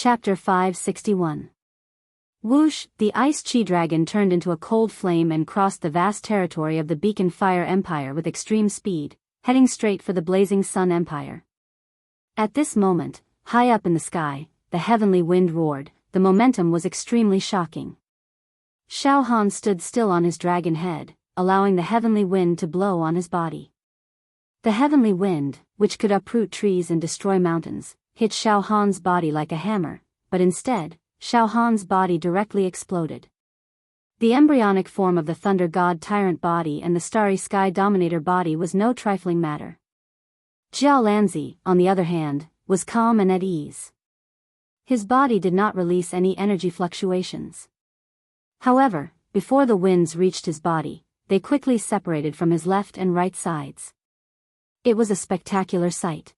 Chapter 561. Whoosh, the ice chi dragon turned into a cold flame and crossed the vast territory of the Beacon Fire Empire with extreme speed, heading straight for the Blazing Sun Empire. At this moment, high up in the sky, the heavenly wind roared. The momentum was extremely shocking. Xiao Han stood still on his dragon head, allowing the heavenly wind to blow on his body. The heavenly wind, which could uproot trees and destroy mountains, hit Xiao Han's body like a hammer, but instead, Xiao Han's body directly exploded. The embryonic form of the Thunder God Tyrant body and the Starry Sky Dominator body was no trifling matter. Jiao Lanzi, on the other hand, was calm and at ease. His body did not release any energy fluctuations. However, before the winds reached his body, they quickly separated from his left and right sides. It was a spectacular sight.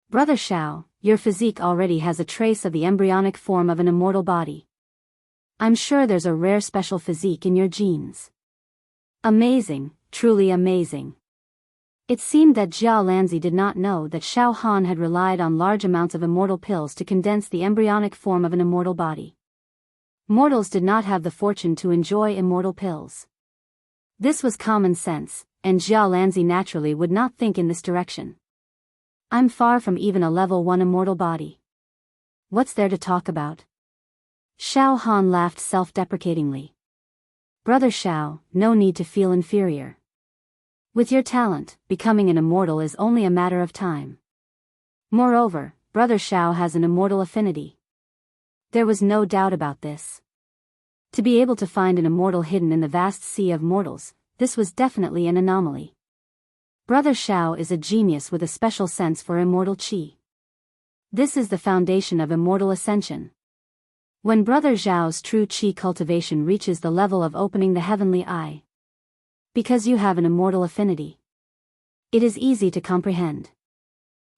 Brother Xiao, your physique already has a trace of the embryonic form of an immortal body. I'm sure there's a rare special physique in your genes. Amazing, truly amazing. It seemed that Jiao Lanzi did not know that Xiao Han had relied on large amounts of immortal pills to condense the embryonic form of an immortal body. Mortals did not have the fortune to enjoy immortal pills. This was common sense, and Jiao Lanzi naturally would not think in this direction. I'm far from even a level 1 immortal body. What's there to talk about? Xiao Han laughed self-deprecatingly. Brother Xiao, no need to feel inferior. With your talent, becoming an immortal is only a matter of time. Moreover, Brother Xiao has an immortal affinity. There was no doubt about this. To be able to find an immortal hidden in the vast sea of mortals, this was definitely an anomaly. Brother Xiao is a genius with a special sense for immortal qi. This is the foundation of immortal ascension. When Brother Xiao's true qi cultivation reaches the level of opening the heavenly eye. Because you have an immortal affinity. It is easy to comprehend.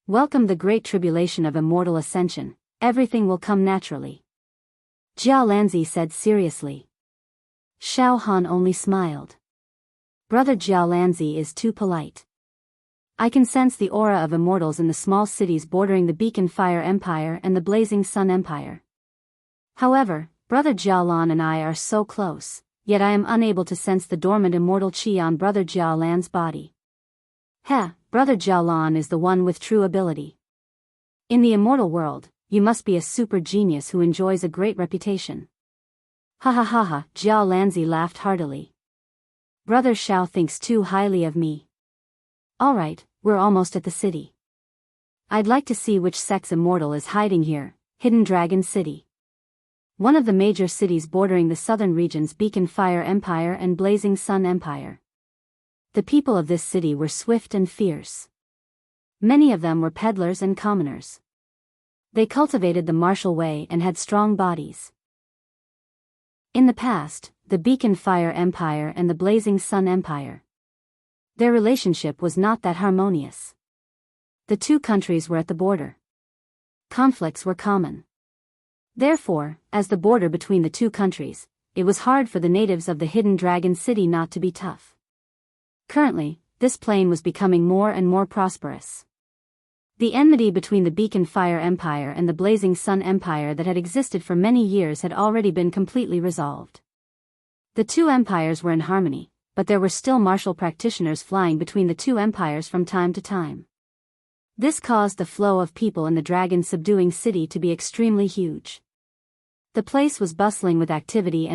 Welcome the great tribulation of immortal ascension, everything will come naturally. Jiao Lanzi said seriously. Xiao Han only smiled. Brother Jiao Lanzi is too polite. I can sense the aura of immortals in the small cities bordering the Beacon Fire Empire and the Blazing Sun Empire. However, Brother Jiaolan and I are so close, yet I am unable to sense the dormant immortal qi on Brother Jiaolan's body. Brother Jiaolan is the one with true ability. In the immortal world, you must be a super genius who enjoys a great reputation. Ha ha ha ha, Jiao Lanzi laughed heartily. Brother Xiao thinks too highly of me. Alright, we're almost at the city. I'd like to see which sex immortal is hiding here, Hidden Dragon City. One of the major cities bordering the southern region's Beacon Fire Empire and Blazing Sun Empire. The people of this city were swift and fierce. Many of them were peddlers and commoners. They cultivated the martial way and had strong bodies. In the past, the Beacon Fire Empire and the Blazing Sun Empire. Their relationship was not that harmonious. The two countries were at the border. Conflicts were common. Therefore, as the border between the two countries, it was hard for the natives of the Hidden Dragon City not to be tough. Currently, this plain was becoming more and more prosperous. The enmity between the Beacon Fire Empire and the Blazing Sun Empire that had existed for many years had already been completely resolved. The two empires were in harmony, but there were still martial practitioners flying between the two empires from time to time. This caused the flow of people in the dragon-subduing city to be extremely huge. The place was bustling with activity.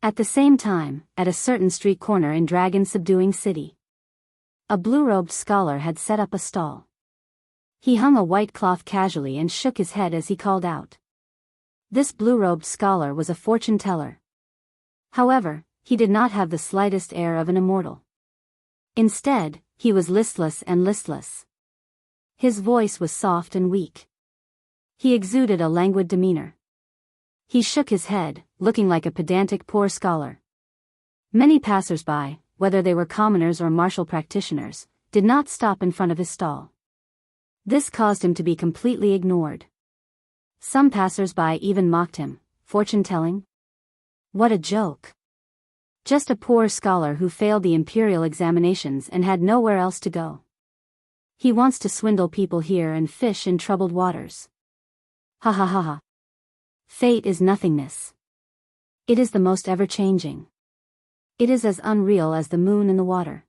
At the same time, at a certain street corner in dragon-subduing city, a blue-robed scholar had set up a stall. He hung a white cloth casually and shook his head as he called out. This blue-robed scholar was a fortune teller. However, he did not have the slightest air of an immortal. Instead, he was listless. His voice was soft and weak. He exuded a languid demeanor. He shook his head, looking like a pedantic poor scholar. Many passers-by, whether they were commoners or martial practitioners, did not stop in front of his stall. This caused him to be completely ignored. Some passers-by even mocked him. Fortune-telling? What a joke. Just a poor scholar who failed the imperial examinations and had nowhere else to go. He wants to swindle people here and fish in troubled waters. Ha ha ha ha. Fate is nothingness. It is the most ever-changing. It is as unreal as the moon in the water.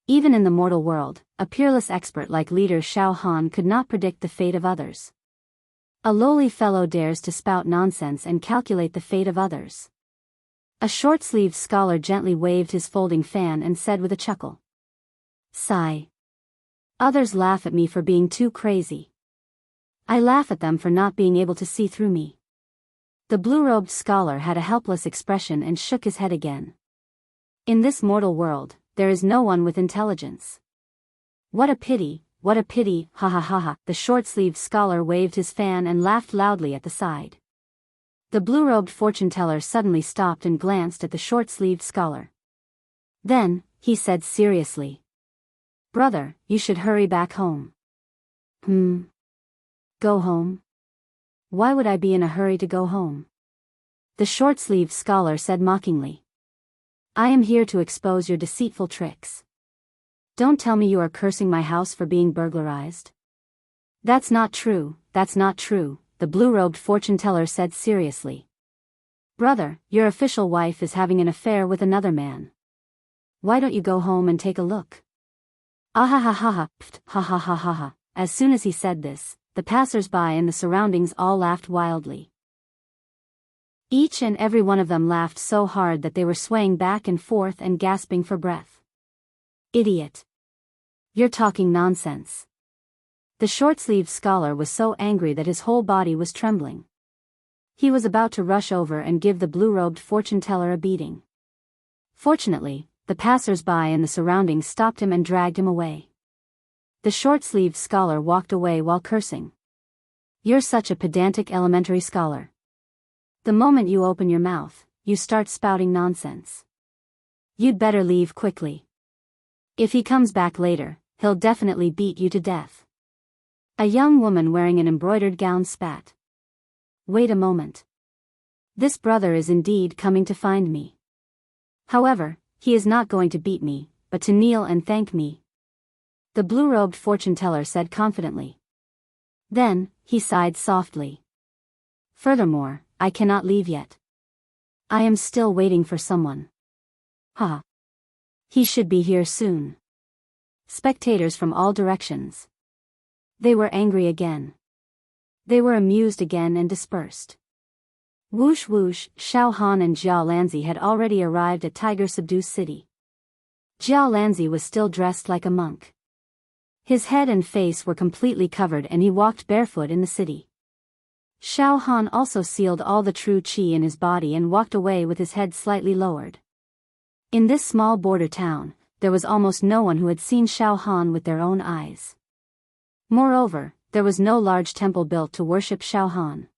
Even in the mortal world, a peerless expert like leader Xiao Han could not predict the fate of others. A lowly fellow dares to spout nonsense and calculate the fate of others. A short-sleeved scholar gently waved his folding fan and said with a chuckle. Sigh. Others laugh at me for being too crazy. I laugh at them for not being able to see through me. The blue-robed scholar had a helpless expression and shook his head again. In this mortal world, there is no one with intelligence. What a pity, ha ha ha ha. The short-sleeved scholar waved his fan and laughed loudly at the side. The blue-robed fortune-teller suddenly stopped and glanced at the short-sleeved scholar. Then, he said seriously. Brother, you should hurry back home. Go home? Why would I be in a hurry to go home? The short-sleeved scholar said mockingly. I am here to expose your deceitful tricks. Don't tell me you are cursing my house for being burglarized. That's not true, the blue-robed fortune-teller said seriously. Brother, your official wife is having an affair with another man. Why don't you go home and take a look? Ah ha ha ha ha, pft, ha ha ha ha ha. As soon as he said this, the passers-by in the surroundings all laughed wildly. Each and every one of them laughed so hard that they were swaying back and forth and gasping for breath. Idiot. You're talking nonsense. The short-sleeved scholar was so angry that his whole body was trembling. He was about to rush over and give the blue-robed fortune-teller a beating. Fortunately, the passers-by in the surroundings stopped him and dragged him away. The short-sleeved scholar walked away while cursing. You're such a pedantic elementary scholar. The moment you open your mouth, you start spouting nonsense. You'd better leave quickly. If he comes back later, he'll definitely beat you to death. A young woman wearing an embroidered gown spat. Wait a moment. This brother is indeed coming to find me. However, he is not going to beat me, but to kneel and thank me. The blue-robed fortune-teller said confidently. Then, he sighed softly. Furthermore, I cannot leave yet. I am still waiting for someone. Ha. He should be here soon. Spectators from all directions. They were angry again. They were amused again and dispersed. Whoosh whoosh, Xiao Han and Jia Lanzi had already arrived at Tiger Subdued City. Jia Lanzi was still dressed like a monk. His head and face were completely covered and he walked barefoot in the city. Xiao Han also sealed all the true qi in his body and walked away with his head slightly lowered. In this small border town, there was almost no one who had seen Xiao Han with their own eyes. Moreover, there was no large temple built to worship Xiao Han.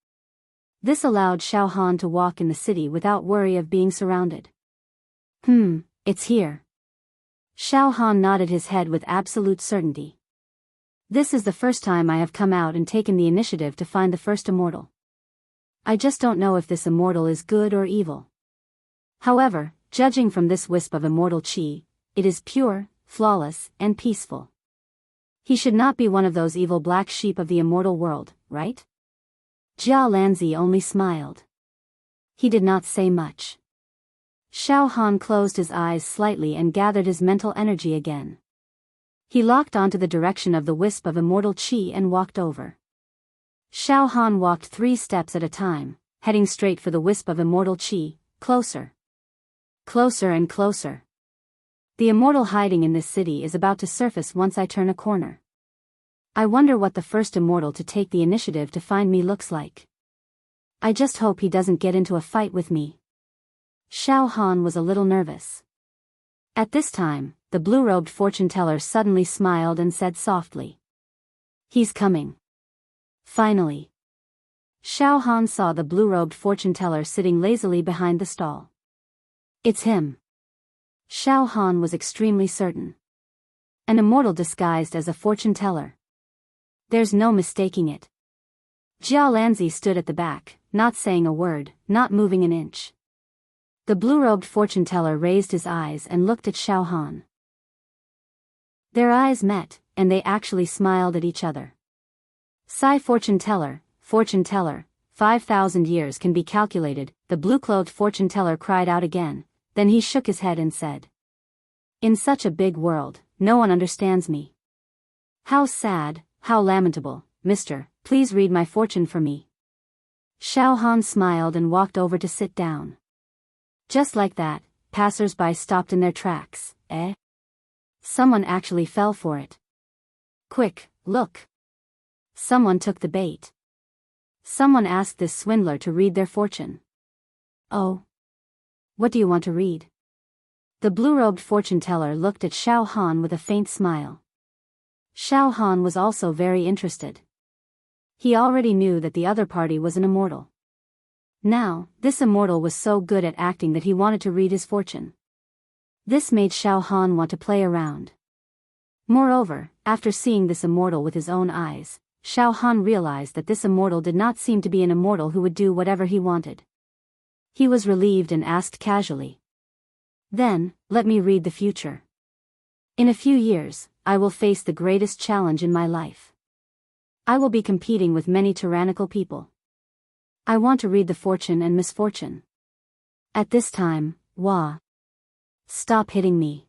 This allowed Xiao Han to walk in the city without worry of being surrounded. It's here. Xiao Han nodded his head with absolute certainty. This is the first time I have come out and taken the initiative to find the first immortal. I just don't know if this immortal is good or evil. However, judging from this wisp of immortal qi, it is pure, flawless, and peaceful. He should not be one of those evil black sheep of the immortal world, right? Jia Lanzi only smiled. He did not say much. Xiao Han closed his eyes slightly and gathered his mental energy again. He locked onto the direction of the wisp of immortal qi and walked over. Xiao Han walked 3 steps at a time, heading straight for the wisp of immortal qi, closer. Closer and closer. The immortal hiding in this city is about to surface once I turn a corner. I wonder what the first immortal to take the initiative to find me looks like. I just hope he doesn't get into a fight with me. Xiao Han was a little nervous. At this time, the blue-robed fortune-teller suddenly smiled and said softly. He's coming. Finally. Xiao Han saw the blue-robed fortune-teller sitting lazily behind the stall. It's him. Xiao Han was extremely certain. An immortal disguised as a fortune-teller. There's no mistaking it. Jia Lanzi stood at the back, not saying a word, not moving an inch. The blue-robed fortune-teller raised his eyes and looked at Xiao Han. Their eyes met, and they actually smiled at each other. Sai fortune-teller, fortune teller, 5,000 years can be calculated, the blue-clothed fortune teller cried out again, then he shook his head and said. In such a big world, no one understands me. How sad, how lamentable, mister, please read my fortune for me. Xiao Han smiled and walked over to sit down. Just like that, passers-by stopped in their tracks. Someone actually fell for it. Quick, look. Someone took the bait. Someone asked this swindler to read their fortune. Oh. What do you want to read? The blue-robed fortune teller looked at Xiao Han with a faint smile. Xiao Han was also very interested. He already knew that the other party was an immortal. Now, this immortal was so good at acting that he wanted to read his fortune. This made Xiao Han want to play around. Moreover, after seeing this immortal with his own eyes, Xiao Han realized that this immortal did not seem to be an immortal who would do whatever he wanted. He was relieved and asked casually. Then, let me read the future. In a few years, I will face the greatest challenge in my life. I will be competing with many tyrannical people. I want to read the fortune and misfortune. At this time, stop hitting me.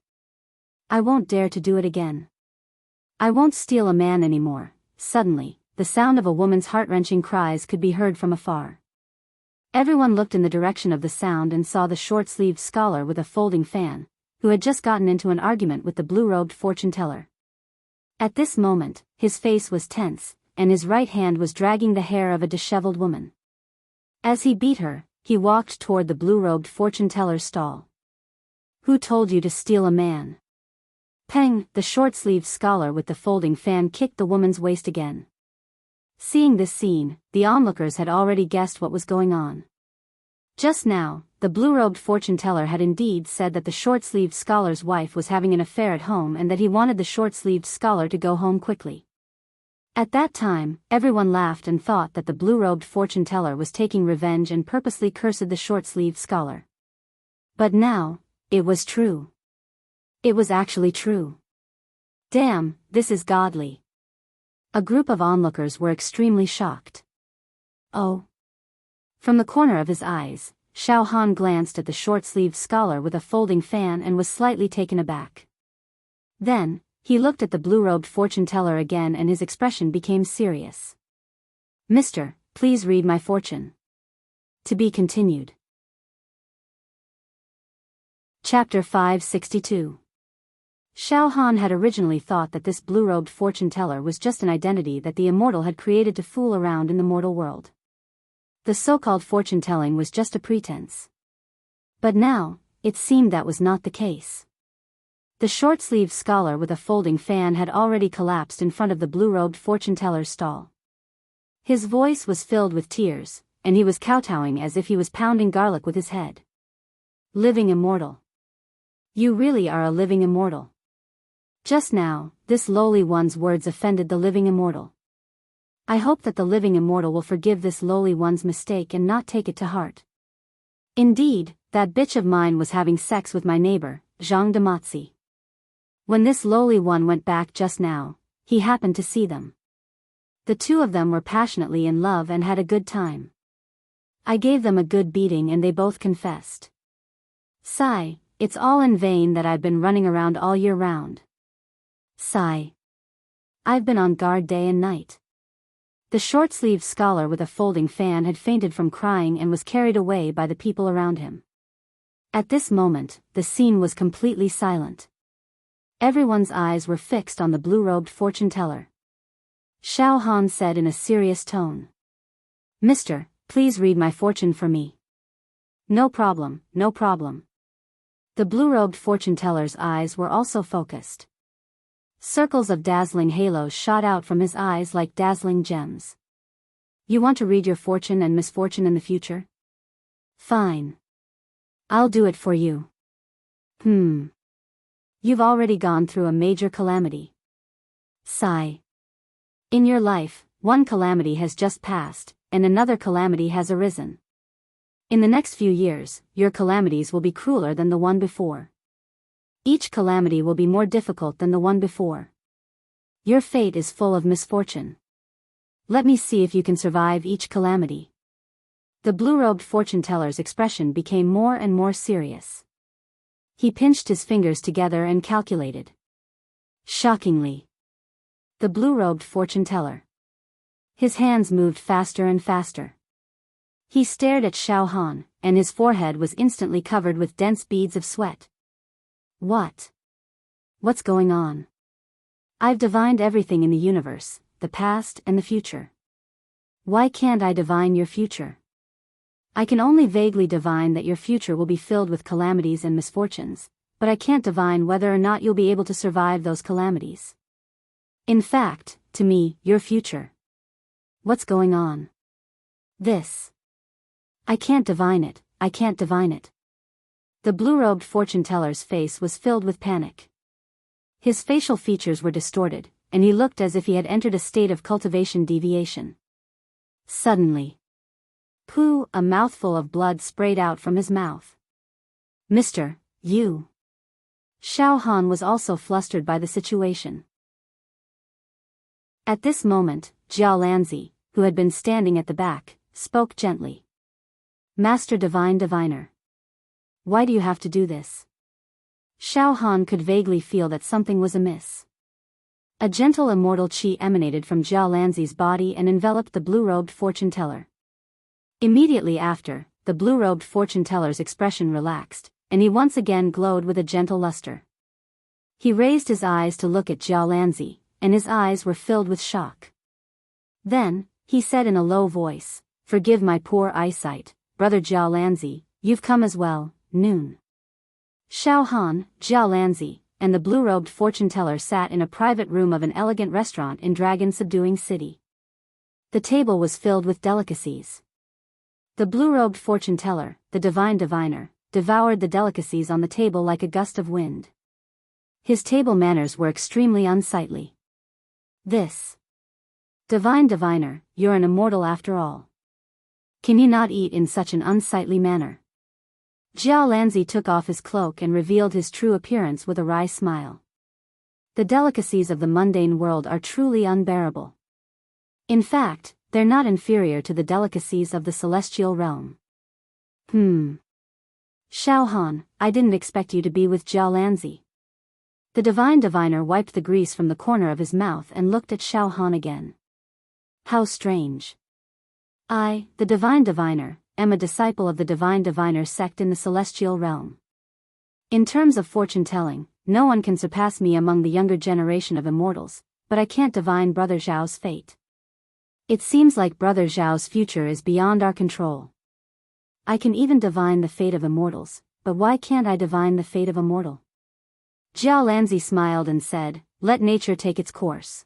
I won't dare to do it again. I won't steal a man anymore. Suddenly, the sound of a woman's heart-wrenching cries could be heard from afar. Everyone looked in the direction of the sound and saw the short-sleeved scholar with a folding fan, who had just gotten into an argument with the blue-robed fortune teller. At this moment, his face was tense, and his right hand was dragging the hair of a disheveled woman. As he beat her, he walked toward the blue-robed fortune teller's stall. Who told you to steal a man? Peng, the short-sleeved scholar with the folding fan kicked the woman's waist again. Seeing this scene, the onlookers had already guessed what was going on. Just now, the blue-robed fortune teller had indeed said that the short-sleeved scholar's wife was having an affair at home and that he wanted the short-sleeved scholar to go home quickly. At that time, everyone laughed and thought that the blue-robed fortune teller was taking revenge and purposely cursed the short-sleeved scholar. But now, it was true. It was actually true. Damn, this is godly. A group of onlookers were extremely shocked. Oh. From the corner of his eyes, Xiao Han glanced at the short-sleeved scholar with a folding fan and was slightly taken aback. Then, he looked at the blue-robed fortune teller again and his expression became serious. Mister, please read my fortune. To be continued. Chapter 562. Xiao Han had originally thought that this blue-robed fortune teller was just an identity that the immortal had created to fool around in the mortal world. The so-called fortune-telling was just a pretense. But now, it seemed that was not the case. The short-sleeved scholar with a folding fan had already collapsed in front of the blue-robed fortune teller's stall. His voice was filled with tears, and he was kowtowing as if he was pounding garlic with his head. Living immortal. You really are a living immortal. Just now, this lowly one's words offended the living immortal. I hope that the living immortal will forgive this lowly one's mistake and not take it to heart. Indeed, that bitch of mine was having sex with my neighbor, Zhang Damatzi. When this lowly one went back just now, he happened to see them. The two of them were passionately in love and had a good time. I gave them a good beating and they both confessed. Sigh, it's all in vain that I've been running around all year round. Sigh. I've been on guard day and night. The short-sleeved scholar with a folding fan had fainted from crying and was carried away by the people around him. At this moment, the scene was completely silent. Everyone's eyes were fixed on the blue-robed fortune teller. Xiao Han said in a serious tone. Mister, please read my fortune for me. No problem, no problem. The blue-robed fortune teller's eyes were also focused. Circles of dazzling halos shot out from his eyes like dazzling gems. You want to read your fortune and misfortune in the future? Fine. I'll do it for you. You've already gone through a major calamity. Sigh. In your life, one calamity has just passed, and another calamity has arisen. In the next few years, your calamities will be crueler than the one before. Each calamity will be more difficult than the one before. Your fate is full of misfortune. Let me see if you can survive each calamity. The blue-robed fortune-teller's expression became more and more serious. He pinched his fingers together and calculated. Shockingly. The blue-robed fortune-teller. His hands moved faster and faster. He stared at Xiao Han, and his forehead was instantly covered with dense beads of sweat. What? What's going on? I've divined everything in the universe, the past and the future. Why can't I divine your future? I can only vaguely divine that your future will be filled with calamities and misfortunes, but I can't divine whether or not you'll be able to survive those calamities. In fact, to me, your future. What's going on? This. I can't divine it, I can't divine it. The blue-robed fortune-teller's face was filled with panic. His facial features were distorted, and he looked as if he had entered a state of cultivation deviation. Suddenly, pooh, a mouthful of blood sprayed out from his mouth. Mister, you. Xiao Han was also flustered by the situation. At this moment, Jiao Lanzi, who had been standing at the back, spoke gently. Master Divine Diviner. Why do you have to do this? Xiao Han could vaguely feel that something was amiss. A gentle immortal qi emanated from Jiao Lanzi's body and enveloped the blue-robed fortune-teller. Immediately after, the blue-robed fortune-teller's expression relaxed, and he once again glowed with a gentle luster. He raised his eyes to look at Jiao Lanzi, and his eyes were filled with shock. Then, he said in a low voice, Forgive my poor eyesight, Brother Jiao Lanzi, you've come as well, noon. Xiao Han, Jiao Lanzi, and the blue-robed fortune-teller sat in a private room of an elegant restaurant in dragon-subduing city. The table was filled with delicacies. The blue-robed fortune-teller, the divine diviner, devoured the delicacies on the table like a gust of wind. His table manners were extremely unsightly. This. Divine diviner, you're an immortal after all. Can you not eat in such an unsightly manner? Jiao Lanzi took off his cloak and revealed his true appearance with a wry smile. The delicacies of the mundane world are truly unbearable. In fact, they're not inferior to the delicacies of the celestial realm. Xiao Han, I didn't expect you to be with Jiao Lanzi. The divine diviner wiped the grease from the corner of his mouth and looked at Xiao Han again. How strange. I, the divine diviner, am a disciple of the divine diviner sect in the celestial realm. In terms of fortune-telling, no one can surpass me among the younger generation of immortals, but I can't divine Brother Zhao's fate. It seems like Brother Zhao's future is beyond our control. I can even divine the fate of immortals, but why can't I divine the fate of a mortal? Jiao Lanzi smiled and said, Let nature take its course.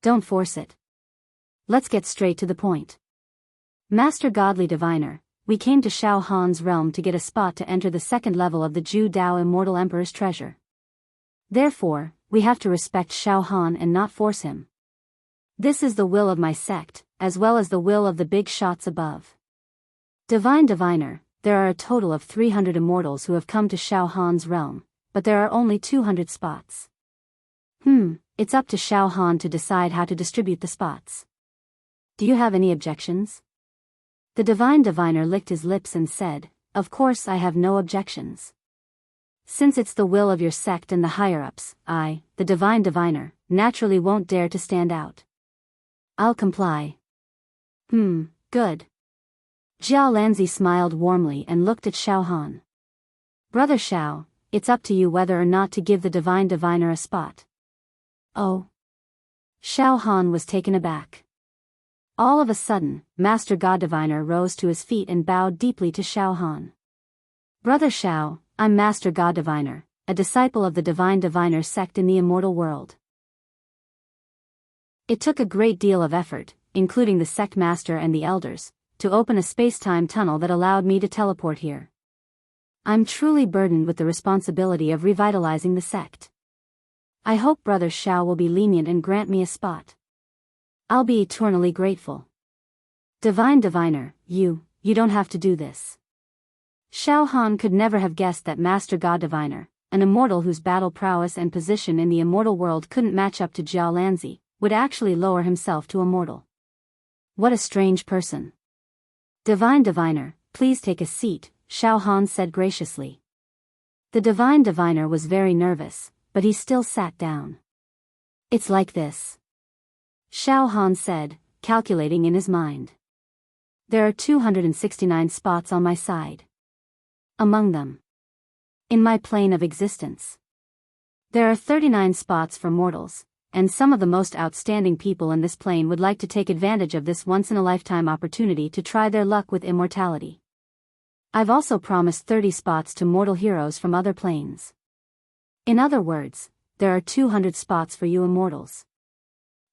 Don't force it. Let's get straight to the point. Master Godly Diviner, we came to Xiao Han's realm to get a spot to enter the second level of the Zhu Dao Immortal Emperor's treasure. Therefore, we have to respect Xiao Han and not force him. This is the will of my sect, as well as the will of the big shots above. Divine Diviner, there are a total of 300 immortals who have come to Xiao Han's realm, but there are only 200 spots. It's up to Xiao Han to decide how to distribute the spots. Do you have any objections? The divine diviner licked his lips and said, Of course I have no objections. Since it's the will of your sect and the higher-ups, I, the divine diviner, naturally won't dare to stand out. I'll comply. Good. Jiao Lanzi smiled warmly and looked at Xiao Han. Brother Xiao, it's up to you whether or not to give the divine diviner a spot. Oh. Xiao Han was taken aback. All of a sudden, Master God Diviner rose to his feet and bowed deeply to Xiao Han. Brother Xiao, I'm Master God Diviner, a disciple of the Divine Diviner sect in the immortal world. It took a great deal of effort, including the sect master and the elders, to open a space-time tunnel that allowed me to teleport here. I'm truly burdened with the responsibility of revitalizing the sect. I hope Brother Xiao will be lenient and grant me a spot. I'll be eternally grateful. Divine Diviner, you don't have to do this. Xiao Han could never have guessed that Master God Diviner, an immortal whose battle prowess and position in the immortal world couldn't match up to Jiao Lanzi, would actually lower himself to a mortal. What a strange person. Divine Diviner, please take a seat, Xiao Han said graciously. The Divine Diviner was very nervous, but he still sat down. It's like this, Xiao Han said, calculating in his mind. There are 269 spots on my side. Among them, in my plane of existence, there are 39 spots for mortals, and some of the most outstanding people in this plane would like to take advantage of this once-in-a-lifetime opportunity to try their luck with immortality. I've also promised 30 spots to mortal heroes from other planes. In other words, there are 200 spots for you immortals.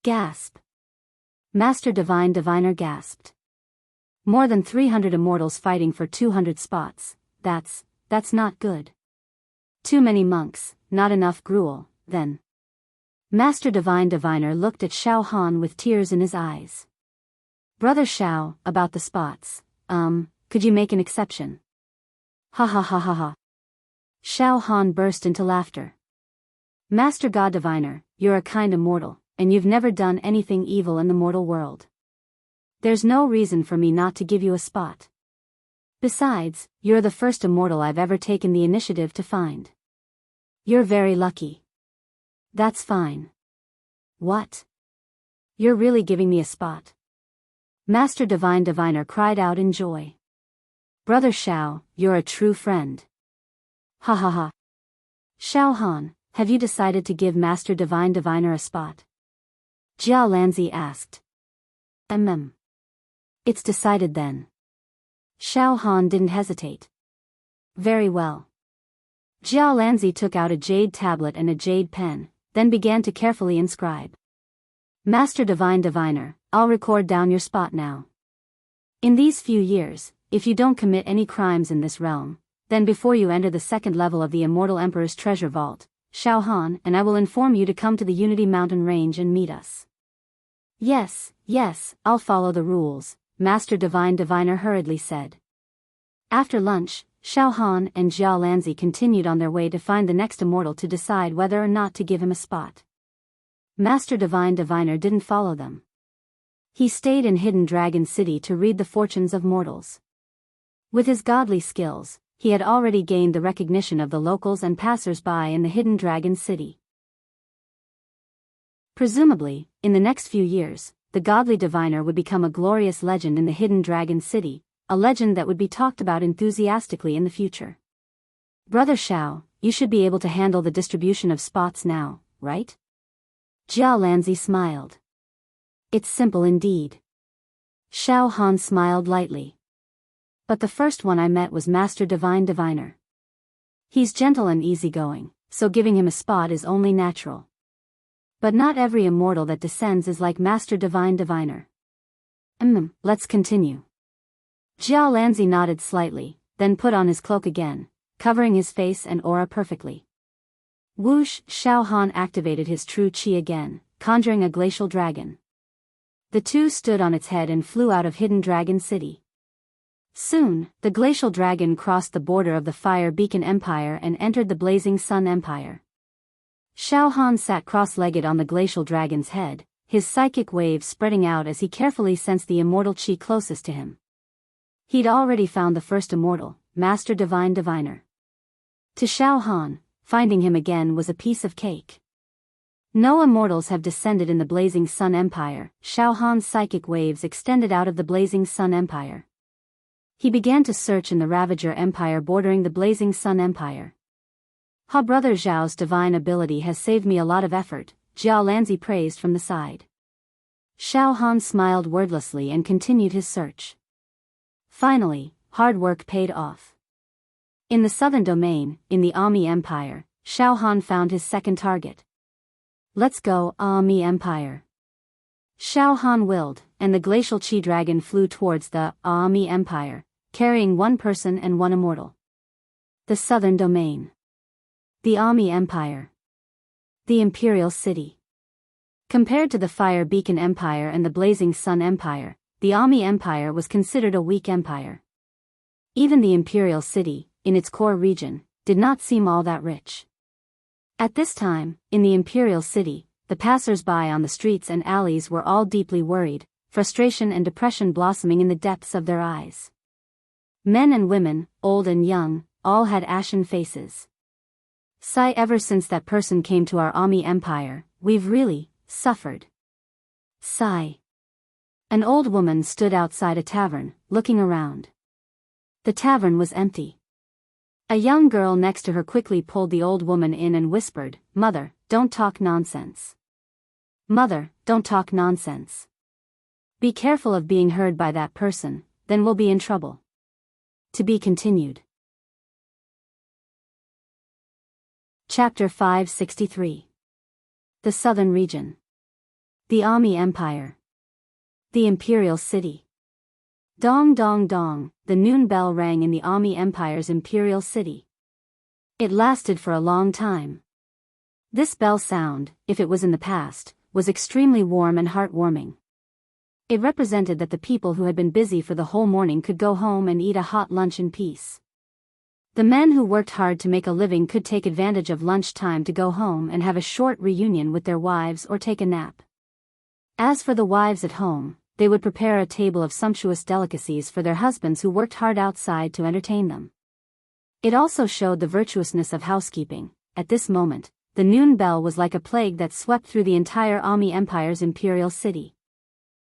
Gasp. Master Divine Diviner gasped. More than 300 immortals fighting for 200 spots, that's not good. Too many monks, not enough gruel, then. Master Divine Diviner looked at Xiao Han with tears in his eyes. Brother Xiao, about the spots, could you make an exception? Ha ha ha ha ha. Xiao Han burst into laughter. Master God Diviner, you're a kind immortal, and you've never done anything evil in the mortal world. There's no reason for me not to give you a spot. Besides, you're the first immortal I've ever taken the initiative to find. You're very lucky. That's fine. What? You're really giving me a spot? Master Divine Diviner cried out in joy. Brother Xiao, you're a true friend. Ha ha ha. Xiao Han, have you decided to give Master Divine Diviner a spot? Jia Lanzi asked. It's decided then. Xiao Han didn't hesitate. Very well. Jia Lanzi took out a jade tablet and a jade pen, then began to carefully inscribe. Master Divine Diviner, I'll record down your spot now. In these few years, if you don't commit any crimes in this realm, then before you enter the second level of the Immortal Emperor's treasure vault, Xiao Han and I will inform you to come to the Unity Mountain Range and meet us. Yes, I'll follow the rules, Master Divine Diviner hurriedly said. After lunch, Xiao Han and Jia Lanzi continued on their way to find the next immortal to decide whether or not to give him a spot. Master Divine Diviner didn't follow them. He stayed in Hidden Dragon City to read the fortunes of mortals. With his godly skills, he had already gained the recognition of the locals and passers-by in the Hidden Dragon City. Presumably, in the next few years, the godly diviner would become a glorious legend in the Hidden Dragon City, a legend that would be talked about enthusiastically in the future. Brother Xiao, you should be able to handle the distribution of spots now, right? Jia Lanzi smiled. It's simple indeed. Xiao Han smiled lightly. But the first one I met was Master Divine Diviner. He's gentle and easygoing, so giving him a spot is only natural. But not every immortal that descends is like Master Divine Diviner. Let's continue. Jia Lanzi nodded slightly, then put on his cloak again, covering his face and aura perfectly. Whoosh! Xiao Han activated his true qi again, conjuring a glacial dragon. The two stood on its head and flew out of Hidden Dragon City. Soon, the glacial dragon crossed the border of the Fire Beacon Empire and entered the Blazing Sun Empire. Xiao Han sat cross-legged on the glacial dragon's head, his psychic waves spreading out as he carefully sensed the immortal qi closest to him. He'd already found the first immortal, Master Divine Diviner. To Xiao Han, finding him again was a piece of cake. No immortals have descended in the Blazing Sun Empire. Xiao Han's psychic waves extended out of the Blazing Sun Empire. He began to search in the Ravager Empire bordering the Blazing Sun Empire. Brother Zhao's divine ability has saved me a lot of effort, Jia Lanzi praised from the side. Xiao Han smiled wordlessly and continued his search. Finally, hard work paid off. In the southern domain, in the Ami Empire, Xiao Han found his second target. Let's go, Ami Empire. Xiao Han willed, and the glacial Qi dragon flew towards the Ami Empire, carrying one person and one immortal. The southern domain. The Ami Empire. The Imperial City. Compared to the Fire Beacon Empire and the Blazing Sun Empire, the Ami Empire was considered a weak empire. Even the Imperial City, in its core region, did not seem all that rich. At this time, in the Imperial City, the passers-by on the streets and alleys were all deeply worried, frustration and depression blossoming in the depths of their eyes. Men and women, old and young, all had ashen faces. Sigh, ever since that person came to our Ami Empire, we've really suffered. Sigh. An old woman stood outside a tavern, looking around. The tavern was empty. A young girl next to her quickly pulled the old woman in and whispered, "Mother, don't talk nonsense. Mother, don't talk nonsense. Be careful of being heard by that person, then we'll be in trouble." To be continued. Chapter 563. The Southern Region. The Ami Empire. The Imperial City. Dong dong dong, the noon bell rang in the Ami Empire's Imperial City. It lasted for a long time. This bell sound, if it was in the past, was extremely warm and heartwarming. It represented that the people who had been busy for the whole morning could go home and eat a hot lunch in peace. The men who worked hard to make a living could take advantage of lunch time to go home and have a short reunion with their wives or take a nap. As for the wives at home, they would prepare a table of sumptuous delicacies for their husbands who worked hard outside to entertain them. It also showed the virtuousness of housekeeping. At this moment, the noon bell was like a plague that swept through the entire Ami Empire's Imperial City.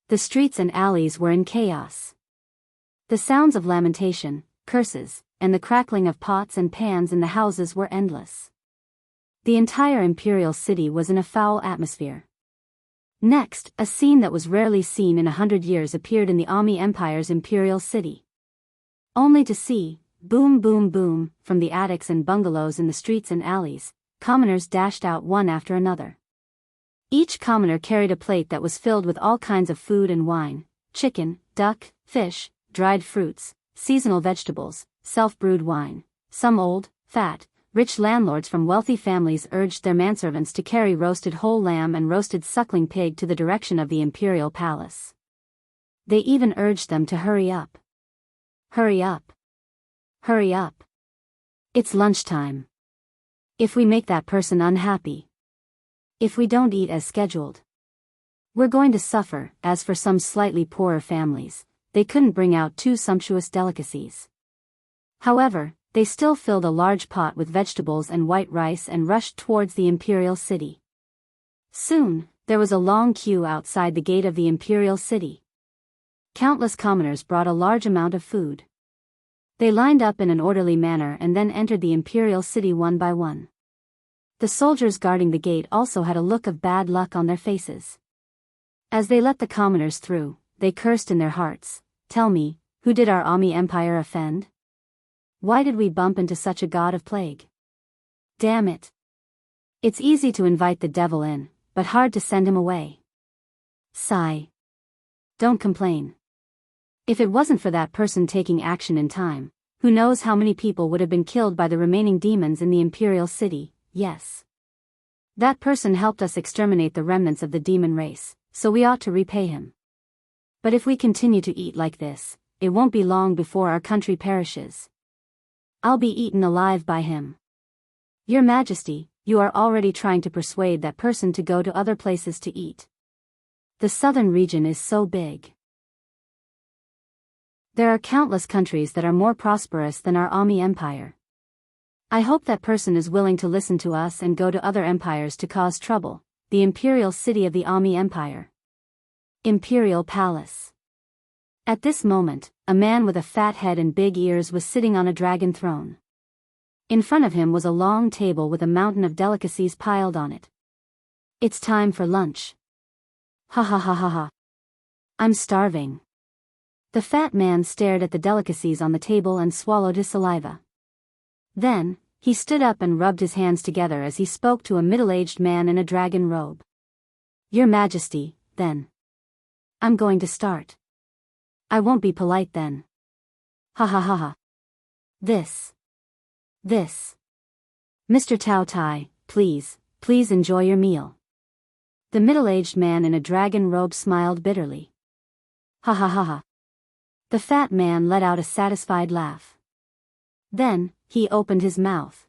The streets and alleys were in chaos. The sounds of lamentation, curses, and the crackling of pots and pans in the houses were endless. The entire Imperial City was in a foul atmosphere. Next, a scene that was rarely seen in 100 years appeared in the Ami Empire's Imperial City. Only to see, boom boom boom, from the attics and bungalows in the streets and alleys, commoners dashed out one after another. Each commoner carried a plate that was filled with all kinds of food and wine: chicken, duck, fish, dried fruits, seasonal vegetables, self-brewed wine. Some old, fat, rich landlords from wealthy families urged their manservants to carry roasted whole lamb and roasted suckling pig to the direction of the imperial palace. They even urged them to hurry up. Hurry up. Hurry up. It's lunchtime. If we make that person unhappy, if we don't eat as scheduled, we're going to suffer. As for some slightly poorer families, they couldn't bring out 2 sumptuous delicacies. However, they still filled a large pot with vegetables and white rice and rushed towards the Imperial City. Soon, there was a long queue outside the gate of the Imperial City. Countless commoners brought a large amount of food. They lined up in an orderly manner and then entered the Imperial City one by one. The soldiers guarding the gate also had a look of bad luck on their faces. As they let the commoners through, they cursed in their hearts, "Tell me, who did our Ami Empire offend? Why did we bump into such a god of plague? Damn it. It's easy to invite the devil in, but hard to send him away." Sigh. Don't complain. If it wasn't for that person taking action in time, who knows how many people would have been killed by the remaining demons in the Imperial City. Yes. That person helped us exterminate the remnants of the demon race, so we ought to repay him. But if we continue to eat like this, it won't be long before our country perishes. I'll be eaten alive by him. Your Majesty, you are already trying to persuade that person to go to other places to eat. The southern region is so big. There are countless countries that are more prosperous than our Ami Empire. I hope that person is willing to listen to us and go to other empires to cause trouble. The Imperial City of the Ami Empire. Imperial Palace. At this moment, a man with a fat head and big ears was sitting on a dragon throne. In front of him was a long table with a mountain of delicacies piled on it. It's time for lunch. Ha ha ha ha ha. I'm starving. The fat man stared at the delicacies on the table and swallowed his saliva. Then, he stood up and rubbed his hands together as he spoke to a middle-aged man in a dragon robe. Your Majesty, then. I'm going to start. I won't be polite then. Ha ha ha ha. This. Mr. Tao Tai, please enjoy your meal. The middle-aged man in a dragon robe smiled bitterly. Ha ha ha ha. The fat man let out a satisfied laugh. Then, he opened his mouth.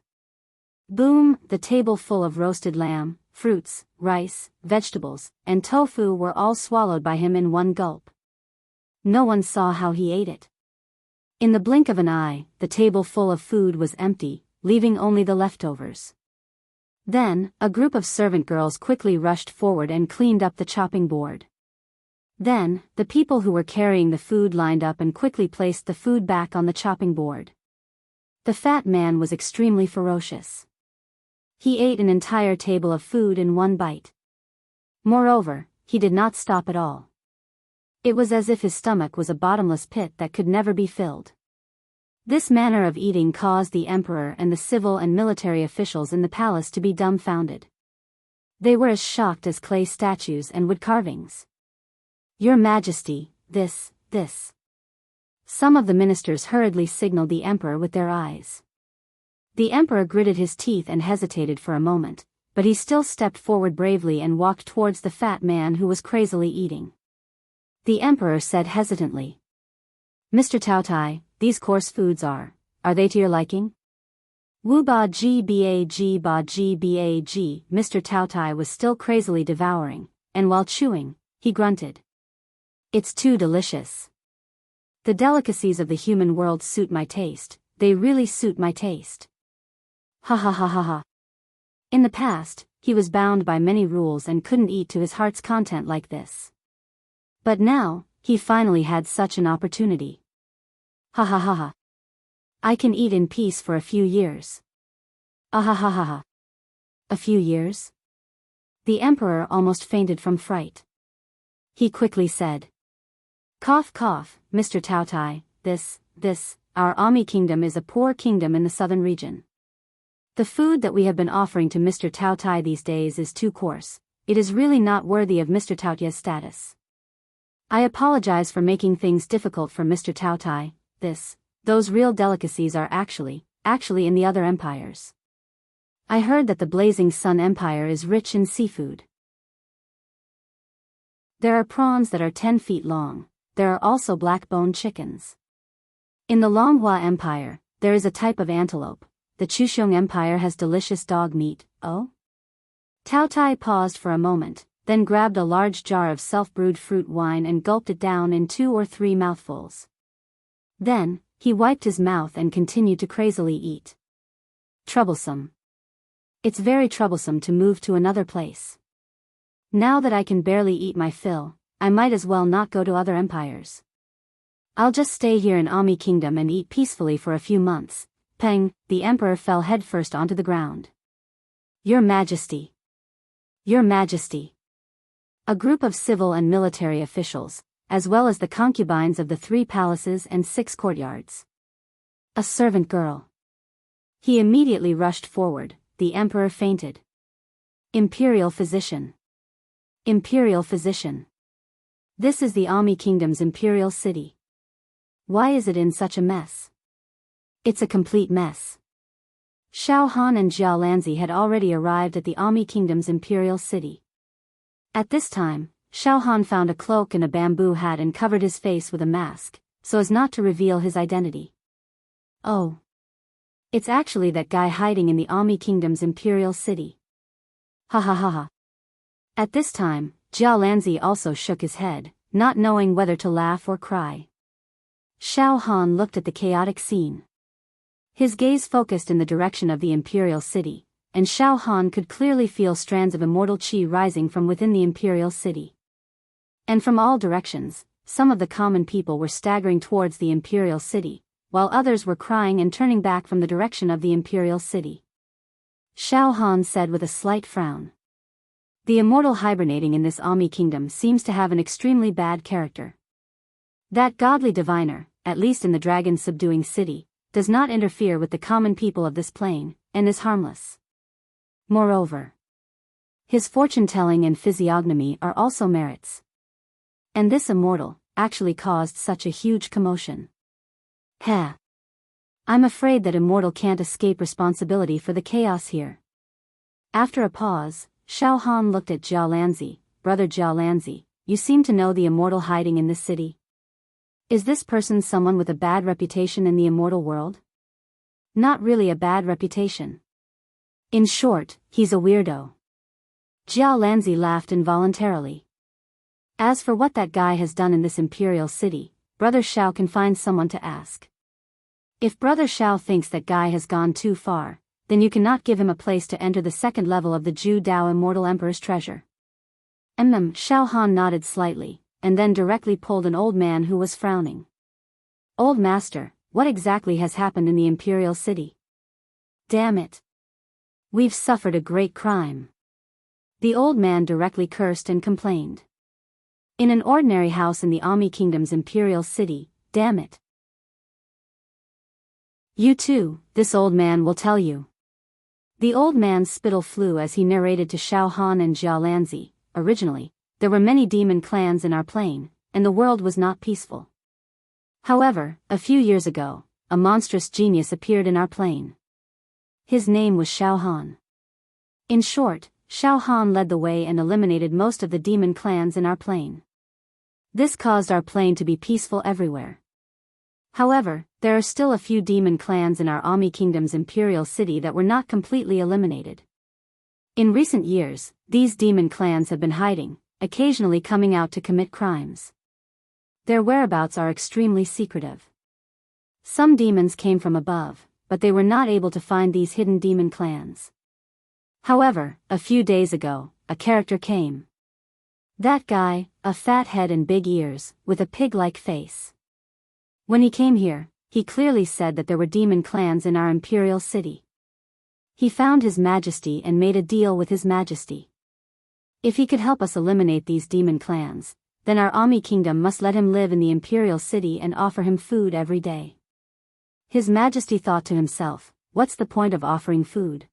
Boom, the table full of roasted lamb, fruits, rice, vegetables, and tofu were all swallowed by him in one gulp. No one saw how he ate it. In the blink of an eye, the table full of food was empty, leaving only the leftovers. Then, a group of servant girls quickly rushed forward and cleaned up the chopping board. Then, the people who were carrying the food lined up and quickly placed the food back on the chopping board. The fat man was extremely ferocious. He ate an entire table of food in one bite. Moreover, he did not stop at all. It was as if his stomach was a bottomless pit that could never be filled. This manner of eating caused the emperor and the civil and military officials in the palace to be dumbfounded. They were as shocked as clay statues and wood carvings. "Your Majesty, this. Some of the ministers hurriedly signaled the emperor with their eyes. The emperor gritted his teeth and hesitated for a moment, but he still stepped forward bravely and walked towards the fat man who was crazily eating. The emperor said hesitantly, "Mr. Taotai, these coarse foods are they to your liking?" Wu ba ji ba ji. Mr. Taotai was still crazily devouring, and while chewing, he grunted. "It's too delicious. The delicacies of the human world suit my taste, they really suit my taste. Ha ha ha ha ha." In the past, he was bound by many rules and couldn't eat to his heart's content like this. But now, he finally had such an opportunity. Ha ha ha ha. I can eat in peace for a few years. Ah ha ha ha ha. A few years? The emperor almost fainted from fright. He quickly said, "Cough cough, Mr. Taotai, our Ami kingdom is a poor kingdom in the southern region. The food that we have been offering to Mr. Taotai these days is too coarse, it is really not worthy of Mr. Taotia's status. I apologize for making things difficult for Mr. Taotai, those real delicacies are actually in the other empires. I heard that the Blazing Sun Empire is rich in seafood. There are prawns that are 10 feet long, there are also black-boned chickens. In the Longhua Empire, there is a type of antelope. The Chuxiong Empire has delicious dog meat, oh?" Taotai paused for a moment, then grabbed a large jar of self-brewed fruit wine and gulped it down in 2 or 3 mouthfuls. Then, he wiped his mouth and continued to crazily eat. "Troublesome. It's very troublesome to move to another place. Now that I can barely eat my fill, I might as well not go to other empires. I'll just stay here in Ami Kingdom and eat peacefully for a few months." Peng, the emperor fell headfirst onto the ground. "Your Majesty! Your Majesty!" A group of civil and military officials, as well as the concubines of the 3 palaces and 6 courtyards. A servant girl. He immediately rushed forward, the emperor fainted. Imperial physician. Imperial physician. This is the Ami Kingdom's imperial city. Why is it in such a mess? It's a complete mess. Xiao Han and Jiao Lanzi had already arrived at the Ami Kingdom's imperial city. At this time, Xiao Han found a cloak and a bamboo hat and covered his face with a mask, so as not to reveal his identity. "Oh. It's actually that guy hiding in the Ami Kingdom's imperial city. Ha ha ha ha." At this time, Jiao Lanzi also shook his head, not knowing whether to laugh or cry. Xiao Han looked at the chaotic scene. His gaze focused in the direction of the imperial city, and Xiao Han could clearly feel strands of immortal qi rising from within the imperial city. And from all directions, some of the common people were staggering towards the imperial city, while others were crying and turning back from the direction of the imperial city. Xiao Han said with a slight frown, "The immortal hibernating in this Ami kingdom seems to have an extremely bad character. That godly diviner, at least in the dragon-subduing city, does not interfere with the common people of this plane, and is harmless. Moreover, his fortune-telling and physiognomy are also merits. And this immortal actually caused such a huge commotion. Heh. I'm afraid that immortal can't escape responsibility for the chaos here." After a pause, Xiao Han looked at Jiao Lanzi. "Brother Jiao Lanzi, you seem to know the immortal hiding in this city. Is this person someone with a bad reputation in the immortal world?" "Not really a bad reputation. In short, he's a weirdo. Xiaolanzi laughed involuntarily. As for what that guy has done in this imperial city, Brother Xiao can find someone to ask. If Brother Xiao thinks that guy has gone too far, then you cannot give him a place to enter the second level of the Zhu Dao Immortal Emperor's treasure. Xiao Han nodded slightly, and then directly pulled an old man who was frowning. Old master, what exactly has happened in the imperial city? Damn it. We've suffered a great crime. The old man directly cursed and complained. In an ordinary house in the Ami Kingdom's imperial city, damn it. You too, this old man will tell you. The old man's spittle flew as he narrated to Xiao Han and Xiaolanzi. Originally, there were many demon clans in our plane, and the world was not peaceful. However, a few years ago, a monstrous genius appeared in our plane. His name was Xiao Han. In short, Xiao Han led the way and eliminated most of the demon clans in our plane. This caused our plane to be peaceful everywhere. However, there are still a few demon clans in our Ami Kingdom's imperial city that were not completely eliminated. In recent years, these demon clans have been hiding, occasionally coming out to commit crimes. Their whereabouts are extremely secretive. Some demons came from above, but they were not able to find these hidden demon clans. However, a few days ago, a character came. That guy, a fat head and big ears, with a pig-like face. When he came here, he clearly said that there were demon clans in our imperial city. He found His Majesty and made a deal with His Majesty. If he could help us eliminate these demon clans, then our Ami Kingdom must let him live in the imperial city and offer him food every day. His Majesty thought to himself, what's the point of offering food?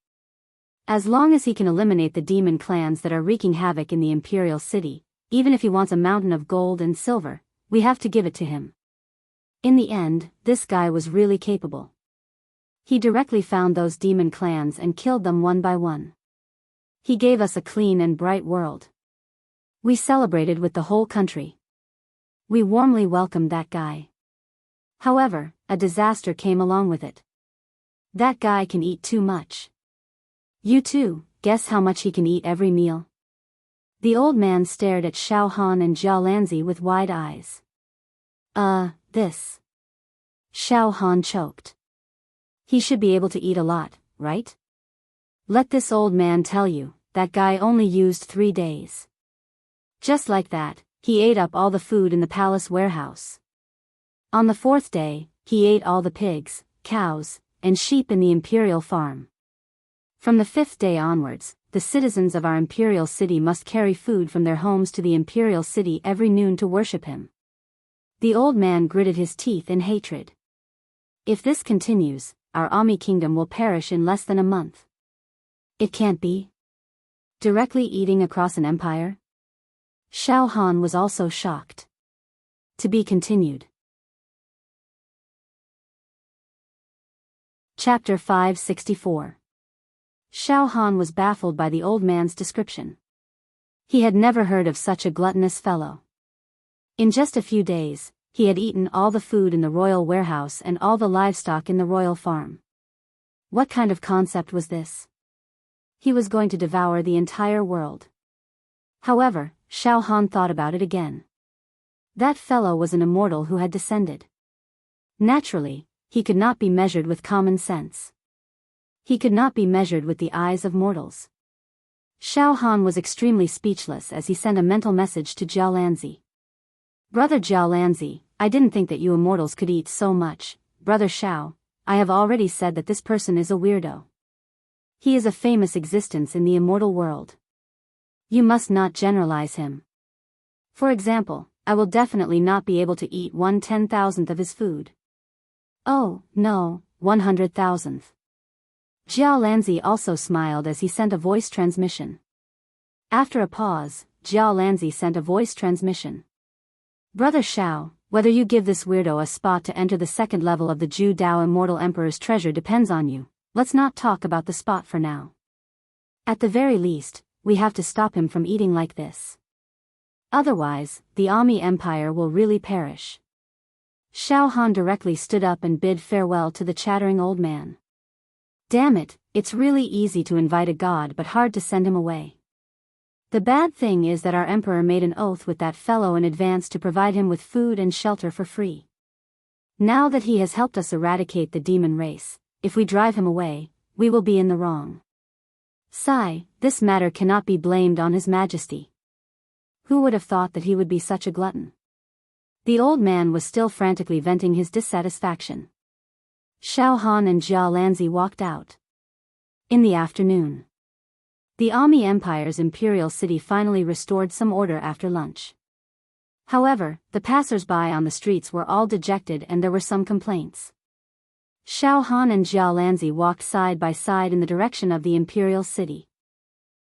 As long as he can eliminate the demon clans that are wreaking havoc in the imperial city, even if he wants a mountain of gold and silver, we have to give it to him. In the end, this guy was really capable. He directly found those demon clans and killed them one by one. He gave us a clean and bright world. We celebrated with the whole country. We warmly welcomed that guy. However, a disaster came along with it. That guy can eat too much. You too, guess how much he can eat every meal? The old man stared at Xiao Han and Xiaolanzi with wide eyes. This. Xiao Han choked. He should be able to eat a lot, right? Let this old man tell you, that guy only used 3 days. Just like that, he ate up all the food in the palace warehouse. On the 4th day, he ate all the pigs, cows, and sheep in the imperial farm. From the 5th day onwards, the citizens of our imperial city must carry food from their homes to the imperial city every noon to worship him. The old man gritted his teeth in hatred. If this continues, our Ami Kingdom will perish in less than a month. It can't be. Directly eating across an empire? Xiao Han was also shocked. To be continued. Chapter 564. Xiao Han was baffled by the old man's description. He had never heard of such a gluttonous fellow. In just a few days, he had eaten all the food in the royal warehouse and all the livestock in the royal farm. What kind of concept was this? He was going to devour the entire world. However, Xiao Han thought about it again. That fellow was an immortal who had descended. Naturally, he could not be measured with common sense. He could not be measured with the eyes of mortals. Xiao Han was extremely speechless as he sent a mental message to Xiaolanzi. Brother Xiaolanzi, I didn't think that you immortals could eat so much. Brother Xiao, I have already said that this person is a weirdo. He is a famous existence in the immortal world. You must not generalize him. For example, I will definitely not be able to eat 1/10,000th of his food. Oh, no, 100,000th. Xiaolanzi also smiled as he sent a voice transmission. After a pause, Xiaolanzi sent a voice transmission. Brother Xiao, whether you give this weirdo a spot to enter the second level of the Zhu Dao Immortal Emperor's treasure depends on you. Let's not talk about the spot for now. At the very least, we have to stop him from eating like this. Otherwise, the Ami Empire will really perish. Xiao Han directly stood up and bid farewell to the chattering old man. Damn it, it's really easy to invite a god but hard to send him away. The bad thing is that our emperor made an oath with that fellow in advance to provide him with food and shelter for free. Now that he has helped us eradicate the demon race, if we drive him away, we will be in the wrong. Sigh, this matter cannot be blamed on His Majesty. Who would have thought that he would be such a glutton? The old man was still frantically venting his dissatisfaction. Xiao Han and Jia Lanzi walked out. In the afternoon, the Ami Empire's imperial city finally restored some order after lunch. However, the passers-by on the streets were all dejected and there were some complaints. Xiao Han and Jia Lanzi walked side by side in the direction of the imperial city.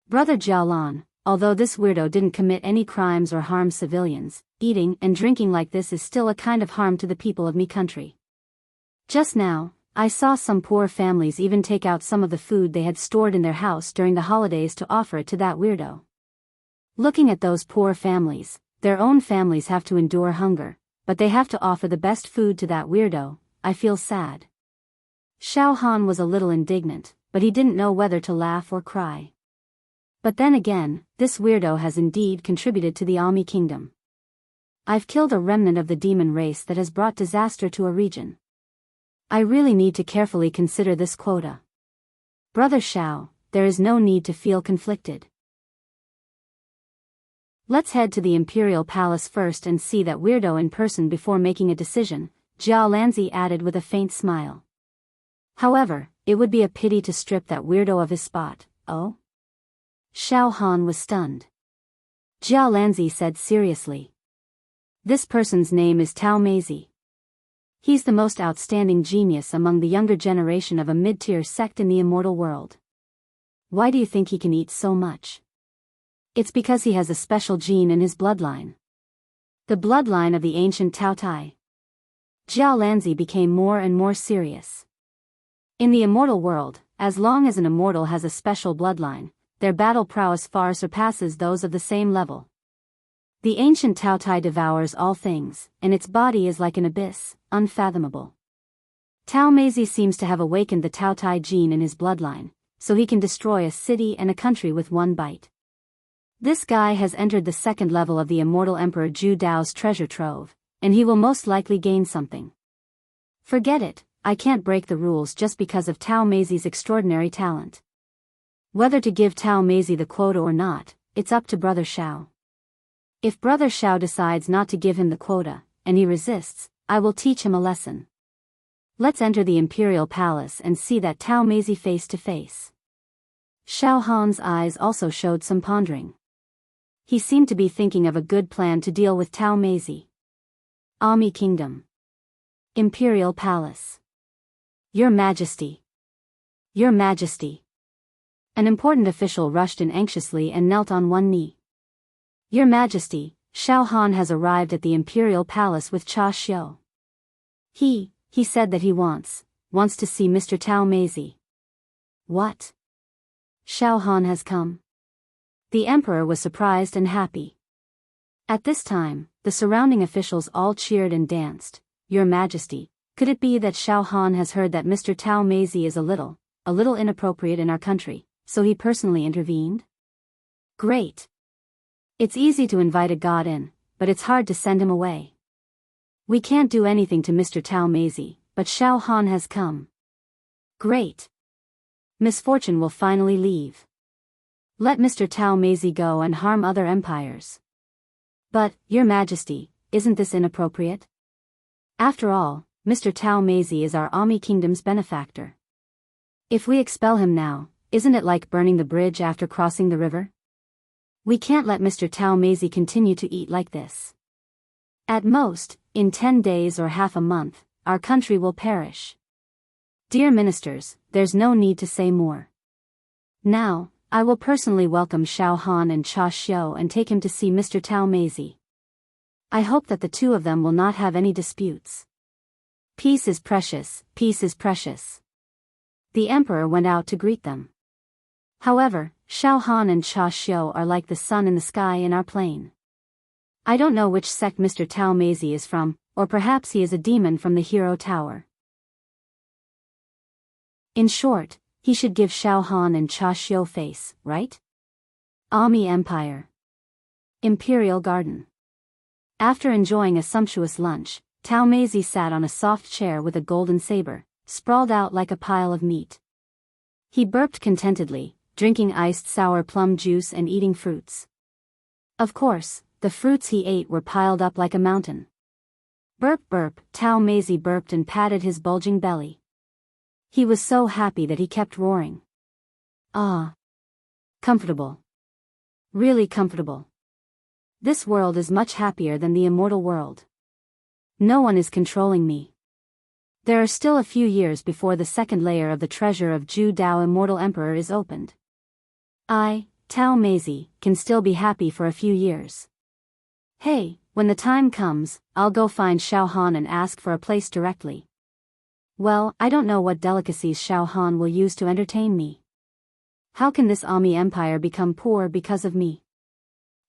Brother Jia Lan, although this weirdo didn't commit any crimes or harm civilians, eating and drinking like this is still a kind of harm to the people of me country. Just now, I saw some poor families even take out some of the food they had stored in their house during the holidays to offer it to that weirdo. Looking at those poor families, their own families have to endure hunger, but they have to offer the best food to that weirdo. I feel sad. Xiao Han was a little indignant, but he didn't know whether to laugh or cry. But then again, this weirdo has indeed contributed to the Ami kingdom. I've killed a remnant of the demon race that has brought disaster to a region. I really need to carefully consider this quota. Brother Xiao, there is no need to feel conflicted. Let's head to the Imperial Palace first and see that weirdo in person before making a decision, Jia Lanzi added with a faint smile. However, it would be a pity to strip that weirdo of his spot. Oh? Xiao Han was stunned. Jia Lanzi said seriously. This person's name is Tao Meizi. He's the most outstanding genius among the younger generation of a mid-tier sect in the immortal world. Why do you think he can eat so much? It's because he has a special gene in his bloodline. The bloodline of the ancient Tao Tai. Jia Lanzi became more and more serious. In the immortal world, as long as an immortal has a special bloodline, their battle prowess far surpasses those of the same level. The ancient Tao Tai devours all things, and its body is like an abyss, unfathomable. Tao Meizi seems to have awakened the Tao Tai gene in his bloodline, so he can destroy a city and a country with one bite. This guy has entered the second level of the immortal Emperor Zhu Dao's treasure trove, and he will most likely gain something. Forget it, I can't break the rules just because of Tao Meizi's extraordinary talent. Whether to give Tao Meizi the quota or not, it's up to Brother Xiao. If Brother Xiao decides not to give him the quota, and he resists, I will teach him a lesson. Let's enter the Imperial Palace and see that Tao Meizi face to face. Xiao Han's eyes also showed some pondering. He seemed to be thinking of a good plan to deal with Tao Meizi. Ami Kingdom. Imperial Palace. Your Majesty. Your Majesty. An important official rushed in anxiously and knelt on one knee. Your Majesty, Xiao Han has arrived at the Imperial Palace with Cha Xiu. He said that he wants to see Mr. Tao Meizi. What? Xiao Han has come? The Emperor was surprised and happy. At this time, the surrounding officials all cheered and danced. Your Majesty, could it be that Xiao Han has heard that Mr. Tao Meizi is a little inappropriate in our country, so he personally intervened? Great. It's easy to invite a god in, but it's hard to send him away. We can't do anything to Mr. Tao Meizi, but Xiao Han has come. Great. Misfortune will finally leave. Let Mr. Tao Meizi go and harm other empires. But, Your Majesty, isn't this inappropriate? After all, Mr. Tao Meizi is our Ami Kingdom's benefactor. If we expel him now, isn't it like burning the bridge after crossing the river? We can't let Mr. Tao Meizi continue to eat like this. At most, in 10 days or half a month, our country will perish. Dear ministers, there's no need to say more. Now, I will personally welcome Xiao Han and Cha Xiu and take him to see Mr. Tao Meizi. I hope that the two of them will not have any disputes. Peace is precious, peace is precious. The Emperor went out to greet them. However, Xiao Han and Cha Xiu are like the sun in the sky in our plain. I don't know which sect Mr. Tao Meizi is from, or perhaps he is a demon from the Hero Tower. In short, he should give Xiao Han and Cha Xiu face, right? Ami Empire. Imperial Garden. After enjoying a sumptuous lunch, Tao Meizi sat on a soft chair with a golden saber, sprawled out like a pile of meat. He burped contentedly, drinking iced sour plum juice and eating fruits. Of course, the fruits he ate were piled up like a mountain. Burp burp, Tao Meizi burped and patted his bulging belly. He was so happy that he kept roaring. Ah. Comfortable. Really comfortable. This world is much happier than the immortal world. No one is controlling me. There are still a few years before the second layer of the treasure of Zhu Dao Immortal Emperor is opened. I, Tao Meizi, can still be happy for a few years. Hey, when the time comes, I'll go find Xiao Han and ask for a place directly. Well, I don't know what delicacies Xiao Han will use to entertain me. How can this Ami Empire become poor because of me?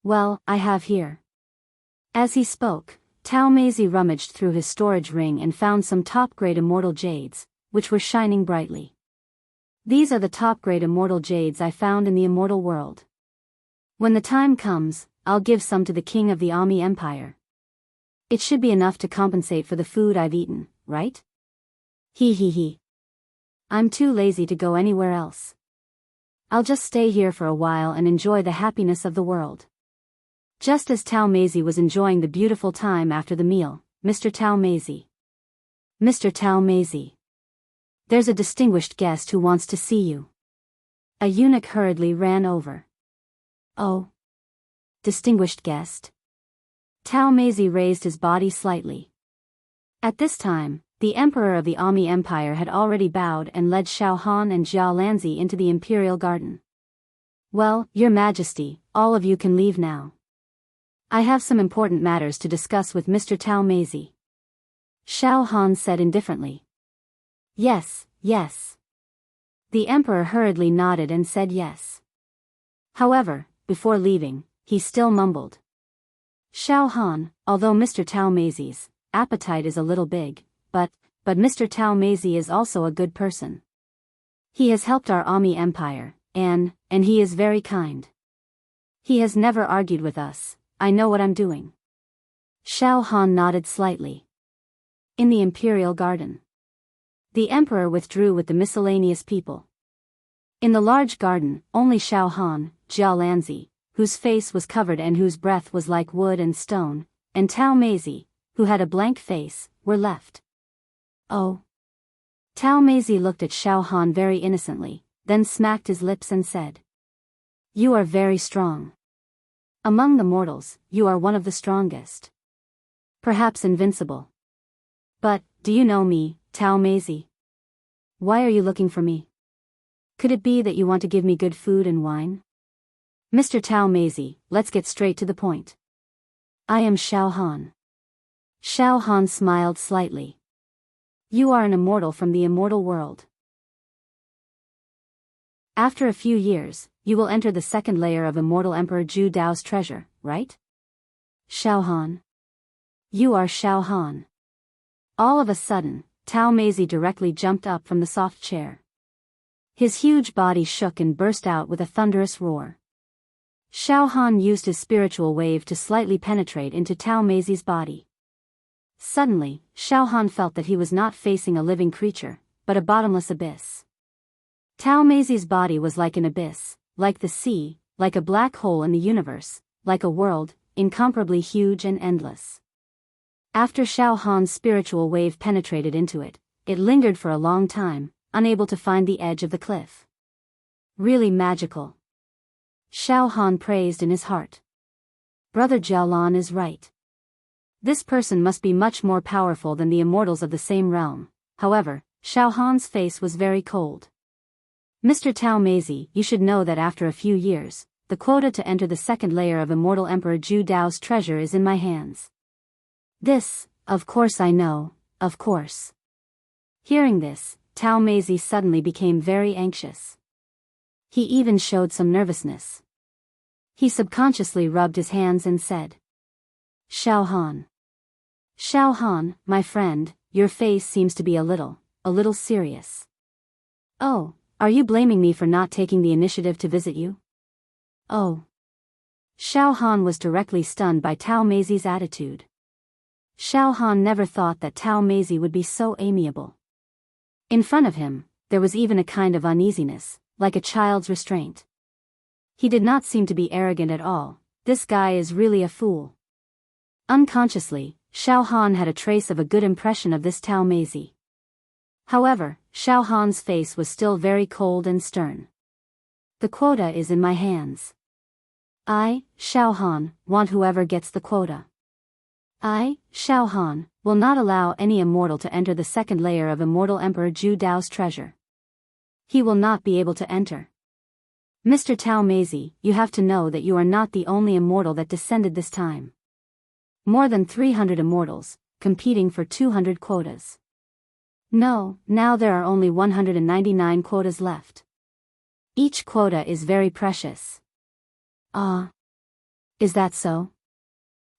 Well, I have here. As he spoke, Tao Meizi rummaged through his storage ring and found some top-grade immortal jades, which were shining brightly. These are the top-grade immortal jades I found in the immortal world. When the time comes, I'll give some to the king of the Ami Empire. It should be enough to compensate for the food I've eaten, right? He. I'm too lazy to go anywhere else. I'll just stay here for a while and enjoy the happiness of the world. Just as Tao Meizi was enjoying the beautiful time after the meal, Mr. Tao Meizi. Mr. Tao Meizi. There's a distinguished guest who wants to see you. A eunuch hurriedly ran over. Oh. Distinguished guest. Tao Meizi raised his body slightly. At this time, the emperor of the Ami Empire had already bowed and led Xiao Han and Jia Lanzi into the imperial garden. Well, your majesty, all of you can leave now. I have some important matters to discuss with Mr. Tao Meizi. Xiao Han said indifferently. Yes. The emperor hurriedly nodded and said yes. However, before leaving, he still mumbled. Xiao Han, although Mr. Tao Meizi's appetite is a little big, but Mr. Tao Meizi is also a good person. He has helped our Ami Empire, and he is very kind. He has never argued with us. I know what I'm doing. Xiao Han nodded slightly. In the imperial garden. The emperor withdrew with the miscellaneous people. In the large garden, only Xiao Han, Jia Lanzi, whose face was covered and whose breath was like wood and stone, and Tao Meizi, who had a blank face, were left. Oh. Tao Meizi looked at Xiao Han very innocently, then smacked his lips and said. You are very strong. Among the mortals, you are one of the strongest. Perhaps invincible. But, do you know me, Tao Meizi? Why are you looking for me? Could it be that you want to give me good food and wine? Mr. Tao Meizi, let's get straight to the point. I am Xiao Han. Xiao Han smiled slightly. You are an immortal from the immortal world. After a few years, you will enter the second layer of Immortal Emperor Zhu Dao's treasure, right? Xiao Han. You are Xiao Han. All of a sudden, Tao Meizi directly jumped up from the soft chair. His huge body shook and burst out with a thunderous roar. Xiao Han used his spiritual wave to slightly penetrate into Tao Meizi's body. Suddenly, Xiao Han felt that he was not facing a living creature, but a bottomless abyss. Tao Meizi's body was like an abyss, like the sea, like a black hole in the universe, like a world, incomparably huge and endless. After Xiao Han's spiritual wave penetrated into it, it lingered for a long time, unable to find the edge of the cliff. Really magical. Xiao Han praised in his heart. Brother Jialan is right. This person must be much more powerful than the immortals of the same realm. However, Xiao Han's face was very cold. Mr. Tao Meizi, you should know that after a few years, the quota to enter the second layer of Immortal Emperor Zhu Dao's treasure is in my hands. This, of course I know, of course. Hearing this, Tao Meizi suddenly became very anxious. He even showed some nervousness. He subconsciously rubbed his hands and said. Xiao Han. Xiao Han, my friend, your face seems to be a little serious. Oh. Are you blaming me for not taking the initiative to visit you? Oh. Xiao Han was directly stunned by Tao Meizi's attitude. Xiao Han never thought that Tao Meizi would be so amiable. In front of him, there was even a kind of uneasiness, like a child's restraint. He did not seem to be arrogant at all. This guy is really a fool. Unconsciously, Xiao Han had a trace of a good impression of this Tao Meizi. However, Xiao Han's face was still very cold and stern. The quota is in my hands. I, Xiao Han, want whoever gets the quota. I, Xiao Han, will not allow any immortal to enter the second layer of Immortal Emperor Zhu Dao's treasure. He will not be able to enter. Mr. Tao Meizi, you have to know that you are not the only immortal that descended this time. More than 300 immortals, competing for 200 quotas. No, now there are only 199 quotas left. Each quota is very precious. Ah. Is that so?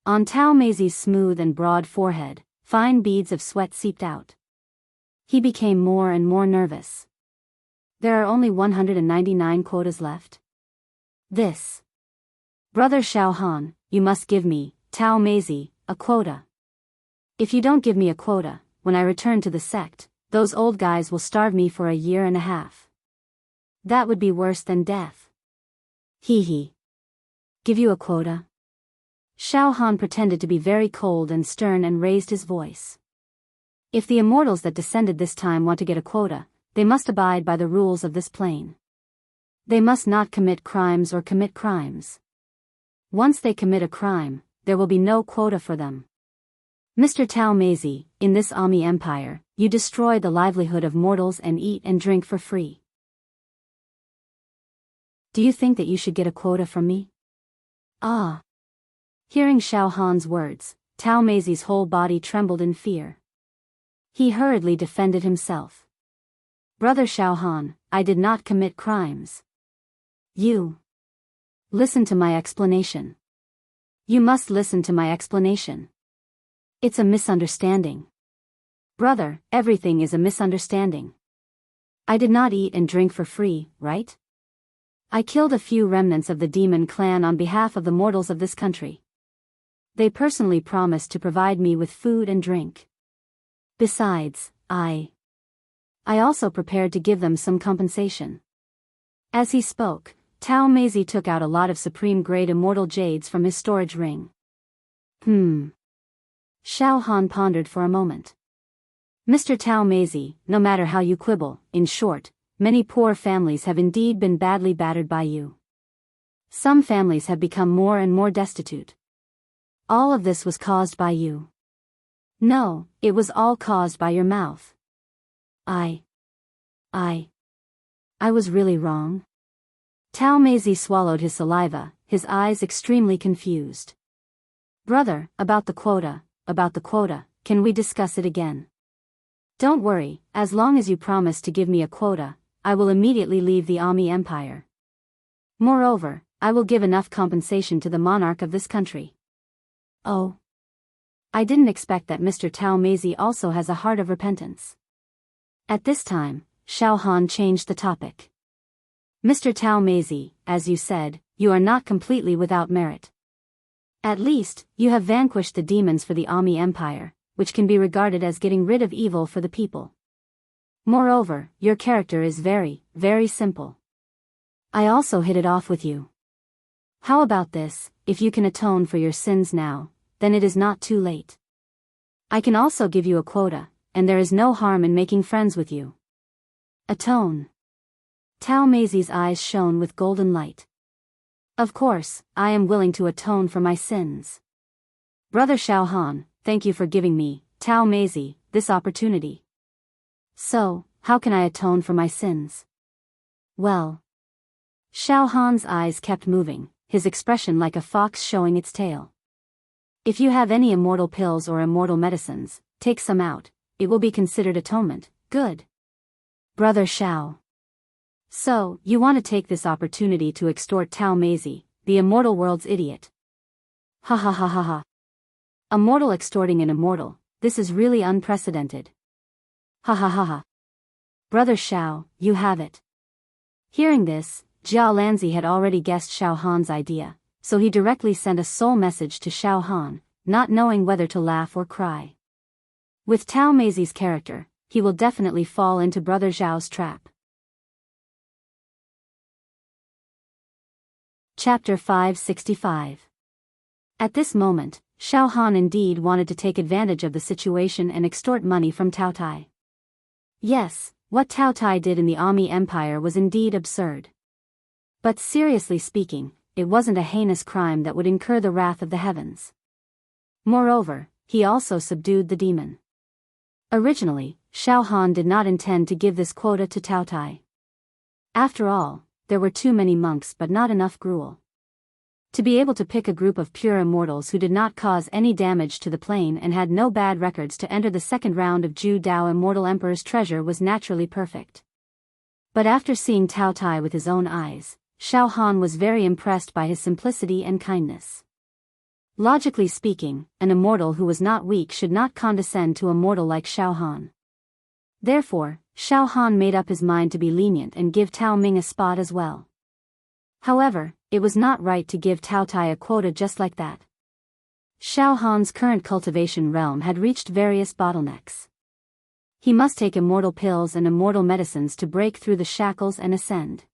On Tao Meizi's smooth and broad forehead, fine beads of sweat seeped out. He became more and more nervous. There are only 199 quotas left. This. Brother Xiao Han, you must give me, Tao Meizi, a quota. If you don't give me a quota, when I return to the sect, those old guys will starve me for a year and a half. That would be worse than death. Hee hee. Give you a quota? Xiao Han pretended to be very cold and stern and raised his voice. If the immortals that descended this time want to get a quota, they must abide by the rules of this plane. They must not commit crimes or commit crimes. Once they commit a crime, there will be no quota for them. Mr. Tao Meizi, in this Ami Empire, you destroy the livelihood of mortals and eat and drink for free. Do you think that you should get a quota from me? Ah. Hearing Xiao Han's words, Tao Meizi's whole body trembled in fear. He hurriedly defended himself. Brother Xiao Han, I did not commit crimes. You. Listen to my explanation. You must listen to my explanation. It's a misunderstanding. Brother, everything is a misunderstanding. I did not eat and drink for free, right? I killed a few remnants of the demon clan on behalf of the mortals of this country. They personally promised to provide me with food and drink. Besides, I also prepared to give them some compensation. As he spoke, Tao Meizi took out a lot of supreme-grade immortal jades from his storage ring. Xiao Han pondered for a moment. Mr. Tao Meizi, no matter how you quibble, in short, many poor families have indeed been badly battered by you. Some families have become more and more destitute. All of this was caused by you. No, it was all caused by your mouth. I was really wrong. Tao Meizi swallowed his saliva, his eyes extremely confused. Brother, about the quota, can we discuss it again? Don't worry, as long as you promise to give me a quota, I will immediately leave the Ami Empire. Moreover, I will give enough compensation to the monarch of this country. Oh. I didn't expect that Mr. Tao Meizi also has a heart of repentance. At this time, Xiao Han changed the topic. Mr. Tao Meizi, as you said, you are not completely without merit. At least, you have vanquished the demons for the Ami Empire, which can be regarded as getting rid of evil for the people. Moreover, your character is very, very simple. I also hit it off with you. How about this, if you can atone for your sins now, then it is not too late. I can also give you a quota, and there is no harm in making friends with you. Atone. Tao Meizi's eyes shone with golden light. Of course, I am willing to atone for my sins. Brother Xiao Han, thank you for giving me, Tao Meizi, this opportunity. So, how can I atone for my sins? Well. Xiao Han's eyes kept moving, his expression like a fox showing its tail. If you have any immortal pills or immortal medicines, take some out, it will be considered atonement. Good. Brother Xiao. So, you want to take this opportunity to extort Tao Meizi, the immortal world's idiot. Ha ha ha ha ha. A mortal extorting an immortal, this is really unprecedented. Ha ha ha ha. Brother Xiao, you have it. Hearing this, Jia Lanzi had already guessed Xiao Han's idea, so he directly sent a soul message to Xiao Han, not knowing whether to laugh or cry. With Tao Meizi's character, he will definitely fall into Brother Zhao's trap. Chapter 565. At this moment, Xiao Han indeed wanted to take advantage of the situation and extort money from Tao Tai. Yes, what Tao Tai did in the Ami Empire was indeed absurd. But seriously speaking, it wasn't a heinous crime that would incur the wrath of the heavens. Moreover, he also subdued the demon. Originally, Xiao Han did not intend to give this quota to Tao Tai. After all, there were too many monks but not enough gruel. To be able to pick a group of pure immortals who did not cause any damage to the plane and had no bad records to enter the second round of Zhu Dao Immortal Emperor's treasure was naturally perfect. But after seeing Tao Tai with his own eyes, Xiao Han was very impressed by his simplicity and kindness. Logically speaking, an immortal who was not weak should not condescend to a mortal like Xiao Han. Therefore, Xiao Han made up his mind to be lenient and give Tao Ming a spot as well. However, it was not right to give Tao Tai a quota just like that. Xiao Han's current cultivation realm had reached various bottlenecks. He must take immortal pills and immortal medicines to break through the shackles and ascend.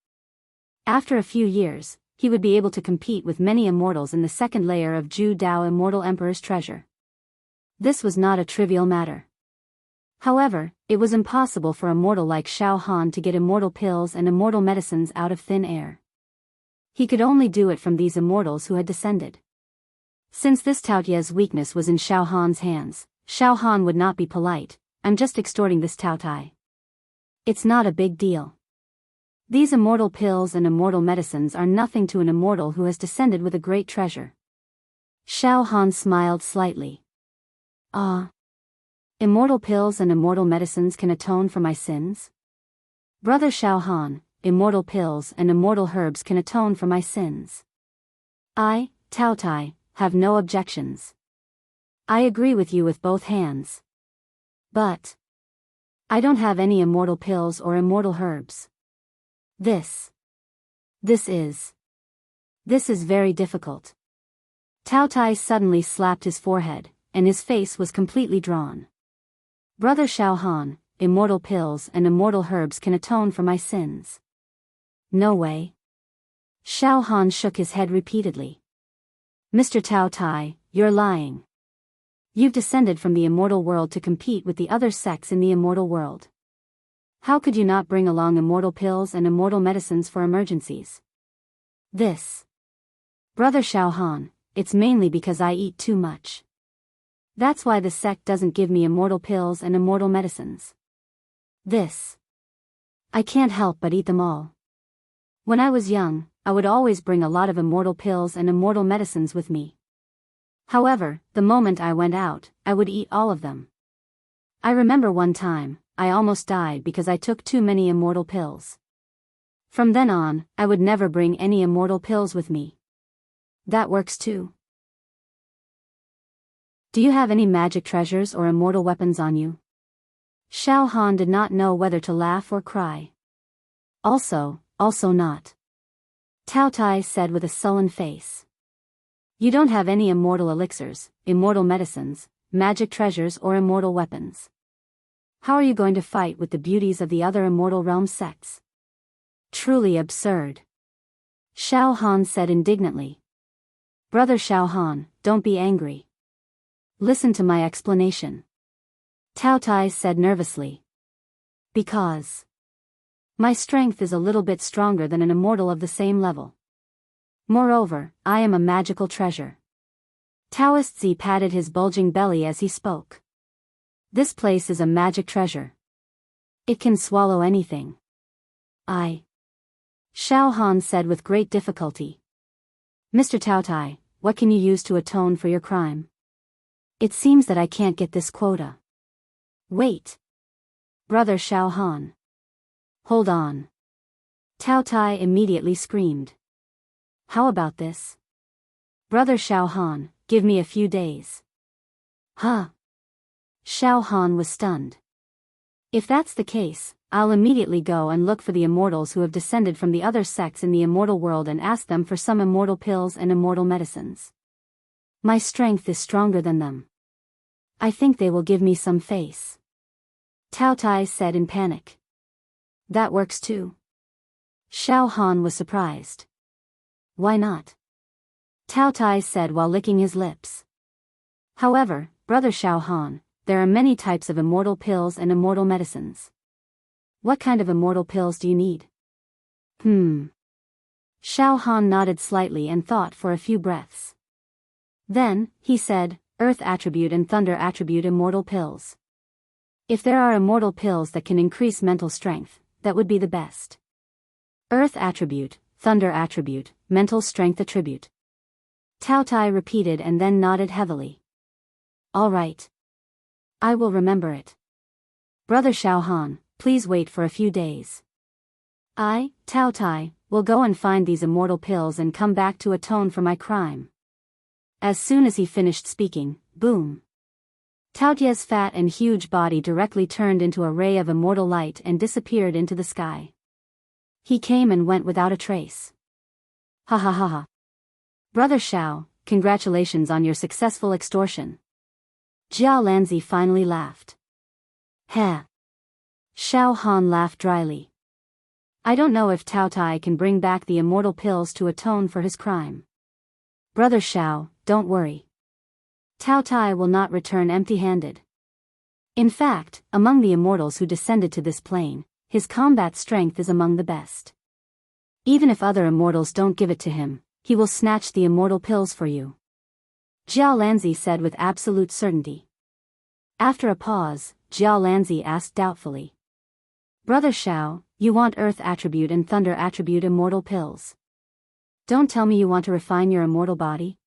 After a few years, he would be able to compete with many immortals in the second layer of Zhu Dao Immortal Emperor's treasure. This was not a trivial matter. However, it was impossible for a mortal like Xiao Han to get immortal pills and immortal medicines out of thin air. He could only do it from these immortals who had descended. Since this Taotia's weakness was in Xiao Han's hands, Xiao Han would not be polite. I'm just extorting this Tao Tai. It's not a big deal. These immortal pills and immortal medicines are nothing to an immortal who has descended with a great treasure. Xiao Han smiled slightly. Ah. Immortal pills and immortal medicines can atone for my sins? Brother Xiao Han, immortal pills and immortal herbs can atone for my sins. I, Tao Tai, have no objections. I agree with you with both hands. But I don't have any immortal pills or immortal herbs. This is very difficult. Tao Tai suddenly slapped his forehead, and his face was completely drawn. Brother Xiao Han, immortal pills and immortal herbs can atone for my sins. No way. Xiao Han shook his head repeatedly. Mr. Tao Tai, you're lying. You've descended from the immortal world to compete with the other sects in the immortal world. How could you not bring along immortal pills and immortal medicines for emergencies? Brother Xiao Han, it's mainly because I eat too much. That's why the sect doesn't give me immortal pills and immortal medicines. I can't help but eat them all. When I was young, I would always bring a lot of immortal pills and immortal medicines with me. However, the moment I went out, I would eat all of them. I remember one time, I almost died because I took too many immortal pills. From then on, I would never bring any immortal pills with me. That works too. Do you have any magic treasures or immortal weapons on you? Xiao Han did not know whether to laugh or cry. Also not. Tao Tai said with a sullen face. You don't have any immortal elixirs, immortal medicines, magic treasures or immortal weapons. How are you going to fight with the beauties of the other immortal realm sects? Truly absurd. Xiao Han said indignantly. Brother Xiao Han, don't be angry. Listen to my explanation. Tao Tai said nervously. Because my strength is a little bit stronger than an immortal of the same level. Moreover, I am a magical treasure. Daoist Zi patted his bulging belly as he spoke. This place is a magic treasure. It can swallow anything. Xiao Han said with great difficulty. Mr. Tao Tai, what can you use to atone for your crime? It seems that I can't get this quota. Wait. Brother Xiao Han. Hold on. Tao Tai immediately screamed. How about this? Brother Xiao Han, give me a few days. Huh? Xiao Han was stunned. If that's the case, I'll immediately go and look for the immortals who have descended from the other sects in the immortal world and ask them for some immortal pills and immortal medicines. My strength is stronger than them. I think they will give me some face. Tao Tai said in panic. That works too. Xiao Han was surprised. Why not? Tao Tai said while licking his lips. However, Brother Xiao Han, there are many types of immortal pills and immortal medicines. What kind of immortal pills do you need? Xiao Han nodded slightly and thought for a few breaths. Then, he said, Earth attribute and Thunder attribute immortal pills. If there are immortal pills that can increase mental strength, that would be the best. Earth attribute, Thunder attribute, mental strength attribute. Tao Tai repeated and then nodded heavily. All right. I will remember it. Brother Xiao Han, please wait for a few days. I, Tao Tai, will go and find these immortal pills and come back to atone for my crime. As soon as he finished speaking, boom. Tao Tie's fat and huge body directly turned into a ray of immortal light and disappeared into the sky. He came and went without a trace. Ha ha ha ha. Brother Xiao, congratulations on your successful extortion. Jiao Lanzi finally laughed. Heh. Xiao Han laughed dryly. I don't know if Tao Tai can bring back the immortal pills to atone for his crime. Brother Xiao, don't worry. Tao Tai will not return empty-handed. In fact, among the immortals who descended to this plane, his combat strength is among the best. Even if other immortals don't give it to him, he will snatch the immortal pills for you. Jiao Lanzi said with absolute certainty. After a pause, Jiao Lanzi asked doubtfully. Brother Xiao, you want Earth attribute and Thunder attribute immortal pills. Don't tell me you want to refine your immortal body?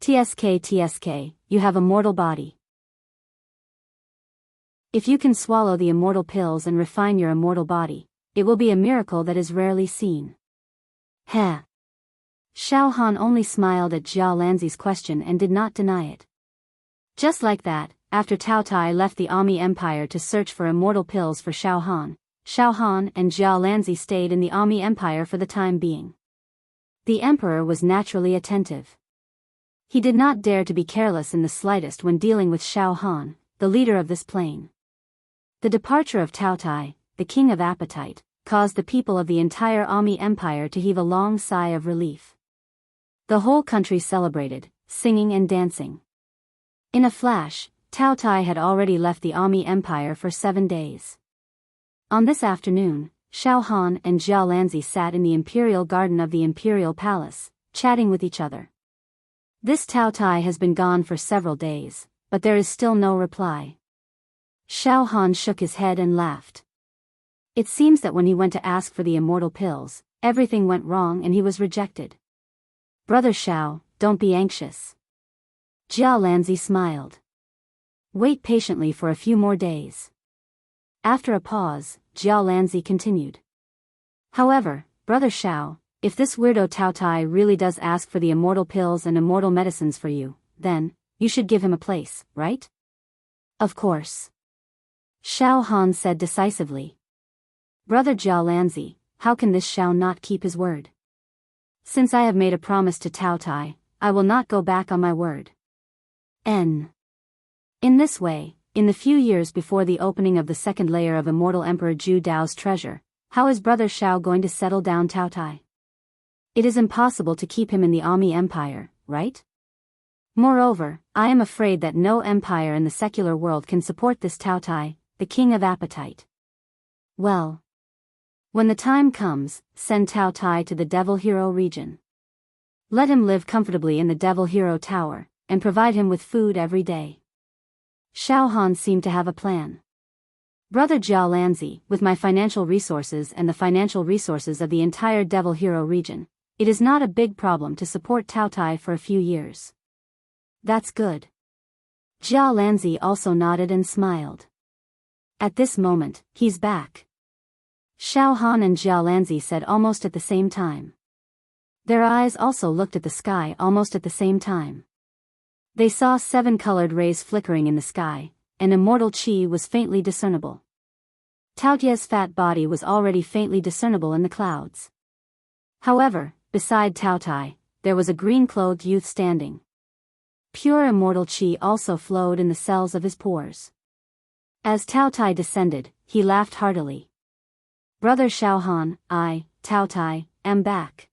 TSK, you have a mortal body. If you can swallow the immortal pills and refine your immortal body, it will be a miracle that is rarely seen. Heh. Xiao Han only smiled at Jiao Lanzi's question and did not deny it. Just like that, after Tao Tai left the Ami Empire to search for immortal pills for Xiao Han and Jiao Lanzi stayed in the Ami Empire for the time being. The emperor was naturally attentive. He did not dare to be careless in the slightest when dealing with Xiao Han, the leader of this plane. The departure of Tao Tai, the king of appetite, caused the people of the entire Ami Empire to heave a long sigh of relief. The whole country celebrated, singing and dancing. In a flash, Tao Tai had already left the Ami Empire for 7 days. On this afternoon, Xiao Han and Jiao Lanzi sat in the imperial garden of the imperial palace, chatting with each other. This Tao Tai has been gone for several days, but there is still no reply. Xiao Han shook his head and laughed. It seems that when he went to ask for the immortal pills, everything went wrong and he was rejected. Brother Xiao, don't be anxious. Jiao Lanzi smiled. Wait patiently for a few more days. After a pause, Jiao Lanzi continued. However, Brother Xiao, if this weirdo Tao Tai really does ask for the immortal pills and immortal medicines for you, then, you should give him a place, right? Of course. Xiao Han said decisively. Brother Jiao Lanzi, how can this Xiao not keep his word? Since I have made a promise to Tao Tai, I will not go back on my word. In this way, in the few years before the opening of the second layer of immortal Emperor Zhu Dao's treasure, how is Brother Xiao going to settle down Tao Tai? It is impossible to keep him in the Ami Empire, right? Moreover, I am afraid that no empire in the secular world can support this Tao Tai, the king of appetite. Well, when the time comes, send Tao Tai to the Devil Hero region. Let him live comfortably in the Devil Hero Tower, and provide him with food every day. Xiao Han seemed to have a plan. Brother Jiao Lanzi, with my financial resources and the financial resources of the entire Devil Hero region, it is not a big problem to support Tao Tai for a few years. That's good. Jiao Lanzi also nodded and smiled. At this moment, he's back. Xiao Han and Jiao Lanzi said almost at the same time. Their eyes also looked at the sky almost at the same time. They saw 7 colored rays flickering in the sky, and immortal chi was faintly discernible. Taotia's fat body was already faintly discernible in the clouds. However, beside Taotai, there was a green-clothed youth standing. Pure immortal qi also flowed in the cells of his pores. As Taotai descended, he laughed heartily. "Brother Xiaohan, I, Taotai, am back."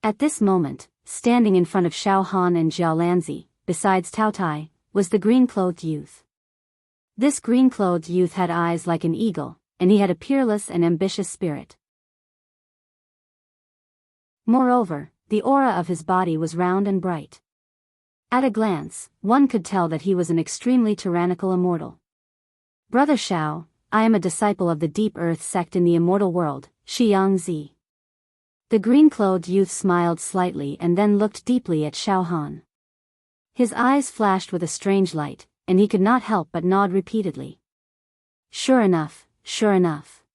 At this moment, standing in front of Xiaohan and Jiaolanzi, besides Taotai, was the green-clothed youth. This green-clothed youth had eyes like an eagle, and he had a peerless and ambitious spirit. Moreover, the aura of his body was round and bright. At a glance, one could tell that he was an extremely tyrannical immortal. "Brother Xiao, I am a disciple of the Deep Earth sect in the immortal world, Xiangzi." The green-clothed youth smiled slightly and then looked deeply at Xiaohan. His eyes flashed with a strange light, and he could not help but nod repeatedly. Sure enough, sure enough.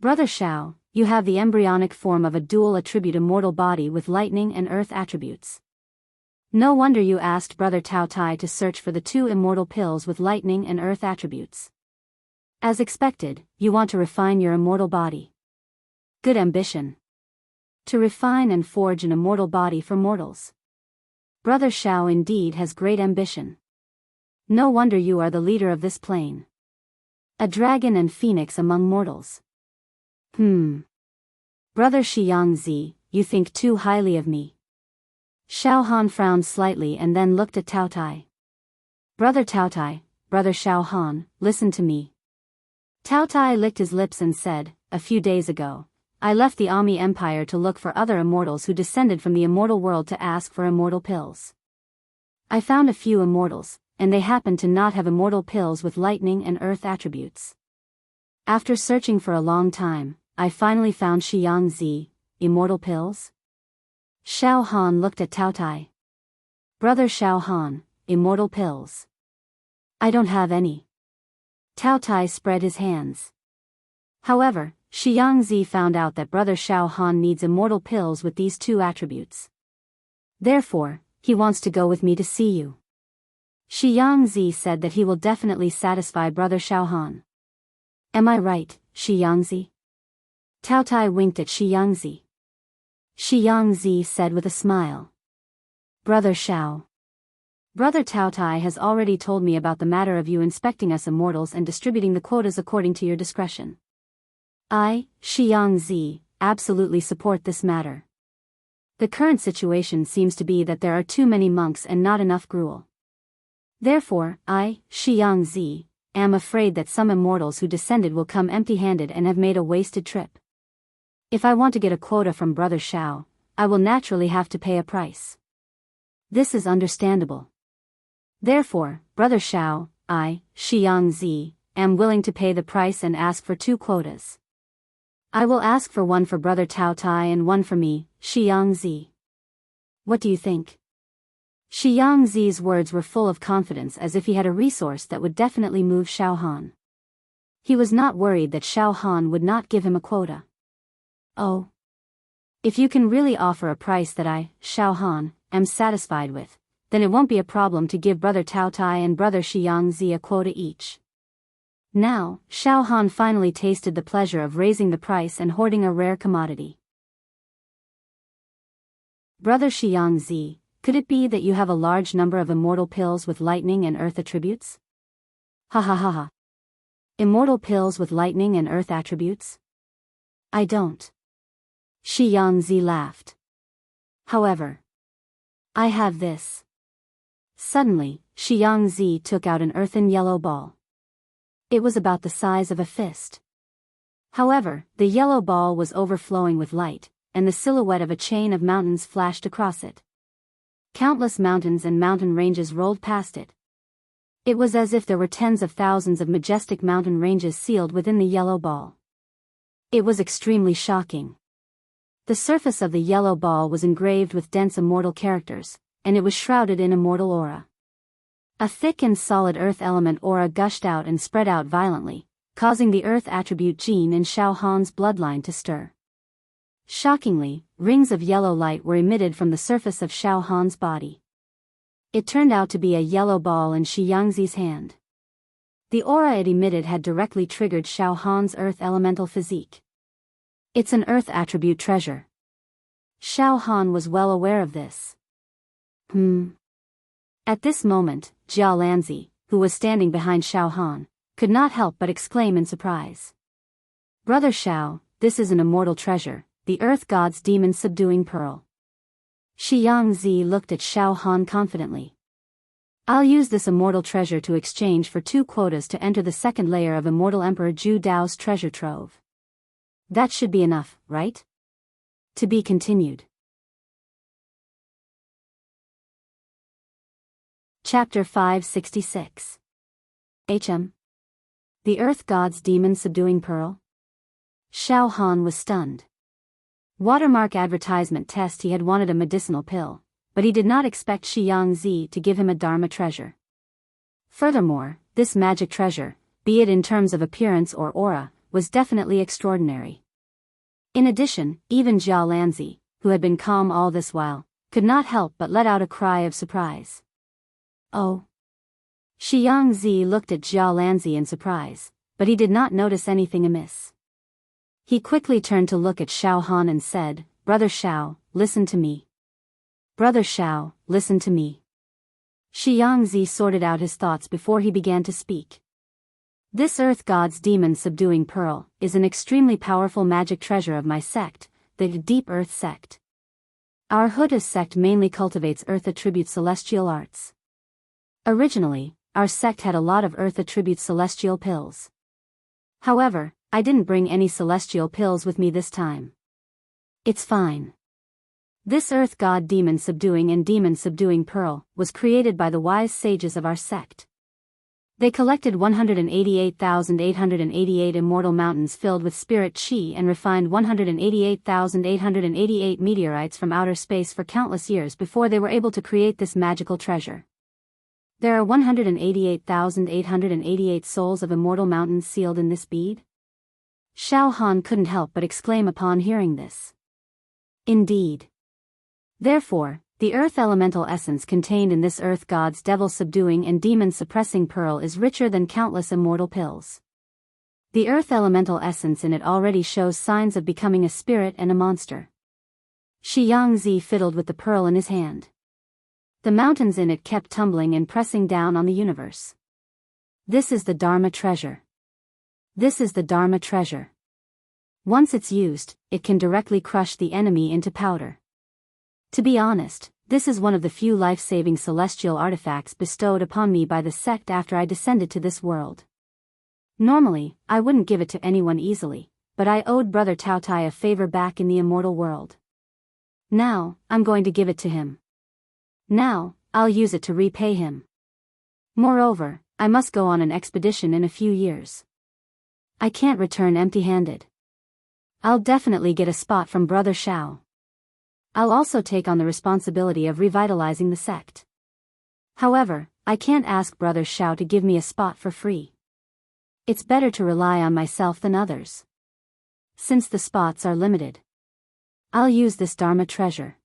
Brother Xiao, you have the embryonic form of a dual-attribute immortal body with lightning and earth attributes. No wonder you asked Brother Taotai to search for the 2 immortal pills with lightning and earth attributes. As expected, you want to refine your immortal body. Good ambition. To refine and forge an immortal body for mortals. Brother Xiao indeed has great ambition. No wonder you are the leader of this plane. A dragon and phoenix among mortals. Brother Xiangzi, you think too highly of me. Xiaohan frowned slightly and then looked at Taotai. Brother Taotai, Brother Xiaohan, listen to me. Taotai licked his lips and said, a few days ago, I left the Ami Empire to look for other immortals who descended from the immortal world to ask for immortal pills. I found a few immortals, and they happened to not have immortal pills with lightning and earth attributes. After searching for a long time, I finally found Xiangzi, immortal pills? Xiaohan looked at Taotai. Brother Xiaohan, immortal pills. I don't have any. Taotai spread his hands. However, Xiangzi found out that Brother Xiaohan needs immortal pills with these 2 attributes. Therefore, he wants to go with me to see you. Xiangzi said that he will definitely satisfy Brother Xiaohan. Am I right, Xiangzi? Taotai winked at Xiangzi. Xiangzi said with a smile. Brother Xiao. Brother Taotai has already told me about the matter of you inspecting us immortals and distributing the quotas according to your discretion. I, Xiangzi, absolutely support this matter. The current situation seems to be that there are too many monks and not enough gruel. Therefore, I, Xiangzi, am afraid that some immortals who descended will come empty-handed and have made a wasted trip. If I want to get a quota from Brother Xiao, I will naturally have to pay a price. This is understandable. Therefore, Brother Xiao, I, Xiangzi, am willing to pay the price and ask for 2 quotas. I will ask for 1 for Brother Taotai and 1 for me, Xiangzi. What do you think? Xiangzi's words were full of confidence as if he had a resource that would definitely move Xiaohan. He was not worried that Xiaohan would not give him a quota. Oh. If you can really offer a price that I, Xiaohan, am satisfied with, then it won't be a problem to give Brother Taotai and Brother Xiangzi a quota each. Now, Xiaohan finally tasted the pleasure of raising the price and hoarding a rare commodity. Brother Xiangzi, could it be that you have a large number of immortal pills with lightning and earth attributes? Ha ha ha ha. Immortal pills with lightning and earth attributes? I don't. Xiangzi laughed. However, I have this. Suddenly, Xiangzi took out an earthen yellow ball. It was about the size of a fist. However, the yellow ball was overflowing with light, and the silhouette of a chain of mountains flashed across it. Countless mountains and mountain ranges rolled past it. It was as if there were tens of thousands of majestic mountain ranges sealed within the yellow ball. It was extremely shocking. The surface of the yellow ball was engraved with dense immortal characters, and it was shrouded in immortal aura. A thick and solid earth element aura gushed out and spread out violently, causing the earth attribute gene in Xiaohan's bloodline to stir. Shockingly, rings of yellow light were emitted from the surface of Xiaohan's body. It turned out to be a yellow ball in Xiangzi's hand. The aura it emitted had directly triggered Xiao Han's earth elemental physique. It's an earth attribute treasure. Xiao Han was well aware of this. At this moment, Jia Lanzi, who was standing behind Xiao Han, could not help but exclaim in surprise. Brother Xiao, this is an immortal treasure, the earth god's demon subduing pearl. Xiangzi looked at Xiao Han confidently. I'll use this immortal treasure to exchange for 2 quotas to enter the second layer of Immortal Emperor Zhu Dao's treasure trove. That should be enough, right? To be continued. Chapter 566. The Earth God's Demon Subduing Pearl? Xiao Han was stunned. Watermark advertisement test he had wanted a medicinal pill, but he did not expect Xiangzi to give him a Dharma treasure. Furthermore, this magic treasure, be it in terms of appearance or aura, was definitely extraordinary. In addition, even Jia Lanzi, who had been calm all this while, could not help but let out a cry of surprise. Oh. Xiangzi looked at Jia Lanzi in surprise, but he did not notice anything amiss. He quickly turned to look at Xiao Han and said, Brother Xiao, listen to me. Brother Xiao, listen to me. Xiangzi sorted out his thoughts before he began to speak. This earth god's demon subduing pearl is an extremely powerful magic treasure of my sect, the Deep Earth sect. Our Huda sect mainly cultivates earth attribute celestial arts. Originally, our sect had a lot of earth attribute celestial pills. However, I didn't bring any celestial pills with me this time. It's fine. This earth god demon subduing pearl was created by the wise sages of our sect. They collected 188,888 immortal mountains filled with spirit chi and refined 188,888 meteorites from outer space for countless years before they were able to create this magical treasure. There are 188,888 souls of immortal mountains sealed in this bead? Xiao Han couldn't help but exclaim upon hearing this. Indeed. Therefore, the earth elemental essence contained in this earth god's devil subduing and demon suppressing pearl is richer than countless immortal pills. The earth elemental essence in it already shows signs of becoming a spirit and a monster. Xiangzi fiddled with the pearl in his hand. The mountains in it kept tumbling and pressing down on the universe. This is the Dharma treasure. This is the Dharma treasure. Once it's used, it can directly crush the enemy into powder. To be honest, this is one of the few life-saving celestial artifacts bestowed upon me by the sect after I descended to this world. Normally, I wouldn't give it to anyone easily, but I owed Brother Taotai a favor back in the immortal world. Now, I'm going to give it to him. Now, I'll use it to repay him. Moreover, I must go on an expedition in a few years. I can't return empty-handed. I'll definitely get a spot from Brother Xiao. I'll also take on the responsibility of revitalizing the sect. However, I can't ask Brother Xiao to give me a spot for free. It's better to rely on myself than others. Since the spots are limited, I'll use this Dharma treasure.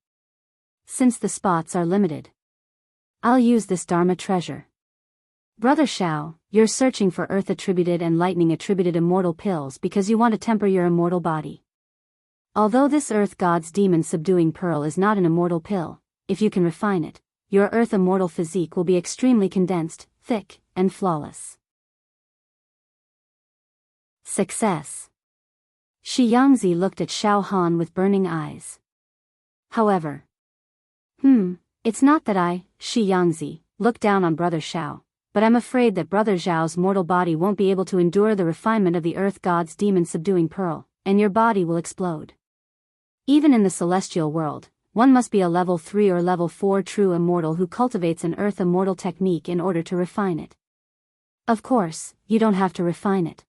Since the spots are limited, I'll use this Dharma treasure. Brother Xiao, you're searching for earth-attributed and lightning-attributed immortal pills because you want to temper your immortal body. Although this earth god's demon subduing pearl is not an immortal pill, if you can refine it, your earth immortal physique will be extremely condensed, thick, and flawless. Success. Xiangzi looked at Xiao Han with burning eyes. However, it's not that I, Xiangzi, look down on Brother Xiao, but I'm afraid that Brother Xiao's mortal body won't be able to endure the refinement of the earth god's demon subduing pearl, and your body will explode. Even in the celestial world, one must be a level 3 or level 4 true immortal who cultivates an earth immortal technique in order to refine it. Of course, you don't have to refine it.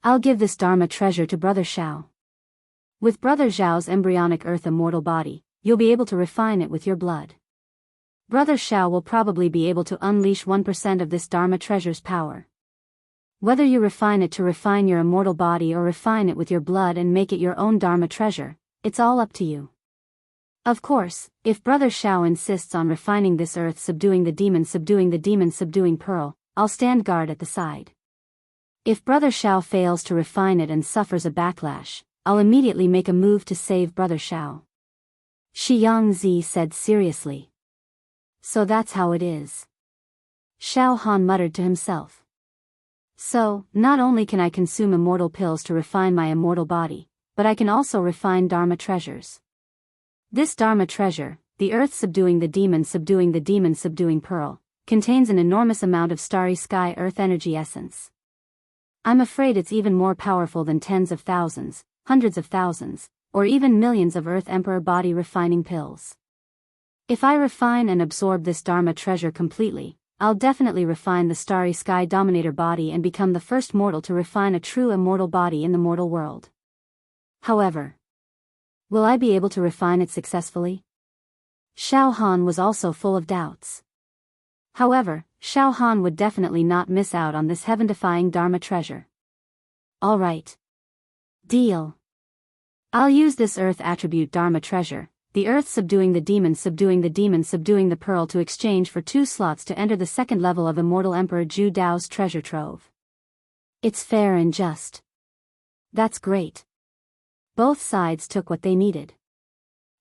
I'll give this Dharma treasure to Brother Xiao. With Brother Xiao's embryonic earth immortal body, you'll be able to refine it with your blood. Brother Xiao will probably be able to unleash 1% of this Dharma treasure's power. Whether you refine it to refine your immortal body or refine it with your blood and make it your own Dharma treasure, it's all up to you. Of course, if Brother Xiao insists on refining this earth subduing the demon subduing pearl, I'll stand guard at the side. If Brother Xiao fails to refine it and suffers a backlash, I'll immediately make a move to save Brother Xiao. Xianxia said seriously. So that's how it is. Xiao Han muttered to himself. So, not only can I consume immortal pills to refine my immortal body, but I can also refine Dharma treasures. This Dharma treasure, the earth subduing the demon subduing pearl, contains an enormous amount of starry sky earth energy essence. I'm afraid it's even more powerful than tens of thousands, hundreds of thousands, or even millions of Earth Emperor body refining pills. If I refine and absorb this Dharma treasure completely, I'll definitely refine the starry sky dominator body and become the first mortal to refine a true immortal body in the mortal world. However, will I be able to refine it successfully? Xiao Han was also full of doubts. However, Xiao Han would definitely not miss out on this heaven-defying Dharma treasure. All right. Deal. I'll use this earth attribute Dharma treasure, the earth subduing the demon subduing the pearl to exchange for 2 slots to enter the second level of Immortal Emperor Zhu Dao's treasure trove. It's fair and just. That's great. Both sides took what they needed.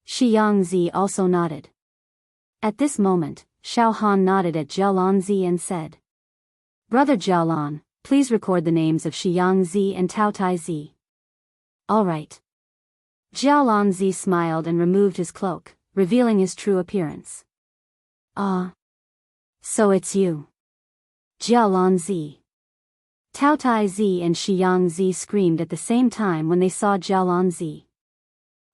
Xianxia also nodded. At this moment, Xiao Han nodded at Jialanzi and said, Brother Jialan, please record the names of Xianxia and Taotaizi. All right. Jialanzi smiled and removed his cloak, revealing his true appearance. Ah. So it's you. Jialanzi. Taotaizi and Xianxia screamed at the same time when they saw Jialanzi.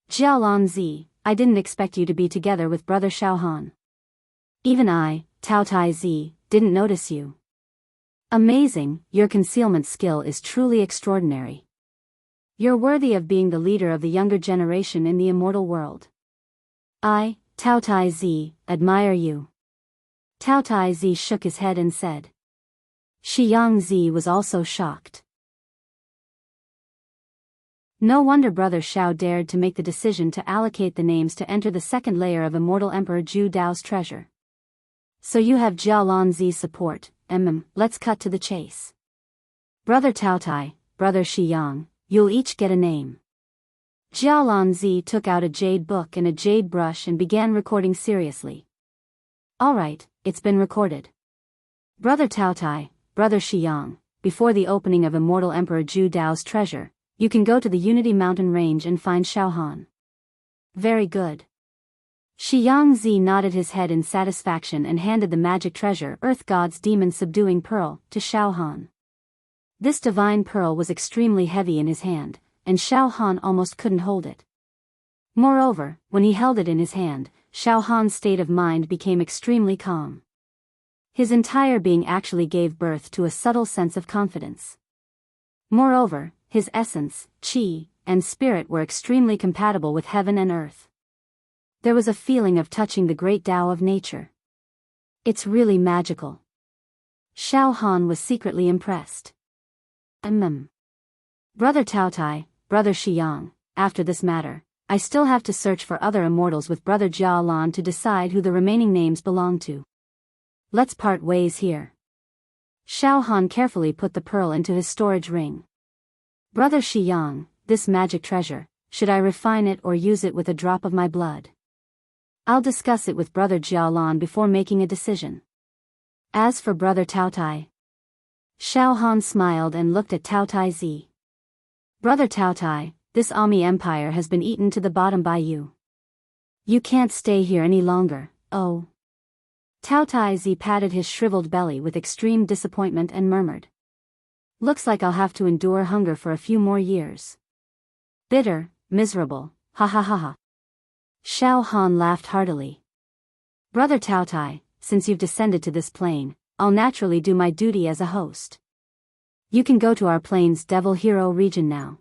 Jialanzi, I didn't expect you to be together with Brother Xiao Han. Even I, Taotaizi, didn't notice you. Amazing, your concealment skill is truly extraordinary. You're worthy of being the leader of the younger generation in the immortal world. I, Taotaizi, admire you. Taotaizi shook his head and said. Xianxia was also shocked. No wonder Brother Xiao dared to make the decision to allocate the names to enter the second layer of Immortal Emperor Zhu Dao's treasure. So you have Jialanzi's support, let's cut to the chase. Brother Taotai, Brother Xiyang, you'll each get a name. Jialanzi took out a jade book and a jade brush and began recording seriously. Alright, it's been recorded. Brother Taotai, Brother Xiyang, before the opening of Immortal Emperor Zhu Dao's treasure, you can go to the Unity Mountain Range and find Xiao Han. Very good. Xianxia nodded his head in satisfaction and handed the magic treasure Earth God's Demon Subduing Pearl to Xiao Han. This divine pearl was extremely heavy in his hand, and Xiao Han almost couldn't hold it. Moreover, when he held it in his hand, Xiao Han's state of mind became extremely calm. His entire being actually gave birth to a subtle sense of confidence. Moreover, his essence, qi, and spirit were extremely compatible with heaven and earth. There was a feeling of touching the great Tao of nature. It's really magical. Xiao Han was secretly impressed. Brother Taotai, Brother Xiyang, after this matter, I still have to search for other immortals with Brother Jialan to decide who the remaining names belong to. Let's part ways here. Xiao Han carefully put the pearl into his storage ring. Brother Xiyang, this magic treasure, should I refine it or use it with a drop of my blood? I'll discuss it with Brother Jialan before making a decision. As for Brother Taotai, Xiao Han smiled and looked at Taotaizi. Brother Taotai, this Ami Empire has been eaten to the bottom by you. You can't stay here any longer, oh. Taotaizi patted his shriveled belly with extreme disappointment and murmured. Looks like I'll have to endure hunger for a few more years. Bitter, miserable, ha ha ha ha. Xiao Han laughed heartily. Brother Taotai, since you've descended to this plane, I'll naturally do my duty as a host. You can go to our plane's Devil Hero region now.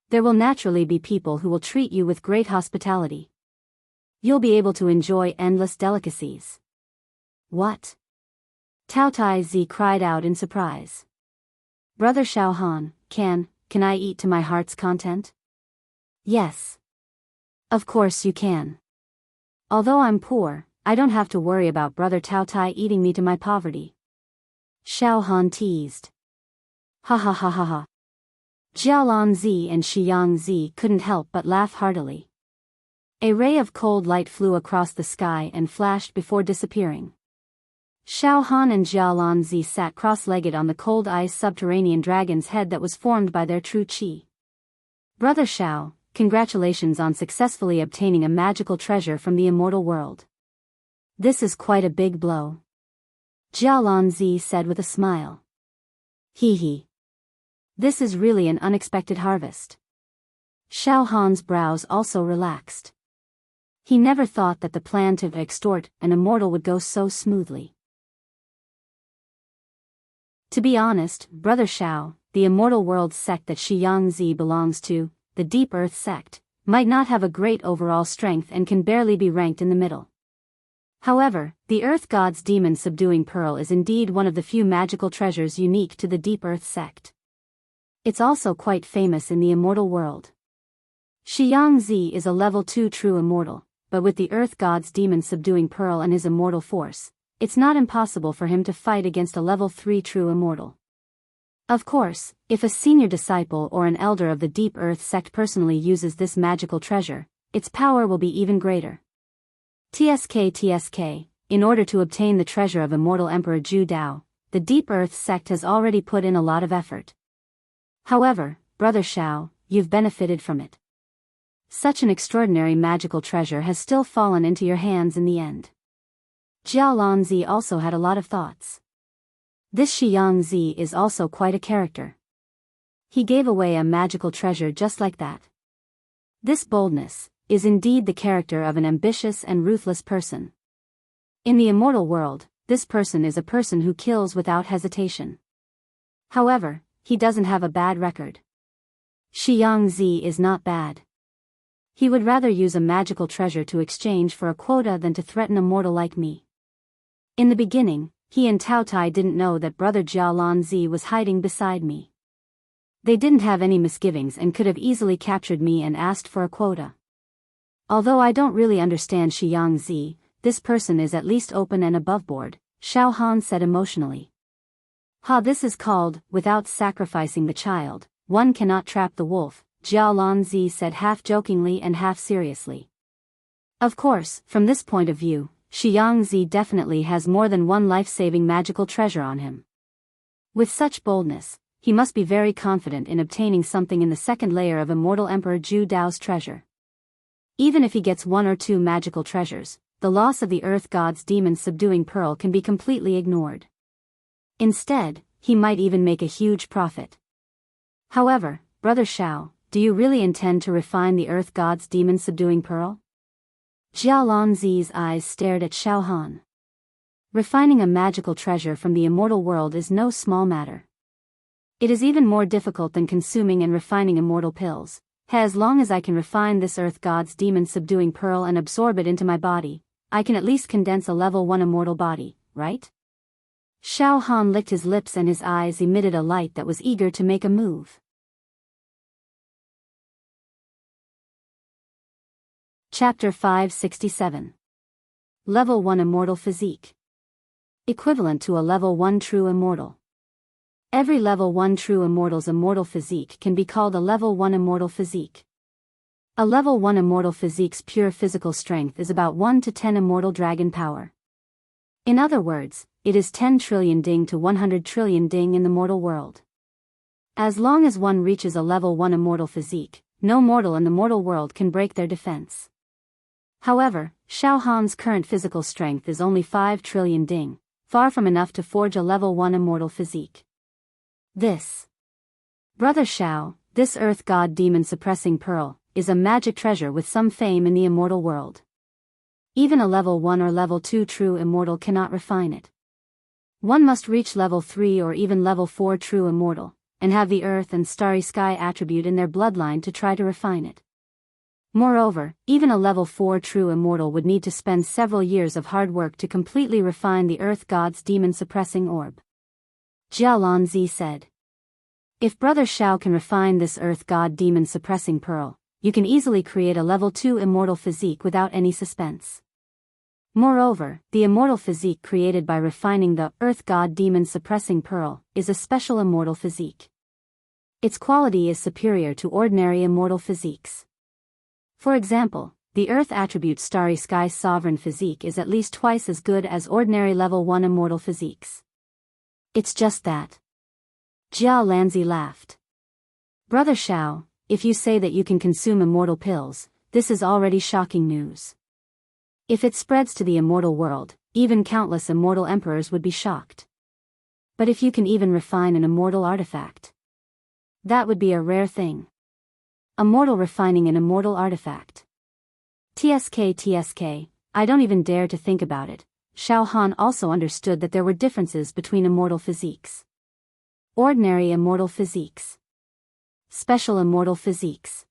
There will naturally be people who will treat you with great hospitality. You'll be able to enjoy endless delicacies. What? Taotaizi cried out in surprise. Brother Xiao Han, can I eat to my heart's content? Yes. Of course you can. Although I'm poor, I don't have to worry about Brother Taotai eating me to my poverty. Xiao Han teased. Ha ha ha ha ha. Jialanzi and Xiangzi couldn't help but laugh heartily. A ray of cold light flew across the sky and flashed before disappearing. Xiao Han and Jialanzi sat cross-legged on the cold ice subterranean dragon's head that was formed by their true qi. Brother Xiao, congratulations on successfully obtaining a magical treasure from the immortal world. This is quite a big blow. Jialanzi said with a smile. Hee hee. This is really an unexpected harvest. Xiao Han's brows also relaxed. He never thought that the plan to extort an immortal would go so smoothly. To be honest, Brother Xiao, the immortal world sect that Xiangzi belongs to, the Deep Earth sect, might not have a great overall strength and can barely be ranked in the middle. However, the Earth God's demon subduing pearl is indeed one of the few magical treasures unique to the Deep Earth sect. It's also quite famous in the immortal world. Xiangzi is a level 2 true immortal, but with the Earth God's demon subduing pearl and his immortal force, it's not impossible for him to fight against a level 3 true immortal. Of course, if a senior disciple or an elder of the Deep Earth sect personally uses this magical treasure, its power will be even greater. TSK, in order to obtain the treasure of immortal Emperor Zhu Dao, the Deep Earth sect has already put in a lot of effort. However, Brother Xiao, you've benefited from it. Such an extraordinary magical treasure has still fallen into your hands in the end. Jialanzi also had a lot of thoughts. This Xiangzi is also quite a character. He gave away a magical treasure just like that. This boldness is indeed the character of an ambitious and ruthless person. In the immortal world, this person is a person who kills without hesitation. However, he doesn't have a bad record. Xiangzi is not bad. He would rather use a magical treasure to exchange for a quota than to threaten a mortal like me. In the beginning, he and Tao Tai didn't know that Brother Jialanzi was hiding beside me. They didn't have any misgivings and could have easily captured me and asked for a quota. Although I don't really understand Xiangzi, this person is at least open and aboveboard, Xiao Han said emotionally. This is called, without sacrificing the child, one cannot trap the wolf, Jialanzi said half jokingly and half seriously. Of course, from this point of view, Xiangzi definitely has more than one life-saving magical treasure on him. With such boldness, he must be very confident in obtaining something in the second layer of immortal Emperor Zhu Dao's treasure. Even if he gets 1 or 2 magical treasures, the loss of the Earth God's demon subduing pearl can be completely ignored. Instead, he might even make a huge profit. However, Brother Xiao, do you really intend to refine the Earth God's demon subduing pearl? Jialanzi's eyes stared at Xiao Han. Refining a magical treasure from the immortal world is no small matter. It is even more difficult than consuming and refining immortal pills. As long as I can refine this Earth God's demon subduing pearl and absorb it into my body, I can at least condense a level 1 immortal body, right? Xiao Han licked his lips and his eyes emitted a light that was eager to make a move. Chapter 567. Level 1 Immortal Physique. Equivalent to a Level 1 True Immortal. Every Level 1 True Immortal's immortal physique can be called a Level 1 Immortal Physique. A Level 1 Immortal Physique's pure physical strength is about 1 to 10 Immortal Dragon Power. In other words, it is 10 trillion ding to 100 trillion ding in the mortal world. As long as one reaches a Level 1 Immortal Physique, no mortal in the mortal world can break their defense. However, Xiao Han's current physical strength is only 5 trillion ding, far from enough to forge a Level 1 Immortal Physique. Brother Xiao, this Earth God Demon Suppressing Pearl, is a magic treasure with some fame in the immortal world. Even a Level 1 or Level 2 true immortal cannot refine it. One must reach Level 3 or even Level 4 true immortal, and have the earth and starry sky attribute in their bloodline to try to refine it. Moreover, even a Level 4 true immortal would need to spend several years of hard work to completely refine the Earth God's demon-suppressing orb. Jialanzi said. If Brother Xiao can refine this Earth God demon-suppressing pearl, you can easily create a Level 2 immortal physique without any suspense. Moreover, the immortal physique created by refining the earth god demon suppressing pearl is a special immortal physique. Its quality is superior to ordinary immortal physiques. For example, the earth attribute starry sky sovereign physique is at least twice as good as ordinary level 1 immortal physiques. It's just that. Jia Lanzi laughed. Brother Xiao, if you say that you can consume immortal pills, this is already shocking news. If it spreads to the immortal world, even countless immortal emperors would be shocked. But if you can even refine an immortal artifact, that would be a rare thing. A mortal refining an immortal artifact. TSK, I don't even dare to think about it. Xiao Han also understood that there were differences between immortal physiques. Ordinary immortal physiques. Special immortal physiques.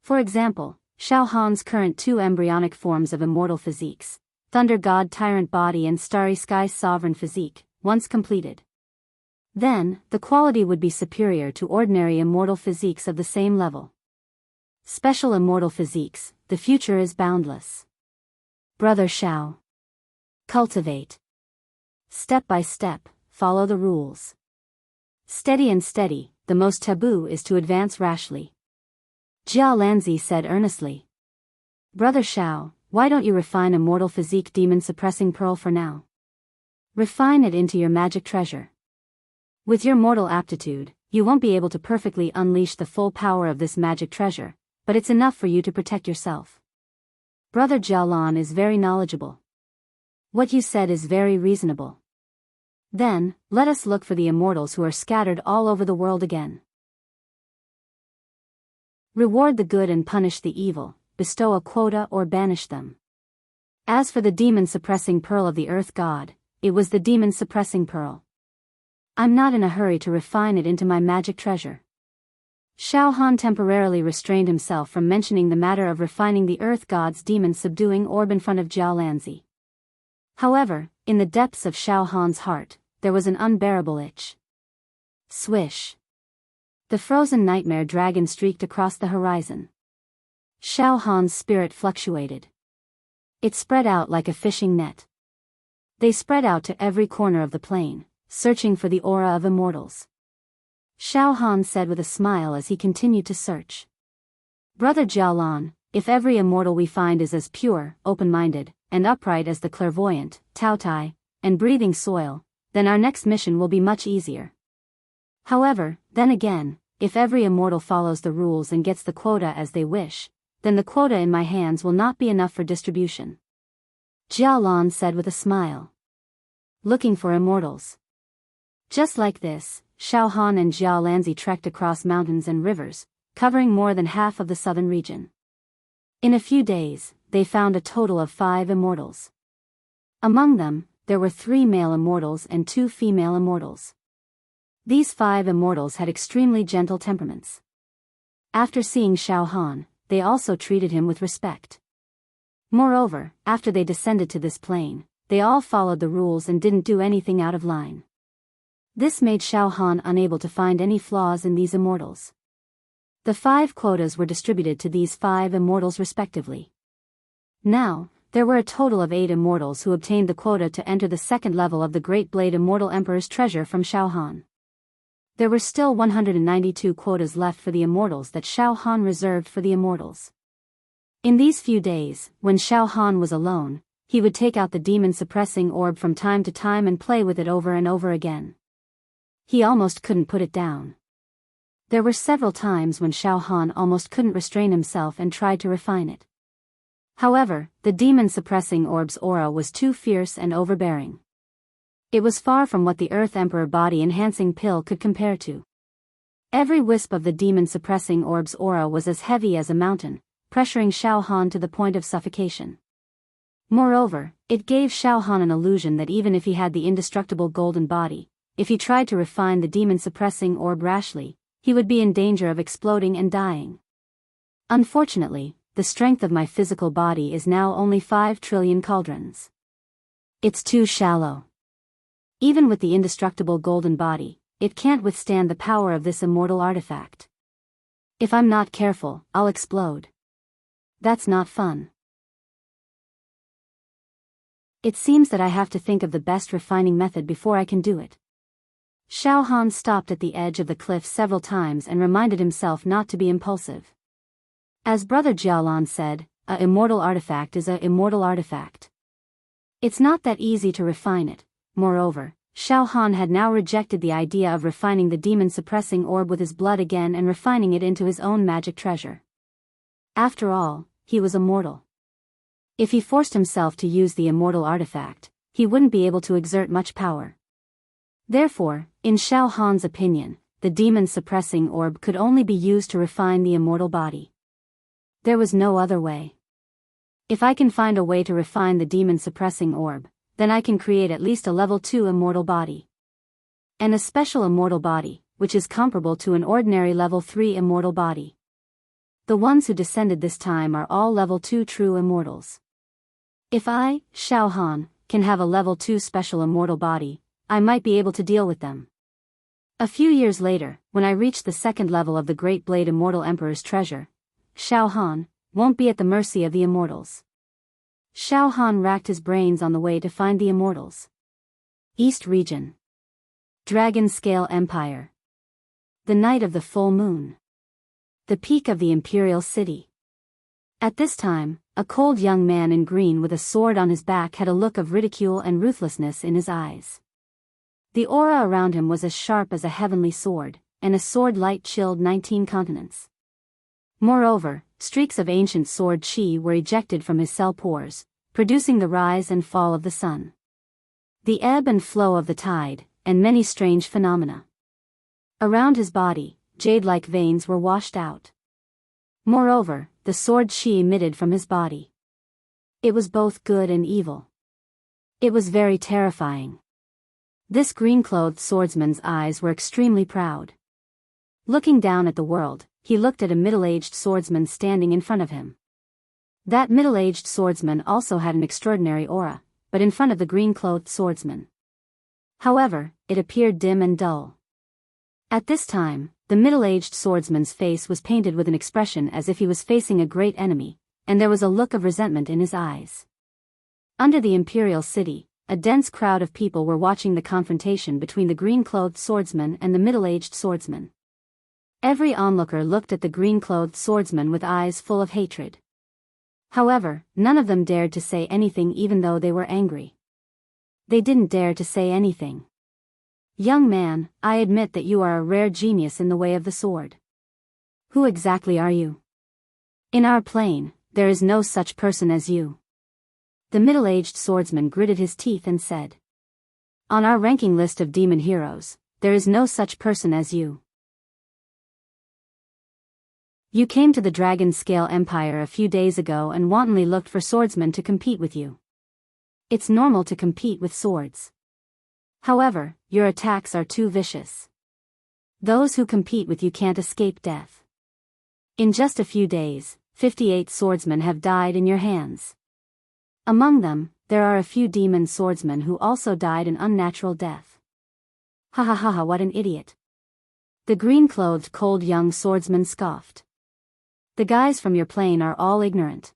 For example, Xiao Han's current 2 embryonic forms of immortal physiques, Thunder God Tyrant Body and Starry Sky Sovereign Physique, once completed. Then, the quality would be superior to ordinary immortal physiques of the same level. Special immortal physiques, the future is boundless. Brother Xiao. Cultivate. Step by step, follow the rules. Steady and steady, the most taboo is to advance rashly. Jia Lanzi said earnestly. Brother Xiao, why don't you refine immortal physique demon suppressing pearl for now? Refine it into your magic treasure. With your mortal aptitude, you won't be able to perfectly unleash the full power of this magic treasure, but it's enough for you to protect yourself. Brother Jialan is very knowledgeable. What you said is very reasonable. Then, let us look for the immortals who are scattered all over the world again. Reward the good and punish the evil, bestow a quota or banish them. As for the demon-suppressing pearl of the earth god, it was the demon-suppressing pearl. I'm not in a hurry to refine it into my magic treasure. Xiao Han temporarily restrained himself from mentioning the matter of refining the earth god's demon-subduing orb in front of Jia Lanzi. However, in the depths of Xiao Han's heart, there was an unbearable itch. Swish. The frozen nightmare dragon streaked across the horizon. Xiao Han's spirit fluctuated. It spread out like a fishing net. They spread out to every corner of the plain, searching for the aura of immortals. Xiao Han said with a smile as he continued to search. Brother Jialan, if every immortal we find is as pure, open-minded, and upright as the clairvoyant, Taotai, and breathing soil, then our next mission will be much easier. However, then again, if every immortal follows the rules and gets the quota as they wish, then the quota in my hands will not be enough for distribution. Jialan said with a smile. Looking for immortals. Just like this, Xiao Han and Jia Lanzi trekked across mountains and rivers, covering more than half of the southern region. In a few days, they found a total of 5 immortals. Among them, there were 3 male immortals and 2 female immortals. These 5 immortals had extremely gentle temperaments. After seeing Xiao Han, they also treated him with respect. Moreover, after they descended to this plain, they all followed the rules and didn't do anything out of line. This made Xiao Han unable to find any flaws in these immortals. The 5 quotas were distributed to these 5 immortals respectively. Now, there were a total of 8 immortals who obtained the quota to enter the second level of the Great Blade Immortal Emperor's treasure from Xiao Han. There were still 192 quotas left for the immortals that Xiao Han reserved for the immortals. In these few days, when Xiao Han was alone, he would take out the demon-suppressing orb from time to time and play with it over and over again. He almost couldn't put it down. There were several times when Xiao Han almost couldn't restrain himself and tried to refine it. However, the demon-suppressing orb's aura was too fierce and overbearing. It was far from what the Earth Emperor body-enhancing pill could compare to. Every wisp of the demon-suppressing orb's aura was as heavy as a mountain, pressuring Xiao Han to the point of suffocation. Moreover, it gave Xiao Han an illusion that even if he had the indestructible golden body, if he tried to refine the demon-suppressing orb rashly, he would be in danger of exploding and dying. Unfortunately, the strength of my physical body is now only 5 trillion cauldrons. It's too shallow. Even with the indestructible golden body, it can't withstand the power of this immortal artifact. If I'm not careful, I'll explode. That's not fun. It seems that I have to think of the best refining method before I can do it. Xiao Han stopped at the edge of the cliff several times and reminded himself not to be impulsive. As Brother Jialan said, a immortal artifact is a immortal artifact. It's not that easy to refine it. Moreover, Xiao Han had now rejected the idea of refining the demon-suppressing orb with his blood again and refining it into his own magic treasure. After all, he was immortal. If he forced himself to use the immortal artifact, he wouldn't be able to exert much power. Therefore, in Xiao Han's opinion, the demon-suppressing orb could only be used to refine the immortal body. There was no other way. If I can find a way to refine the demon-suppressing orb, then I can create at least a level 2 immortal body. And a special immortal body, which is comparable to an ordinary level 3 immortal body. The ones who descended this time are all level 2 true immortals. If I, Xiao Han, can have a level 2 special immortal body, I might be able to deal with them. A few years later, when I reach the second level of the Great Blade Immortal Emperor's treasure, Xiao Han won't be at the mercy of the immortals. Xiao Han racked his brains on the way to find the immortals. East Region. Dragon Scale Empire. The night of the full moon. The peak of the Imperial City. At this time, a cold young man in green with a sword on his back had a look of ridicule and ruthlessness in his eyes. The aura around him was as sharp as a heavenly sword, and a sword light chilled 19 continents. Moreover, streaks of ancient sword chi were ejected from his cell pores, producing the rise and fall of the sun, the ebb and flow of the tide, and many strange phenomena. Around his body, jade-like veins were washed out. Moreover, the sword chi emitted from his body. It was both good and evil. It was very terrifying. This green-clothed swordsman's eyes were extremely proud. Looking down at the world, he looked at a middle-aged swordsman standing in front of him. That middle-aged swordsman also had an extraordinary aura, but in front of the green-clothed swordsman. However, it appeared dim and dull. At this time, the middle-aged swordsman's face was painted with an expression as if he was facing a great enemy, and there was a look of resentment in his eyes. Under the Imperial City, a dense crowd of people were watching the confrontation between the green-clothed swordsman and the middle-aged swordsman. Every onlooker looked at the green-clothed swordsman with eyes full of hatred. However, none of them dared to say anything even though they were angry. They didn't dare to say anything. Young man, I admit that you are a rare genius in the way of the sword. Who exactly are you? In our plane, there is no such person as you. The middle-aged swordsman gritted his teeth and said. On our ranking list of demon heroes, there is no such person as you. You came to the Dragon Scale Empire a few days ago and wantonly looked for swordsmen to compete with you. It's normal to compete with swords. However, your attacks are too vicious. Those who compete with you can't escape death. In just a few days, 58 swordsmen have died in your hands. Among them, there are a few demon swordsmen who also died an unnatural death. Ha ha ha ha, what an idiot. The green-clothed cold young swordsman scoffed. The guys from your plane are all ignorant.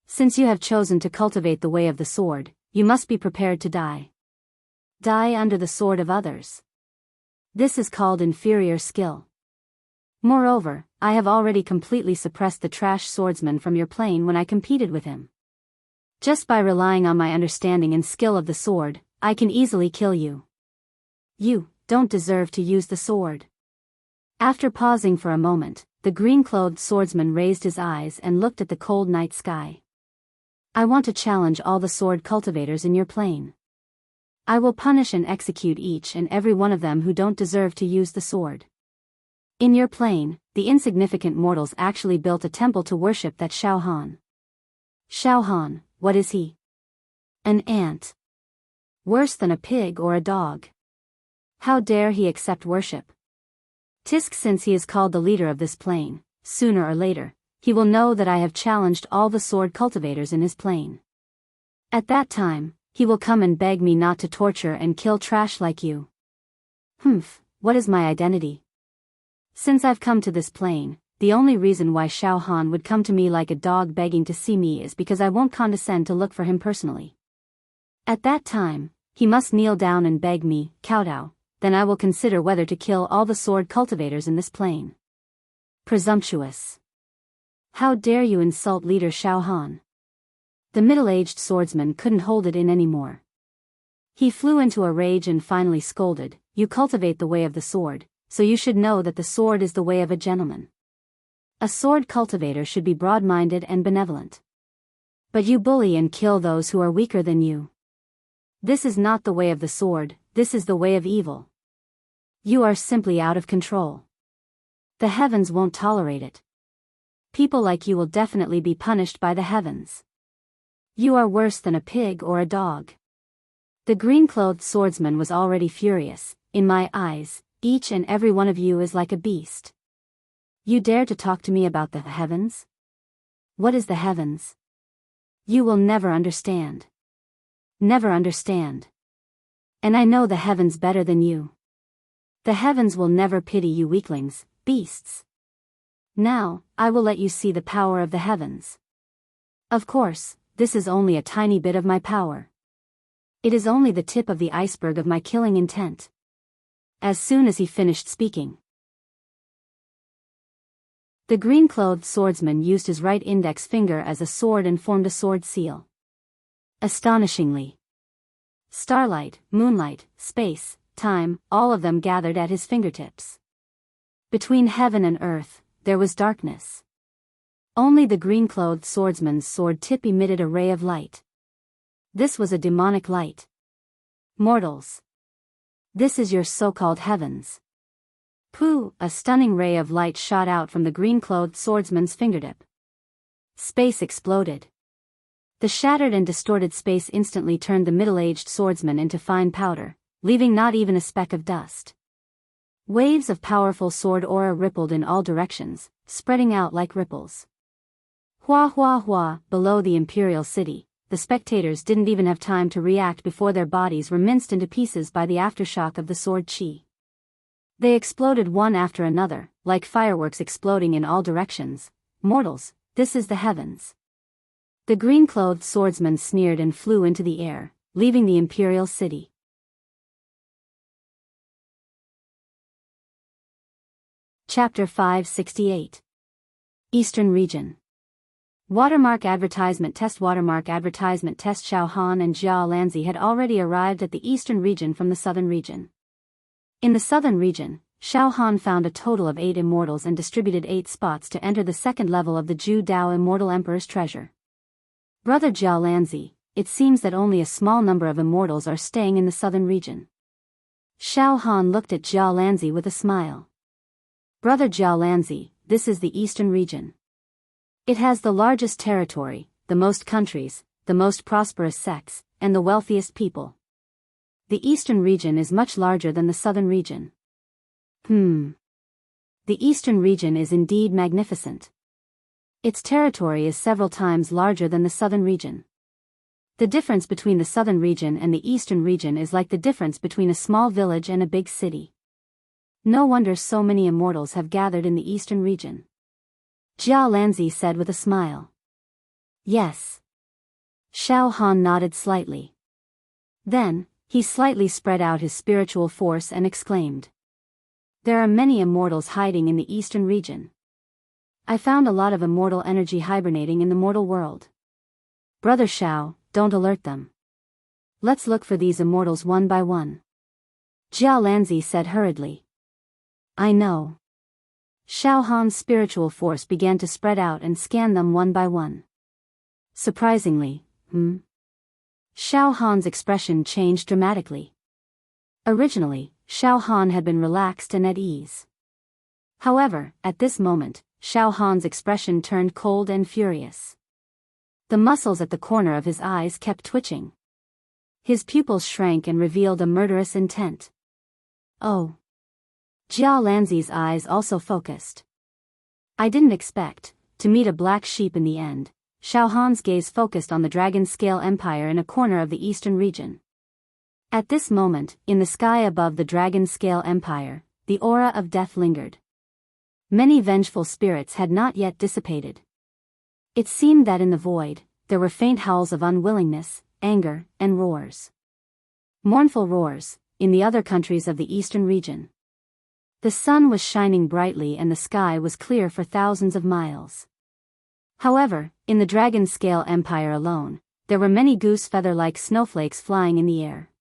Since you have chosen to cultivate the way of the sword, you must be prepared to die. Die under the sword of others. This is called inferior skill. Moreover, I have already completely suppressed the trash swordsman from your plane when I competed with him. Just by relying on my understanding and skill of the sword, I can easily kill you. You don't deserve to use the sword. After pausing for a moment, the green-clothed swordsman raised his eyes and looked at the cold night sky. I want to challenge all the sword cultivators in your plane. I will punish and execute each and every one of them who don't deserve to use the sword. In your plane, the insignificant mortals actually built a temple to worship that Xiao Han. Xiao Han, what is he? An ant. Worse than a pig or a dog. How dare he accept worship? Tisk, since he is called the leader of this plane, sooner or later, he will know that I have challenged all the sword cultivators in his plane. At that time, he will come and beg me not to torture and kill trash like you. What is my identity? Since I've come to this plane, the only reason why Xiao Han would come to me like a dog begging to see me is because I won't condescend to look for him personally. At that time, he must kneel down and beg me, kowtow, then I will consider whether to kill all the sword cultivators in this plain. Presumptuous. How dare you insult leader Xiao Han? The middle-aged swordsman couldn't hold it in anymore. He flew into a rage and finally scolded, "You cultivate the way of the sword, so you should know that the sword is the way of a gentleman. A sword cultivator should be broad-minded and benevolent. But you bully and kill those who are weaker than you. This is not the way of the sword, this is the way of evil. You are simply out of control. The heavens won't tolerate it. People like you will definitely be punished by the heavens. You are worse than a pig or a dog." The green-clothed swordsman was already furious. "In my eyes, each and every one of you is like a beast. You dare to talk to me about the heavens? What is the heavens? You will never understand. Never understand. And I know the heavens better than you. The heavens will never pity you weaklings, beasts. Now, I will let you see the power of the heavens. Of course, this is only a tiny bit of my power. It is only the tip of the iceberg of my killing intent." As soon as he finished speaking, the green-clothed swordsman used his right index finger as a sword and formed a sword seal. Astonishingly, starlight, moonlight, space, time, all of them gathered at his fingertips. Between heaven and earth, there was darkness. Only the green-clothed swordsman's sword tip emitted a ray of light. This was a demonic light. "Mortals. This is your so-called heavens." Pooh! A stunning ray of light shot out from the green-clothed swordsman's fingertip. Space exploded. The shattered and distorted space instantly turned the middle-aged swordsman into fine powder, leaving not even a speck of dust. Waves of powerful sword aura rippled in all directions, spreading out like ripples. Hua hua hua, below the imperial city, the spectators didn't even have time to react before their bodies were minced into pieces by the aftershock of the sword chi. They exploded one after another, like fireworks exploding in all directions. "Mortals, this is the heavens." The green-clothed swordsman sneered and flew into the air, leaving the imperial city. Chapter 568. Eastern Region. Watermark advertisement test. Xiao Han and Jia Lanzi had already arrived at the eastern region from the southern region. In the southern region, Xiao Han found a total of 8 immortals and distributed 8 spots to enter the second level of the Zhu Dao Immortal Emperor's treasure. "Brother Jia Lanzi, it seems that only a small number of immortals are staying in the southern region." Xiao Han looked at Jia Lanzi with a smile. "Brother Jia Lanzi, this is the eastern region. It has the largest territory, the most countries, the most prosperous sects, and the wealthiest people. The eastern region is much larger than the southern region." The eastern region is indeed magnificent. Its territory is several times larger than the southern region. The difference between the southern region and the eastern region is like the difference between a small village and a big city. No wonder so many immortals have gathered in the eastern region. Jia Lanzi said with a smile. "Yes." Xiao Han nodded slightly. Then, he slightly spread out his spiritual force and exclaimed. "There are many immortals hiding in the eastern region. I found a lot of immortal energy hibernating in the mortal world. Brother Xiao, don't alert them. Let's look for these immortals one by one." Jia Lanzi said hurriedly. "I know." Xiao Han's spiritual force began to spread out and scan them one by one. Surprisingly, Xiao Han's expression changed dramatically. Originally, Xiao Han had been relaxed and at ease. However, at this moment, Xiao Han's expression turned cold and furious. The muscles at the corner of his eyes kept twitching. His pupils shrank and revealed a murderous intent. "Oh." Jia Lanzi's eyes also focused. "I didn't expect to meet a black sheep in the end." Xiao Han's gaze focused on the Dragon Scale Empire in a corner of the eastern region. At this moment, in the sky above the Dragon Scale Empire, the aura of death lingered. Many vengeful spirits had not yet dissipated. It seemed that in the void, there were faint howls of unwillingness, anger, and roars. Mournful roars, in the other countries of the eastern region. The sun was shining brightly and the sky was clear for thousands of miles. However, in the Dragon Scale Empire alone, there were many goose feather-like snowflakes flying in the air.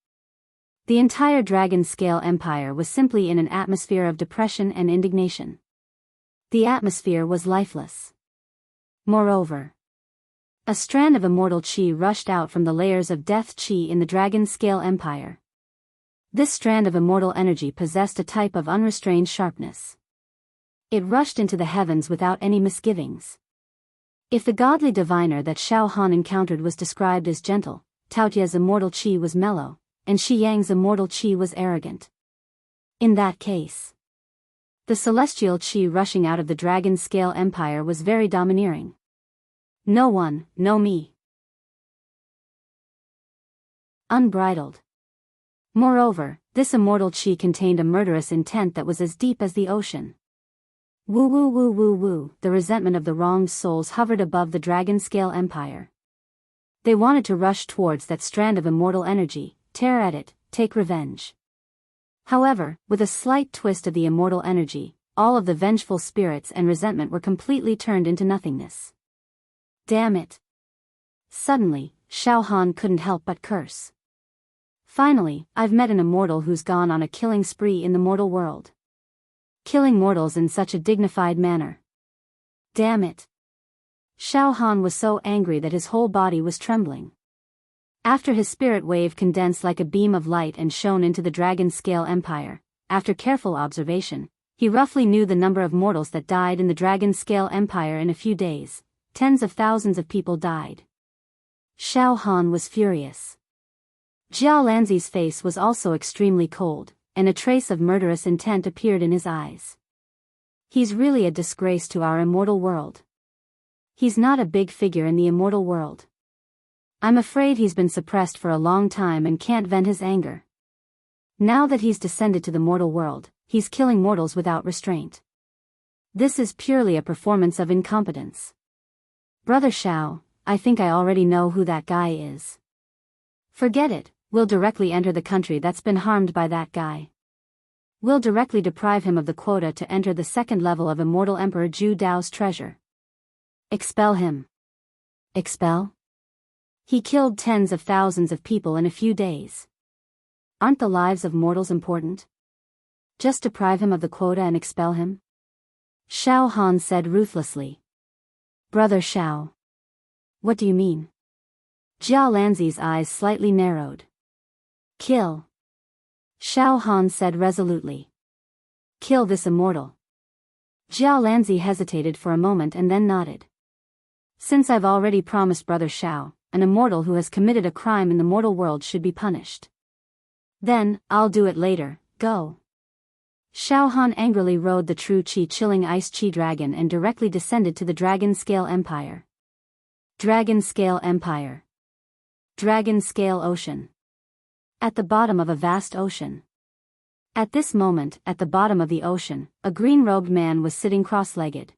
The entire Dragon Scale Empire was simply in an atmosphere of depression and indignation. The atmosphere was lifeless. Moreover, a strand of immortal qi rushed out from the layers of death qi in the Dragon Scale Empire. This strand of immortal energy possessed a type of unrestrained sharpness. It rushed into the heavens without any misgivings. If the godly diviner that Xiao Han encountered was described as gentle, Tao Tie's immortal qi was mellow, and Shi Yang's immortal qi was arrogant. In that case, the celestial qi rushing out of the Dragon Scale Empire was very domineering. No one, no me. Unbridled. Moreover, this immortal qi contained a murderous intent that was as deep as the ocean. Woo woo woo woo woo, the resentment of the wronged souls hovered above the Dragon Scale Empire. They wanted to rush towards that strand of immortal energy, tear at it, take revenge. However, with a slight twist of the immortal energy, all of the vengeful spirits and resentment were completely turned into nothingness. Damn it. Suddenly, Xiao Han couldn't help but curse. Finally, I've met an immortal who's gone on a killing spree in the mortal world. Killing mortals in such a dignified manner. Damn it. Xiao Han was so angry that his whole body was trembling. After his spirit wave condensed like a beam of light and shone into the Dragon Scale Empire, after careful observation, he roughly knew the number of mortals that died in the Dragon Scale Empire in a few days. Tens of thousands of people died. Xiao Han was furious. Jiao Lanzi's face was also extremely cold, and a trace of murderous intent appeared in his eyes. He's really a disgrace to our immortal world. He's not a big figure in the immortal world. I'm afraid he's been suppressed for a long time and can't vent his anger. Now that he's descended to the mortal world, he's killing mortals without restraint. This is purely a performance of incompetence. Brother Xiao, I think I already know who that guy is. Forget it, we'll directly enter the country that's been harmed by that guy. We'll directly deprive him of the quota to enter the second level of Immortal Emperor Zhu Dao's treasure. Expel him. Expel? He killed tens of thousands of people in a few days. Aren't the lives of mortals important? Just deprive him of the quota and expel him? Xiao Han said ruthlessly. Brother Xiao. What do you mean? Jiao Lanzi's eyes slightly narrowed. Kill. Xiao Han said resolutely. Kill this immortal. Jiao Lanzi hesitated for a moment and then nodded. Since I've already promised Brother Xiao, an immortal who has committed a crime in the mortal world should be punished. Then, I'll do it later, go. Xiao Han angrily rode the true chi-chilling ice chi dragon and directly descended to the Dragon Scale Empire. Dragon Scale Empire. Dragon Scale Ocean. At the bottom of a vast ocean. At this moment, at the bottom of the ocean, a green-robed man was sitting cross-legged.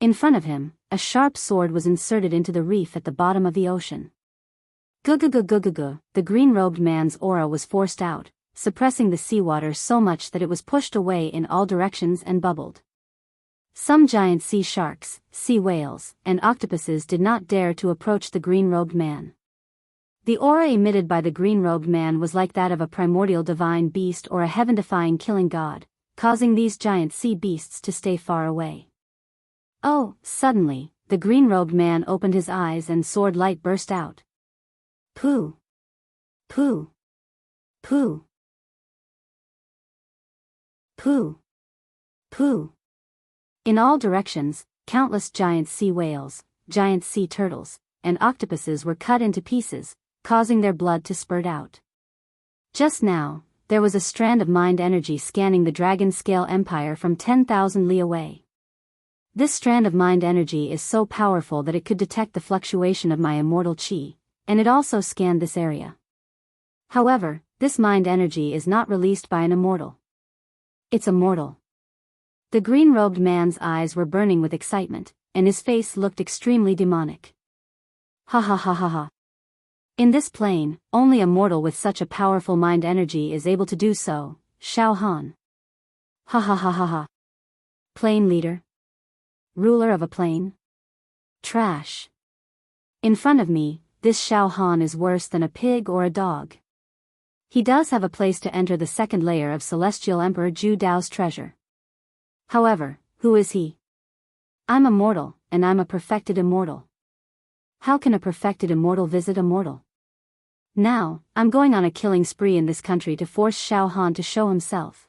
In front of him, a sharp sword was inserted into the reef at the bottom of the ocean. Gugugugugugu, the green-robed man's aura was forced out, suppressing the seawater so much that it was pushed away in all directions and bubbled. Some giant sea sharks, sea whales, and octopuses did not dare to approach the green-robed man. The aura emitted by the green-robed man was like that of a primordial divine beast or a heaven-defying killing god, causing these giant sea beasts to stay far away. Oh, suddenly, the green-robed man opened his eyes and sword light burst out. Pooh! Pooh! Pooh! Pooh! Pooh! In all directions, countless giant sea whales, giant sea turtles, and octopuses were cut into pieces, causing their blood to spurt out. Just now, there was a strand of mind energy scanning the Dragon Scale Empire from 10,000 li away. This strand of mind energy is so powerful that it could detect the fluctuation of my immortal chi, and it also scanned this area. However, this mind energy is not released by an immortal. It's immortal. The green-robed man's eyes were burning with excitement, and his face looked extremely demonic. Ha ha ha ha ha. In this plane, only a mortal with such a powerful mind energy is able to do so, Xiao Han. Ha ha ha ha ha. Plane leader? Ruler of a plane? Trash. In front of me, this Xiao Han is worse than a pig or a dog. He does have a place to enter the second layer of Celestial Emperor Zhu Dao's treasure. However, who is he? I'm a mortal, and I'm a perfected immortal. How can a perfected immortal visit a mortal? Now, I'm going on a killing spree in this country to force Xiao Han to show himself.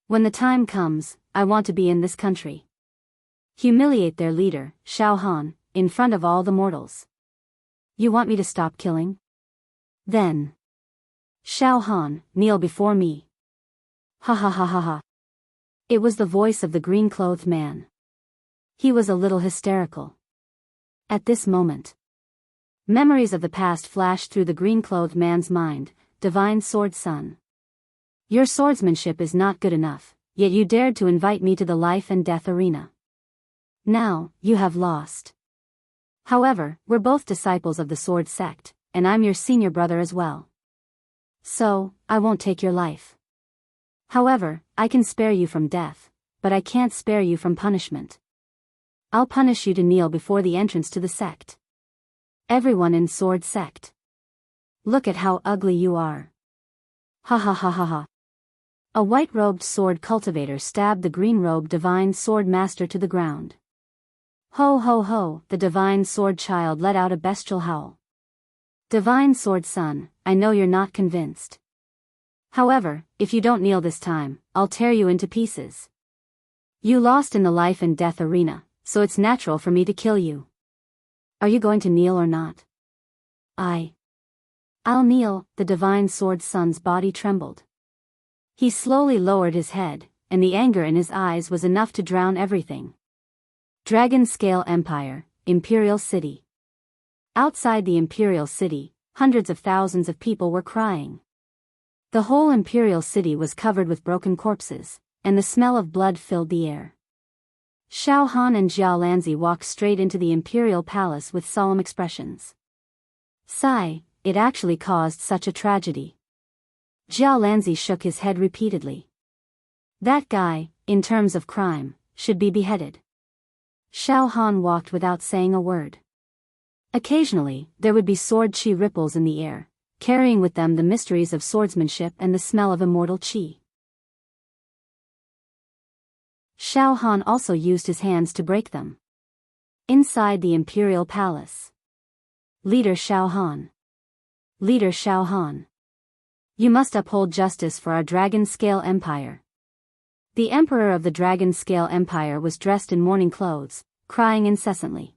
When the time comes, I want to be in this country. Humiliate their leader, Xiao Han, in front of all the mortals. You want me to stop killing? Then. Xiao Han, kneel before me. Ha ha ha ha ha. It was the voice of the green-clothed man. He was a little hysterical. At this moment, memories of the past flashed through the green-clothed man's mind. Divine Sword Son. Your swordsmanship is not good enough, yet you dared to invite me to the life and death arena. Now, you have lost. However, we're both disciples of the sword sect, and I'm your senior brother as well. So, I won't take your life. However, I can spare you from death, but I can't spare you from punishment. I'll punish you to kneel before the entrance to the sect. Everyone in sword sect. Look at how ugly you are. Ha ha ha ha ha. A white-robed sword cultivator stabbed the green-robed divine sword master to the ground. Ho ho ho, the divine sword child let out a bestial howl. Divine Sword Son, I know you're not convinced. However, if you don't kneel this time, I'll tear you into pieces. You lost in the life and death arena, so it's natural for me to kill you. Are you going to kneel or not? I'll kneel. The divine sword son's body trembled. He slowly lowered his head, and the anger in his eyes was enough to drown everything. Dragon Scale Empire, Imperial City. Outside the Imperial City, hundreds of thousands of people were crying. The whole Imperial City was covered with broken corpses, and the smell of blood filled the air. Xiao Han and Jia Lanzi walked straight into the Imperial Palace with solemn expressions. Sigh, it actually caused such a tragedy. Jia Lanzi shook his head repeatedly. That guy, in terms of crime, should be beheaded. Xiao Han walked without saying a word. Occasionally, there would be sword chi ripples in the air, carrying with them the mysteries of swordsmanship and the smell of immortal chi. Xiao Han also used his hands to break them. Inside the Imperial Palace. Leader Xiao Han. Leader Xiao Han. You must uphold justice for our Dragon Scale Empire. The Emperor of the Dragon Scale Empire was dressed in mourning clothes, crying incessantly.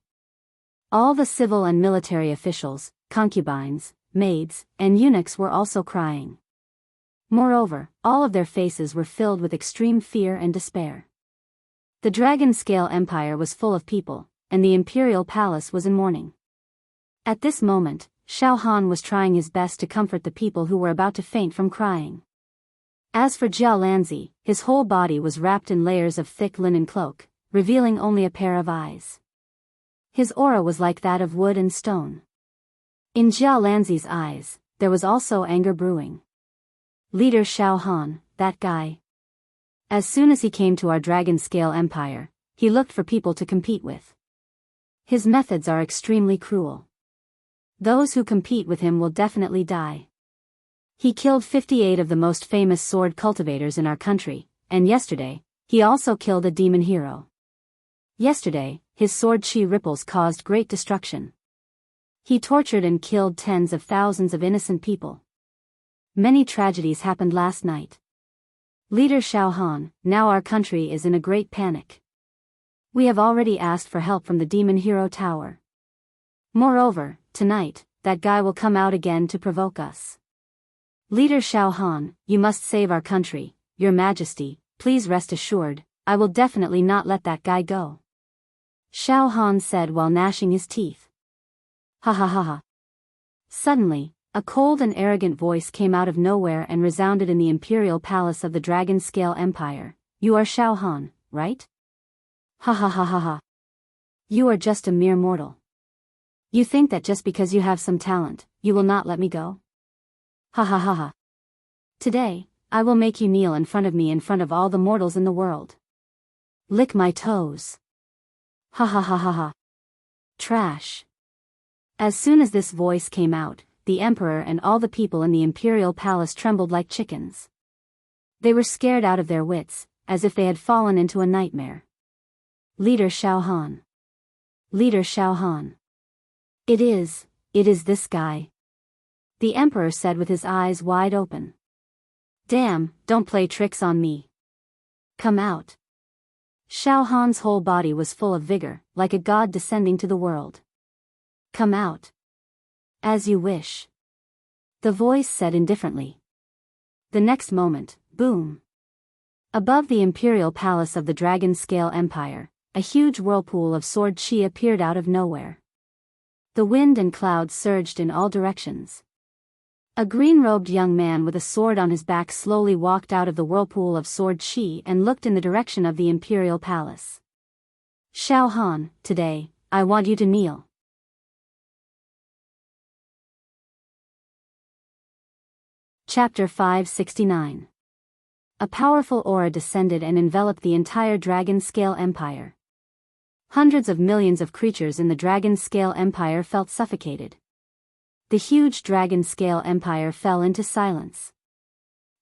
All the civil and military officials, concubines, maids, and eunuchs were also crying. Moreover, all of their faces were filled with extreme fear and despair. The Dragon Scale Empire was full of people, and the Imperial Palace was in mourning. At this moment, Xiao Han was trying his best to comfort the people who were about to faint from crying. As for Jia Lanzi, his whole body was wrapped in layers of thick linen cloak, revealing only a pair of eyes. His aura was like that of wood and stone. In Jia Lanzi's eyes, there was also anger brewing. Leader Xiao Han, that guy. As soon as he came to our Dragon Scale Empire, he looked for people to compete with. His methods are extremely cruel. Those who compete with him will definitely die. He killed 58 of the most famous sword cultivators in our country, and yesterday, he also killed a demon hero. Yesterday, his sword chi ripples caused great destruction. He tortured and killed tens of thousands of innocent people. Many tragedies happened last night. Leader Xiao Han, now our country is in a great panic. We have already asked for help from the Demon Hero Tower. Moreover, tonight, that guy will come out again to provoke us. Leader Xiao Han, you must save our country, Your Majesty, please rest assured, I will definitely not let that guy go. Xiao Han said while gnashing his teeth. Ha ha ha ha. Suddenly, a cold and arrogant voice came out of nowhere and resounded in the Imperial Palace of the Dragon Scale Empire. You are Xiao Han, right? Ha ha ha ha ha. You are just a mere mortal. You think that just because you have some talent, you will not let me go? Ha ha ha ha. Today, I will make you kneel in front of me in front of all the mortals in the world. Lick my toes. Ha ha ha ha ha. Trash. As soon as this voice came out, the emperor and all the people in the imperial palace trembled like chickens. They were scared out of their wits, as if they had fallen into a nightmare. Leader Xiao Han. Leader Xiao Han. It is this guy. The emperor said with his eyes wide open. Damn, don't play tricks on me. Come out. Xiao Han's whole body was full of vigor, like a god descending to the world. Come out. As you wish. The voice said indifferently. The next moment, boom. Above the imperial palace of the Dragon Scale Empire, a huge whirlpool of sword chi appeared out of nowhere. The wind and clouds surged in all directions. A green-robed young man with a sword on his back slowly walked out of the whirlpool of sword chi and looked in the direction of the imperial palace. Xiao Han, today, I want you to kneel. Chapter 569. A powerful aura descended and enveloped the entire Dragon Scale Empire. Hundreds of millions of creatures in the Dragon Scale Empire felt suffocated. The huge Dragon Scale Empire fell into silence.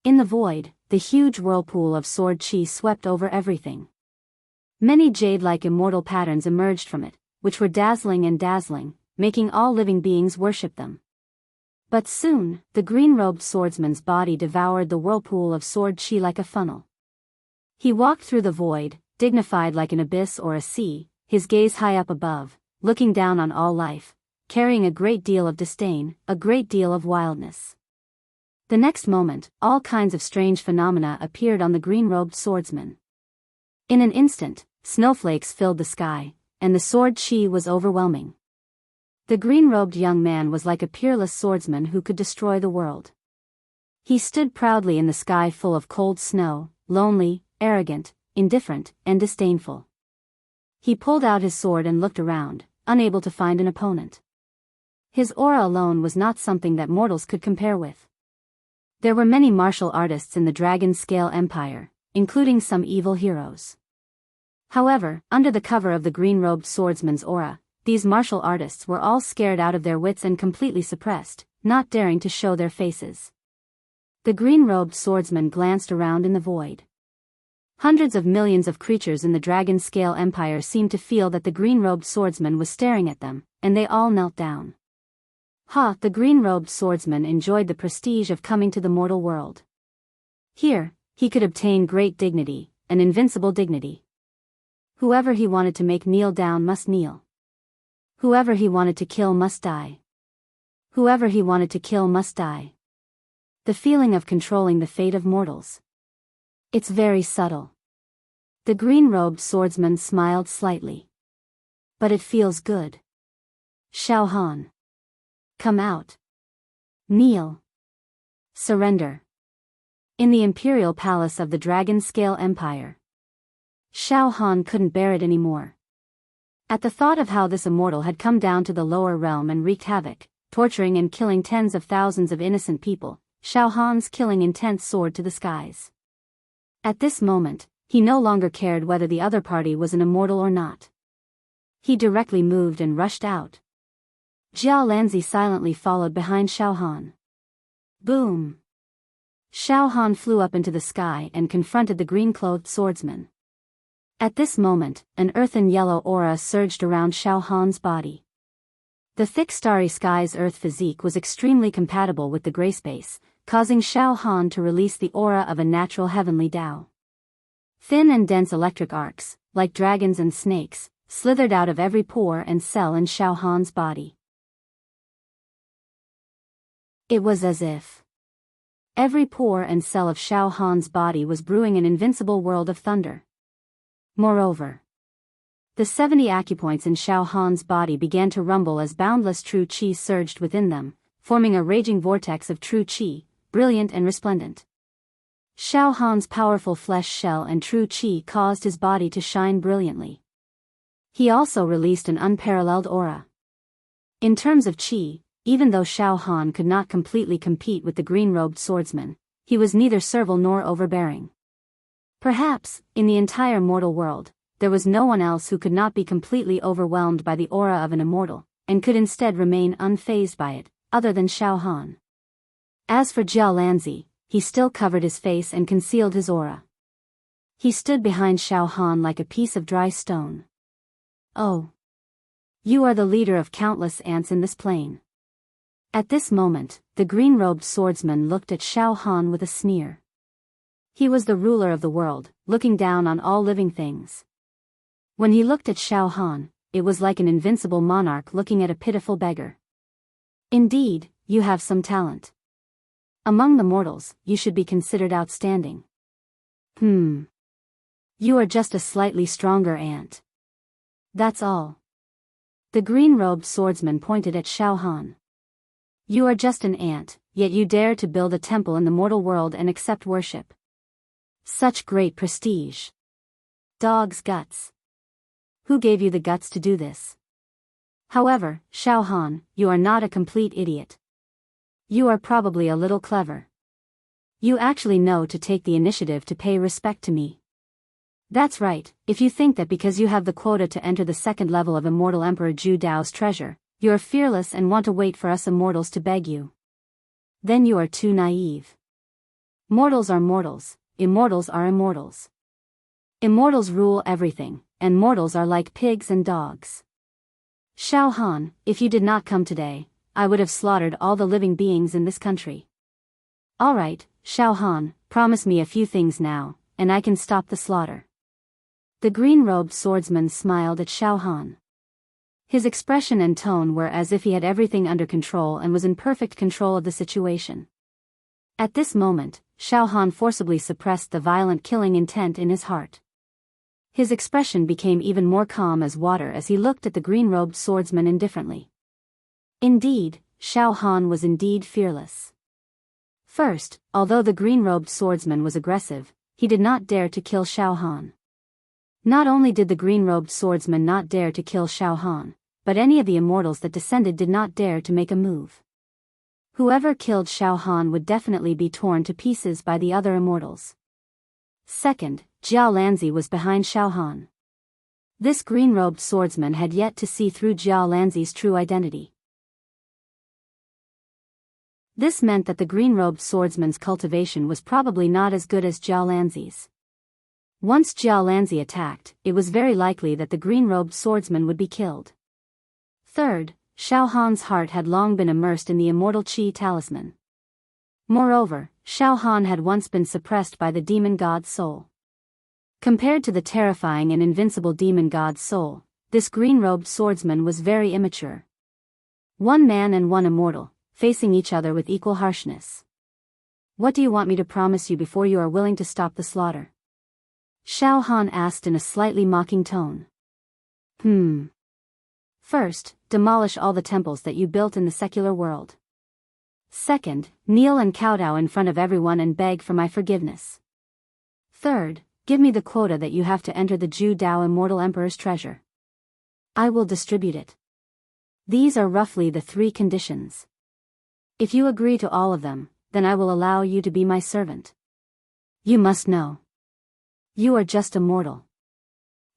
In the void, the huge whirlpool of sword chi swept over everything. Many jade-like immortal patterns emerged from it, which were dazzling and dazzling, making all living beings worship them. But soon, the green-robed swordsman's body devoured the whirlpool of sword chi like a funnel. He walked through the void, dignified like an abyss or a sea, his gaze high up above, looking down on all life, carrying a great deal of disdain, a great deal of wildness. The next moment, all kinds of strange phenomena appeared on the green-robed swordsman. In an instant, snowflakes filled the sky, and the sword chi was overwhelming. The green-robed young man was like a peerless swordsman who could destroy the world. He stood proudly in the sky full of cold snow, lonely, arrogant, indifferent, and disdainful. He pulled out his sword and looked around, unable to find an opponent. His aura alone was not something that mortals could compare with. There were many martial artists in the Dragon Scale Empire, including some evil heroes. However, under the cover of the green-robed swordsman's aura, these martial artists were all scared out of their wits and completely suppressed, not daring to show their faces. The green-robed swordsman glanced around in the void. Hundreds of millions of creatures in the Dragon Scale Empire seemed to feel that the green-robed swordsman was staring at them, and they all knelt down. The green-robed swordsman enjoyed the prestige of coming to the mortal world. Here, he could obtain great dignity, an invincible dignity. Whoever he wanted to make kneel down must kneel. Whoever he wanted to kill must die. Whoever he wanted to kill must die. The feeling of controlling the fate of mortals. It's very subtle. The green-robed swordsman smiled slightly. But it feels good. Xiao Han. Come out. Kneel. Surrender. In the imperial palace of the Dragon Scale Empire. Xiao Han couldn't bear it anymore. At the thought of how this immortal had come down to the lower realm and wreaked havoc, torturing and killing tens of thousands of innocent people, Xiao Han's killing intent soared to the skies. At this moment, he no longer cared whether the other party was an immortal or not. He directly moved and rushed out. Jiao Lanzi silently followed behind Xiao Han. Boom! Xiao Han flew up into the sky and confronted the green-clothed swordsman. At this moment, an earthen yellow aura surged around Xiao Han's body. The thick starry sky's earth physique was extremely compatible with the gray space, causing Xiao Han to release the aura of a natural heavenly Tao. Thin and dense electric arcs, like dragons and snakes, slithered out of every pore and cell in Xiao Han's body. It was as if every pore and cell of Xiao Han's body was brewing an invincible world of thunder. Moreover, the 70 acupoints in Xiao Han's body began to rumble as boundless true qi surged within them, forming a raging vortex of true qi, brilliant and resplendent. Xiao Han's powerful flesh shell and true qi caused his body to shine brilliantly. He also released an unparalleled aura. In terms of qi, even though Xiao Han could not completely compete with the green-robed swordsman, he was neither servile nor overbearing. Perhaps, in the entire mortal world, there was no one else who could not be completely overwhelmed by the aura of an immortal, and could instead remain unfazed by it, other than Xiao Han. As for Jiao Lanzi, he still covered his face and concealed his aura. He stood behind Xiao Han like a piece of dry stone. Oh. You are the leader of countless ants in this plain. At this moment, the green-robed swordsman looked at Xiao Han with a sneer. He was the ruler of the world, looking down on all living things. When he looked at Xiao Han, it was like an invincible monarch looking at a pitiful beggar. Indeed, you have some talent. Among the mortals, you should be considered outstanding. You are just a slightly stronger ant. That's all. The green-robed swordsman pointed at Xiao Han. You are just an ant, yet you dare to build a temple in the mortal world and accept worship. Such great prestige. Dog's guts. Who gave you the guts to do this? However, Xiao Han, you are not a complete idiot. You are probably a little clever. You actually know to take the initiative to pay respect to me. That's right, if you think that because you have the quota to enter the second level of Immortal Emperor Zhu Dao's treasure, you are fearless and want to wait for us immortals to beg you. Then you are too naive. Mortals are mortals, immortals are immortals. Immortals rule everything, and mortals are like pigs and dogs. Xiao Han, if you did not come today, I would have slaughtered all the living beings in this country. Alright, Xiao Han, promise me a few things now, and I can stop the slaughter. The green-robed swordsman smiled at Xiao Han. His expression and tone were as if he had everything under control and was in perfect control of the situation. At this moment, Xiao Han forcibly suppressed the violent killing intent in his heart. His expression became even more calm as water as he looked at the green-robed swordsman indifferently. Indeed, Xiao Han was indeed fearless. First, although the green-robed swordsman was aggressive, he did not dare to kill Xiao Han. Not only did the green-robed swordsman not dare to kill Xiao Han, but any of the immortals that descended did not dare to make a move. Whoever killed Xiao Han would definitely be torn to pieces by the other immortals. Second, Jiao Lanzi was behind Xiao Han. This green-robed swordsman had yet to see through Jiao Lanzi's true identity. This meant that the green-robed swordsman's cultivation was probably not as good as Jiao Lanzi's. Once Jiao Lanzi attacked, it was very likely that the green-robed swordsman would be killed. Third, Xiao Han's heart had long been immersed in the immortal Qi talisman. Moreover, Xiao Han had once been suppressed by the demon god's soul. Compared to the terrifying and invincible demon god's soul, this green-robed swordsman was very immature. One man and one immortal, facing each other with equal harshness. What do you want me to promise you before you are willing to stop the slaughter? Xiao Han asked in a slightly mocking tone. First, demolish all the temples that you built in the secular world. Second, kneel and kowtow in front of everyone and beg for my forgiveness. Third, give me the quota that you have to enter the Zhu Dao Immortal Emperor's treasure. I will distribute it. These are roughly the 3 conditions. If you agree to all of them, then I will allow you to be my servant. You must know. You are just a mortal.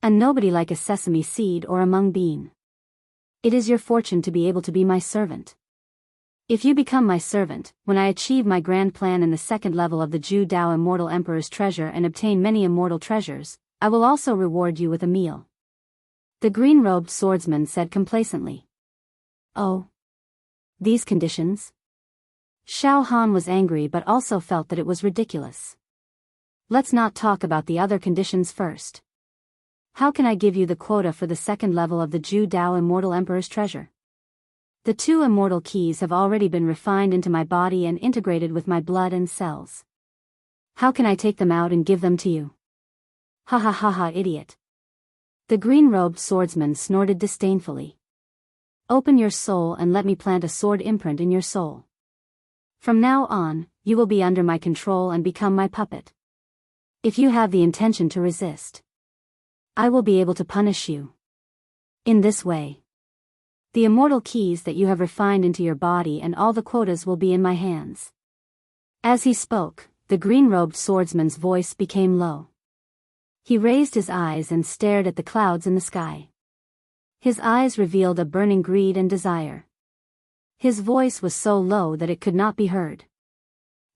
A nobody like a sesame seed or a mung bean. It is your fortune to be able to be my servant. If you become my servant, when I achieve my grand plan in the second level of the Zhu Dao Immortal Emperor's treasure and obtain many immortal treasures, I will also reward you with a meal. The green-robed swordsman said complacently. Oh. These conditions? Xiao Han was angry but also felt that it was ridiculous. Let's not talk about the other conditions first. How can I give you the quota for the second level of the Zhu Dao Immortal Emperor's treasure? The 2 immortal keys have already been refined into my body and integrated with my blood and cells. How can I take them out and give them to you? Ha ha ha ha, idiot. The green-robed swordsman snorted disdainfully. Open your soul and let me plant a sword imprint in your soul. From now on, you will be under my control and become my puppet. If you have the intention to resist, I will be able to punish you. In this way. The immortal keys that you have refined into your body and all the quotas will be in my hands. As he spoke, the green-robed swordsman's voice became low. He raised his eyes and stared at the clouds in the sky. His eyes revealed a burning greed and desire. His voice was so low that it could not be heard.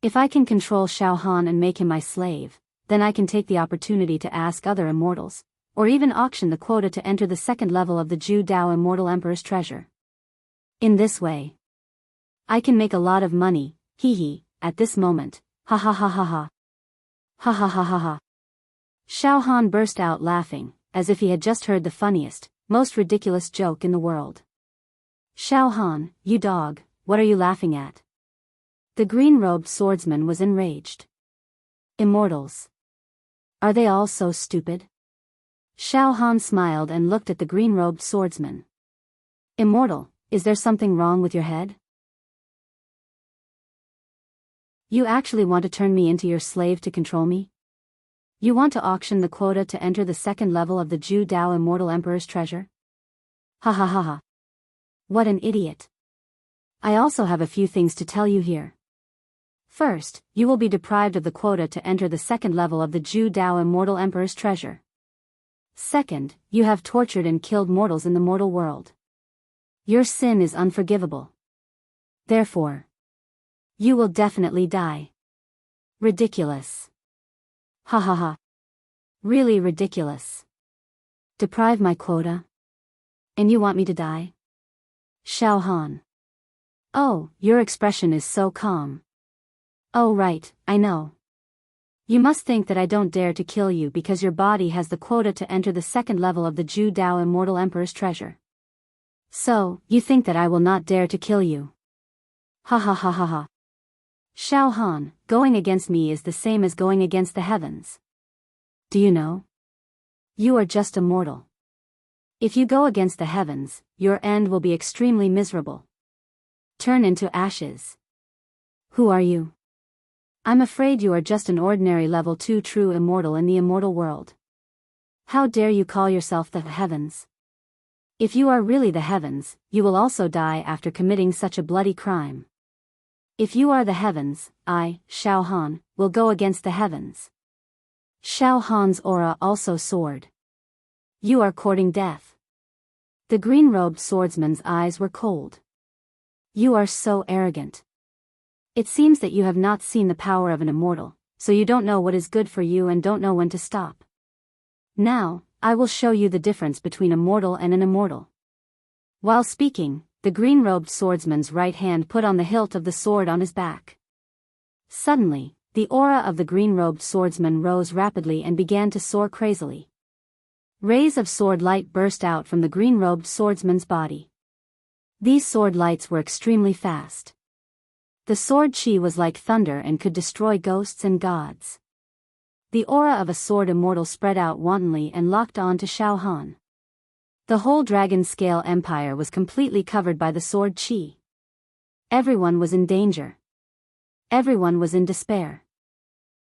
If I can control Xiao Han and make him my slave, then I can take the opportunity to ask other immortals, or even auction the quota to enter the second level of the Zhu Dao Immortal Emperor's treasure. In this way, I can make a lot of money, hee, at this moment, ha ha ha ha ha. Ha ha ha ha ha. Xiao Han burst out laughing, as if he had just heard the funniest, most ridiculous joke in the world. Xiao Han, you dog, what are you laughing at? The green-robed swordsman was enraged. Immortals. Are they all so stupid? Xiao Han smiled and looked at the green-robed swordsman. Immortal, is there something wrong with your head? You actually want to turn me into your slave to control me? You want to auction the quota to enter the second level of the Zhu Dao Immortal Emperor's treasure? Ha ha ha ha. What an idiot. I also have a few things to tell you here. First, you will be deprived of the quota to enter the second level of the Zhu Dao Immortal Emperor's treasure. Second, you have tortured and killed mortals in the mortal world. Your sin is unforgivable. Therefore, you will definitely die. Ridiculous. Ha ha ha. Really ridiculous. Deprive my quota? And you want me to die? Xiao Han. Oh, your expression is so calm. Oh right, I know. You must think that I don't dare to kill you because your body has the quota to enter the second level of the Zhu Dao Immortal Emperor's treasure. So, you think that I will not dare to kill you. Ha ha ha ha ha. Xiao Han, going against me is the same as going against the heavens. Do you know? You are just a mortal. If you go against the heavens, your end will be extremely miserable. Turn into ashes. Who are you? I'm afraid you are just an ordinary level 2 true immortal in the immortal world. How dare you call yourself the heavens? If you are really the heavens, you will also die after committing such a bloody crime. If you are the heavens, I, Xiao Han, will go against the heavens. Xiao Han's aura also soared. You are courting death. The green-robed swordsman's eyes were cold. You are so arrogant. It seems that you have not seen the power of an immortal, so you don't know what is good for you and don't know when to stop. Now, I will show you the difference between a mortal and an immortal. While speaking, the green-robed swordsman's right hand put on the hilt of the sword on his back. Suddenly, the aura of the green-robed swordsman rose rapidly and began to soar crazily. Rays of sword light burst out from the green-robed swordsman's body. These sword lights were extremely fast. The sword chi was like thunder and could destroy ghosts and gods. The aura of a sword immortal spread out wantonly and locked on to Xiao Han. The whole dragon-scale empire was completely covered by the sword chi. Everyone was in danger. Everyone was in despair.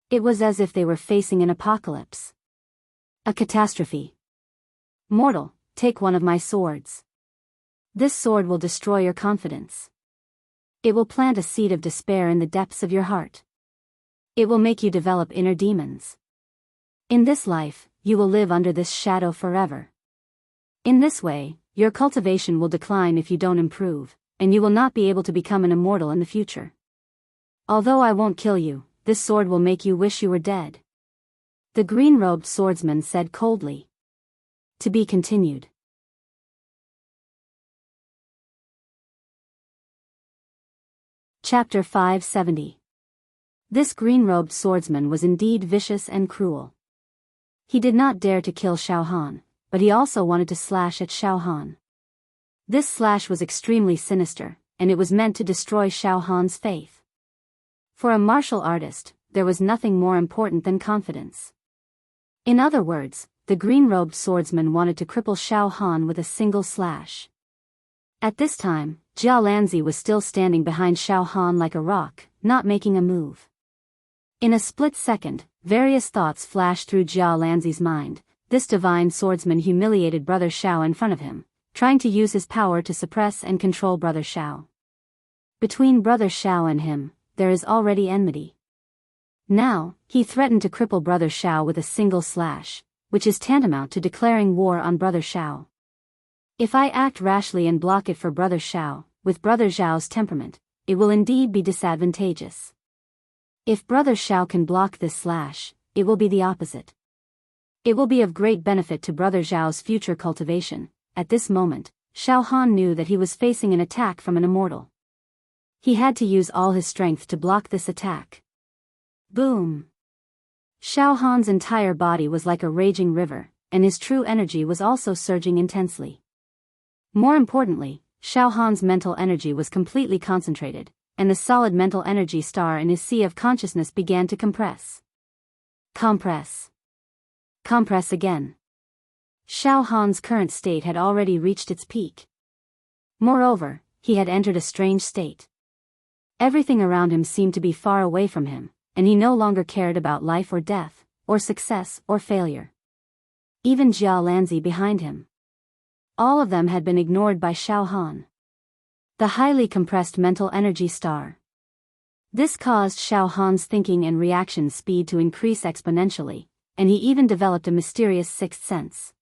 It was as if they were facing an apocalypse. A catastrophe. Mortal, take one of my swords. This sword will destroy your confidence. It will plant a seed of despair in the depths of your heart. It will make you develop inner demons. In this life, you will live under this shadow forever. In this way, your cultivation will decline if you don't improve, and you will not be able to become an immortal in the future. Although I won't kill you, this sword will make you wish you were dead. The green-robed swordsman said coldly. To be continued. Chapter 570. This green-robed swordsman was indeed vicious and cruel. He did not dare to kill Xiao Han, but he also wanted to slash at Xiao Han. This slash was extremely sinister, and it was meant to destroy Xiao Han's faith. For a martial artist, there was nothing more important than confidence. In other words, the green-robed swordsman wanted to cripple Xiao Han with a single slash. At this time, Jia Lanzi was still standing behind Xiao Han like a rock, not making a move. In a split second, various thoughts flashed through Jia Lanzi's mind. This divine swordsman humiliated brother Xiao in front of him, trying to use his power to suppress and control Brother Xiao. Between Brother Xiao and him, there is already enmity. Now, he threatened to cripple Brother Xiao with a single slash, which is tantamount to declaring war on Brother Xiao. If I act rashly and block it for Brother Xiao, with Brother Xiao's temperament, it will indeed be disadvantageous. If Brother Xiao can block this slash, it will be the opposite. It will be of great benefit to Brother Xiao's future cultivation. At this moment, Xiao Han knew that he was facing an attack from an immortal. He had to use all his strength to block this attack. Boom! Xiao Han's entire body was like a raging river, and his true energy was also surging intensely. More importantly, Xiao Han's mental energy was completely concentrated, and the solid mental energy star in his sea of consciousness began to compress. Compress. Compress again. Xiao Han's current state had already reached its peak. Moreover, he had entered a strange state. Everything around him seemed to be far away from him, and he no longer cared about life or death, or success or failure. Even Jia Lanzi behind him. All of them had been ignored by Xiao Han. The highly compressed mental energy star. This caused Xiao Han's thinking and reaction speed to increase exponentially, and he even developed a mysterious sixth sense.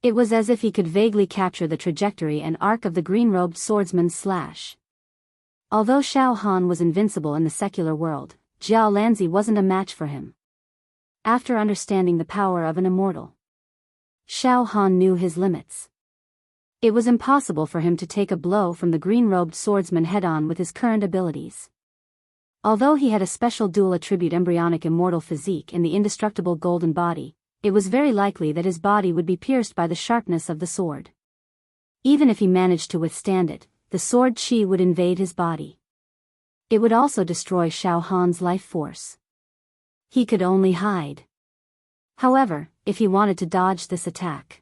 It was as if he could vaguely capture the trajectory and arc of the green-robed swordsman's slash. Although Xiao Han was invincible in the secular world, Jia Lanzi wasn't a match for him. After understanding the power of an immortal, Xiao Han knew his limits. It was impossible for him to take a blow from the green-robed swordsman head-on with his current abilities. Although he had a special dual-attribute embryonic immortal physique in the indestructible golden body, it was very likely that his body would be pierced by the sharpness of the sword. Even if he managed to withstand it, the sword chi would invade his body. It would also destroy Xiao Han's life force. He could only hide. However, if he wanted to dodge this attack,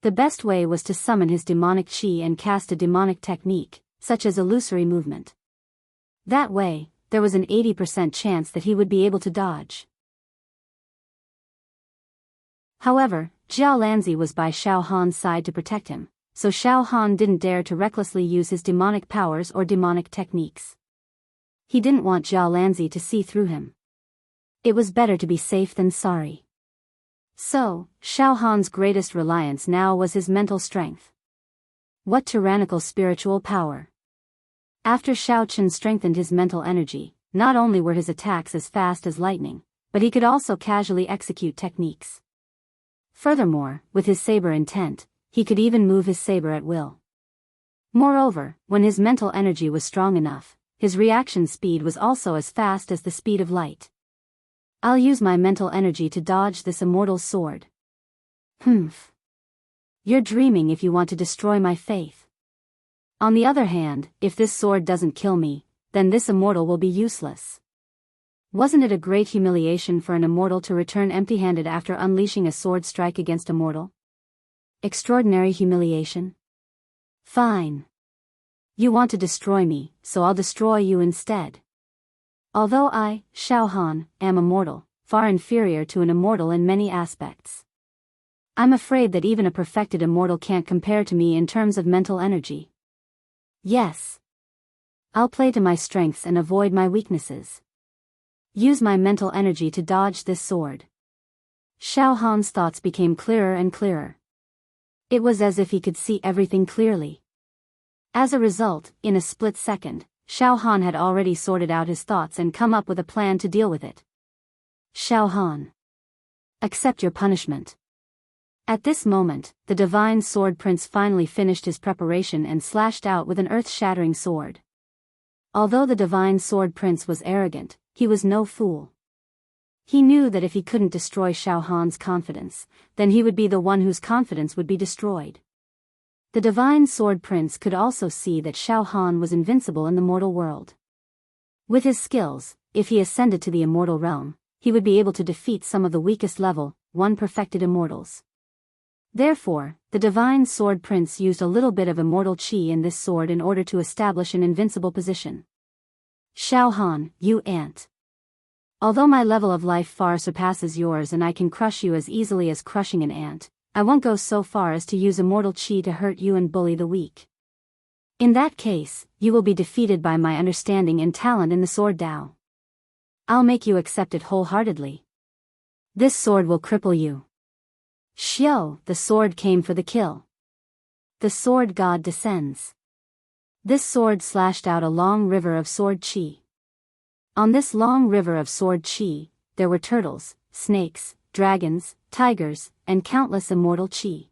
the best way was to summon his demonic chi and cast a demonic technique, such as illusory movement. That way, there was an 80% chance that he would be able to dodge. However, Jia Lanzi was by Xiao Han's side to protect him, so Xiao Han didn't dare to recklessly use his demonic powers or demonic techniques. He didn't want Jia Lanzi to see through him. It was better to be safe than sorry. So, Xiao Han's greatest reliance now was his mental strength. What tyrannical spiritual power! After Xiao Chen strengthened his mental energy, not only were his attacks as fast as lightning, but he could also casually execute techniques. Furthermore, with his saber intent, he could even move his saber at will. Moreover, when his mental energy was strong enough, his reaction speed was also as fast as the speed of light. I'll use my mental energy to dodge this immortal sword. Humph. You're dreaming if you want to destroy my faith. On the other hand, if this sword doesn't kill me, then this immortal will be useless. Wasn't it a great humiliation for an immortal to return empty-handed after unleashing a sword strike against a mortal? Extraordinary humiliation. Fine. You want to destroy me, so I'll destroy you instead. Although I, Xiao Han, am immortal, far inferior to an immortal in many aspects. I'm afraid that even a perfected immortal can't compare to me in terms of mental energy. Yes. I'll play to my strengths and avoid my weaknesses. Use my mental energy to dodge this sword. Xiao Han's thoughts became clearer and clearer. It was as if he could see everything clearly. As a result, in a split second, Xiao Han had already sorted out his thoughts and come up with a plan to deal with it. Xiao Han. Accept your punishment. At this moment, the divine sword prince finally finished his preparation and slashed out with an earth-shattering sword. Although the divine sword prince was arrogant, he was no fool. He knew that if he couldn't destroy Xiao Han's confidence, then he would be the one whose confidence would be destroyed. The divine sword prince could also see that Xiao Han was invincible in the mortal world. With his skills, if he ascended to the immortal realm, he would be able to defeat some of the weakest level 1 perfected immortals. Therefore, the divine sword prince used a little bit of immortal chi in this sword in order to establish an invincible position. Xiao Han, you ant. Although my level of life far surpasses yours and I can crush you as easily as crushing an ant, I won't go so far as to use immortal chi to hurt you and bully the weak. In that case, you will be defeated by my understanding and talent in the sword Dao. I'll make you accept it wholeheartedly. This sword will cripple you. Xiao, the sword came for the kill. The sword god descends. This sword slashed out a long river of sword chi. On this long river of sword chi, there were turtles, snakes, dragons, tigers, and countless immortal chi.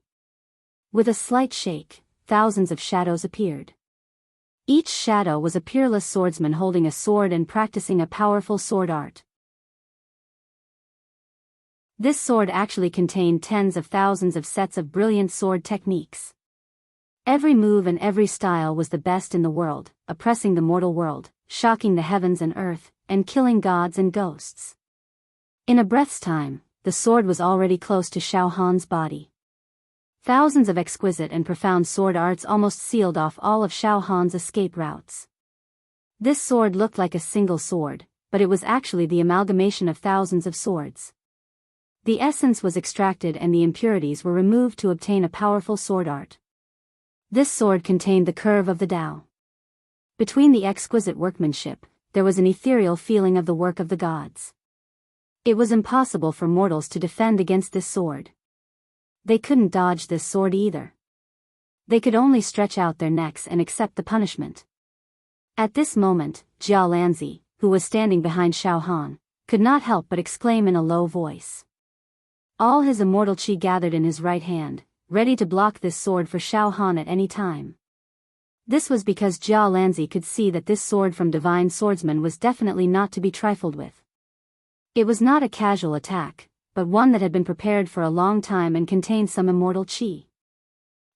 With a slight shake, thousands of shadows appeared. Each shadow was a peerless swordsman holding a sword and practicing a powerful sword art. This sword actually contained tens of thousands of sets of brilliant sword techniques. Every move and every style was the best in the world, oppressing the mortal world, shocking the heavens and earth, and killing gods and ghosts. In a breath's time, the sword was already close to Xiao Han's body. Thousands of exquisite and profound sword arts almost sealed off all of Xiao Han's escape routes. This sword looked like a single sword, but it was actually the amalgamation of thousands of swords. The essence was extracted and the impurities were removed to obtain a powerful sword art. This sword contained the curve of the Tao. Between the exquisite workmanship, there was an ethereal feeling of the work of the gods. It was impossible for mortals to defend against this sword. They couldn't dodge this sword either. They could only stretch out their necks and accept the punishment. At this moment, Jia Lanzi, who was standing behind Xiao Han, could not help but exclaim in a low voice. All his immortal chi gathered in his right hand, ready to block this sword for Xiao Han at any time. This was because Jia Lanzi could see that this sword from divine swordsman was definitely not to be trifled with. It was not a casual attack, but one that had been prepared for a long time and contained some immortal chi.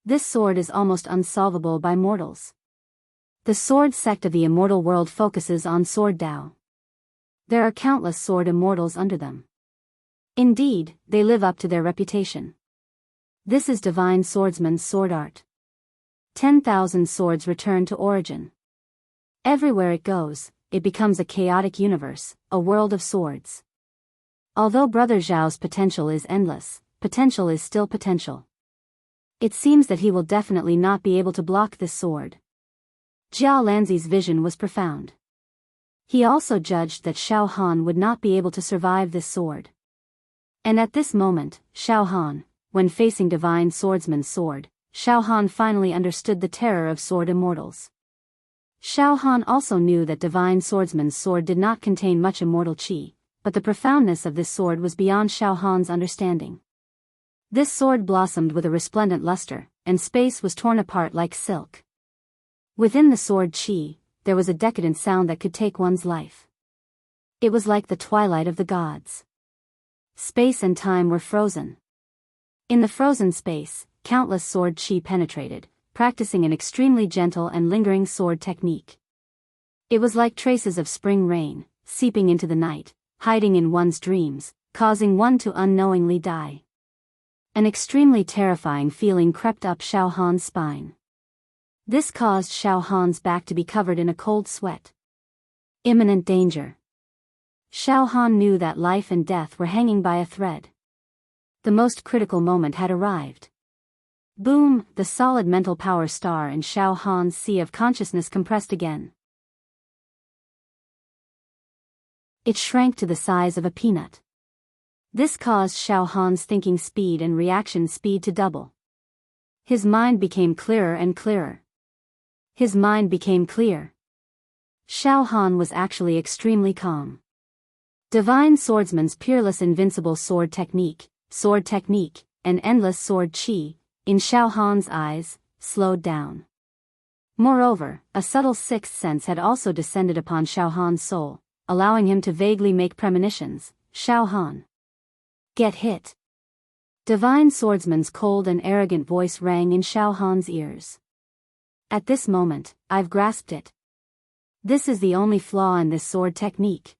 This sword is almost unsolvable by mortals. The sword sect of the immortal world focuses on sword Dao. There are countless sword immortals under them. Indeed, they live up to their reputation. This is divine swordsman's sword art. 10,000 swords return to origin. Everywhere it goes, it becomes a chaotic universe, a world of swords. Although Brother Zhao's potential is endless, potential is still potential. It seems that he will definitely not be able to block this sword. Jia Lanzi's vision was profound. He also judged that Xiao Han would not be able to survive this sword. And at this moment, Xiao Han, when facing divine swordsman's sword, Xiao Han finally understood the terror of sword immortals. Xiao Han also knew that divine swordsman's sword did not contain much immortal chi, but the profoundness of this sword was beyond Xiao Han's understanding. This sword blossomed with a resplendent luster, and space was torn apart like silk. Within the sword chi, there was a decadent sound that could take one's life. It was like the twilight of the gods. Space and time were frozen. In the frozen space, countless sword chi penetrated, practicing an extremely gentle and lingering sword technique. It was like traces of spring rain, seeping into the night, hiding in one's dreams, causing one to unknowingly die. An extremely terrifying feeling crept up Xiao Han's spine. This caused Xiao Han's back to be covered in a cold sweat. Imminent danger. Xiao Han knew that life and death were hanging by a thread. The most critical moment had arrived. Boom, the solid mental power star in Xiao Han's sea of consciousness compressed again. It shrank to the size of a peanut. This caused Xiao Han's thinking speed and reaction speed to double. His mind became clearer and clearer. His mind became clear. Xiao Han was actually extremely calm. Divine swordsman's peerless invincible sword technique, and endless sword chi, in Xiao Han's eyes, slowed down. Moreover, a subtle sixth sense had also descended upon Xiao Han's soul, allowing him to vaguely make premonitions. Xiao Han. Get hit. Divine swordsman's cold and arrogant voice rang in Xiao Han's ears. At this moment, I've grasped it. This is the only flaw in this sword technique.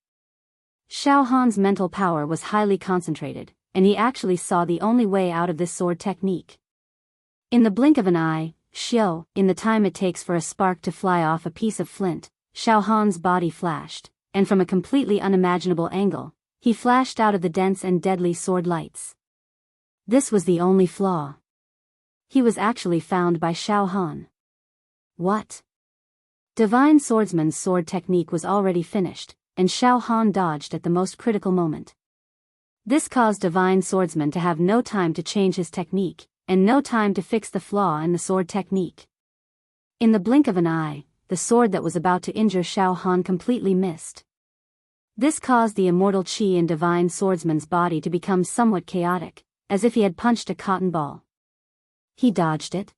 Xiao Han's mental power was highly concentrated, and he actually saw the only way out of this sword technique. In the blink of an eye, in the time it takes for a spark to fly off a piece of flint, Xiao Han's body flashed, and from a completely unimaginable angle, he flashed out of the dense and deadly sword lights. This was the only flaw. He was actually found by Xiao Han. What? Divine Swordsman's sword technique was already finished, and Xiao Han dodged at the most critical moment. This caused Divine Swordsman to have no time to change his technique, and no time to fix the flaw in the sword technique. In the blink of an eye, the sword that was about to injure Xiao Han completely missed. This caused the immortal chi in Divine Swordsman's body to become somewhat chaotic, as if he had punched a cotton ball. He dodged it.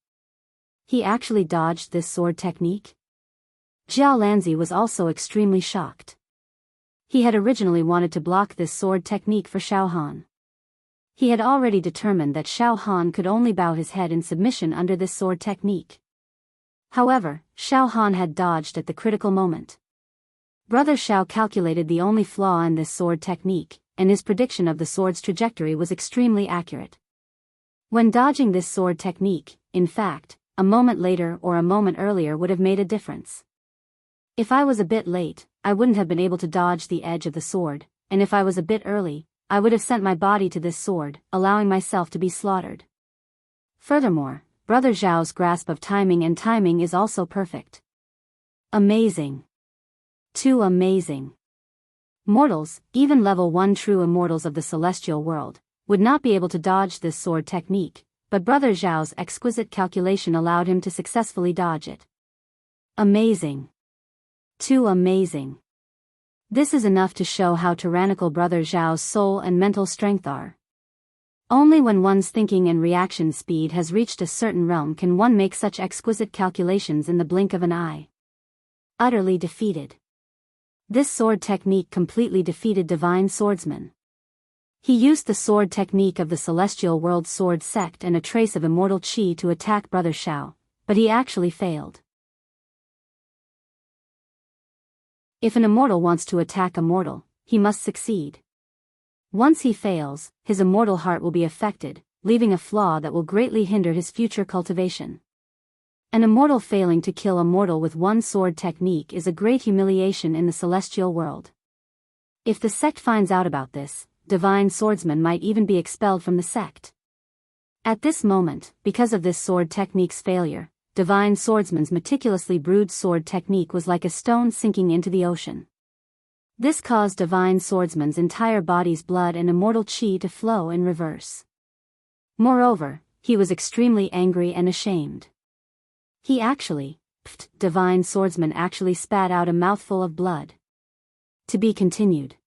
He actually dodged this sword technique? Jiao Lanzi was also extremely shocked. He had originally wanted to block this sword technique for Xiao Han. He had already determined that Xiao Han could only bow his head in submission under this sword technique. However, Xiao Han had dodged at the critical moment. Brother Xiao calculated the only flaw in this sword technique, and his prediction of the sword's trajectory was extremely accurate. When dodging this sword technique, in fact, a moment later or a moment earlier would have made a difference. If I was a bit late, I wouldn't have been able to dodge the edge of the sword, and if I was a bit early, I would have sent my body to this sword, allowing myself to be slaughtered. Furthermore, Brother Zhao's grasp of timing is also perfect. Amazing. Too amazing. Mortals, even level 1 true immortals of the celestial world, would not be able to dodge this sword technique, but Brother Zhao's exquisite calculation allowed him to successfully dodge it. Amazing. Too amazing. This is enough to show how tyrannical Brother Zhao's soul and mental strength are. Only when one's thinking and reaction speed has reached a certain realm can one make such exquisite calculations in the blink of an eye. Utterly defeated. This sword technique completely defeated Divine Swordsman. He used the sword technique of the Celestial World Sword Sect and a trace of immortal chi to attack Brother Xiao, but he actually failed. If an immortal wants to attack a mortal, he must succeed. Once he fails, his immortal heart will be affected, leaving a flaw that will greatly hinder his future cultivation. An immortal failing to kill a mortal with one sword technique is a great humiliation in the celestial world. If the sect finds out about this, Divine Swordsman might even be expelled from the sect. At this moment, because of this sword technique's failure, Divine Swordsman's meticulously brewed sword technique was like a stone sinking into the ocean. This caused Divine Swordsman's entire body's blood and immortal chi to flow in reverse. Moreover, he was extremely angry and ashamed. Divine Swordsman actually spat out a mouthful of blood. To be continued.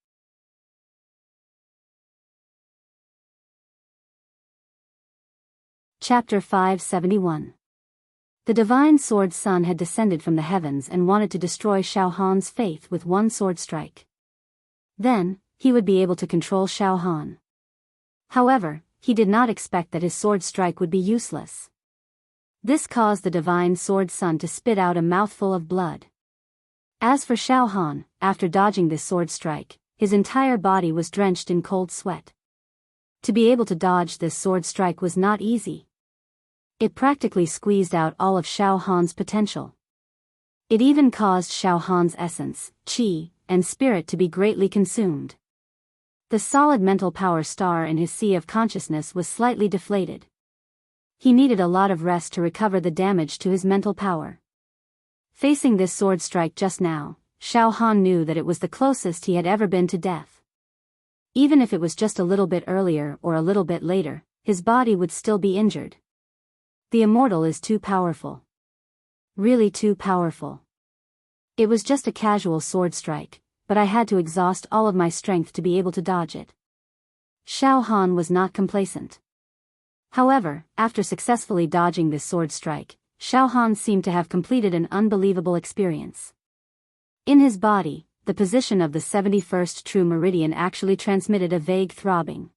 Chapter 571. The Divine Sword Sun had descended from the heavens and wanted to destroy Xiao Han's faith with one sword strike. Then, he would be able to control Xiao Han. However, he did not expect that his sword strike would be useless. This caused the Divine Sword Sun to spit out a mouthful of blood. As for Xiao Han, after dodging this sword strike, his entire body was drenched in cold sweat. To be able to dodge this sword strike was not easy. It practically squeezed out all of Xiao Han's potential. It even caused Xiao Han's essence, qi, and spirit to be greatly consumed. The solid mental power star in his sea of consciousness was slightly deflated. He needed a lot of rest to recover the damage to his mental power. Facing this sword strike just now, Xiao Han knew that it was the closest he had ever been to death. Even if it was just a little bit earlier or a little bit later, his body would still be injured. The immortal is too powerful. Really too powerful. It was just a casual sword strike, but I had to exhaust all of my strength to be able to dodge it. Xiao Han was not complacent. However, after successfully dodging this sword strike, Xiao Han seemed to have completed an unbelievable experience. In his body, the position of the 71st true meridian actually transmitted a vague throbbing.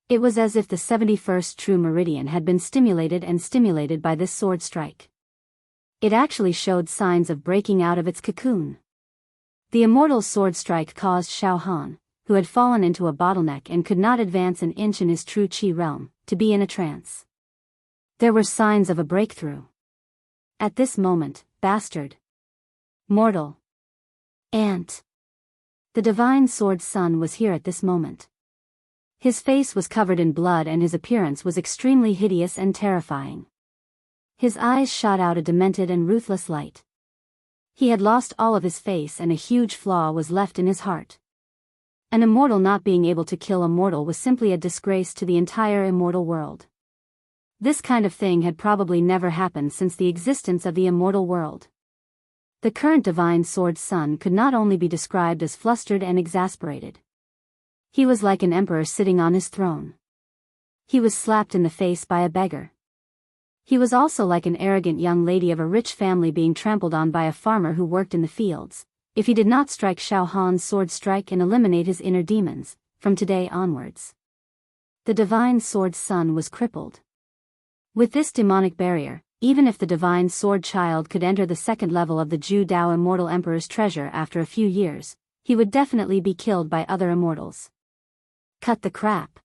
It was as if the 71st true meridian had been stimulated by this sword strike. It actually showed signs of breaking out of its cocoon. The immortal's sword strike caused Xiao Han, who had fallen into a bottleneck and could not advance an inch in his true chi realm, to be in a trance. There were signs of a breakthrough. At this moment, bastard. Mortal. Ant. The Divine Sword Sun was here at this moment. His face was covered in blood and his appearance was extremely hideous and terrifying. His eyes shot out a demented and ruthless light. He had lost all of his face and a huge flaw was left in his heart. An immortal not being able to kill a mortal was simply a disgrace to the entire immortal world. This kind of thing had probably never happened since the existence of the immortal world. The current divine sword's son could not only be described as flustered and exasperated. He was like an emperor sitting on his throne. He was slapped in the face by a beggar. He was also like an arrogant young lady of a rich family being trampled on by a farmer who worked in the fields. If he did not strike Xiao Han's sword strike and eliminate his inner demons, from today onwards. The divine sword's son was crippled. With this demonic barrier, even if the divine sword child could enter the second level of the Zhu Dao immortal emperor's treasure after a few years, he would definitely be killed by other immortals. Cut the crap.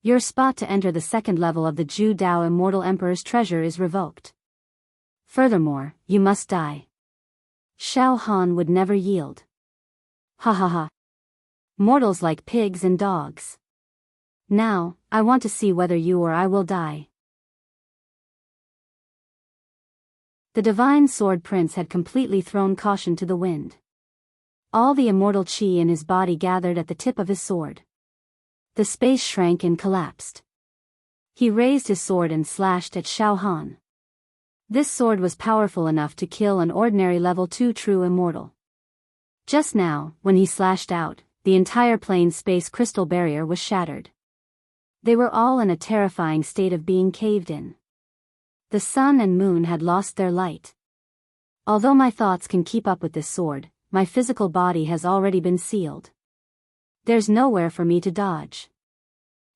Your spot to enter the second level of the Zhu Dao immortal emperor's treasure is revoked. Furthermore, you must die. Xiao Han would never yield. Ha ha ha. Mortals like pigs and dogs. Now, I want to see whether you or I will die. The divine sword prince had completely thrown caution to the wind. All the immortal chi in his body gathered at the tip of his sword. The space shrank and collapsed. He raised his sword and slashed at Xiao Han. This sword was powerful enough to kill an ordinary level 2 true immortal. Just now, when he slashed out, the entire plane space crystal barrier was shattered. They were all in a terrifying state of being caved in. The sun and moon had lost their light. Although my thoughts can keep up with this sword, my physical body has already been sealed. There's nowhere for me to dodge.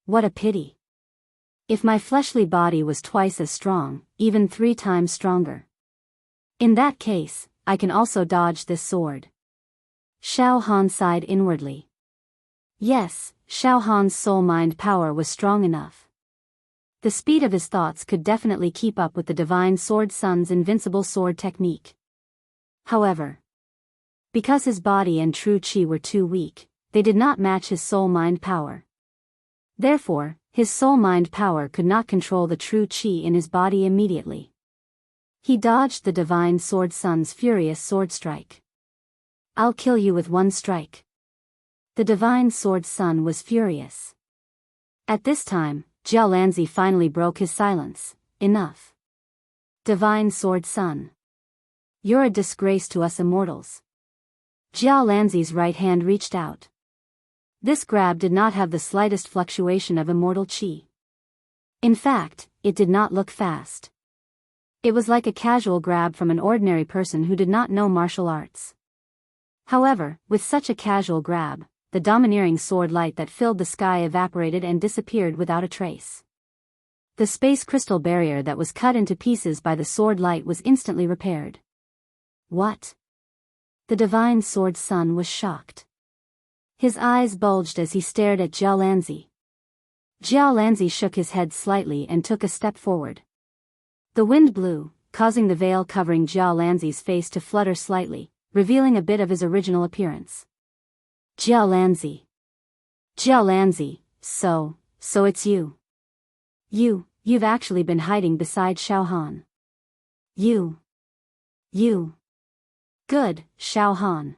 What a pity. If my fleshly body was twice as strong, even 3 times stronger. In that case, I can also dodge this sword. Xiao Han sighed inwardly. Yes, Xiao Han's soul-mind power was strong enough. The speed of his thoughts could definitely keep up with the divine sword son's invincible sword technique. However, because his body and true chi were too weak, they did not match his soul-mind power. Therefore, his soul-mind power could not control the true chi in his body immediately. He dodged the divine sword son's furious sword strike. I'll kill you with one strike. The divine sword son was furious. At this time, Jianghu finally broke his silence. Enough. Divine sword son. You're a disgrace to us immortals. Jianghu's right hand reached out. This grab did not have the slightest fluctuation of immortal chi. In fact, it did not look fast. It was like a casual grab from an ordinary person who did not know martial arts. However, with such a casual grab, the domineering sword light that filled the sky evaporated and disappeared without a trace. The space crystal barrier that was cut into pieces by the sword light was instantly repaired. What? The divine sword son was shocked. His eyes bulged as he stared at Jianghu. Jianghu shook his head slightly and took a step forward. The wind blew, causing the veil covering Jianghu's face to flutter slightly, revealing a bit of his original appearance. Jianghu. So it's you. You've actually been hiding beside Xiao Han. You. Good, Xiao Han.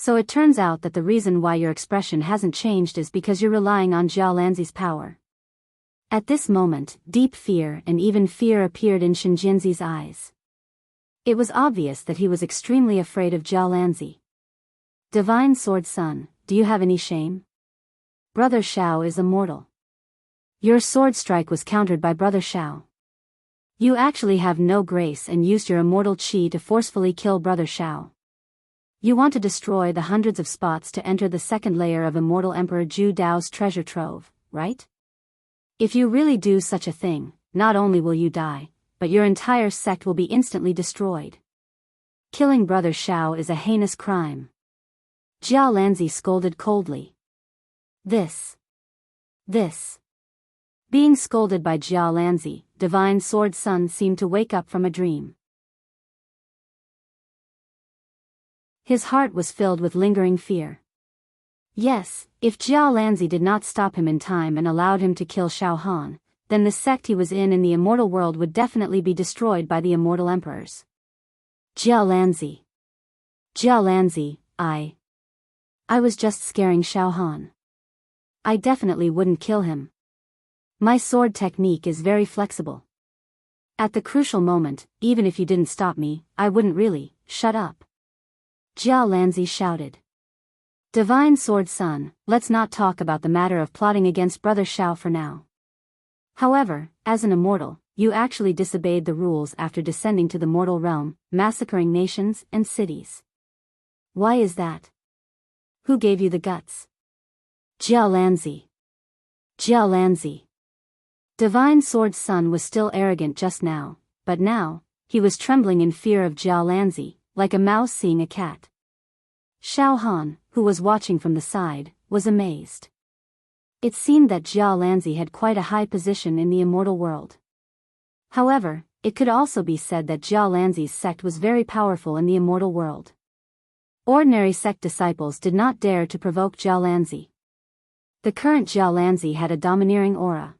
So it turns out that the reason why your expression hasn't changed is because you're relying on Jianghu's power. At this moment, deep fear and even fear appeared in Shenjinzi's eyes. It was obvious that he was extremely afraid of Jianghu. Divine Sword Son, do you have any shame? Brother Xiao is immortal. Your sword strike was countered by Brother Xiao. You actually have no grace and used your immortal chi to forcefully kill Brother Xiao. You want to destroy the hundreds of spots to enter the second layer of Immortal Emperor Zhu Dao's treasure trove, right? If you really do such a thing, not only will you die, but your entire sect will be instantly destroyed. Killing Brother Xiao is a heinous crime. Jianghu scolded coldly. This. Being scolded by Jianghu, Divine Sword Son seemed to wake up from a dream. His heart was filled with lingering fear. Yes, If Jiao Lanzi did not stop him in time and allowed him to kill Shao Han, then the sect he was in the immortal world would definitely be destroyed by the immortal emperors. Jiao Lanzi. Jiao Lanzi, I was just scaring Shao Han. I definitely wouldn't kill him. My sword technique is very flexible. At the crucial moment, even if you didn't stop me, I wouldn't really. Shut up. Jiao Lanzi shouted. Divine Sword Son, let's not talk about the matter of plotting against Brother Shao for now. However, as an immortal, you actually disobeyed the rules after descending to the mortal realm, massacring nations and cities. Why is that? Who gave you the guts? Jiao Lanzi. Jiao Lanzi. Divine Sword Son was still arrogant just now, but now, he was trembling in fear of Jiao Lanzi, like a mouse seeing a cat. Shao Han, who was watching from the side, was amazed. It seemed that Jiao Lanzi had quite a high position in the immortal world. However, it could also be said that Jiao Lanzi's sect was very powerful in the immortal world. Ordinary sect disciples did not dare to provoke Jiao Lanzi. The current Jiao Lanzi had a domineering aura.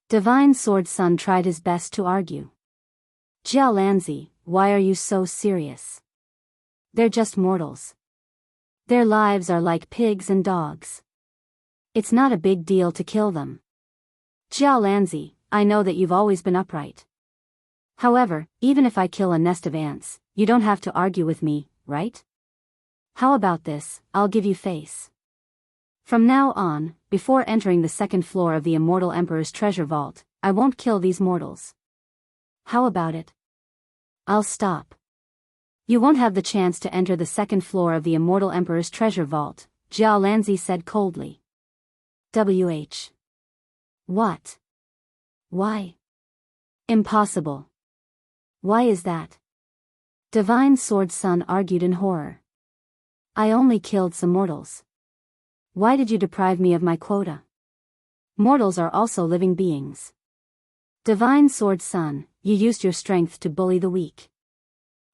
Divine Sword Son tried his best to argue. Jiao Lanzi, why are you so serious? They're just mortals. Their lives are like pigs and dogs. It's not a big deal to kill them. Jiao Lanzi, I know that you've always been upright. However, even if I kill a nest of ants, you don't have to argue with me, right? How about this, I'll give you face. From now on, before entering the second floor of the Immortal Emperor's treasure vault, I won't kill these mortals. How about it? I'll stop. You won't have the chance to enter the second floor of the Immortal Emperor's treasure vault, Jiao Lanzi said coldly. WH. What? Why? Impossible. Why is that? Divine Sword Son argued in horror. I only killed some mortals. Why did you deprive me of my quota? Mortals are also living beings. Divine Sword Son, you used your strength to bully the weak.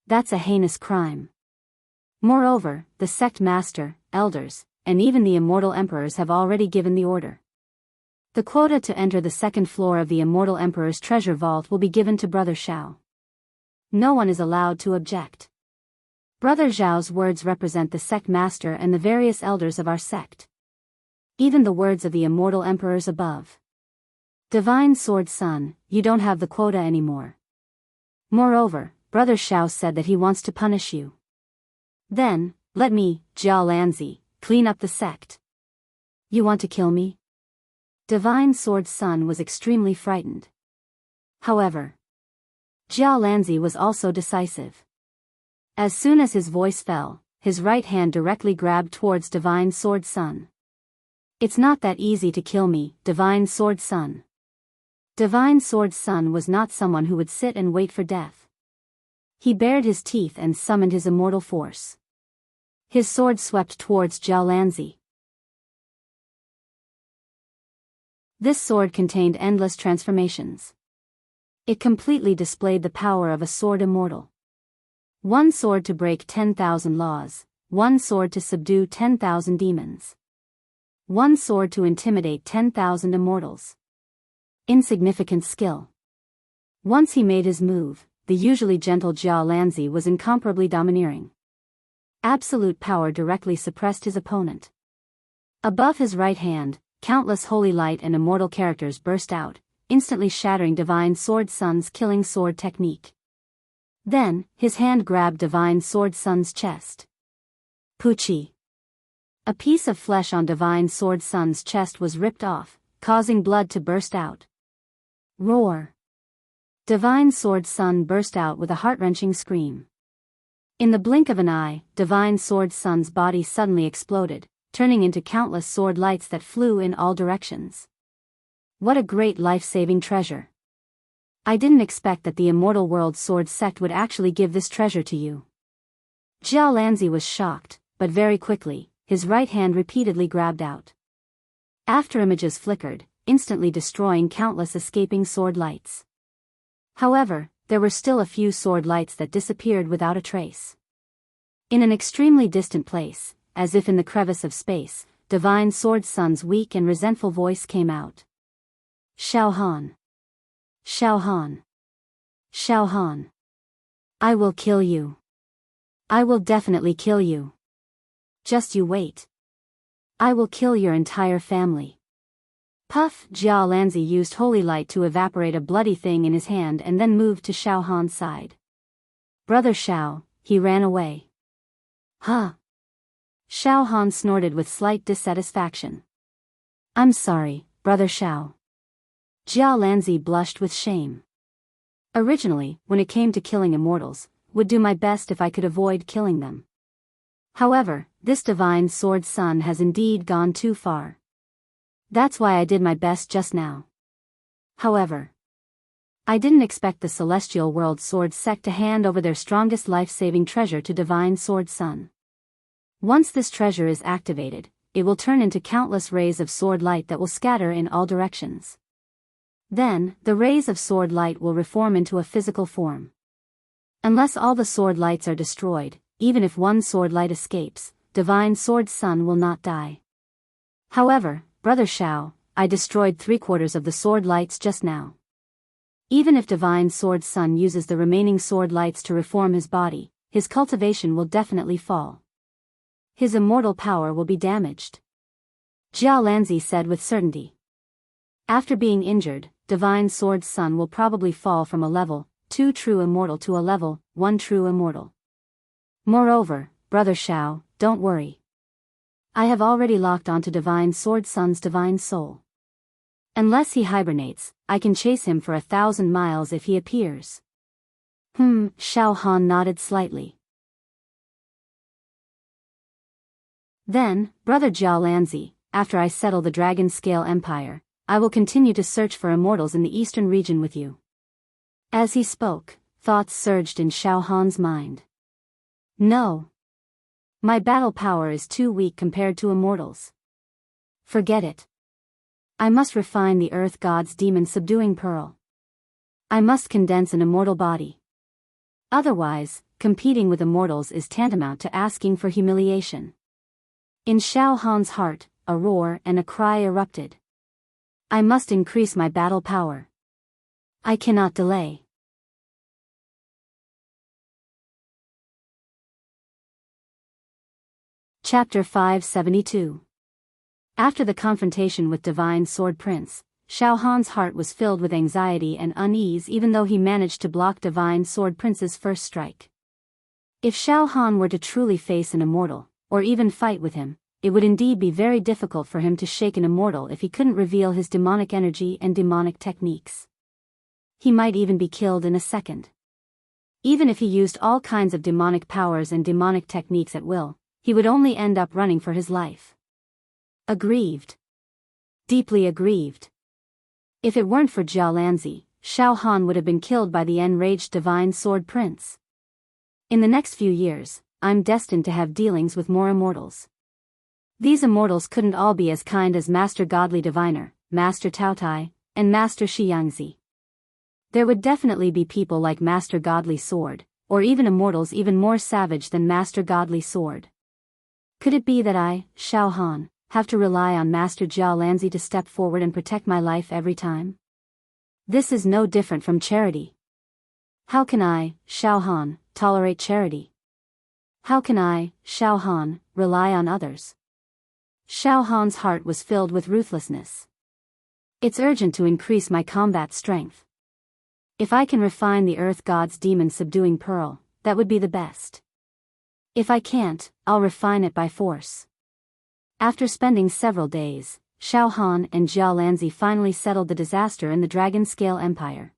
That's a heinous crime. Moreover, the sect master, elders, and even the immortal emperors have already given the order. The quota to enter the second floor of the Immortal Emperor's treasure vault will be given to Brother Shao. No one is allowed to object. Brother Zhao's words represent the sect master and the various elders of our sect. Even the words of the immortal emperors above. Divine Sword Son, you don't have the quota anymore. Moreover, Brother Shao said that he wants to punish you. Then, let me, Jiao Lanzi, clean up the sect. You want to kill me? Divine Sword Son was extremely frightened. However, Jiao Lanzi was also decisive. As soon as his voice fell, his right hand directly grabbed towards Divine Sword Son. It's not that easy to kill me, Divine Sword Son. Divine Sword Son was not someone who would sit and wait for death. He bared his teeth and summoned his immortal force. His sword swept towards Jiao Lanzi. This sword contained endless transformations. It completely displayed the power of a sword immortal. One sword to break 10,000 laws, one sword to subdue 10,000 demons. One sword to intimidate 10,000 immortals. Insignificant skill. Once he made his move, the usually gentle Jiao Lanzi was incomparably domineering. Absolute power directly suppressed his opponent. Above his right hand, countless holy light and immortal characters burst out, instantly shattering Divine Sword Son's killing sword technique. Then, his hand grabbed Divine Sword Son's chest. Puchi. A piece of flesh on Divine Sword Son's chest was ripped off, causing blood to burst out. Roar. Divine Sword Son burst out with a heart-wrenching scream. In the blink of an eye, Divine Sword Son's body suddenly exploded, turning into countless sword lights that flew in all directions. What a great life-saving treasure. I didn't expect that the Immortal World Sword Sect would actually give this treasure to you. Jiao Lanzi was shocked, but very quickly, his right hand repeatedly grabbed out. After images flickered, instantly destroying countless escaping sword lights. However, there were still a few sword lights that disappeared without a trace. In an extremely distant place, as if in the crevice of space, Divine Sword Sun's weak and resentful voice came out. Xiao Han. Xiao Han. Xiao Han. I will kill you. I will definitely kill you. Just you wait. I will kill your entire family. Puff! Jia Lanzi used holy light to evaporate a bloody thing in his hand and then moved to Xiao Han's side. Brother Xiao, he ran away. Huh? Xiao Han snorted with slight dissatisfaction. I'm sorry, Brother Xiao. Jia Lanzi blushed with shame. Originally, when it came to killing immortals, would do my best if I could avoid killing them. However, this divine sword sun has indeed gone too far. That's why I did my best just now. However, I didn't expect the celestial world sword sect to hand over their strongest life-saving treasure to divine sword sun. Once this treasure is activated, it will turn into countless rays of sword light that will scatter in all directions. Then, the rays of sword light will reform into a physical form. Unless all the sword lights are destroyed, even if one sword light escapes, divine sword sun will not die. However, Brother Xiao, I destroyed 3/4 of the sword lights just now. Even if divine sword sun uses the remaining sword lights to reform his body, his cultivation will definitely fall. His immortal power will be damaged. Jia Lanzi said with certainty. After being injured, divine sword sun will probably fall from a level 2 true immortal to a level 1 true immortal. Moreover, Brother Xiao, don't worry. I have already locked onto divine sword sun's divine soul. Unless he hibernates, I can chase him for 1,000 miles if he appears. Xiao Han nodded slightly. Then, Brother Jia Lanzi, after I settle the Dragon Scale Empire, I will continue to search for immortals in the eastern region with you. As he spoke, thoughts surged in Xiao Han's mind. No. My battle power is too weak compared to immortals. Forget it. I must refine the Earth God's demon-subduing pearl. I must condense an immortal body. Otherwise, competing with immortals is tantamount to asking for humiliation. In Xiao Han's heart, a roar and a cry erupted. I must increase my battle power. I cannot delay. Chapter 572. After the confrontation with Divine Sword Prince, Xiao Han's heart was filled with anxiety and unease even though he managed to block Divine Sword Prince's first strike. If Xiao Han were to truly face an immortal, or even fight with him, it would indeed be very difficult for him to shake an immortal if he couldn't reveal his demonic energy and demonic techniques. He might even be killed in a second. Even if he used all kinds of demonic powers and demonic techniques at will, he would only end up running for his life. Aggrieved. Deeply aggrieved. If it weren't for Jia Lanzi, Xiao Han would have been killed by the enraged Divine Sword Prince. In the next few years, I'm destined to have dealings with more immortals. These immortals couldn't all be as kind as Master Godly Diviner, Master Taotai, and Master Xiangzi. There would definitely be people like Master Godly Sword, or even immortals even more savage than Master Godly Sword. Could it be that I, Xiao Han, have to rely on Master Jia Lanzi to step forward and protect my life every time? This is no different from charity. How can I, Xiao Han, tolerate charity? How can I, Xiao Han, rely on others? Xiao Han's heart was filled with ruthlessness. It's urgent to increase my combat strength. If I can refine the Earth God's demon-subduing pearl, that would be the best. If I can't, I'll refine it by force. After spending several days, Xiao Han and Jia Lanzi finally settled the disaster in the Dragon Scale Empire.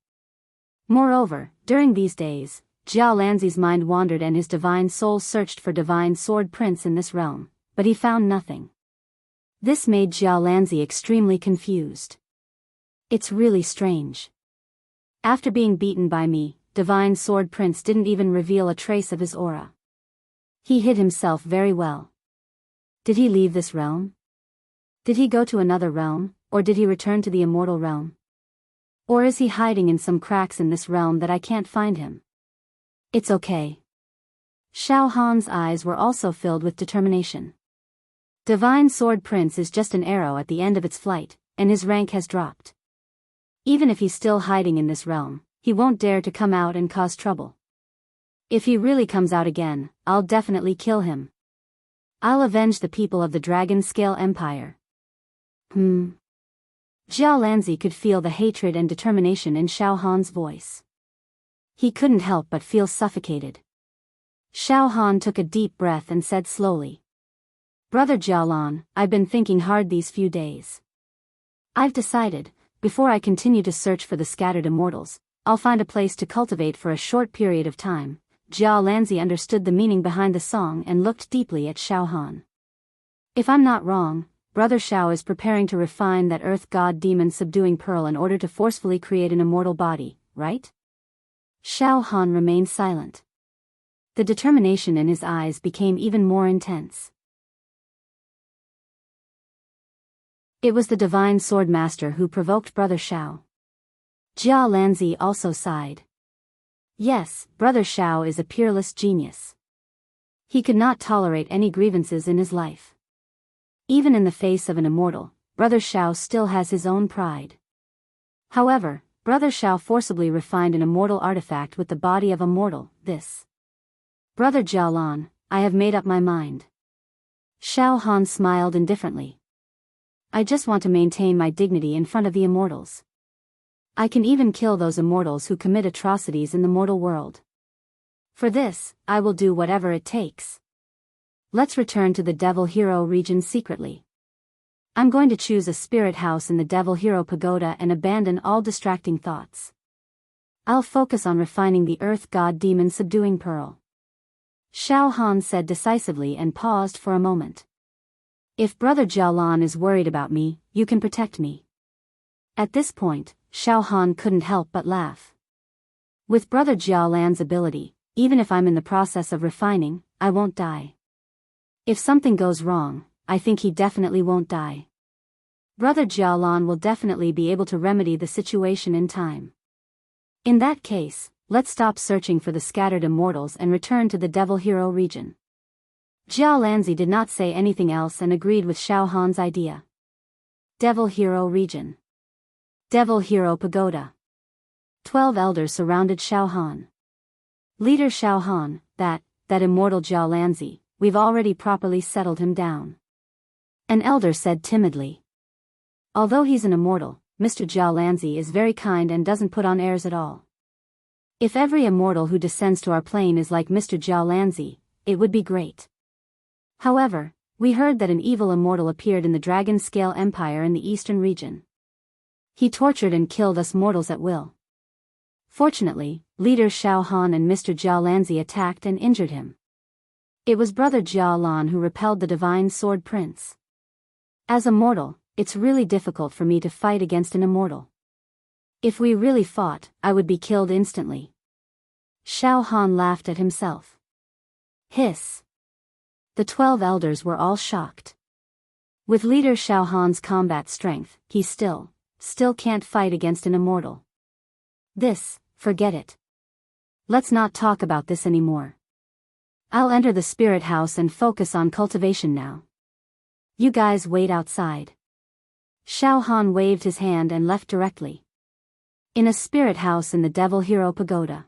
Moreover, during these days, Jia Lanzi's mind wandered and his divine soul searched for Divine Sword Prince in this realm, but he found nothing. This made Jia Lanzi extremely confused. It's really strange. After being beaten by me, Divine Sword Prince didn't even reveal a trace of his aura. He hid himself very well. Did he leave this realm? Did he go to another realm, or did he return to the immortal realm? Or is he hiding in some cracks in this realm that I can't find him? It's okay. Xiao Han's eyes were also filled with determination. Divine Sword Prince is just an arrow at the end of its flight, and his rank has dropped. Even if he's still hiding in this realm, he won't dare to come out and cause trouble. If he really comes out again, I'll definitely kill him. I'll avenge the people of the Dragon Scale Empire. Zhao Lanzi could feel the hatred and determination in Xiao Han's voice. He couldn't help but feel suffocated. Xiao Han took a deep breath and said slowly, "Brother Jialan, I've been thinking hard these few days. I've decided, before I continue to search for the scattered immortals, I'll find a place to cultivate for a short period of time." Zhao Lanzi understood the meaning behind the song and looked deeply at Xiao Han. "If I'm not wrong, Brother Xiao is preparing to refine that earth god demon subduing pearl in order to forcefully create an immortal body, right?" Xiao Han remained silent. The determination in his eyes became even more intense. It was the divine sword master who provoked Brother Xiao. Jia Lanzi also sighed. Yes, Brother Xiao is a peerless genius. He could not tolerate any grievances in his life. Even in the face of an immortal, Brother Xiao still has his own pride. However, Brother Xiao forcibly refined an immortal artifact with the body of a mortal. Brother Jialan, I have made up my mind. Xiao Han smiled indifferently. I just want to maintain my dignity in front of the immortals. I can even kill those immortals who commit atrocities in the mortal world. For this, I will do whatever it takes. Let's return to the Devil Hero region secretly. I'm going to choose a spirit house in the Devil Hero Pagoda and abandon all distracting thoughts. I'll focus on refining the Earth God Demon Subduing Pearl. Xiao Han said decisively and paused for a moment. If Brother Jialan is worried about me, you can protect me. At this point, Xiao Han couldn't help but laugh. With Brother Jialan's ability, even if I'm in the process of refining, I won't die. If something goes wrong, I think he definitely won't die. Brother Jialan will definitely be able to remedy the situation in time. In that case, let's stop searching for the scattered immortals and return to the Devil Hero region. Jia Lanzi did not say anything else and agreed with Xiao Han's idea. Devil Hero region. Devil Hero Pagoda. 12 elders surrounded Xiao Han. Leader Xiao Han, that immortal Jia Lanzi, we've already properly settled him down. An elder said timidly. Although he's an immortal, Mr. Jia Lanzi is very kind and doesn't put on airs at all. If every immortal who descends to our plane is like Mr. Jia Lanzi, it would be great. However, we heard that an evil immortal appeared in the Dragon Scale Empire in the eastern region. He tortured and killed us mortals at will. Fortunately, Leader Xiao Han and Mr. Jia Lanzi attacked and injured him. It was Brother Jia Lan who repelled the Divine Sword Prince. As a mortal, it's really difficult for me to fight against an immortal. If we really fought, I would be killed instantly. Xiao Han laughed at himself. Hiss. The 12 elders were all shocked. With Leader Xiao Han's combat strength, he still can't fight against an immortal. Forget it. Let's not talk about this anymore. I'll enter the spirit house and focus on cultivation now. You guys wait outside. Xiao Han waved his hand and left directly. In a spirit house in the Devil Hero Pagoda.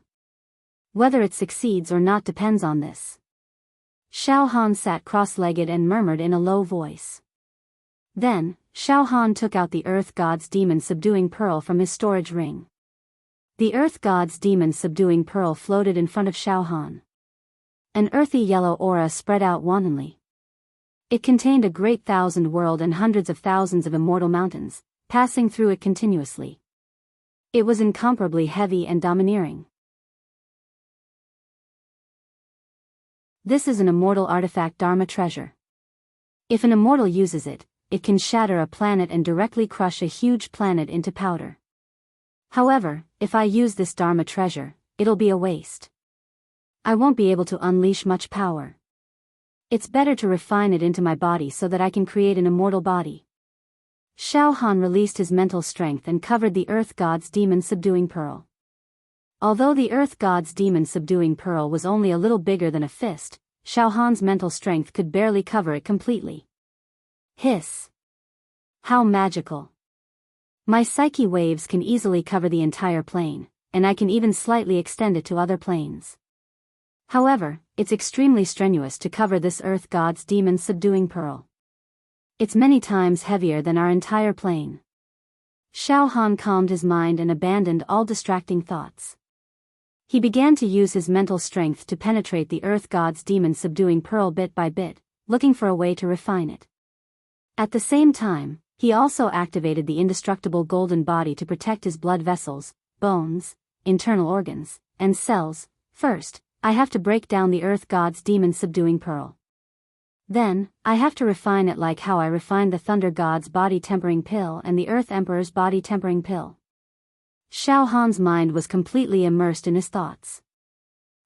Whether it succeeds or not depends on this. Xiao Han sat cross-legged and murmured in a low voice. Then, Xiao Han took out the Earth God's Demon Subduing Pearl from his storage ring. The Earth God's Demon Subduing Pearl floated in front of Xiao Han. An earthy yellow aura spread out wantonly. It contained a great thousand world and hundreds of thousands of immortal mountains, passing through it continuously. It was incomparably heavy and domineering. This is an immortal artifact Dharma treasure. If an immortal uses it, it can shatter a planet and directly crush a huge planet into powder. However, if I use this Dharma treasure, it'll be a waste. I won't be able to unleash much power. It's better to refine it into my body so that I can create an immortal body. Xiao Han released his mental strength and covered the Earth God's Demon Subduing Pearl. Although the Earth God's Demon Subduing Pearl was only a little bigger than a fist, Xiao Han's mental strength could barely cover it completely. Hiss. How magical. My psyche waves can easily cover the entire plane, and I can even slightly extend it to other planes. However, it's extremely strenuous to cover this earth god's demon subduing pearl. It's many times heavier than our entire plane. Xiao Han calmed his mind and abandoned all distracting thoughts. He began to use his mental strength to penetrate the earth god's demon subduing pearl bit by bit, looking for a way to refine it. At the same time, he also activated the indestructible golden body to protect his blood vessels, bones, internal organs, and cells. First, I have to break down the earth god's demon subduing pearl. Then, I have to refine it like how I refined the thunder god's body tempering pill and the earth emperor's body tempering pill. Xiao Han's mind was completely immersed in his thoughts.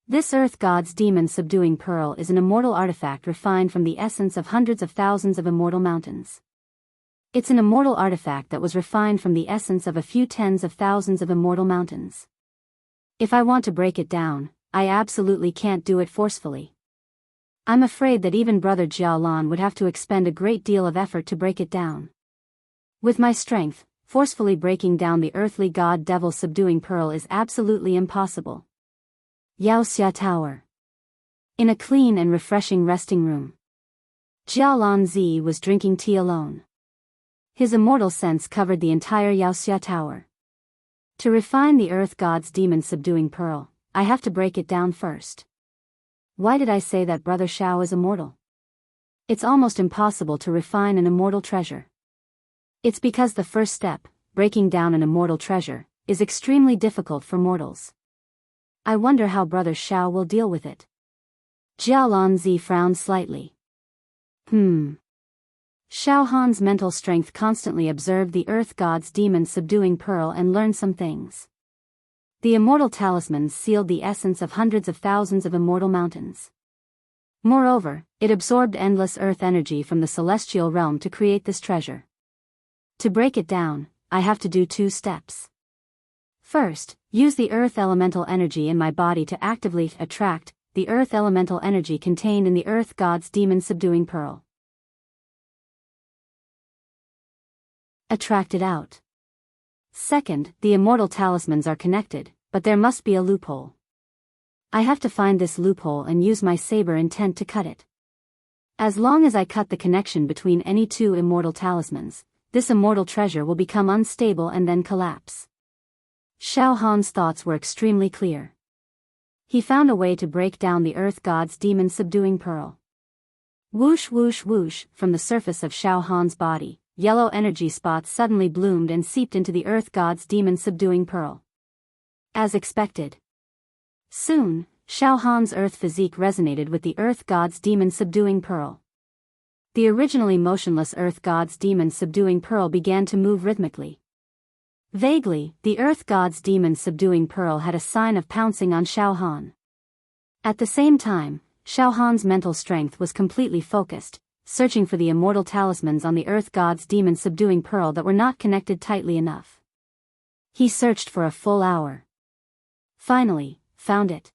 This earth god's demon subduing pearl is an immortal artifact refined from the essence of hundreds of thousands of immortal mountains. It's an immortal artifact that was refined from the essence of a few tens of thousands of immortal mountains. If I want to break it down, I absolutely can't do it forcefully. I'm afraid that even Brother Jiaolan would have to expend a great deal of effort to break it down. With my strength, forcefully breaking down the earthly god devil subduing pearl is absolutely impossible. Yaoxia Tower. In a clean and refreshing resting room, Jiaolan Zi was drinking tea alone. His immortal sense covered the entire Yaoxia Tower. To refine the earth god's demon subduing pearl, I have to break it down first. Why did I say that Brother Xiao is immortal? It's almost impossible to refine an immortal treasure. It's because the first step, breaking down an immortal treasure, is extremely difficult for mortals. I wonder how Brother Xiao will deal with it. Jiaolan Zi frowned slightly. Xiao Han's mental strength constantly observed the earth god's demon subduing pearl and learned some things. The immortal talismans sealed the essence of hundreds of thousands of immortal mountains. Moreover, it absorbed endless earth energy from the celestial realm to create this treasure. To break it down, I have to do 2 steps. First, use the earth elemental energy in my body to actively attract the earth elemental energy contained in the earth god's demon subduing pearl. Attract it out. Second, the immortal talismans are connected, but there must be a loophole. I have to find this loophole and use my saber intent to cut it. As long as I cut the connection between any 2 immortal talismans, this immortal treasure will become unstable and then collapse. Xiao Han's thoughts were extremely clear. He found a way to break down the earth god's demon subduing pearl. Whoosh whoosh whoosh, from the surface of Xiao Han's body, yellow energy spots suddenly bloomed and seeped into the earth god's demon subduing pearl. As expected. Soon, Xiao Han's earth physique resonated with the earth god's demon subduing pearl. The originally motionless earth god's demon subduing pearl began to move rhythmically. Vaguely, the earth god's demon subduing pearl had a sign of pouncing on Xiao Han. At the same time, Xiao Han's mental strength was completely focused, searching for the immortal talismans on the earth god's demon subduing pearl that were not connected tightly enough. He searched for a full hour. Finally, found it.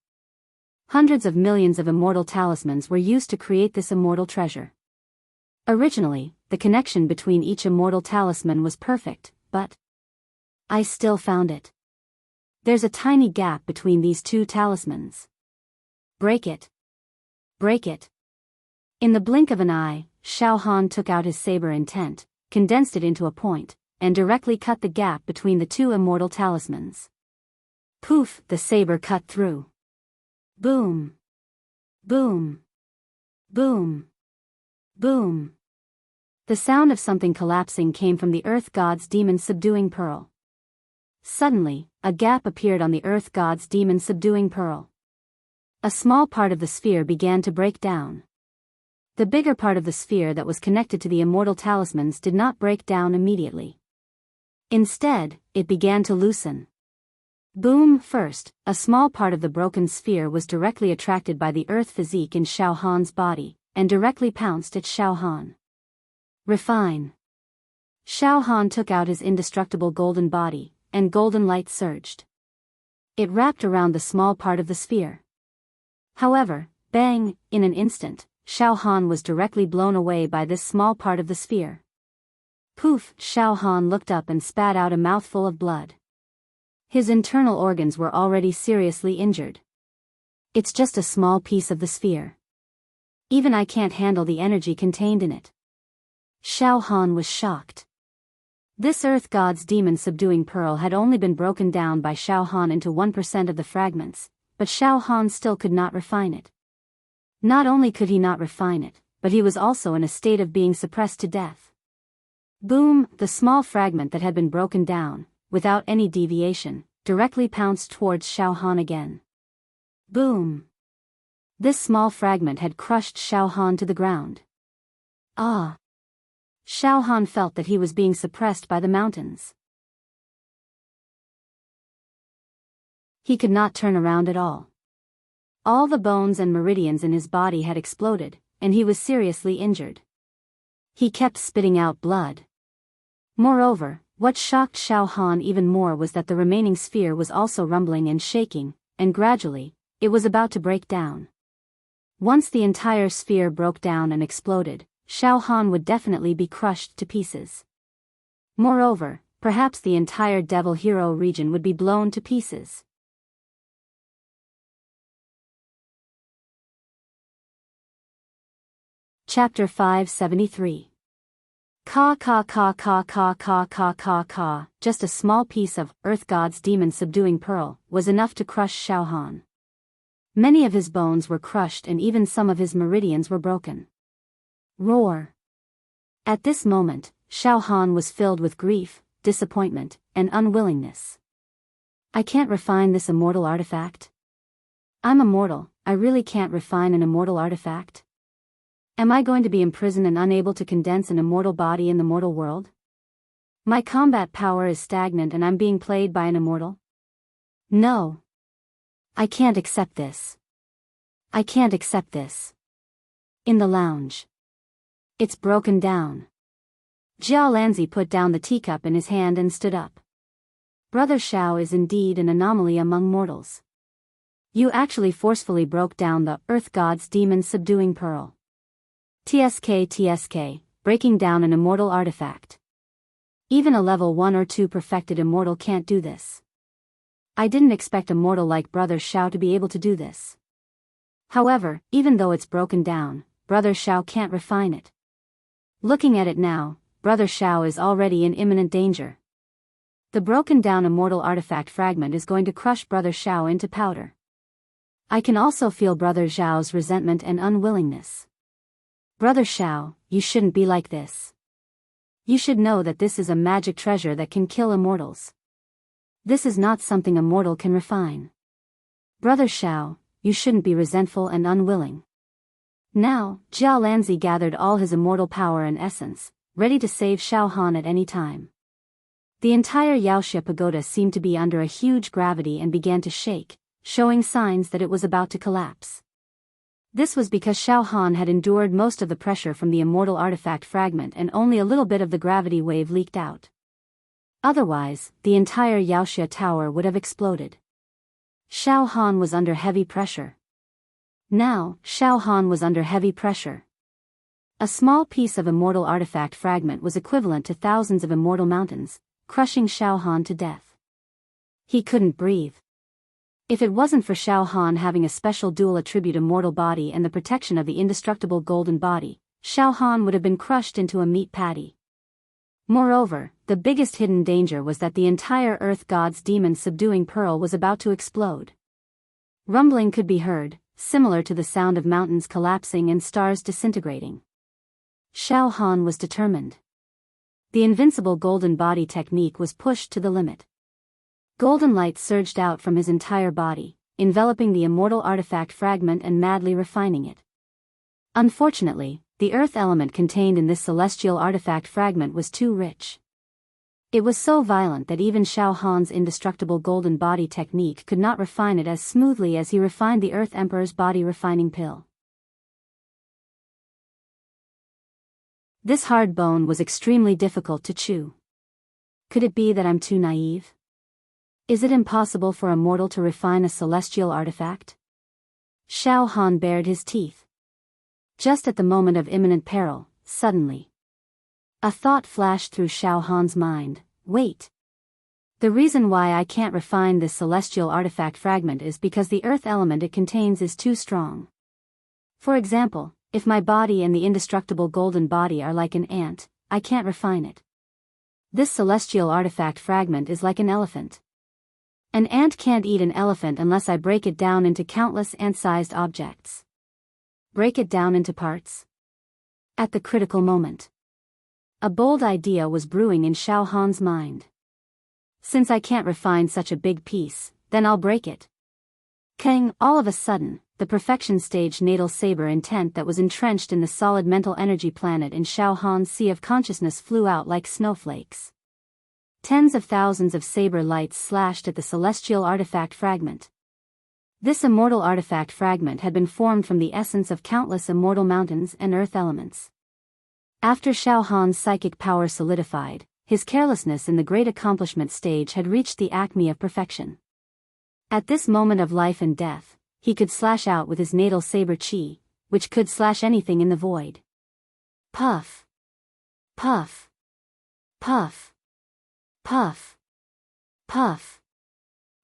Hundreds of millions of immortal talismans were used to create this immortal treasure. Originally, the connection between each immortal talisman was perfect, but I still found it. There's a tiny gap between these 2 talismans. Break it. Break it. In the blink of an eye, Xiao Han took out his saber intent, condensed it into a point, and directly cut the gap between the 2 immortal talismans. Poof, the saber cut through. Boom. Boom. Boom. Boom. The sound of something collapsing came from the earth god's demon subduing pearl. Suddenly, a gap appeared on the earth god's demon subduing pearl. A small part of the sphere began to break down. The bigger part of the sphere that was connected to the immortal talismans did not break down immediately. Instead, it began to loosen. Boom! First, a small part of the broken sphere was directly attracted by the earth physique in Xiao Han's body, and directly pounced at Xiao Han. Refine. Xiao Han took out his indestructible golden body, and golden light surged. It wrapped around the small part of the sphere. However, bang, in an instant, Xiao Han was directly blown away by this small part of the sphere. Poof! Xiao Han looked up and spat out a mouthful of blood. His internal organs were already seriously injured. It's just a small piece of the sphere. Even I can't handle the energy contained in it. Xiao Han was shocked. This Earth God's demon subduing pearl had only been broken down by Xiao Han into 1% of the fragments, but Xiao Han still could not refine it. Not only could he not refine it, but he was also in a state of being suppressed to death. Boom! The small fragment that had been broken down, without any deviation, directly pounced towards Xiao Han again. Boom! This small fragment had crushed Xiao Han to the ground. Ah! Xiao Han felt that he was being suppressed by the mountains. He could not turn around at all. All the bones and meridians in his body had exploded, and he was seriously injured. He kept spitting out blood. Moreover, what shocked Xiao Han even more was that the remaining sphere was also rumbling and shaking, and gradually, it was about to break down. Once the entire sphere broke down and exploded, Xiao Han would definitely be crushed to pieces. Moreover, perhaps the entire Devil Hero region would be blown to pieces. Chapter 573. Ka ka ka ka ka ka ka ka ka. Just a small piece of Earth God's demon subduing pearl was enough to crush Xiao Han. Many of his bones were crushed and even some of his meridians were broken. Roar! At this moment, Xiao Han was filled with grief, disappointment, and unwillingness. I can't refine this immortal artifact. I'm immortal, I really can't refine an immortal artifact. Am I going to be imprisoned and unable to condense an immortal body in the mortal world? My combat power is stagnant and I'm being played by an immortal? No. I can't accept this. I can't accept this. In the lounge. It's broken down. Jia Lanzi put down the teacup in his hand and stood up. Brother Xiao is indeed an anomaly among mortals. You actually forcefully broke down the Earth God's demon subduing pearl. TSK, breaking down an immortal artifact. Even a level 1 or 2 perfected immortal can't do this. I didn't expect a mortal like Brother Xiao to be able to do this. However, even though it's broken down, Brother Xiao can't refine it. Looking at it now, Brother Xiao is already in imminent danger. The broken down immortal artifact fragment is going to crush Brother Xiao into powder. I can also feel Brother Xiao's resentment and unwillingness. Brother Xiao, you shouldn't be like this. You should know that this is a magic treasure that can kill immortals. This is not something a mortal can refine. Brother Xiao, you shouldn't be resentful and unwilling. Now, Jia Lanzi gathered all his immortal power and essence, ready to save Xiao Han at any time. The entire Yaoxia pagoda seemed to be under a huge gravity and began to shake, showing signs that it was about to collapse. This was because Xiao Han had endured most of the pressure from the immortal artifact fragment and only a little bit of the gravity wave leaked out. Otherwise, the entire Yaoxia tower would have exploded. Xiao Han was under heavy pressure. Now, Xiao Han was under heavy pressure. A small piece of immortal artifact fragment was equivalent to thousands of immortal mountains, crushing Xiao Han to death. He couldn't breathe. If it wasn't for Xiao Han having a special dual attribute immortal body and the protection of the indestructible golden body, Xiao Han would have been crushed into a meat patty. Moreover, the biggest hidden danger was that the entire Earth God's demon subduing pearl was about to explode. Rumbling could be heard, similar to the sound of mountains collapsing and stars disintegrating. Xiao Han was determined. The invincible golden body technique was pushed to the limit. Golden light surged out from his entire body, enveloping the immortal artifact fragment and madly refining it. Unfortunately, the earth element contained in this celestial artifact fragment was too rich. It was so violent that even Xiao Han's indestructible golden body technique could not refine it as smoothly as he refined the Earth Emperor's body refining pill. This hard bone was extremely difficult to chew. Could it be that I'm too naive? Is it impossible for a mortal to refine a celestial artifact? Xiao Han bared his teeth. Just at the moment of imminent peril, suddenly, a thought flashed through Xiao Han's mind. Wait. The reason why I can't refine this celestial artifact fragment is because the earth element it contains is too strong. For example, if my body and the indestructible golden body are like an ant, I can't refine it. This celestial artifact fragment is like an elephant. An ant can't eat an elephant unless I break it down into countless ant-sized objects. Break it down into parts? At the critical moment, a bold idea was brewing in Xiao Han's mind. Since I can't refine such a big piece, then I'll break it. Kang, all of a sudden, the perfection stage natal saber intent that was entrenched in the solid mental energy planet in Xiao Han's sea of consciousness flew out like snowflakes. Tens of thousands of saber lights slashed at the celestial artifact fragment. This immortal artifact fragment had been formed from the essence of countless immortal mountains and earth elements. After Xiao Han's psychic power solidified, his carelessness in the great accomplishment stage had reached the acme of perfection. At this moment of life and death, he could slash out with his natal saber chi, which could slash anything in the void. Puff. Puff. Puff. Puff. Puff.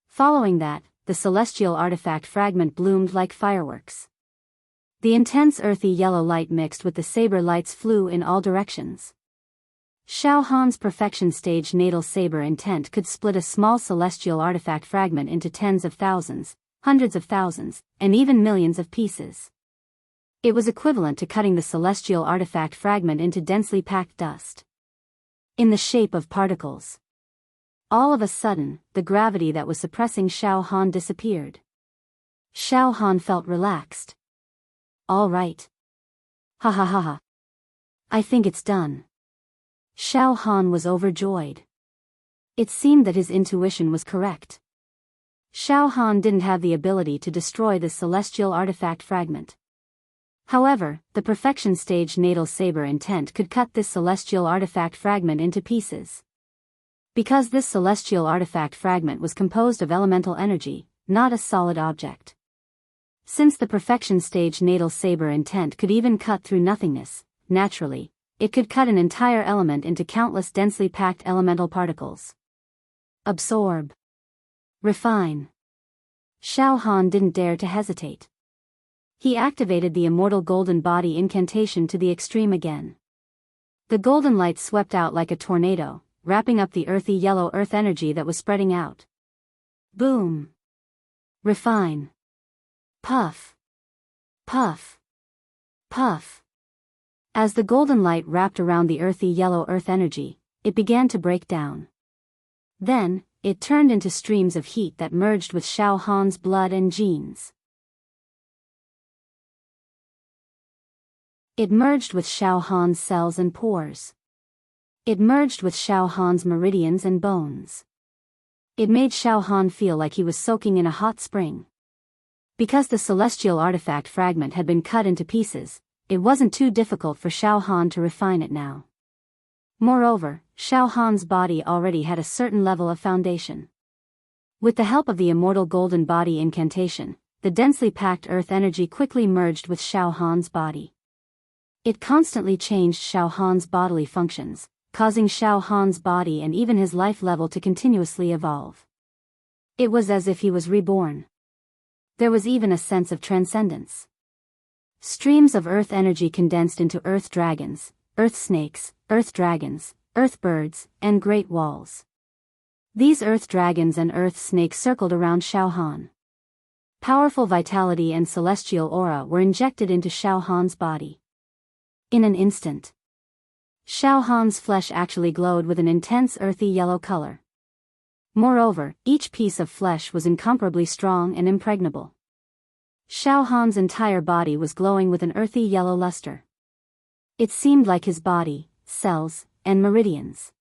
Following that, the celestial artifact fragment bloomed like fireworks. The intense earthy yellow light mixed with the saber lights flew in all directions. Xiao Han's perfection stage natal saber intent could split a small celestial artifact fragment into tens of thousands, hundreds of thousands, and even millions of pieces. It was equivalent to cutting the celestial artifact fragment into densely packed dust. In the shape of particles. All of a sudden, the gravity that was suppressing Xiao Han disappeared. Xiao Han felt relaxed. All right. Ha ha ha ha. I think it's done. Xiao Han was overjoyed. It seemed that his intuition was correct. Xiao Han didn't have the ability to destroy the celestial artifact fragment. However, the perfection stage natal saber intent could cut this celestial artifact fragment into pieces. Because this celestial artifact fragment was composed of elemental energy, not a solid object. Since the perfection stage natal saber intent could even cut through nothingness, naturally, it could cut an entire element into countless densely packed elemental particles. Absorb. Refine. Xiao Han didn't dare to hesitate. He activated the immortal golden body incantation to the extreme again. The golden light swept out like a tornado, wrapping up the earthy yellow earth energy that was spreading out. Boom. Refine. Puff. Puff. Puff. As the golden light wrapped around the earthy yellow earth energy, it began to break down. Then, it turned into streams of heat that merged with Xiao Han's blood and genes. It merged with Xiao Han's cells and pores. It merged with Xiao Han's meridians and bones. It made Xiao Han feel like he was soaking in a hot spring. Because the celestial artifact fragment had been cut into pieces, it wasn't too difficult for Xiao Han to refine it now. Moreover, Xiao Han's body already had a certain level of foundation. With the help of the immortal golden body incantation, the densely packed earth energy quickly merged with Xiao Han's body. It constantly changed Xiao Han's bodily functions, causing Xiao Han's body and even his life level to continuously evolve. It was as if he was reborn. There was even a sense of transcendence. Streams of earth energy condensed into earth dragons, earth snakes, earth dragons, earth birds, and great walls. These earth dragons and earth snakes circled around Xiao Han. Powerful vitality and celestial aura were injected into Xiao Han's body. In an instant, Xiao Han's flesh actually glowed with an intense earthy yellow color. Moreover, each piece of flesh was incomparably strong and impregnable. Xiao Han's entire body was glowing with an earthy yellow luster. It seemed like his body, cells, and meridians.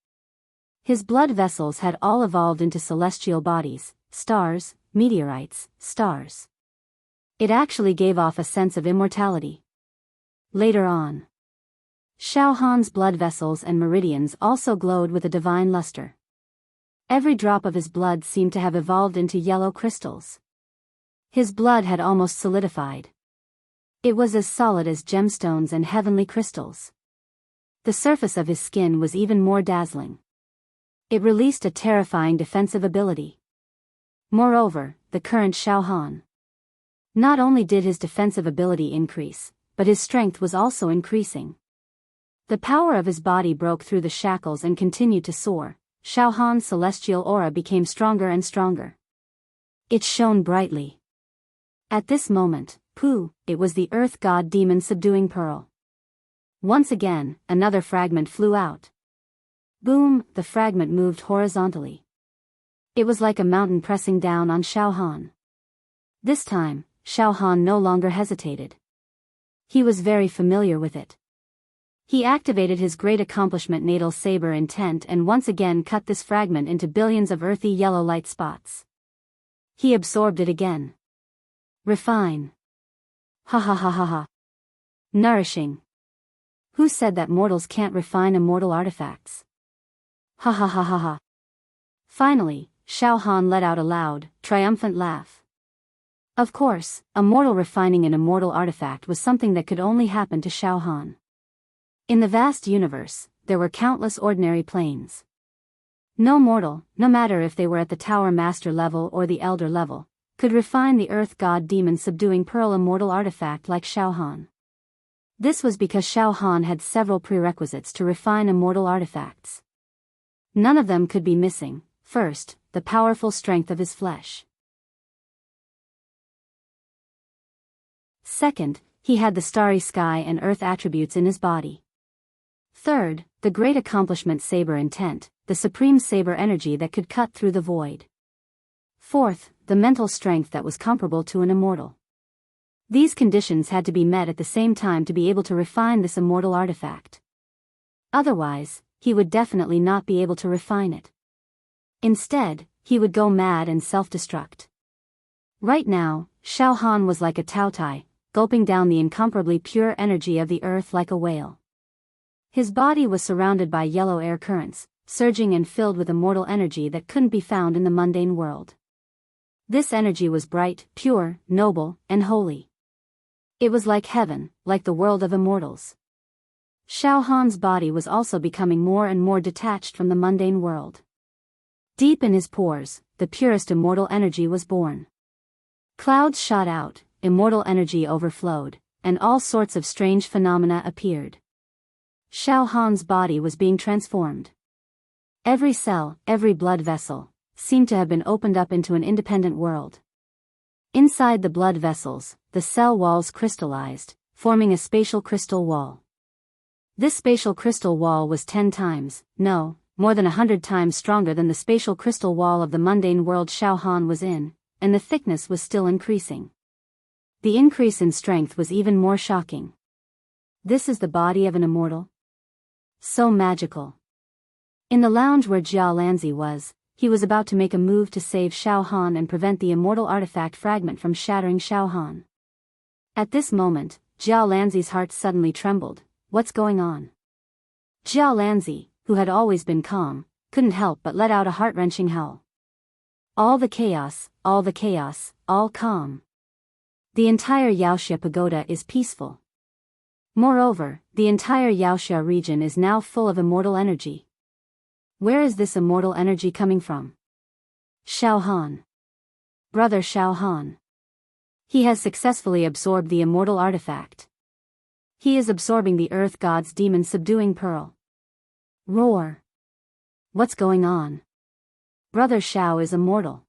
His blood vessels had all evolved into celestial bodies, stars, meteorites, stars. It actually gave off a sense of immortality. Later on, Xiao Han's blood vessels and meridians also glowed with a divine luster. Every drop of his blood seemed to have evolved into yellow crystals. His blood had almost solidified. It was as solid as gemstones and heavenly crystals. The surface of his skin was even more dazzling. It released a terrifying defensive ability. Moreover, the current Xiaohan. Not only did his defensive ability increase, but his strength was also increasing. The power of his body broke through the shackles and continued to soar. Xiaohan's celestial aura became stronger and stronger. It shone brightly. At this moment, it was the earth god demon subduing pearl. Once again, another fragment flew out. Boom, the fragment moved horizontally. It was like a mountain pressing down on Xiaohan. This time, Xiaohan no longer hesitated. He was very familiar with it. He activated his great accomplishment Natal Saber Intent and once again cut this fragment into billions of earthy yellow light spots. He absorbed it again. Refine. Ha ha ha ha ha. Nourishing. Who said that mortals can't refine immortal artifacts? Ha ha ha ha ha. Finally, Xiaohan let out a loud, triumphant laugh. Of course, a mortal refining an immortal artifact was something that could only happen to Xiaohan. In the vast universe, there were countless ordinary planes. No mortal, no matter if they were at the Tower Master level or the Elder level, could refine the Earth God Demon subduing pearl immortal artifact like Xiaohan. This was because Xiaohan had several prerequisites to refine immortal artifacts. None of them could be missing. First, the powerful strength of his flesh. Second, he had the starry sky and earth attributes in his body. Third, the great accomplishment Saber Intent, the supreme saber energy that could cut through the void. Fourth, the mental strength that was comparable to an immortal. These conditions had to be met at the same time to be able to refine this immortal artifact. Otherwise, he would definitely not be able to refine it. Instead, he would go mad and self-destruct. Right now, Xiaohan was like a taotai, gulping down the incomparably pure energy of the earth like a whale. His body was surrounded by yellow air currents, surging and filled with immortal energy that couldn't be found in the mundane world. This energy was bright, pure, noble, and holy. It was like heaven, like the world of immortals. Xiaohan's body was also becoming more and more detached from the mundane world. Deep in his pores, the purest immortal energy was born. Clouds shot out, immortal energy overflowed, and all sorts of strange phenomena appeared. Xiaohan's body was being transformed. Every cell, every blood vessel, seemed to have been opened up into an independent world. Inside the blood vessels, the cell walls crystallized, forming a spatial crystal wall. This spatial crystal wall was 10 times, no, more than 100 times stronger than the spatial crystal wall of the mundane world Xiaohan was in, and the thickness was still increasing. The increase in strength was even more shocking. This is the body of an immortal? So magical. In the lounge where Jia Lanzi was, he was about to make a move to save Xiaohan and prevent the immortal artifact fragment from shattering Xiaohan. At this moment, Jia Lanzi's heart suddenly trembled. What's going on? Jia Lanzi, who had always been calm, couldn't help but let out a heart-wrenching howl. All the chaos, all calm. The entire Yaoxia pagoda is peaceful. Moreover, the entire Yaoxia region is now full of immortal energy. Where is this immortal energy coming from? Xiaohan. Brother Xiaohan. He has successfully absorbed the immortal artifact. He is absorbing the earth god's demon subduing pearl. Roar. What's going on? Brother Xiao is immortal.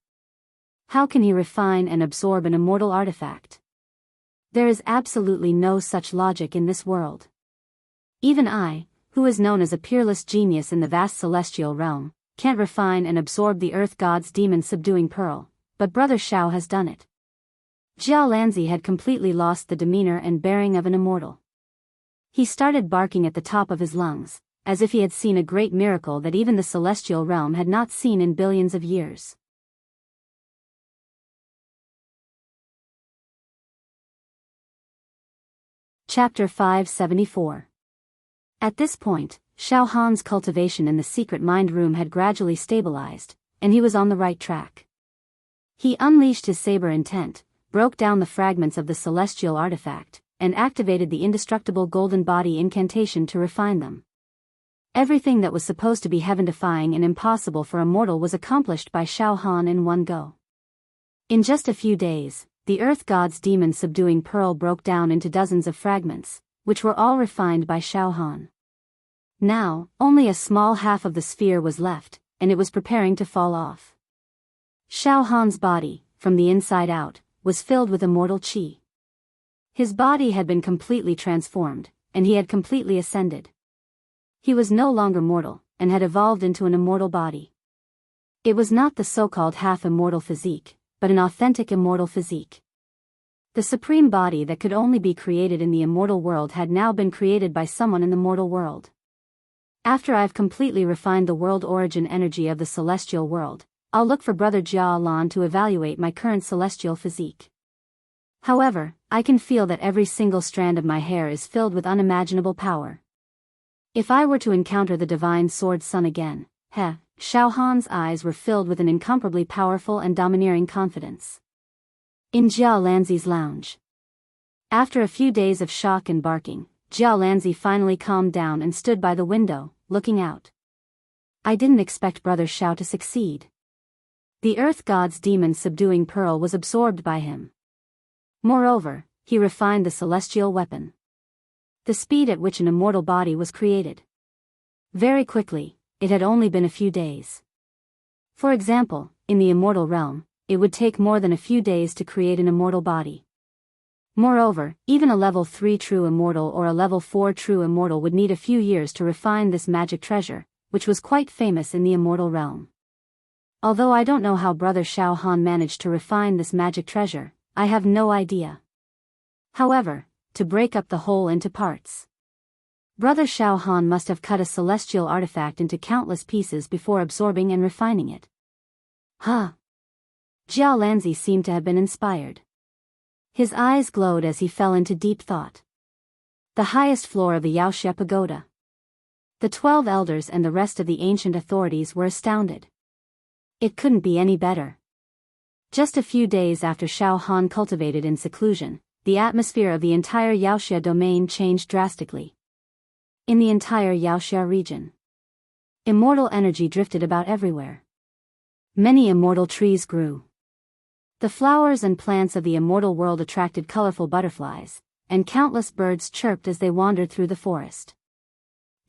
How can he refine and absorb an immortal artifact? There is absolutely no such logic in this world. Even I, who is known as a peerless genius in the vast celestial realm, can't refine and absorb the earth god's demon subduing pearl, but Brother Xiao has done it. Jia Lanzi had completely lost the demeanor and bearing of an immortal. He started barking at the top of his lungs, as if he had seen a great miracle that even the celestial realm had not seen in billions of years. Chapter 574. At this point, Xiaohan's cultivation in the secret mind room had gradually stabilized, and he was on the right track. He unleashed his saber intent, broke down the fragments of the celestial artifact, and activated the indestructible golden body incantation to refine them. Everything that was supposed to be heaven-defying and impossible for a mortal was accomplished by Xiao Han in one go. In just a few days, the earth god's demon-subduing pearl broke down into dozens of fragments, which were all refined by Xiao Han. Now, only a small half of the sphere was left, and it was preparing to fall off. Xiao Han's body, from the inside out, was filled with immortal qi. His body had been completely transformed, and he had completely ascended. He was no longer mortal, and had evolved into an immortal body. It was not the so-called half-immortal physique, but an authentic immortal physique. The supreme body that could only be created in the immortal world had now been created by someone in the mortal world. After I've completely refined the world origin energy of the celestial world, I'll look for Brother Jia Lan to evaluate my current celestial physique. However, I can feel that every single strand of my hair is filled with unimaginable power. If I were to encounter the divine sword sun again, Xiao Han's eyes were filled with an incomparably powerful and domineering confidence. In Jia Lanzi's lounge. After a few days of shock and barking, Jia Lanzi finally calmed down and stood by the window, looking out. I didn't expect Brother Xiao to succeed. The earth god's demon-subduing pearl was absorbed by him. Moreover, he refined the celestial weapon. The speed at which an immortal body was created. Very quickly, it had only been a few days. For example, in the immortal realm, it would take more than a few days to create an immortal body. Moreover, even a level 3 true immortal or a level 4 true immortal would need a few years to refine this magic treasure, which was quite famous in the immortal realm. Although I don't know how Brother Xiao Han managed to refine this magic treasure, I have no idea. However, to break up the whole into parts. Brother Xiao Han must have cut a celestial artifact into countless pieces before absorbing and refining it. Jia Lanzi seemed to have been inspired. His eyes glowed as he fell into deep thought. The highest floor of the Yaoxia Pagoda. The 12 elders and the rest of the ancient authorities were astounded. It couldn't be any better. Just a few days after Xiao Han cultivated in seclusion, the atmosphere of the entire Yaoxia domain changed drastically. In the entire Yaoxia region, immortal energy drifted about everywhere. Many immortal trees grew. The flowers and plants of the immortal world attracted colorful butterflies, and countless birds chirped as they wandered through the forest.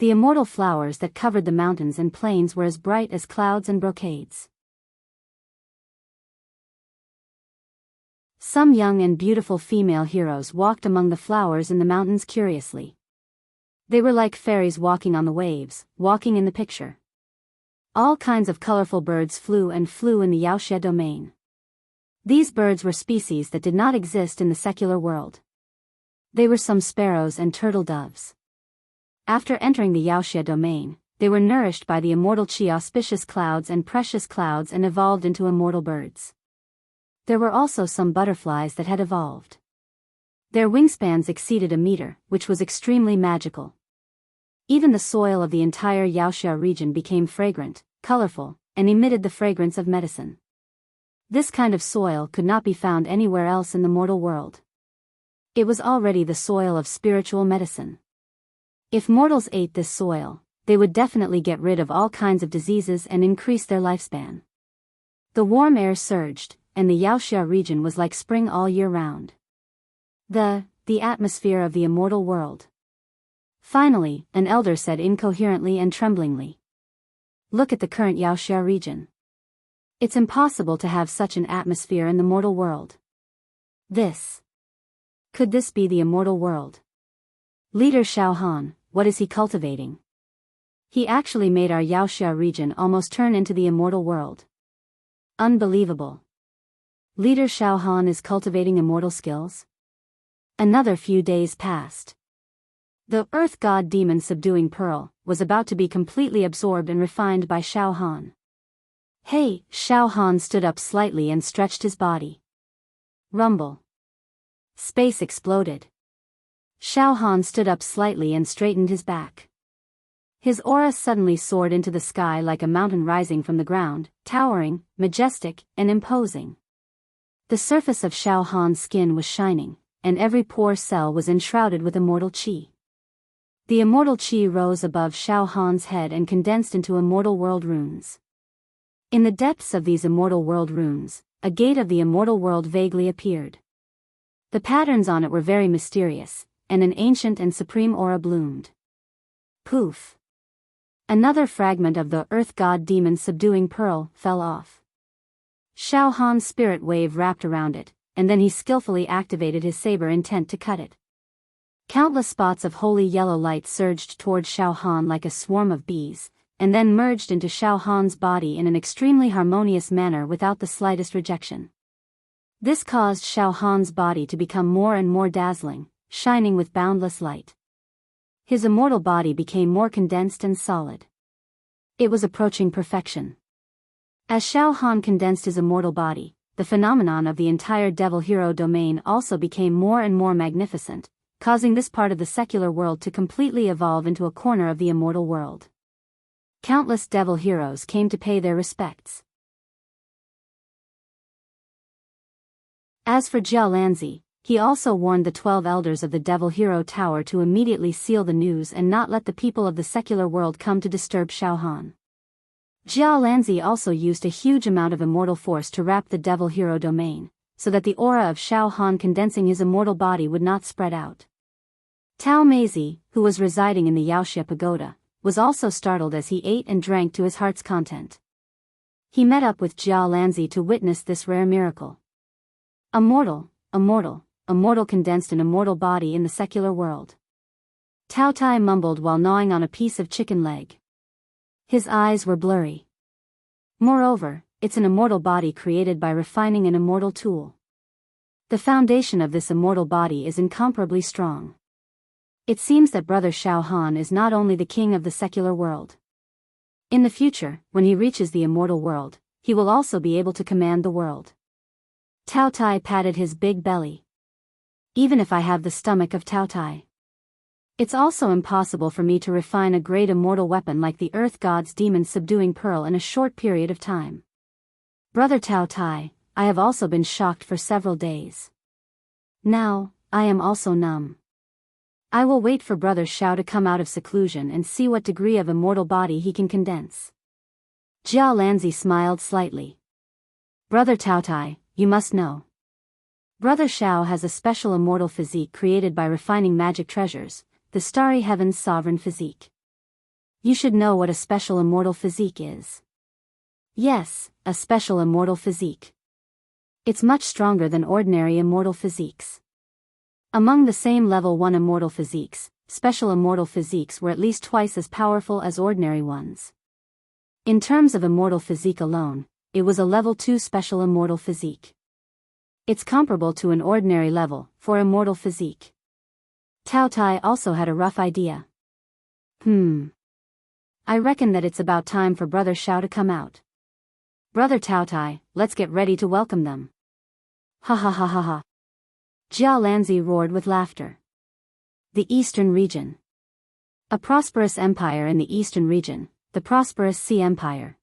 The immortal flowers that covered the mountains and plains were as bright as clouds and brocades. Some young and beautiful female heroes walked among the flowers in the mountains curiously. They were like fairies walking on the waves, walking in the picture. All kinds of colorful birds flew in the Yaoxia domain. These birds were species that did not exist in the secular world. They were some sparrows and turtle doves. After entering the Yaoxia domain, they were nourished by the immortal qi auspicious clouds and precious clouds and evolved into immortal birds. There were also some butterflies that had evolved. Their wingspans exceeded a meter, which was extremely magical. Even the soil of the entire Yaoxia region became fragrant, colorful, and emitted the fragrance of medicine. This kind of soil could not be found anywhere else in the mortal world. It was already the soil of spiritual medicine. If mortals ate this soil, they would definitely get rid of all kinds of diseases and increase their lifespan. The warm air surged, and the Yaoxia region was like spring all year round. The atmosphere of the immortal world. Finally, an elder said incoherently and tremblingly. Look at the current Yaoxia region. It's impossible to have such an atmosphere in the mortal world. Could this be the immortal world? Leader Xiao Han, what is he cultivating? He actually made our Yaoxia region almost turn into the immortal world. Unbelievable. Leader Xiao Han is cultivating immortal skills? Another few days passed. The earth god demon subduing pearl was about to be completely absorbed and refined by Xiao Han. Hey, Xiao Han stood up slightly and stretched his body. Rumble. Space exploded. Xiao Han stood up slightly and straightened his back. His aura suddenly soared into the sky like a mountain rising from the ground, towering, majestic, and imposing. The surface of Xiao Han's skin was shining, and every pore cell was enshrouded with immortal qi. The immortal qi rose above Xiao Han's head and condensed into immortal world runes. In the depths of these immortal world runes, a gate of the immortal world vaguely appeared. The patterns on it were very mysterious, and an ancient and supreme aura bloomed. Poof! Another fragment of the earth god demon subduing pearl fell off. Xiao Han's spirit wave wrapped around it, and then he skillfully activated his saber intent to cut it. Countless spots of holy yellow light surged toward Xiao Han like a swarm of bees, and then merged into Xiao Han's body in an extremely harmonious manner without the slightest rejection. This caused Xiao Han's body to become more and more dazzling, shining with boundless light. His immortal body became more condensed and solid. It was approaching perfection. As Xiao Han condensed his immortal body, the phenomenon of the entire devil hero domain also became more and more magnificent, causing this part of the secular world to completely evolve into a corner of the immortal world. Countless devil heroes came to pay their respects. As for Jia Lanzi, he also warned the 12 elders of the Devil Hero Tower to immediately seal the news and not let the people of the secular world come to disturb Xiao Han. Jia Lanzi also used a huge amount of immortal force to wrap the Devil Hero domain, so that the aura of Xiao Han condensing his immortal body would not spread out. Tao Meizi, who was residing in the Yaoxia Pagoda, was also startled as he ate and drank to his heart's content. He met up with Jia Lanzi to witness this rare miracle. Immortal condensed an immortal body in the secular world. Tao Tai mumbled while gnawing on a piece of chicken leg. His eyes were blurry. Moreover, it's an immortal body created by refining an immortal tool. The foundation of this immortal body is incomparably strong. It seems that Brother Xiao Han is not only the king of the secular world. In the future, when he reaches the immortal world, he will also be able to command the world. Tao Tai patted his big belly. Even if I have the stomach of Tao Tai, it's also impossible for me to refine a great immortal weapon like the Earth God's demon subduing pearl in a short period of time. Brother Tao Tai, I have also been shocked for several days. Now, I am also numb. I will wait for Brother Xiao to come out of seclusion and see what degree of immortal body he can condense. Jia Lanzi smiled slightly. Brother Tao Tai, you must know. Brother Xiao has a special immortal physique created by refining magic treasures, the starry heaven's sovereign physique. You should know what a special immortal physique is. Yes, a special immortal physique. It's much stronger than ordinary immortal physiques. Among the same level 1 immortal physiques, special immortal physiques were at least twice as powerful as ordinary ones. In terms of immortal physique alone, it was a level 2 special immortal physique. It's comparable to an ordinary level 4 immortal physique. Tao Tai also had a rough idea. I reckon that it's about time for Brother Xiao to come out. Brother Tao Tai, let's get ready to welcome them. Ha ha ha ha ha. Jia Lanzi roared with laughter. The Eastern Region. A prosperous empire in the Eastern Region, the Prosperous Sea Empire.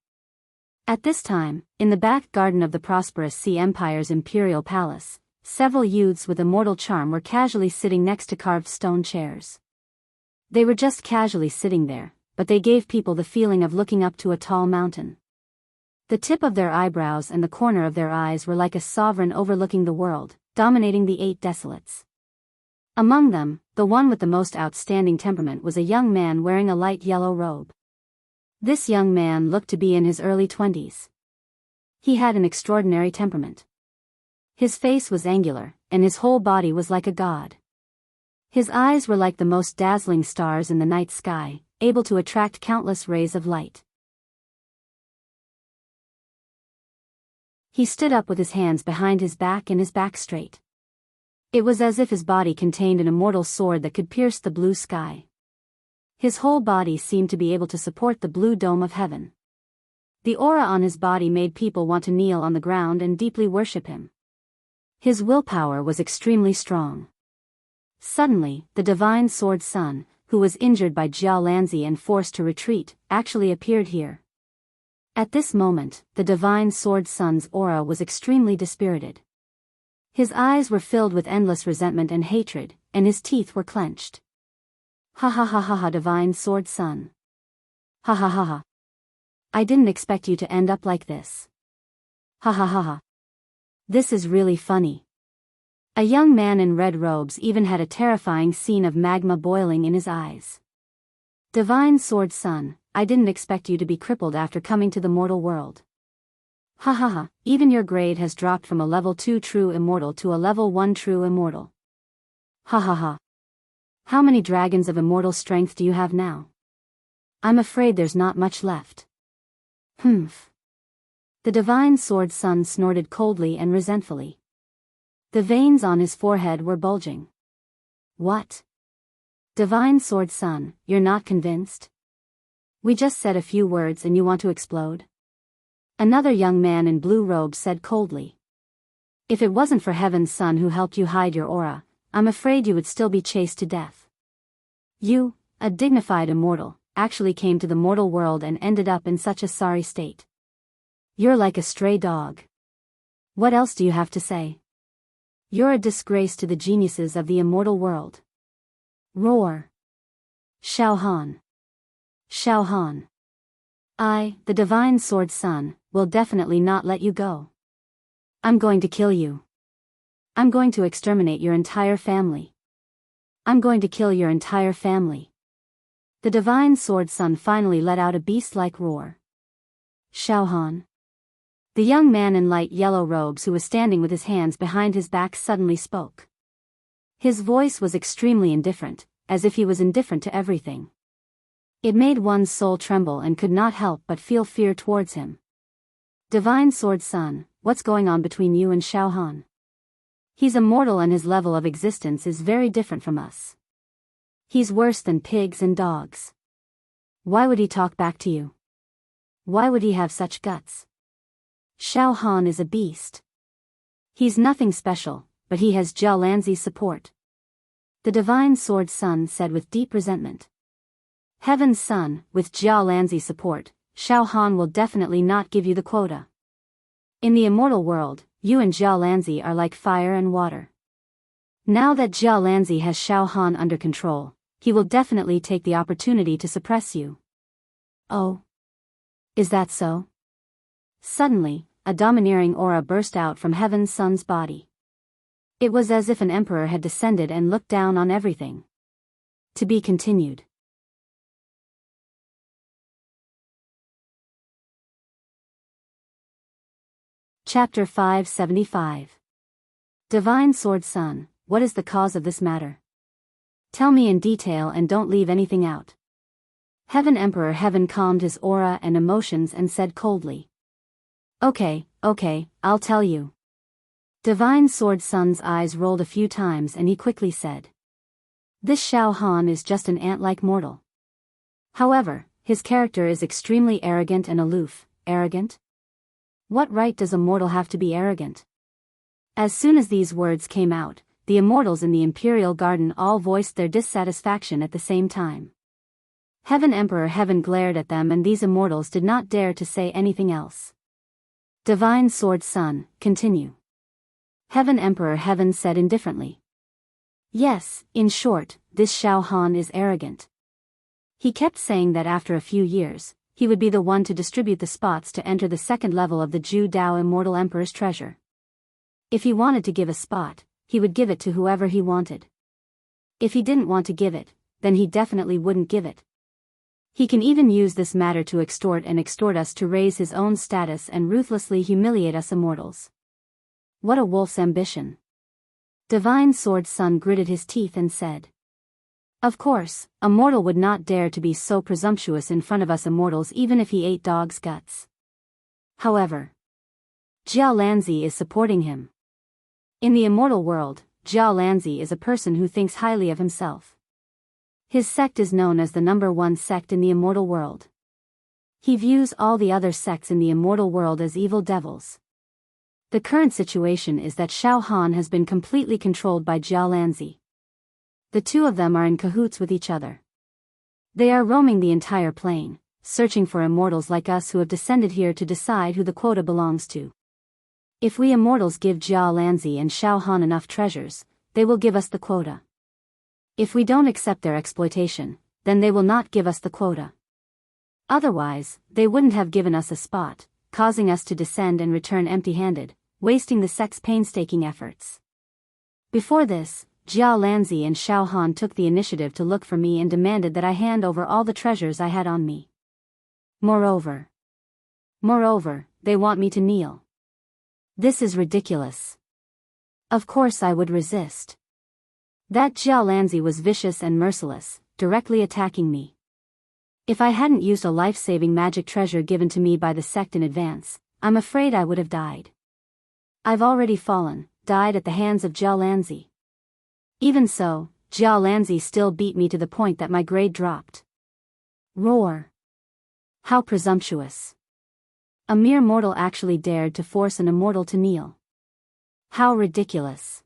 At this time, in the back garden of the Prosperous Sea Empire's imperial palace, several youths with immortal charm were casually sitting next to carved stone chairs. They were just casually sitting there, but they gave people the feeling of looking up to a tall mountain. The tip of their eyebrows and the corner of their eyes were like a sovereign overlooking the world, dominating the 8 desolates. Among them, the one with the most outstanding temperament was a young man wearing a light yellow robe. This young man looked to be in his early 20s. He had an extraordinary temperament. His face was angular, and his whole body was like a god. His eyes were like the most dazzling stars in the night sky, able to attract countless rays of light. He stood up with his hands behind his back and his back straight. It was as if his body contained an immortal sword that could pierce the blue sky. His whole body seemed to be able to support the blue dome of heaven. The aura on his body made people want to kneel on the ground and deeply worship him. His willpower was extremely strong. Suddenly, the divine sword son, who was injured by Jia Lanzi and forced to retreat, actually appeared here. At this moment, the divine sword son's aura was extremely dispirited. His eyes were filled with endless resentment and hatred, and his teeth were clenched. Ha ha ha ha ha, divine sword son. Ha ha ha ha. I didn't expect you to end up like this. Ha ha ha ha. This is really funny. A young man in red robes even had a terrifying scene of magma boiling in his eyes. Divine sword son, I didn't expect you to be crippled after coming to the mortal world. Ha ha ha, even your grade has dropped from a level 2 true immortal to a level 1 true immortal. Ha ha ha. How many dragons of immortal strength do you have now? I'm afraid there's not much left. Humph. The divine sword son snorted coldly and resentfully. The veins on his forehead were bulging. What? Divine sword son, you're not convinced? We just said a few words and you want to explode? Another young man in blue robes said coldly. If it wasn't for Heaven's Son who helped you hide your aura, I'm afraid you would still be chased to death. You, a dignified immortal, actually came to the mortal world and ended up in such a sorry state. You're like a stray dog. What else do you have to say? You're a disgrace to the geniuses of the immortal world. Roar. Xiao Han. Xiao Han. I, the divine sword son, will definitely not let you go. I'm going to kill you. I'm going to exterminate your entire family. I'm going to kill your entire family. The divine sword son finally let out a beast-like roar. Xiao Han. The young man in light yellow robes who was standing with his hands behind his back suddenly spoke. His voice was extremely indifferent, as if he was indifferent to everything. It made one's soul tremble and could not help but feel fear towards him. Divine sword son, what's going on between you and Xiao Han? He's immortal and his level of existence is very different from us. He's worse than pigs and dogs. Why would he talk back to you? Why would he have such guts? Xiao Han is a beast. He's nothing special, but he has Jia Lanzi's support. The divine sword son said with deep resentment. Heaven's Son, with Jia Lanzi's support, Xiao Han will definitely not give you the quota. In the immortal world, you and Jia Lanzi are like fire and water. Now that Jia Lanzi has Xiao Han under control, he will definitely take the opportunity to suppress you. Oh. Is that so? Suddenly, a domineering aura burst out from Heaven's Son's body. It was as if an emperor had descended and looked down on everything. To be continued. Chapter 575. Divine Sword Son, what is the cause of this matter? Tell me in detail and don't leave anything out. Heaven Emperor Heaven calmed his aura and emotions and said coldly. Okay, I'll tell you. Divine Sword Son's eyes rolled a few times and he quickly said. This Xiao Han is just an ant-like mortal. However, his character is extremely arrogant and aloof. Arrogant? What right does a mortal have to be arrogant? As soon as these words came out, the immortals in the Imperial Garden all voiced their dissatisfaction at the same time. Heaven Emperor Heaven glared at them and these immortals did not dare to say anything else. Divine Sword Son, continue. Heaven Emperor Heaven said indifferently. Yes, in short, this Xiao Han is arrogant. He kept saying that after a few years, he would be the one to distribute the spots to enter the second level of the Zhu Dao Immortal Emperor's treasure. If he wanted to give a spot, he would give it to whoever he wanted. If he didn't want to give it, then he definitely wouldn't give it. He can even use this matter to extort us to raise his own status and ruthlessly humiliate us immortals. What a wolf's ambition. Divine Sword Son gritted his teeth and said. Of course, a mortal would not dare to be so presumptuous in front of us immortals even if he ate dog's guts. However, Jia Lanzi is supporting him. In the immortal world, Jia Lanzi is a person who thinks highly of himself. His sect is known as the #1 sect in the immortal world. He views all the other sects in the immortal world as evil devils. The current situation is that Xiao Han has been completely controlled by Jia Lanzi. The two of them are in cahoots with each other. They are roaming the entire plane, searching for immortals like us who have descended here to decide who the quota belongs to. If we immortals give Jia Lanzi and Xiao Han enough treasures, they will give us the quota. If we don't accept their exploitation, then they will not give us the quota. Otherwise, they wouldn't have given us a spot, causing us to descend and return empty-handed, wasting the sect's painstaking efforts. Before this, Jia Lanzi and Xiao Han took the initiative to look for me and demanded that I hand over all the treasures I had on me. Moreover, they want me to kneel. This is ridiculous. Of course I would resist. That Jia Lanzi was vicious and merciless, directly attacking me. If I hadn't used a life-saving magic treasure given to me by the sect in advance, I'm afraid I would have died. I've already died at the hands of Jia Lanzi. Even so, Jia Lanzi still beat me to the point that my grade dropped. Roar. How presumptuous. A mere mortal actually dared to force an immortal to kneel. How ridiculous.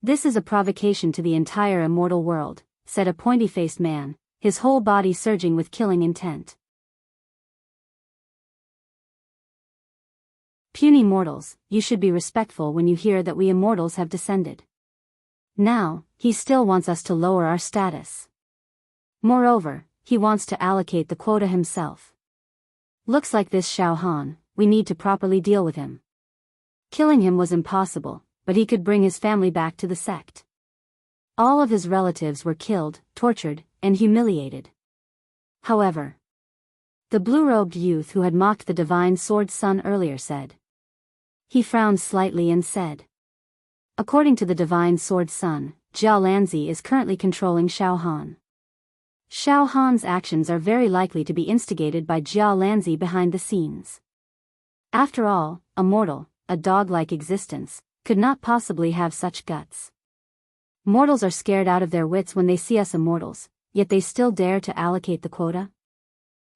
This is a provocation to the entire immortal world, said a pointy-faced man, his whole body surging with killing intent. Puny mortals, you should be respectful when you hear that we immortals have descended. Now, he still wants us to lower our status. Moreover, he wants to allocate the quota himself. Looks like this Xiao Han, we need to properly deal with him. Killing him was impossible, but he could bring his family back to the sect. All of his relatives were killed, tortured, and humiliated. However, the blue-robed youth who had mocked the divine sword son earlier said. He frowned slightly and said. According to the divine sword son, Jia Lanzi is currently controlling Xiao Han. Xiao Han's actions are very likely to be instigated by Jia Lanzi behind the scenes. After all, a mortal, a dog-like existence, could not possibly have such guts. Mortals are scared out of their wits when they see us immortals, yet they still dare to allocate the quota?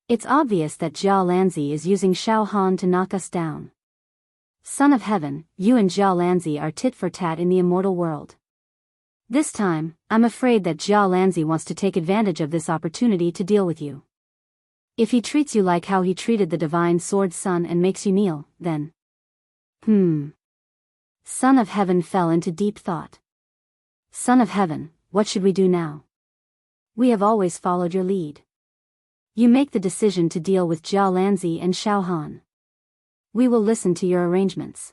It's obvious that Jia Lanzi is using Xiao Han to knock us down. Son of Heaven, you and Jia Lanzi are tit for tat in the immortal world. This time, I'm afraid that Jia Lanzi wants to take advantage of this opportunity to deal with you. If he treats you like how he treated the divine sword son and makes you kneel, then... Son of Heaven fell into deep thought. Son of Heaven, what should we do now? We have always followed your lead. You make the decision to deal with Jia Lanzi and Xiao Han. We will listen to your arrangements.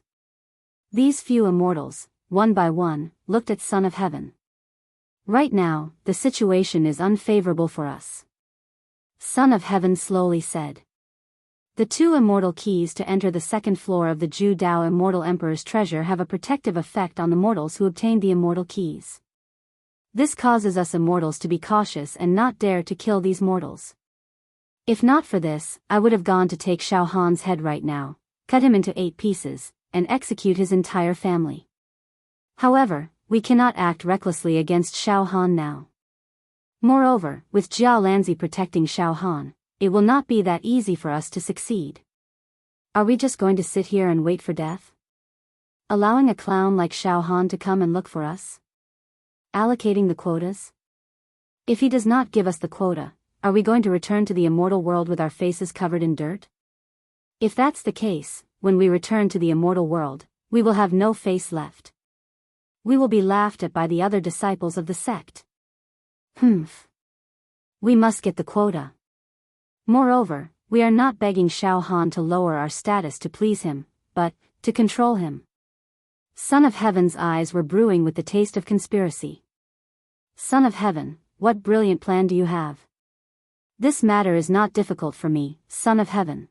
These few immortals, one by one, looked at Son of Heaven. Right now, the situation is unfavorable for us. Son of Heaven slowly said. The 2 immortal keys to enter the 2nd floor of the Zhu Dao Immortal Emperor's treasure have a protective effect on the mortals who obtain the immortal keys. This causes us immortals to be cautious and not dare to kill these mortals. If not for this, I would have gone to take Xiao Han's head right now, cut him into 8 pieces, and execute his entire family. However, we cannot act recklessly against Xiao Han now. Moreover, with Jia Lanzi protecting Xiao Han, it will not be that easy for us to succeed. Are we just going to sit here and wait for death? Allowing a clown like Xiao Han to come and look for us? Allocating the quotas? If he does not give us the quota, are we going to return to the immortal world with our faces covered in dirt? If that's the case, when we return to the immortal world, we will have no face left. We will be laughed at by the other disciples of the sect. We must get the quota. Moreover, we are not begging Xiao Han to lower our status to please him, but to control him. Son of Heaven's eyes were brewing with the taste of conspiracy. Son of Heaven, what brilliant plan do you have? This matter is not difficult for me, Son of Heaven.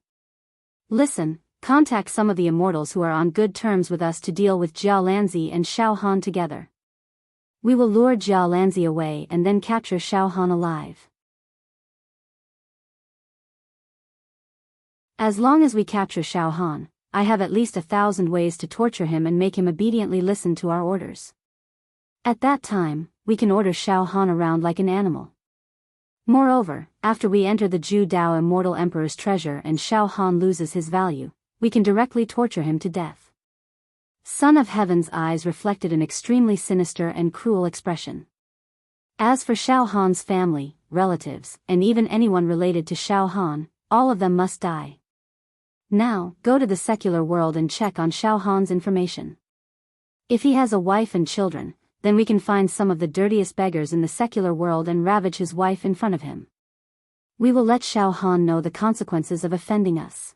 Listen, contact some of the immortals who are on good terms with us to deal with Jia Lanzi and Xiao Han together. We will lure Jia Lanzi away and then capture Xiao Han alive. As long as we capture Xiao Han, I have at least 1,000 ways to torture him and make him obediently listen to our orders. At that time, we can order Xiao Han around like an animal. Moreover, after we enter the Zhu Dao Immortal Emperor's treasure and Xiao Han loses his value, we can directly torture him to death. Son of Heaven's eyes reflected an extremely sinister and cruel expression. As for Xiao Han's family, relatives, and even anyone related to Xiao Han, all of them must die. Now, go to the secular world and check on Xiao Han's information. If he has a wife and children, then we can find some of the dirtiest beggars in the secular world and ravage his wife in front of him. We will let Xiao Han know the consequences of offending us.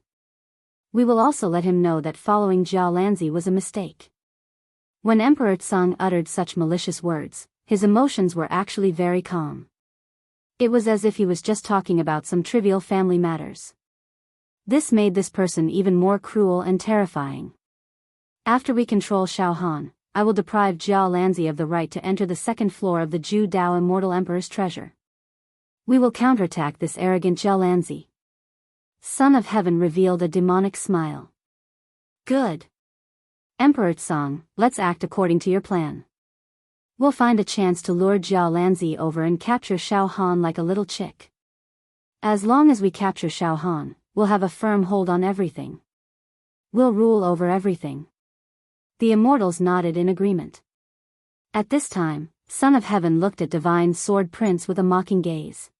We will also let him know that following Jia Lanzi was a mistake. When Emperor Tsang uttered such malicious words, his emotions were actually very calm. It was as if he was just talking about some trivial family matters. This made this person even more cruel and terrifying. After we control Xiao Han, I will deprive Jia Lanzi of the right to enter the second floor of the Zhu Dao Immortal Emperor's treasure. We will counterattack this arrogant Jia Lanzi. Son of Heaven revealed a demonic smile. Good. Emperor Tsang, let's act according to your plan. We'll find a chance to lure Jia Lanzi over and capture Xiao Han like a little chick. As long as we capture Xiao Han, we'll have a firm hold on everything. We'll rule over everything. The immortals nodded in agreement. At this time, Son of Heaven looked at Divine Sword Prince with a mocking gaze.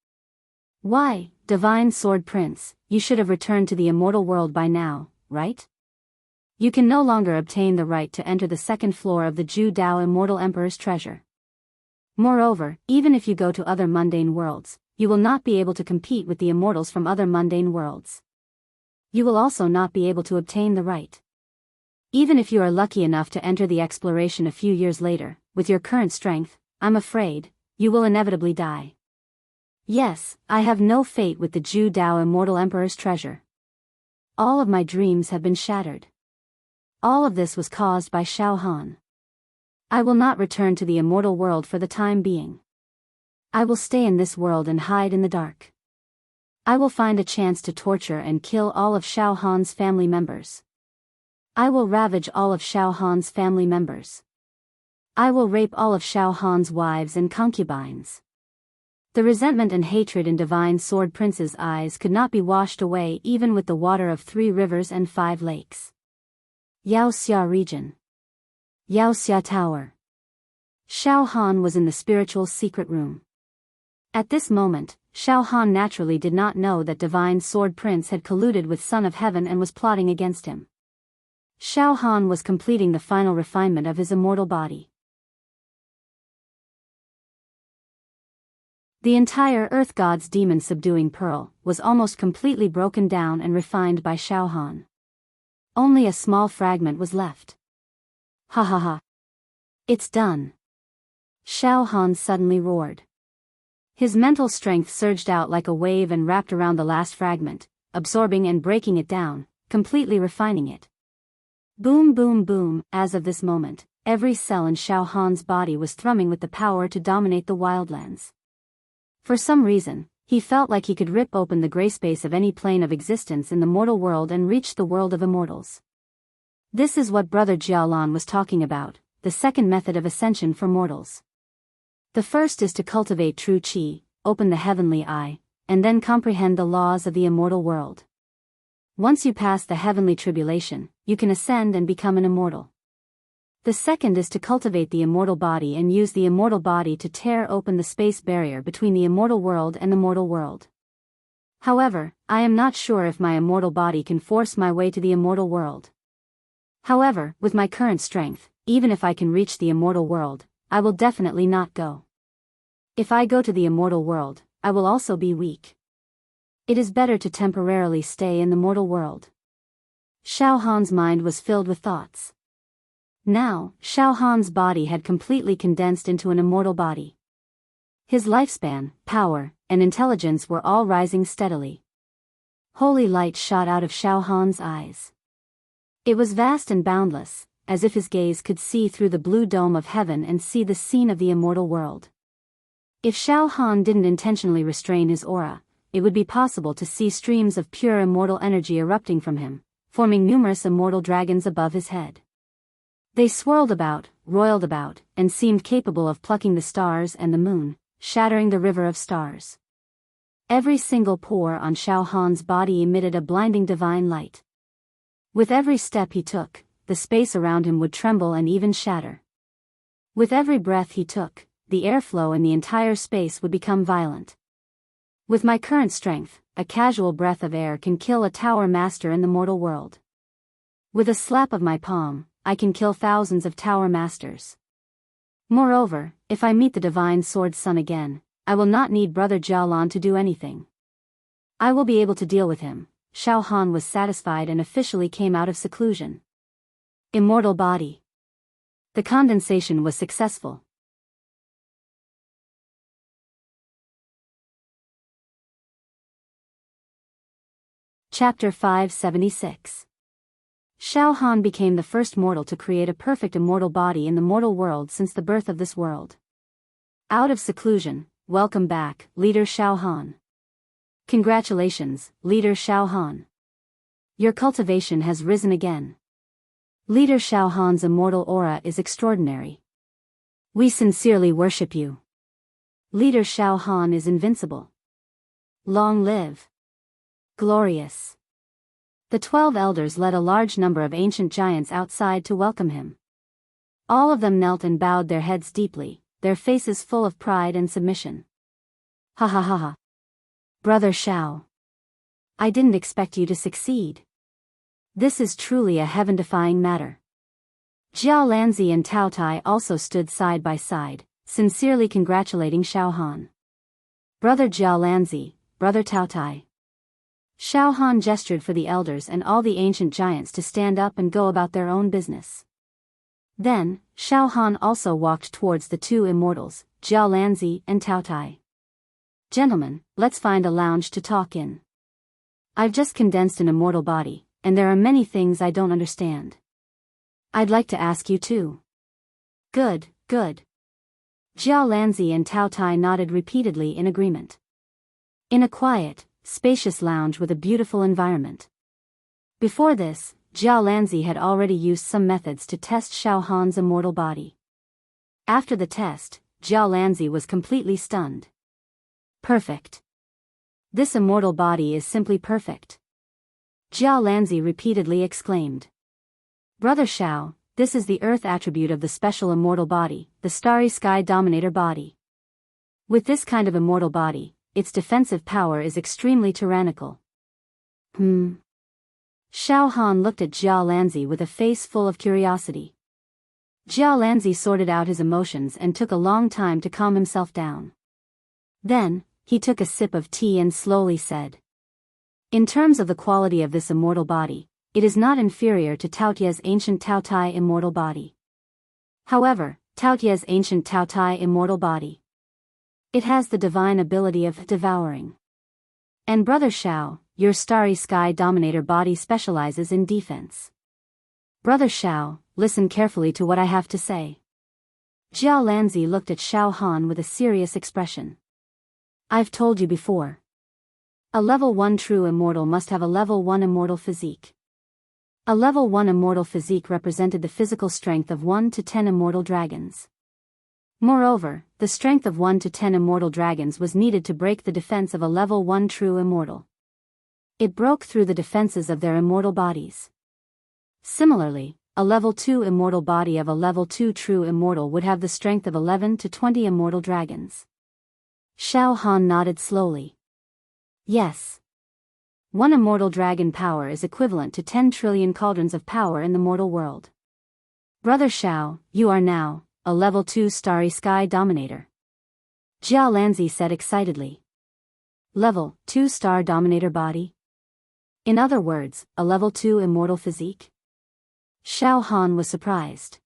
Why, Divine Sword Prince, you should have returned to the immortal world by now, right? You can no longer obtain the right to enter the second floor of the Zhu Dao Immortal Emperor's treasure. Moreover, even if you go to other mundane worlds, you will not be able to compete with the immortals from other mundane worlds. You will also not be able to obtain the right. Even if you are lucky enough to enter the exploration a few years later, with your current strength, I'm afraid, you will inevitably die. Yes, I have no fate with the Zhu Dao Immortal Emperor's treasure. All of my dreams have been shattered. All of this was caused by Xiao Han. I will not return to the immortal world for the time being. I will stay in this world and hide in the dark. I will find a chance to torture and kill all of Xiao Han's family members. I will ravage all of Xiao Han's family members. I will rape all of Xiao Han's wives and concubines. The resentment and hatred in Divine Sword Prince's eyes could not be washed away even with the water of 3 rivers and 5 lakes. Yaoxia region. Yaoxia Tower. Xiao Han was in the spiritual secret room. At this moment, Xiao Han naturally did not know that Divine Sword Prince had colluded with Son of Heaven and was plotting against him. Xiao Han was completing the final refinement of his immortal body. The entire Earth God's demon subduing pearl was almost completely broken down and refined by Xiao Han. Only a small fragment was left. Ha ha ha. It's done. Xiao Han suddenly roared. His mental strength surged out like a wave and wrapped around the last fragment, absorbing and breaking it down, completely refining it. Boom boom boom, as of this moment, every cell in Xiao Han's body was thrumming with the power to dominate the wildlands. For some reason, he felt like he could rip open the gray space of any plane of existence in the mortal world and reach the world of immortals. This is what Brother Jialan was talking about, the second method of ascension for mortals. The first is to cultivate true qi, open the heavenly eye, and then comprehend the laws of the immortal world. Once you pass the heavenly tribulation, you can ascend and become an immortal. The second is to cultivate the immortal body and use the immortal body to tear open the space barrier between the immortal world and the mortal world. However, I am not sure if my immortal body can force my way to the immortal world. However, with my current strength, even if I can reach the immortal world, I will definitely not go. If I go to the immortal world, I will also be weak. It is better to temporarily stay in the mortal world. Xiao Han's mind was filled with thoughts. Now, Xiao Han's body had completely condensed into an immortal body. His lifespan, power, and intelligence were all rising steadily. Holy light shot out of Xiao Han's eyes. It was vast and boundless, as if his gaze could see through the blue dome of heaven and see the scene of the immortal world. If Xiao Han didn't intentionally restrain his aura, it would be possible to see streams of pure immortal energy erupting from him, forming numerous immortal dragons above his head. They swirled about, roiled about, and seemed capable of plucking the stars and the moon, shattering the river of stars. Every single pore on Xiao Han's body emitted a blinding divine light. With every step he took, the space around him would tremble and even shatter. With every breath he took, the airflow in the entire space would become violent. With my current strength, a casual breath of air can kill a tower master in the mortal world. With a slap of my palm, I can kill thousands of tower masters. Moreover, if I meet the divine sword son again, I will not need Brother Jialan to do anything. I will be able to deal with him. Xiao Han was satisfied and officially came out of seclusion. Immortal body. The condensation was successful. Chapter 576. Xiao Han became the first mortal to create a perfect immortal body in the mortal world since the birth of this world. Out of seclusion, welcome back, Leader Xiao Han. Congratulations, Leader Xiao Han. Your cultivation has risen again. Leader Xiao Han's immortal aura is extraordinary. We sincerely worship you. Leader Xiao Han is invincible. Long live. Glorious. The 12 elders led a large number of ancient giants outside to welcome him. All of them knelt and bowed their heads deeply, their faces full of pride and submission. Ha ha ha ha. Brother Xiao. I didn't expect you to succeed. This is truly a heaven-defying matter. Jiao Lanzi and Tao Tai also stood side by side, sincerely congratulating Xiao Han. Brother Jiao Lanzi, Brother Tao Tai. Xiao Han gestured for the elders and all the ancient giants to stand up and go about their own business. Then, Xiao Han also walked towards the two immortals, Jiao Lanzi and Tao Tai. Gentlemen, let's find a lounge to talk in. I've just condensed an immortal body, and there are many things I don't understand. I'd like to ask you too. Good, good. Jiao Lanzi and Tao Tai nodded repeatedly in agreement. In a quiet, spacious lounge with a beautiful environment. Before this, Jiao Lanzi had already used some methods to test Xiao Han's immortal body. After the test, Jiao Lanzi was completely stunned. Perfect. This immortal body is simply perfect. Jiao Lanzi repeatedly exclaimed. Brother Xiao, this is the earth attribute of the special immortal body, the starry sky dominator body. With this kind of immortal body, its defensive power is extremely tyrannical. Xiao Han looked at Jiao Lanzi with a face full of curiosity. Jiao Lanzi sorted out his emotions and took a long time to calm himself down. Then, he took a sip of tea and slowly said. In terms of the quality of this immortal body, it is not inferior to Tao Tie's ancient Tao Tai immortal body. However, Tao Tie's ancient Tao Tai immortal body. It has the divine ability of devouring. And Brother Xiao, your starry sky dominator body specializes in defense. Brother Xiao, listen carefully to what I have to say. Jiao Lanzi looked at Xiao Han with a serious expression. I've told you before. A level 1 true immortal must have a level 1 immortal physique. A level 1 immortal physique represented the physical strength of 1 to 10 immortal dragons. Moreover, the strength of 1 to 10 immortal dragons was needed to break the defense of a level 1 true immortal. It broke through the defenses of their immortal bodies. Similarly, a level 2 immortal body of a level 2 true immortal would have the strength of 11 to 20 immortal dragons. Xiao Han nodded slowly. Yes. 1 immortal dragon power is equivalent to 10 trillion cauldrons of power in the mortal world. Brother Xiao, you are now a level 2 starry sky dominator. Jiao Lanzi said excitedly. Level 2 star dominator body? In other words, a level 2 immortal physique? Xiao Han was surprised.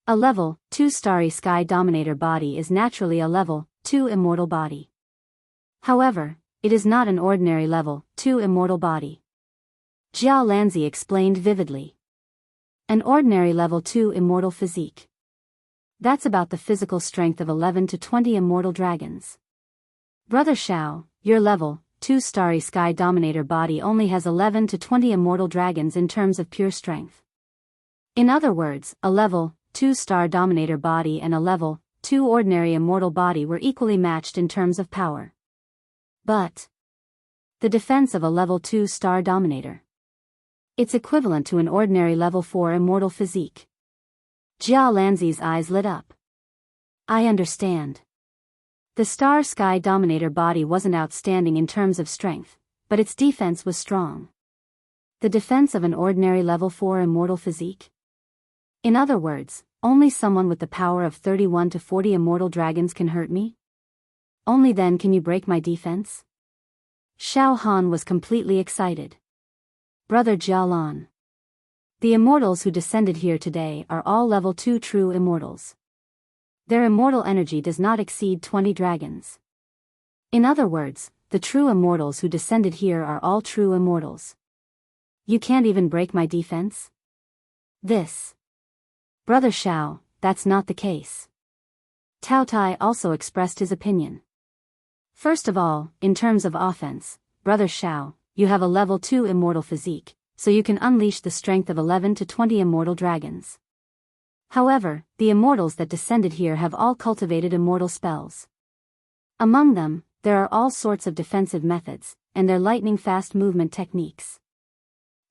A level 2 starry sky dominator body is naturally a level 2 immortal body. However, it is not an ordinary level 2 immortal body. Jiao Lanzi explained vividly. An ordinary level 2 immortal physique. That's about the physical strength of 11 to 20 immortal dragons. Brother Xiao, your level 2 starry sky dominator body only has 11 to 20 immortal dragons in terms of pure strength. In other words, a level 2 star dominator body and a level 2 ordinary immortal body were equally matched in terms of power. But the defense of a level 2 star dominator. It's equivalent to an ordinary level 4 immortal physique. Jiao Lanzi's eyes lit up. I understand. The Star Sky Dominator body wasn't outstanding in terms of strength, but its defense was strong. The defense of an ordinary level 4 immortal physique? In other words, only someone with the power of 31 to 40 immortal dragons can hurt me? Only then can you break my defense? Xiao Han was completely excited. Brother Jialan. The immortals who descended here today are all level 2 true immortals. Their immortal energy does not exceed 20 dragons. In other words, the true immortals who descended here are all true immortals. You can't even break my defense? This. Brother Xiao, that's not the case. Tao Tai also expressed his opinion. First of all, in terms of offense, Brother Xiao, you have a level 2 immortal physique, so you can unleash the strength of 11 to 20 immortal dragons. However, the immortals that descended here have all cultivated immortal spells. Among them, there are all sorts of defensive methods, and their lightning-fast movement techniques.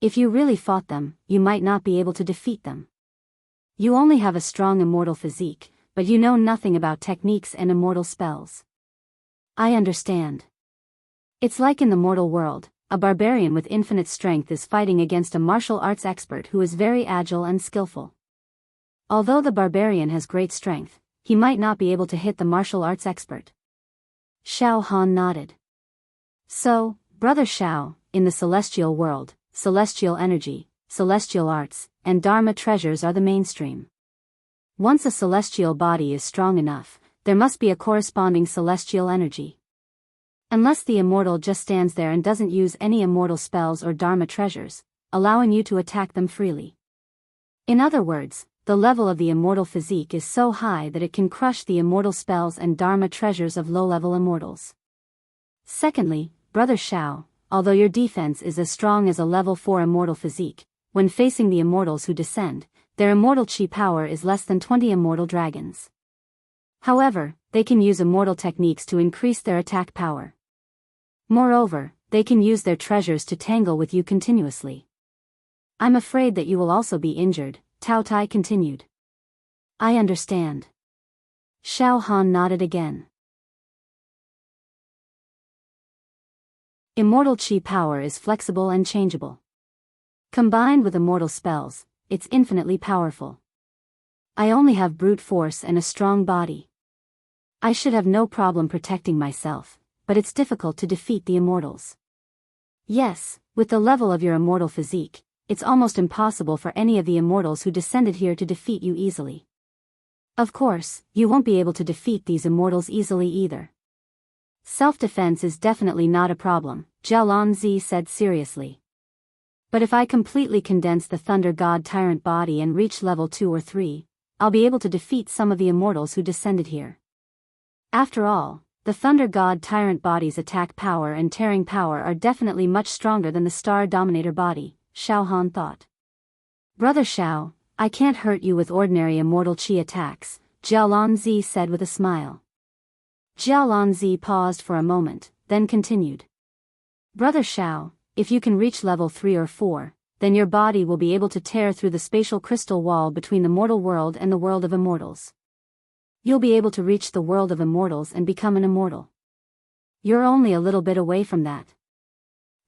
If you really fought them, you might not be able to defeat them. You only have a strong immortal physique, but you know nothing about techniques and immortal spells. I understand. It's like in the mortal world, a barbarian with infinite strength is fighting against a martial arts expert who is very agile and skillful. Although the barbarian has great strength, he might not be able to hit the martial arts expert. Xiao Han nodded. So, Brother Xiao, in the celestial world, celestial energy, celestial arts, and Dharma treasures are the mainstream. Once a celestial body is strong enough, there must be a corresponding celestial energy. Unless the immortal just stands there and doesn't use any immortal spells or Dharma treasures, allowing you to attack them freely. In other words, the level of the immortal physique is so high that it can crush the immortal spells and Dharma treasures of low-level immortals. Secondly, Brother Xiao, although your defense is as strong as a level 4 immortal physique, when facing the immortals who descend, their immortal chi power is less than 20 immortal dragons. However, they can use immortal techniques to increase their attack power. Moreover, they can use their treasures to tangle with you continuously. I'm afraid that you will also be injured, Tao Tai continued. I understand. Xiao Han nodded again. Immortal chi power is flexible and changeable. Combined with immortal spells, it's infinitely powerful. I only have brute force and a strong body. I should have no problem protecting myself, but it's difficult to defeat the immortals. Yes, with the level of your immortal physique, it's almost impossible for any of the immortals who descended here to defeat you easily. Of course, you won't be able to defeat these immortals easily either. Self-defense is definitely not a problem, Jialanzi said seriously. But if I completely condense the Thunder God Tyrant body and reach level 2 or 3, I'll be able to defeat some of the immortals who descended here. After all, the Thunder God Tyrant body's attack power and tearing power are definitely much stronger than the Star Dominator body, Xiao Han thought. Brother Xiao, I can't hurt you with ordinary immortal chi attacks, Jialanzi said with a smile. Jialanzi paused for a moment, then continued. Brother Xiao, if you can reach level 3 or 4, then your body will be able to tear through the spatial crystal wall between the mortal world and the world of immortals. You'll be able to reach the world of immortals and become an immortal. You're only a little bit away from that.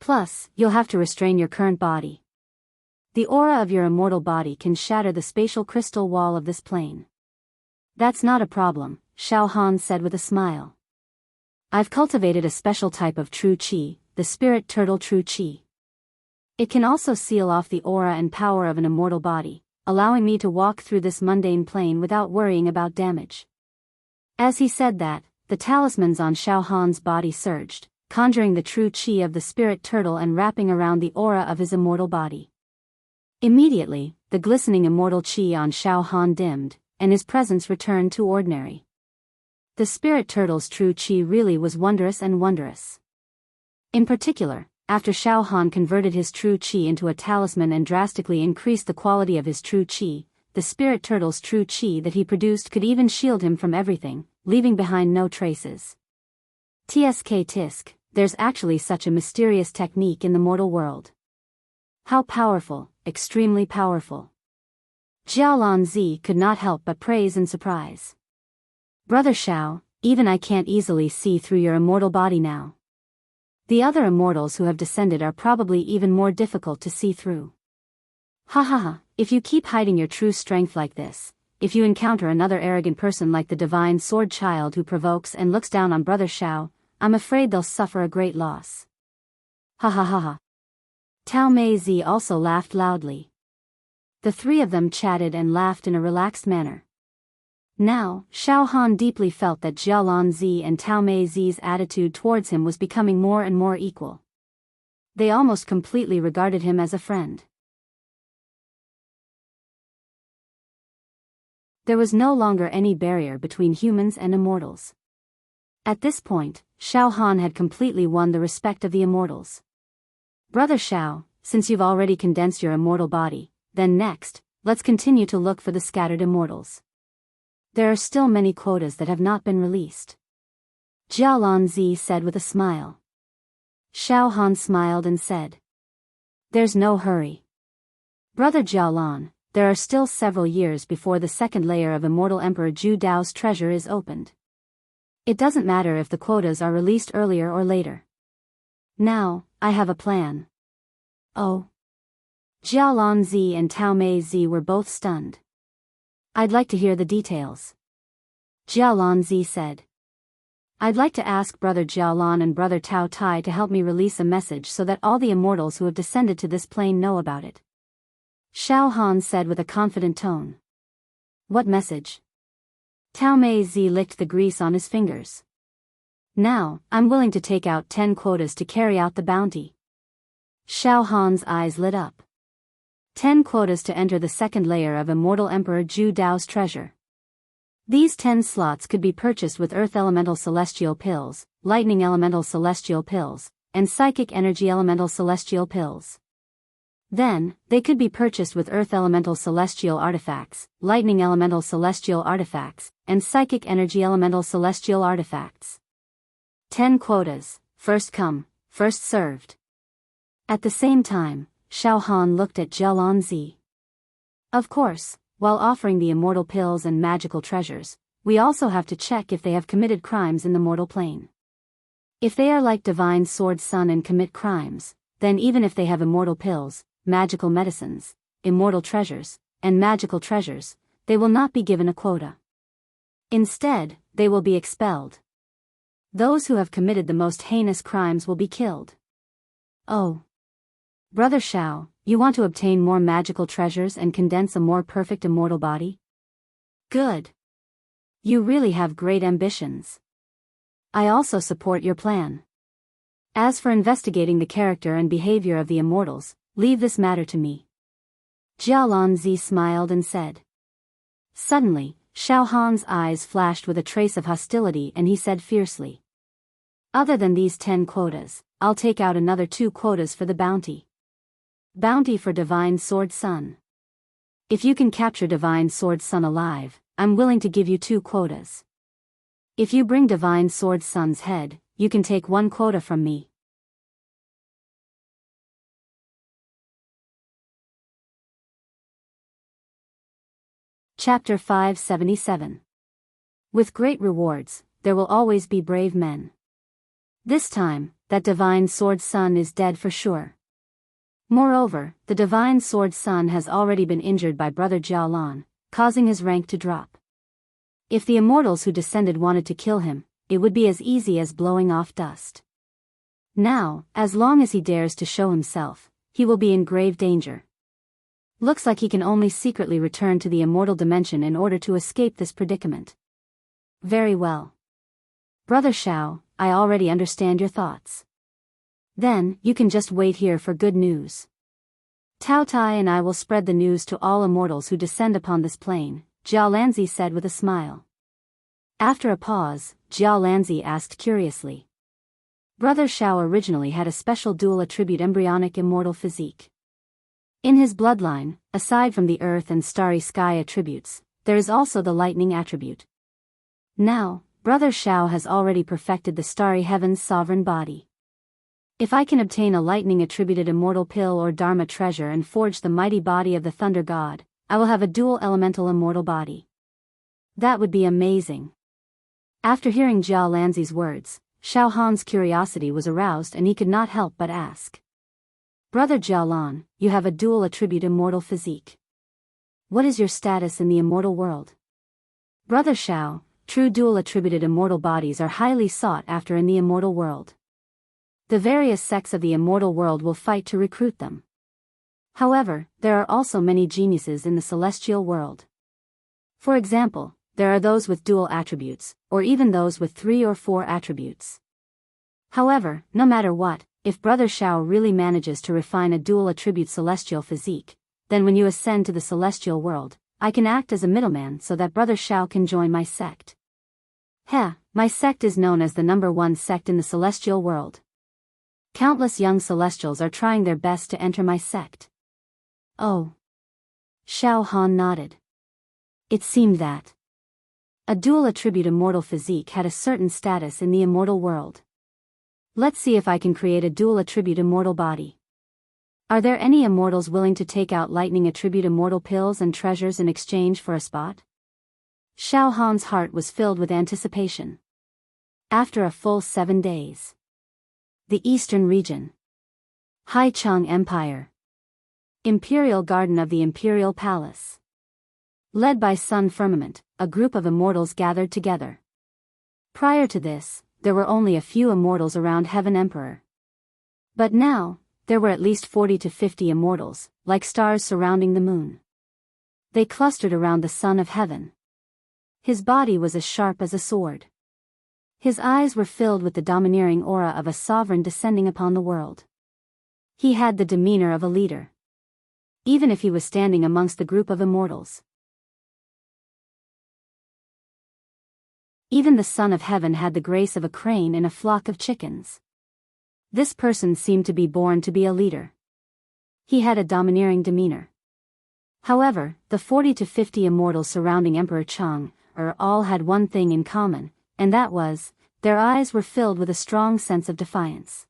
Plus, you'll have to restrain your current body. The aura of your immortal body can shatter the spatial crystal wall of this plane. That's not a problem, Xiao Han said with a smile. I've cultivated a special type of true chi, the spirit turtle true chi. It can also seal off the aura and power of an immortal body, allowing me to walk through this mundane plane without worrying about damage. As he said that, the talismans on Xiao Han's body surged, conjuring the true chi of the spirit turtle and wrapping around the aura of his immortal body. Immediately, the glistening immortal chi on Xiao Han dimmed, and his presence returned to ordinary. The spirit turtle's true chi really was wondrous and wondrous. In particular, after Xiao Han converted his true chi into a talisman and drastically increased the quality of his true chi, the spirit turtle's true chi that he produced could even shield him from everything, leaving behind no traces. Tisk, there's actually such a mysterious technique in the mortal world. How powerful, extremely powerful. Jialanzi could not help but praise in surprise. Brother Xiao, even I can't easily see through your immortal body now. The other immortals who have descended are probably even more difficult to see through. Ha ha ha, if you keep hiding your true strength like this, if you encounter another arrogant person like the divine sword child who provokes and looks down on Brother Xiao, I'm afraid they'll suffer a great loss. Ha ha ha ha. Tao Meizi also laughed loudly. The three of them chatted and laughed in a relaxed manner. Now, Xiao Han deeply felt that Jialan Zi and Tao Meizi's attitude towards him was becoming more and more equal. They almost completely regarded him as a friend. There was no longer any barrier between humans and immortals. At this point, Xiao Han had completely won the respect of the immortals. Brother Xiao, since you've already condensed your immortal body, then next, let's continue to look for the scattered immortals. There are still many quotas that have not been released. Jialan Zi said with a smile. Xiao Han smiled and said, "There's no hurry. Brother Jialan, there are still several years before the second layer of Immortal Emperor Zhu Dao's treasure is opened. It doesn't matter if the quotas are released earlier or later. Now, I have a plan." Oh. Jialan Zi and Tao Mei Zi were both stunned. "I'd like to hear the details." Jialan Zi said. "I'd like to ask Brother Jialan and Brother Tao Tai to help me release a message so that all the immortals who have descended to this plane know about it." Xiao Han said with a confident tone. "What message?" Tao Mei Zi licked the grease on his fingers. "Now, I'm willing to take out 10 quotas to carry out the bounty." Xiao Han's eyes lit up. 10 quotas to enter the second layer of Immortal Emperor Zhu Dao's treasure. These 10 slots could be purchased with Earth Elemental Celestial Pills, Lightning Elemental Celestial Pills, and Psychic Energy Elemental Celestial Pills. Then, they could be purchased with Earth Elemental Celestial Artifacts, Lightning Elemental Celestial Artifacts, and Psychic Energy Elemental Celestial Artifacts. 10 quotas, first come, first served. At the same time, Xiao Han looked at Jialan Zi. "Of course, while offering the immortal pills and magical treasures, we also have to check if they have committed crimes in the mortal plane. If they are like Divine Sword Sun and commit crimes, then even if they have immortal pills, magical medicines, immortal treasures, and magical treasures, they will not be given a quota. Instead, they will be expelled. Those who have committed the most heinous crimes will be killed." "Oh. Brother Xiao, you want to obtain more magical treasures and condense a more perfect immortal body? Good. You really have great ambitions. I also support your plan. As for investigating the character and behavior of the immortals, leave this matter to me." Jialan Zi smiled and said. Suddenly, Xiao Han's eyes flashed with a trace of hostility and he said fiercely, "Other than these 10 quotas, I'll take out another 2 quotas for the bounty. Bounty for Divine Sword Sun. If you can capture Divine Sword Sun alive, I'm willing to give you 2 quotas. If you bring Divine Sword Sun's head, you can take 1 quota from me." Chapter 577. With great rewards, there will always be brave men. This time, that Divine Sword Sun is dead for sure. Moreover, the Divine Sword Sun has already been injured by Brother Jialan, causing his rank to drop. If the immortals who descended wanted to kill him, it would be as easy as blowing off dust. Now, as long as he dares to show himself, he will be in grave danger. Looks like he can only secretly return to the immortal dimension in order to escape this predicament. Very well. Brother Xiao, I already understand your thoughts. Then, you can just wait here for good news. Tao Tai and I will spread the news to all immortals who descend upon this plane, Jialanzi said with a smile. After a pause, Jialanzi asked curiously. Brother Xiao originally had a special dual attribute embryonic immortal physique. In his bloodline, aside from the earth and starry sky attributes, there is also the lightning attribute. Now, Brother Xiao has already perfected the starry heaven's sovereign body. If I can obtain a lightning-attributed immortal pill or dharma treasure and forge the mighty body of the thunder god, I will have a dual elemental immortal body. That would be amazing. After hearing Jiao Lanzi's words, Xiao Han's curiosity was aroused and he could not help but ask. Brother Jialan, you have a dual attribute immortal physique. What is your status in the immortal world? Brother Xiao, true dual attributed immortal bodies are highly sought after in the immortal world. The various sects of the immortal world will fight to recruit them. However, there are also many geniuses in the celestial world. For example, there are those with dual attributes, or even those with 3 or 4 attributes. However, no matter what, if Brother Xiao really manages to refine a dual attribute celestial physique, then when you ascend to the celestial world, I can act as a middleman so that Brother Xiao can join my sect. My sect is known as the #1 sect in the celestial world. Countless young celestials are trying their best to enter my sect. Oh. Xiao Han nodded. It seemed that a dual attribute immortal physique had a certain status in the immortal world. Let's see if I can create a dual attribute immortal body. Are there any immortals willing to take out lightning attribute immortal pills and treasures in exchange for a spot? Xiao Han's heart was filled with anticipation. After a full 7 days. The Eastern Region. Haicheng Empire. Imperial Garden of the Imperial Palace. Led by Sun Firmament, a group of immortals gathered together. Prior to this, there were only a few immortals around Heaven Emperor. But now, there were at least 40 to 50 immortals, like stars surrounding the moon. They clustered around the Son of Heaven. His body was as sharp as a sword. His eyes were filled with the domineering aura of a sovereign descending upon the world. He had the demeanor of a leader. Even if he was standing amongst the group of immortals. Even the Son of Heaven had the grace of a crane in a flock of chickens. This person seemed to be born to be a leader. He had a domineering demeanor. However, the 40 to 50 immortals surrounding Emperor Chang all had one thing in common, and that was, their eyes were filled with a strong sense of defiance.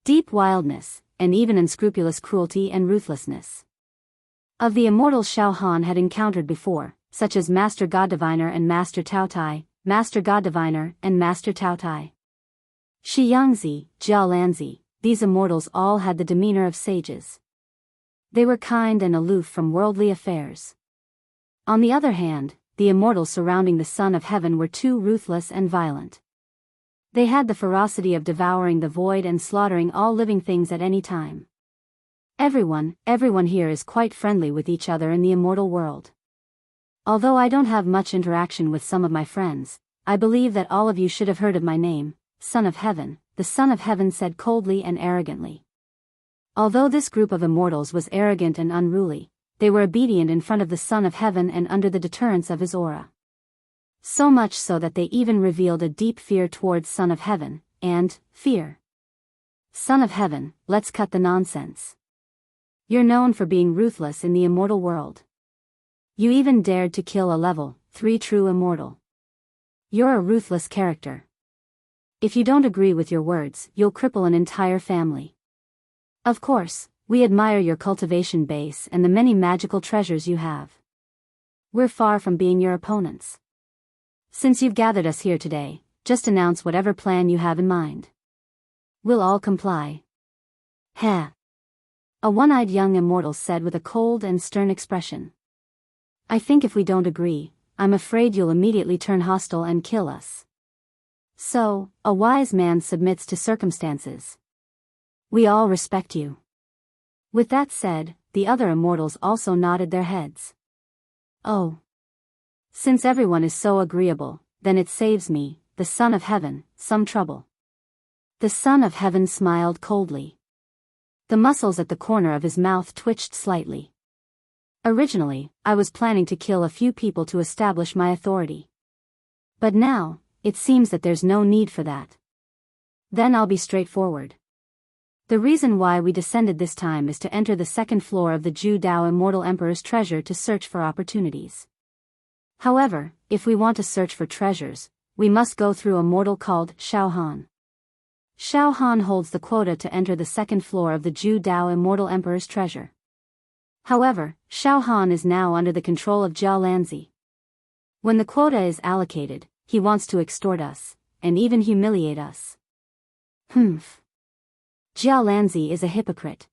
Deep wildness, and even unscrupulous cruelty and ruthlessness. Of the immortals Xiao Han had encountered before, such as Master God Diviner and Master Tao Tai, Master God Diviner and Master Tao Tai. Xiangzi, Jiao Lanzi, these immortals all had the demeanor of sages. They were kind and aloof from worldly affairs. On the other hand, the immortals surrounding the Son of Heaven were too ruthless and violent. They had the ferocity of devouring the void and slaughtering all living things at any time. Everyone here is quite friendly with each other in the immortal world. Although I don't have much interaction with some of my friends, I believe that all of you should have heard of my name, Son of Heaven, the Son of Heaven said coldly and arrogantly. Although this group of immortals was arrogant and unruly, they were obedient in front of the Son of Heaven and under the deterrence of his aura. So much so that they even revealed a deep fear towards Son of Heaven, and fear. Son of Heaven, let's cut the nonsense. You're known for being ruthless in the immortal world. You even dared to kill a level 3 true immortal. You're a ruthless character. If you don't agree with your words, you'll cripple an entire family. Of course, we admire your cultivation base and the many magical treasures you have. We're far from being your opponents. Since you've gathered us here today, just announce whatever plan you have in mind. We'll all comply. A one-eyed young immortal said with a cold and stern expression. I think if we don't agree, I'm afraid you'll immediately turn hostile and kill us. So, a wise man submits to circumstances. We all respect you. With that said, the other immortals also nodded their heads. Oh. Since everyone is so agreeable, then it saves me, the Son of Heaven, some trouble. The Son of Heaven smiled coldly. The muscles at the corner of his mouth twitched slightly. Originally, I was planning to kill a few people to establish my authority. But now, it seems that there's no need for that. Then I'll be straightforward. The reason why we descended this time is to enter the second floor of the Ju Dao Immortal Emperor's treasure to search for opportunities. However, if we want to search for treasures, we must go through a mortal called Xiao Han. Xiao Han holds the quota to enter the second floor of the Ju Dao Immortal Emperor's treasure. However, Xiao Han is now under the control of Jiao Lanzi. When the quota is allocated, he wants to extort us, and even humiliate us. Humph. Jiao Lanzi is a hypocrite.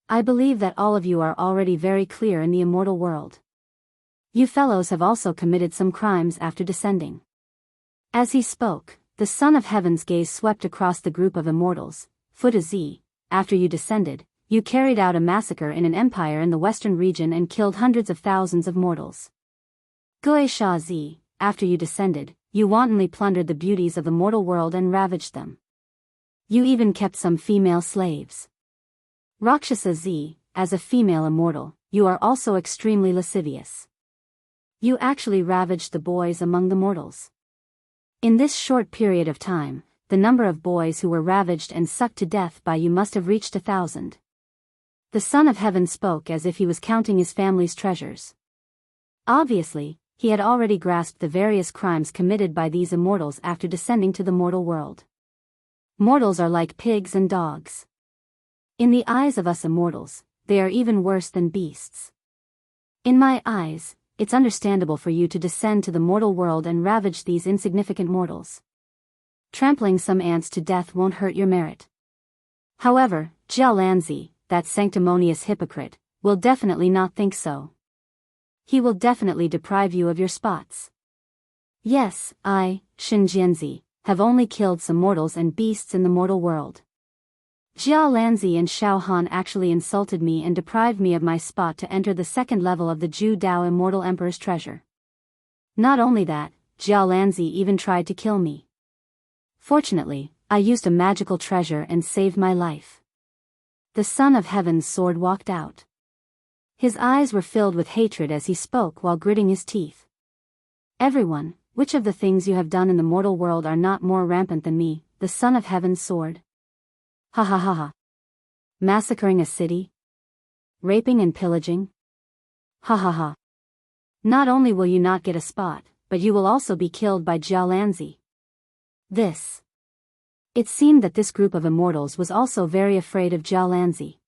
I believe that all of you are already very clear in the immortal world. You fellows have also committed some crimes after descending. As he spoke, the Son of Heaven's gaze swept across the group of immortals. Futa Zi, after you descended, you carried out a massacre in an empire in the western region and killed hundreds of thousands of mortals. Gui Sha Zi, after you descended, you wantonly plundered the beauties of the mortal world and ravaged them. You even kept some female slaves. Rakshasa Zi, as a female immortal, you are also extremely lascivious. You actually ravaged the boys among the mortals. In this short period of time, the number of boys who were ravaged and sucked to death by you must have reached 1,000. The Son of Heaven spoke as if he was counting his family's treasures. Obviously, he had already grasped the various crimes committed by these immortals after descending to the mortal world. Mortals are like pigs and dogs. In the eyes of us immortals, they are even worse than beasts. In my eyes, it's understandable for you to descend to the mortal world and ravage these insignificant mortals. Trampling some ants to death won't hurt your merit. However, Jiao Lanzi, that sanctimonious hypocrite, will definitely not think so. He will definitely deprive you of your spots. Yes, I, Shinjianzi, have only killed some mortals and beasts in the mortal world. Jiao Lanzi and Xiao Han actually insulted me and deprived me of my spot to enter the second level of the Zhu Dao Immortal Emperor's treasure. Not only that, Jiao Lanzi even tried to kill me. Fortunately, I used a magical treasure and saved my life. The Son of Heaven's sword walked out. His eyes were filled with hatred as he spoke while gritting his teeth. Everyone, which of the things you have done in the mortal world are not more rampant than me, the Son of Heaven's sword? Ha ha ha ha. Massacring a city? Raping and pillaging? Ha ha ha. Not only will you not get a spot, but you will also be killed by Jiao Lanzi. It seemed that this group of immortals was also very afraid of Jiao Lanzi.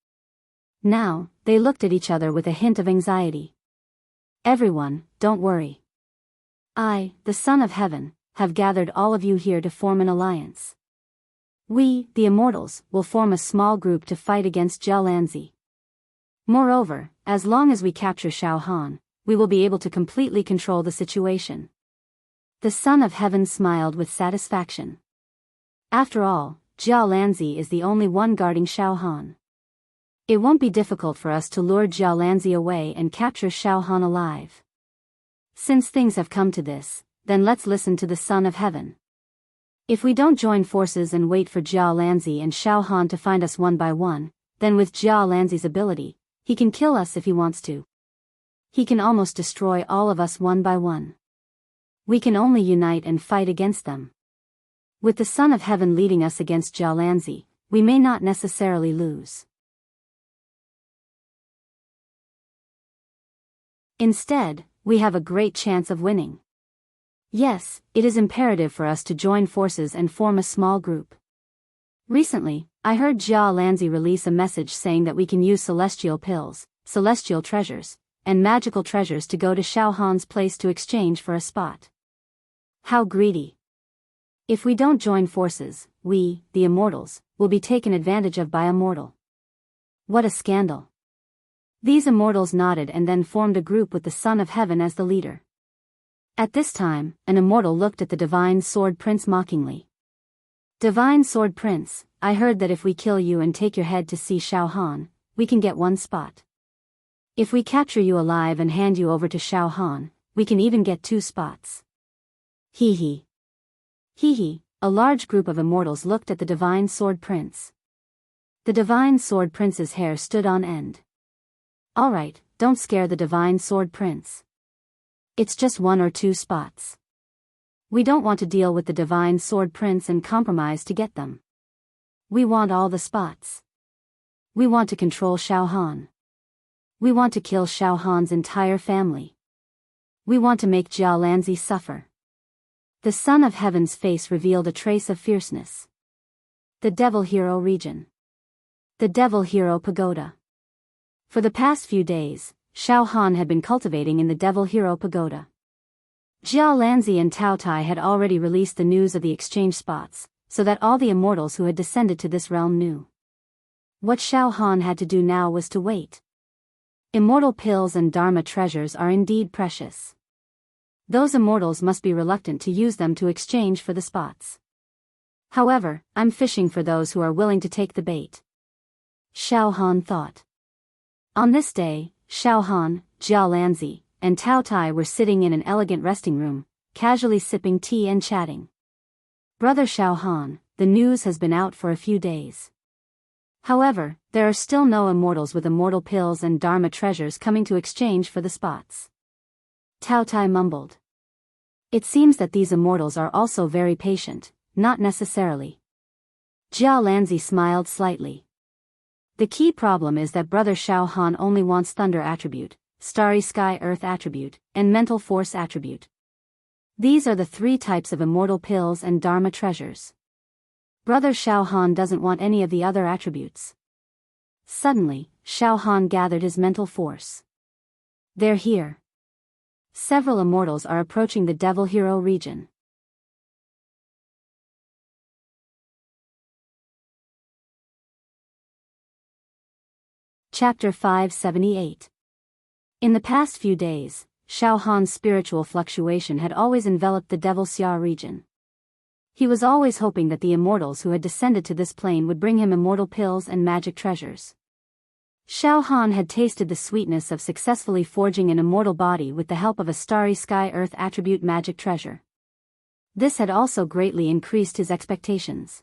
Now, they looked at each other with a hint of anxiety. Everyone, don't worry. I, the Son of Heaven, have gathered all of you here to form an alliance. We, the immortals, will form a small group to fight against Jiao Lanzi. Moreover, as long as we capture Xiao Han, we will be able to completely control the situation. The Son of Heaven smiled with satisfaction. After all, Jiao Lanzi is the only one guarding Xiao Han. It won't be difficult for us to lure Jiao Lanzi away and capture Xiao Han alive. Since things have come to this, then let's listen to the Son of Heaven. If we don't join forces and wait for Jiao Lanzi and Xiao Han to find us one by one, then with Jiao Lanzi's ability, he can kill us if he wants to. He can almost destroy all of us one by one. We can only unite and fight against them. With the Son of Heaven leading us against Jiao Lanzi, we may not necessarily lose. Instead, we have a great chance of winning. Yes, it is imperative for us to join forces and form a small group. Recently, I heard Jiao Lanzi release a message saying that we can use celestial pills, celestial treasures, and magical treasures to go to Xiao Han's place to exchange for a spot. How greedy. If we don't join forces, we, the immortals, will be taken advantage of by a mortal. What a scandal. These immortals nodded and then formed a group with the Son of Heaven as the leader. At this time, an immortal looked at the Divine Sword Prince mockingly. Divine Sword Prince, I heard that if we kill you and take your head to see Xiao Han, we can get one spot. If we capture you alive and hand you over to Xiao Han, we can even get 2 spots. Hee hee. Hee hee, a large group of immortals looked at the Divine Sword Prince. The Divine Sword Prince's hair stood on end. Alright, don't scare the Divine Sword Prince. It's just 1 or 2 spots. We don't want to deal with the Divine Sword Prince and compromise to get them. We want all the spots. We want to control Xiao Han. We want to kill Xiao Han's entire family. We want to make Jiao Lanzi suffer. The Son of Heaven's face revealed a trace of fierceness. The Devil Hero region. The Devil Hero Pagoda. For the past few days, Xiao Han had been cultivating in the Devil Hero Pagoda. Jia Lanzi and Tao Tai had already released the news of the exchange spots, so that all the immortals who had descended to this realm knew. What Xiao Han had to do now was to wait. Immortal pills and Dharma treasures are indeed precious. Those immortals must be reluctant to use them to exchange for the spots. However, I'm fishing for those who are willing to take the bait. Xiao Han thought. On this day, Xiao Han, Jia Lanzi, and Tao Tai were sitting in an elegant resting room, casually sipping tea and chatting. Brother Xiao Han, the news has been out for a few days. However, there are still no immortals with immortal pills and Dharma treasures coming to exchange for the spots. Tao Tai mumbled. It seems that these immortals are also very patient, not necessarily. Jia Lanzi smiled slightly. The key problem is that Brother Xiao Han only wants Thunder attribute, Starry Sky Earth attribute, and Mental Force attribute. These are the 3 types of immortal pills and Dharma treasures. Brother Xiao Han doesn't want any of the other attributes. Suddenly, Xiao Han gathered his mental force. They're here. Several immortals are approaching the Devil Hero region. Chapter 578. In the past few days, Xiao Han's spiritual fluctuation had always enveloped the Devil Xia region. He was always hoping that the immortals who had descended to this plane would bring him immortal pills and magic treasures. Xiao Han had tasted the sweetness of successfully forging an immortal body with the help of a Starry Sky Earth attribute magic treasure. This had also greatly increased his expectations.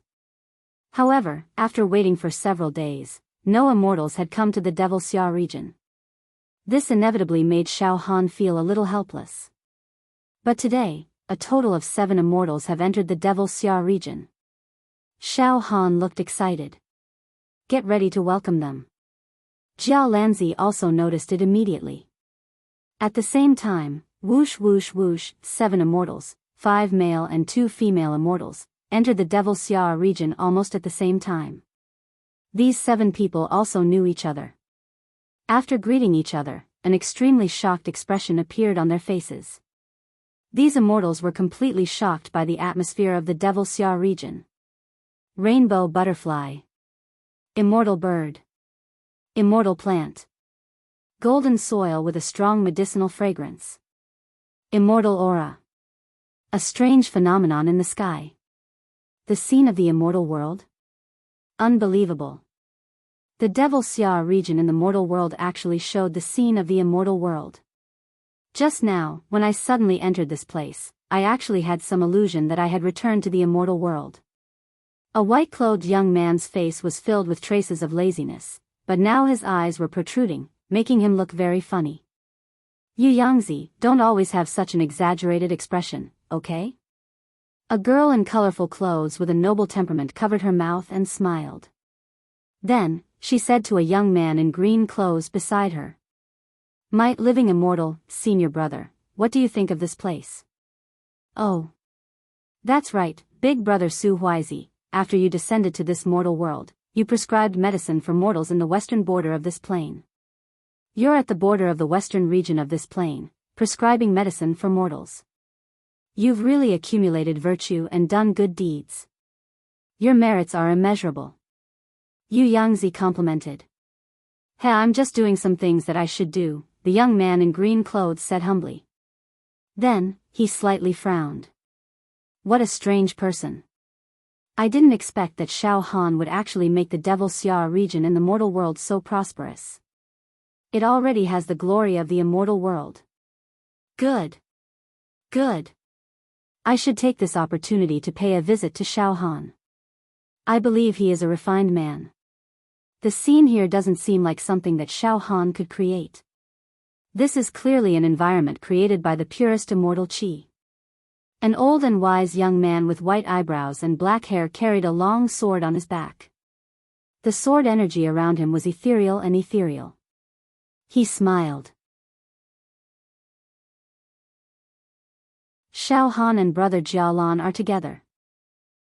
However, after waiting for several days, no immortals had come to the Devil Xia region. This inevitably made Xiao Han feel a little helpless. But today, a total of 7 immortals have entered the Devil Xia region. Xiao Han looked excited. Get ready to welcome them. Jia Lanzi also noticed it immediately. At the same time, whoosh whoosh whoosh, 7 immortals, 5 male and 2 female immortals, entered the Devil Xia region almost at the same time. These 7 people also knew each other. After greeting each other, an extremely shocked expression appeared on their faces. These immortals were completely shocked by the atmosphere of the Devil Xia region. Rainbow butterfly. Immortal bird. Immortal plant. Golden soil with a strong medicinal fragrance. Immortal aura. A strange phenomenon in the sky. The scene of the immortal world? Unbelievable. The Devil Xia region in the mortal world actually showed the scene of the immortal world. Just now, when I suddenly entered this place, I actually had some illusion that I had returned to the immortal world. A white-clothed young man's face was filled with traces of laziness, but now his eyes were protruding, making him look very funny. You Yangzi, don't always have such an exaggerated expression, okay? A girl in colorful clothes with a noble temperament covered her mouth and smiled. Then, she said to a young man in green clothes beside her. My living immortal, senior brother, what do you think of this place? Oh. That's right, big brother Su Huizi, after you descended to this mortal world, you prescribed medicine for mortals in the western border of this plane. You're at the border of the western region of this plane, prescribing medicine for mortals. You've really accumulated virtue and done good deeds. Your merits are immeasurable. Yu Yangzi complimented. Hey, I'm just doing some things that I should do, the young man in green clothes said humbly. Then, he slightly frowned. What a strange person. I didn't expect that Xiao Han would actually make the Devil Xia region in the mortal world so prosperous. It already has the glory of the immortal world. Good. Good. I should take this opportunity to pay a visit to Xiao Han. I believe he is a refined man. The scene here doesn't seem like something that Xiao Han could create. This is clearly an environment created by the purest immortal qi. An old and wise young man with white eyebrows and black hair carried a long sword on his back. The sword energy around him was ethereal and ethereal. He smiled. Xiao Han and brother Jialan are together.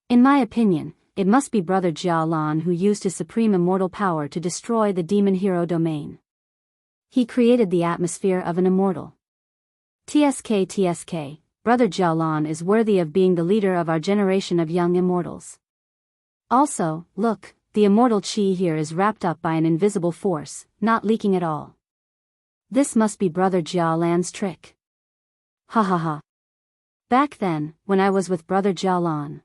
In my opinion, it must be brother Jialan who used his supreme immortal power to destroy the demon hero domain. He created the atmosphere of an immortal. TSK, Brother Jialan is worthy of being the leader of our generation of young immortals. Also, look, the immortal chi here is wrapped up by an invisible force, not leaking at all. This must be Brother Jialan's trick. Ha ha ha. Back then, when I was with Brother Jialan,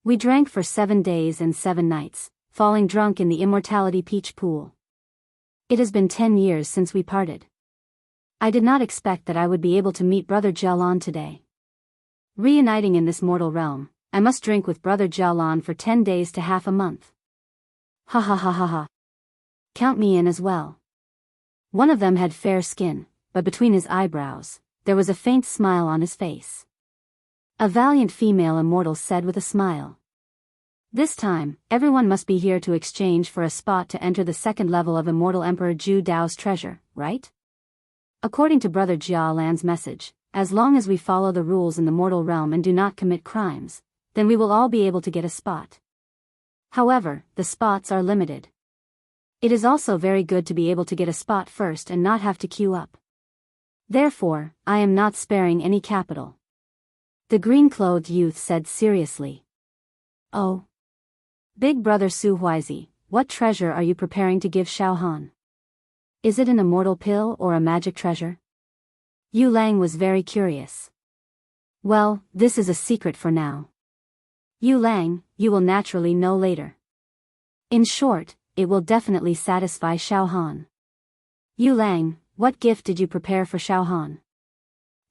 we drank for 7 days and 7 nights, falling drunk in the immortality peach pool. It has been 10 years since we parted. I did not expect that I would be able to meet Brother Jialan today. Reuniting in this mortal realm, I must drink with Brother Jialan for 10 days to half a month. Ha ha ha ha ha. Count me in as well. One of them had fair skin, but between his eyebrows, there was a faint smile on his face. A valiant female immortal said with a smile. This time, everyone must be here to exchange for a spot to enter the second level of Immortal Emperor Zhu Dao's treasure, right? According to Brother Jialan's message, as long as we follow the rules in the mortal realm and do not commit crimes, then we will all be able to get a spot. However, the spots are limited. It is also very good to be able to get a spot first and not have to queue up. Therefore, I am not sparing any capital. The green-clothed youth said seriously. Oh. Big Brother Su Huizi, what treasure are you preparing to give Xiao Han? Is it an immortal pill or a magic treasure? Yu Lang was very curious. Well, this is a secret for now. Yu Lang, you will naturally know later. In short, it will definitely satisfy Xiao Han. Yu Lang, what gift did you prepare for Xiao Han?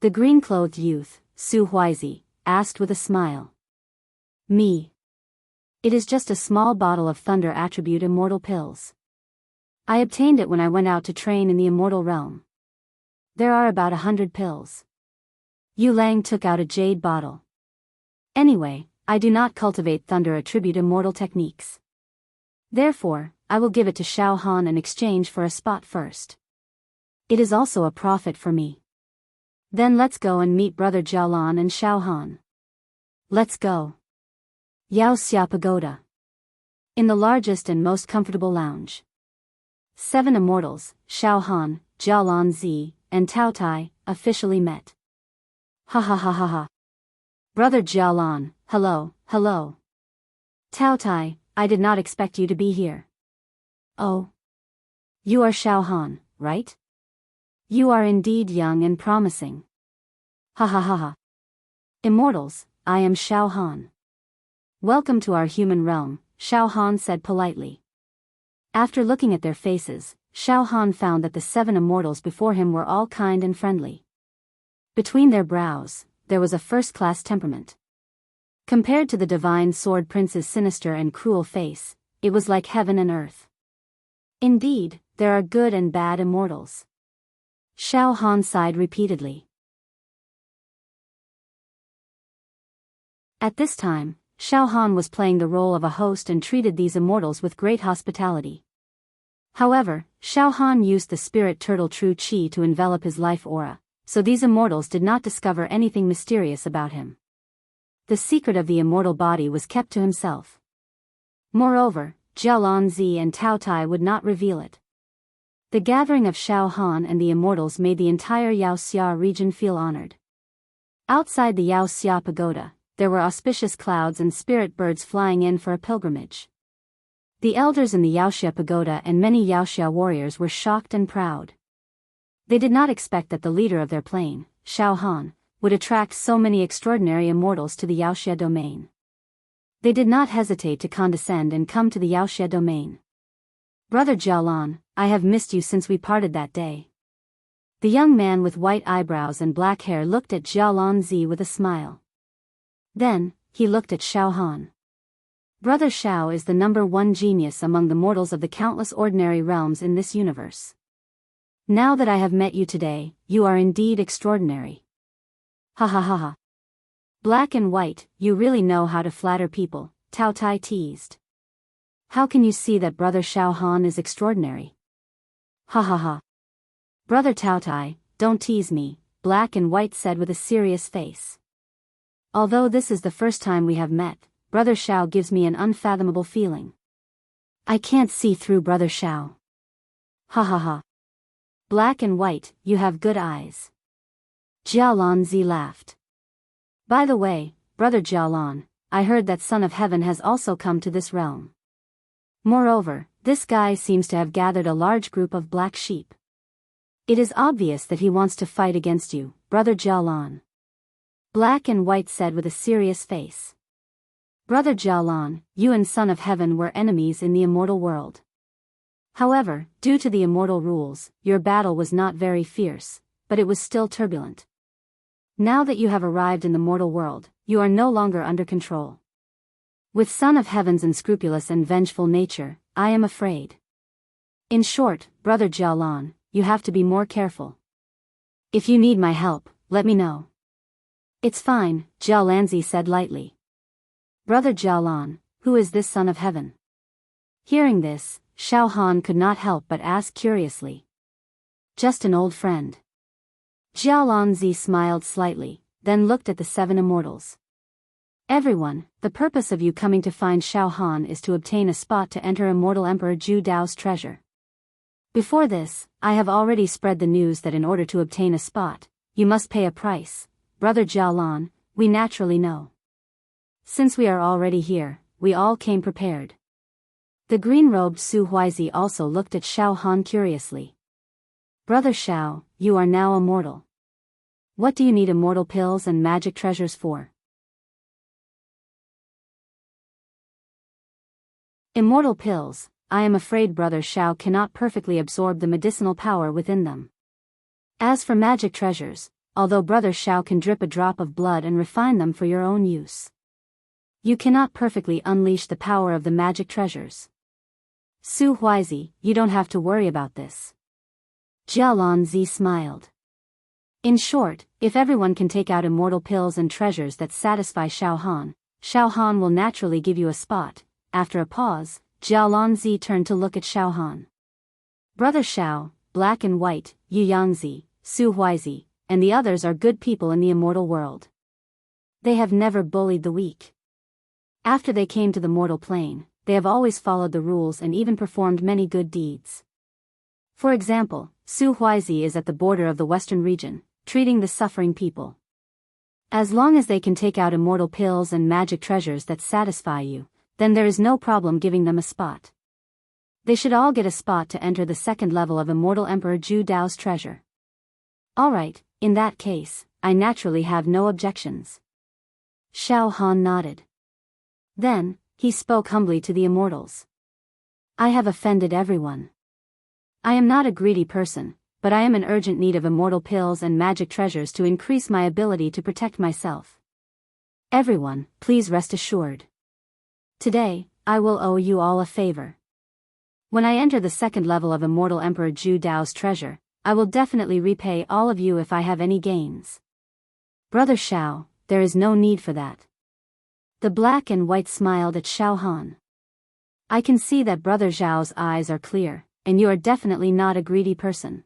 The green-clothed youth, Su Huizi, asked with a smile. Me. It is just a small bottle of thunder attribute immortal pills. I obtained it when I went out to train in the immortal realm. There are about 100 pills. Yu Lang took out a jade bottle. Anyway, I do not cultivate thunder attribute immortal techniques. Therefore, I will give it to Xiao Han in exchange for a spot first. It is also a profit for me. Then let's go and meet Brother Jialan and Xiao Han. Let's go. Yaoxia Pagoda. In the largest and most comfortable lounge. 7 immortals, Xiao Han, Jialan Zi, and Tao Tai, officially met. Ha ha ha ha ha. Brother Jialan, hello, hello. Tao Tai, I did not expect you to be here. Oh. You are Xiao Han, right? You are indeed young and promising. Ha ha ha ha. Immortals, I am Xiao Han. Welcome to our human realm, Xiao Han said politely. After looking at their faces, Xiao Han found that the 7 immortals before him were all kind and friendly. Between their brows, there was a first-class temperament. Compared to the divine sword prince's sinister and cruel face, it was like heaven and earth. Indeed, there are good and bad immortals. Xiao Han sighed repeatedly. At this time, Xiao Han was playing the role of a host and treated these immortals with great hospitality. However, Xiao Han used the spirit turtle true chi to envelop his life aura, so these immortals did not discover anything mysterious about him. The secret of the immortal body was kept to himself. Moreover, Jialan Zi and Tao Tai would not reveal it. The gathering of Xiao Han and the immortals made the entire Yaoxia region feel honored. Outside the Yaoxia pagoda, there were auspicious clouds and spirit birds flying in for a pilgrimage. The elders in the Yaoxia pagoda and many Yaoxia warriors were shocked and proud. They did not expect that the leader of their plane, Xiao Han, would attract so many extraordinary immortals to the Yaoxia domain. They did not hesitate to condescend and come to the Yaoxia domain. Brother Jialan, I have missed you since we parted that day. The young man with white eyebrows and black hair looked at Jialan Zi with a smile. Then, he looked at Xiao Han. Brother Xiao is the #1 genius among the mortals of the countless ordinary realms in this universe. Now that I have met you today, you are indeed extraordinary. Ha ha ha ha. Black and white, you really know how to flatter people, Tao Tai teased. How can you see that Brother Xiao Han is extraordinary? Ha ha ha. Brother Tao Tai, don't tease me, Black and White said with a serious face. Although this is the first time we have met, Brother Xiao gives me an unfathomable feeling. I can't see through Brother Xiao. Ha ha ha. Black and white, you have good eyes. Jialanzi laughed. By the way, Brother Jialan, I heard that Son of Heaven has also come to this realm. Moreover, this guy seems to have gathered a large group of black sheep. It is obvious that he wants to fight against you, Brother Jialan. Black and White said with a serious face. Brother Jialan, you and Son of Heaven were enemies in the immortal world. However, due to the immortal rules, your battle was not very fierce, but it was still turbulent. Now that you have arrived in the mortal world, you are no longer under control. With Son of Heaven's unscrupulous and vengeful nature, I am afraid. In short, Brother Jialan, you have to be more careful. If you need my help, let me know. It's fine, Jialanzi said lightly. Brother Jialan, who is this Son of Heaven? Hearing this, Xiao Han could not help but ask curiously. Just an old friend. Jialanzi smiled slightly, then looked at the 7 immortals. Everyone, the purpose of you coming to find Xiao Han is to obtain a spot to enter Immortal Emperor Zhu Dao's treasure. Before this, I have already spread the news that in order to obtain a spot, you must pay a price. Brother Jialan, we naturally know. Since we are already here, we all came prepared. The green-robed Su Huizi also looked at Xiao Han curiously. Brother Xiao, you are now immortal. What do you need immortal pills and magic treasures for? Immortal pills, I am afraid Brother Xiao cannot perfectly absorb the medicinal power within them. As for magic treasures, although Brother Xiao can drip a drop of blood and refine them for your own use, you cannot perfectly unleash the power of the magic treasures. Su Huizi, you don't have to worry about this. Jialanzi smiled. In short, if everyone can take out immortal pills and treasures that satisfy Xiao Han will naturally give you a spot. After a pause, Jialanzi turned to look at Xiao Han. Brother Xiao, Black and White, Yu Yangzi, Su Huizi, and the others are good people in the immortal world. They have never bullied the weak. After they came to the mortal plane, they have always followed the rules and even performed many good deeds. For example, Su Huizi is at the border of the western region, treating the suffering people. As long as they can take out immortal pills and magic treasures that satisfy you, then there is no problem giving them a spot. They should all get a spot to enter the 2nd level of Immortal Emperor Zhu Dao's treasure. Alright, in that case, I naturally have no objections. Xiao Han nodded. Then, he spoke humbly to the immortals. I have offended everyone. I am not a greedy person, but I am in urgent need of immortal pills and magic treasures to increase my ability to protect myself. Everyone, please rest assured. Today, I will owe you all a favor. When I enter the 2nd level of Immortal Emperor Zhu Dao's treasure, I will definitely repay all of you if I have any gains. Brother Xiao, there is no need for that. The Black and White smiled at Xiao Han. I can see that Brother Xiao's eyes are clear, and you are definitely not a greedy person.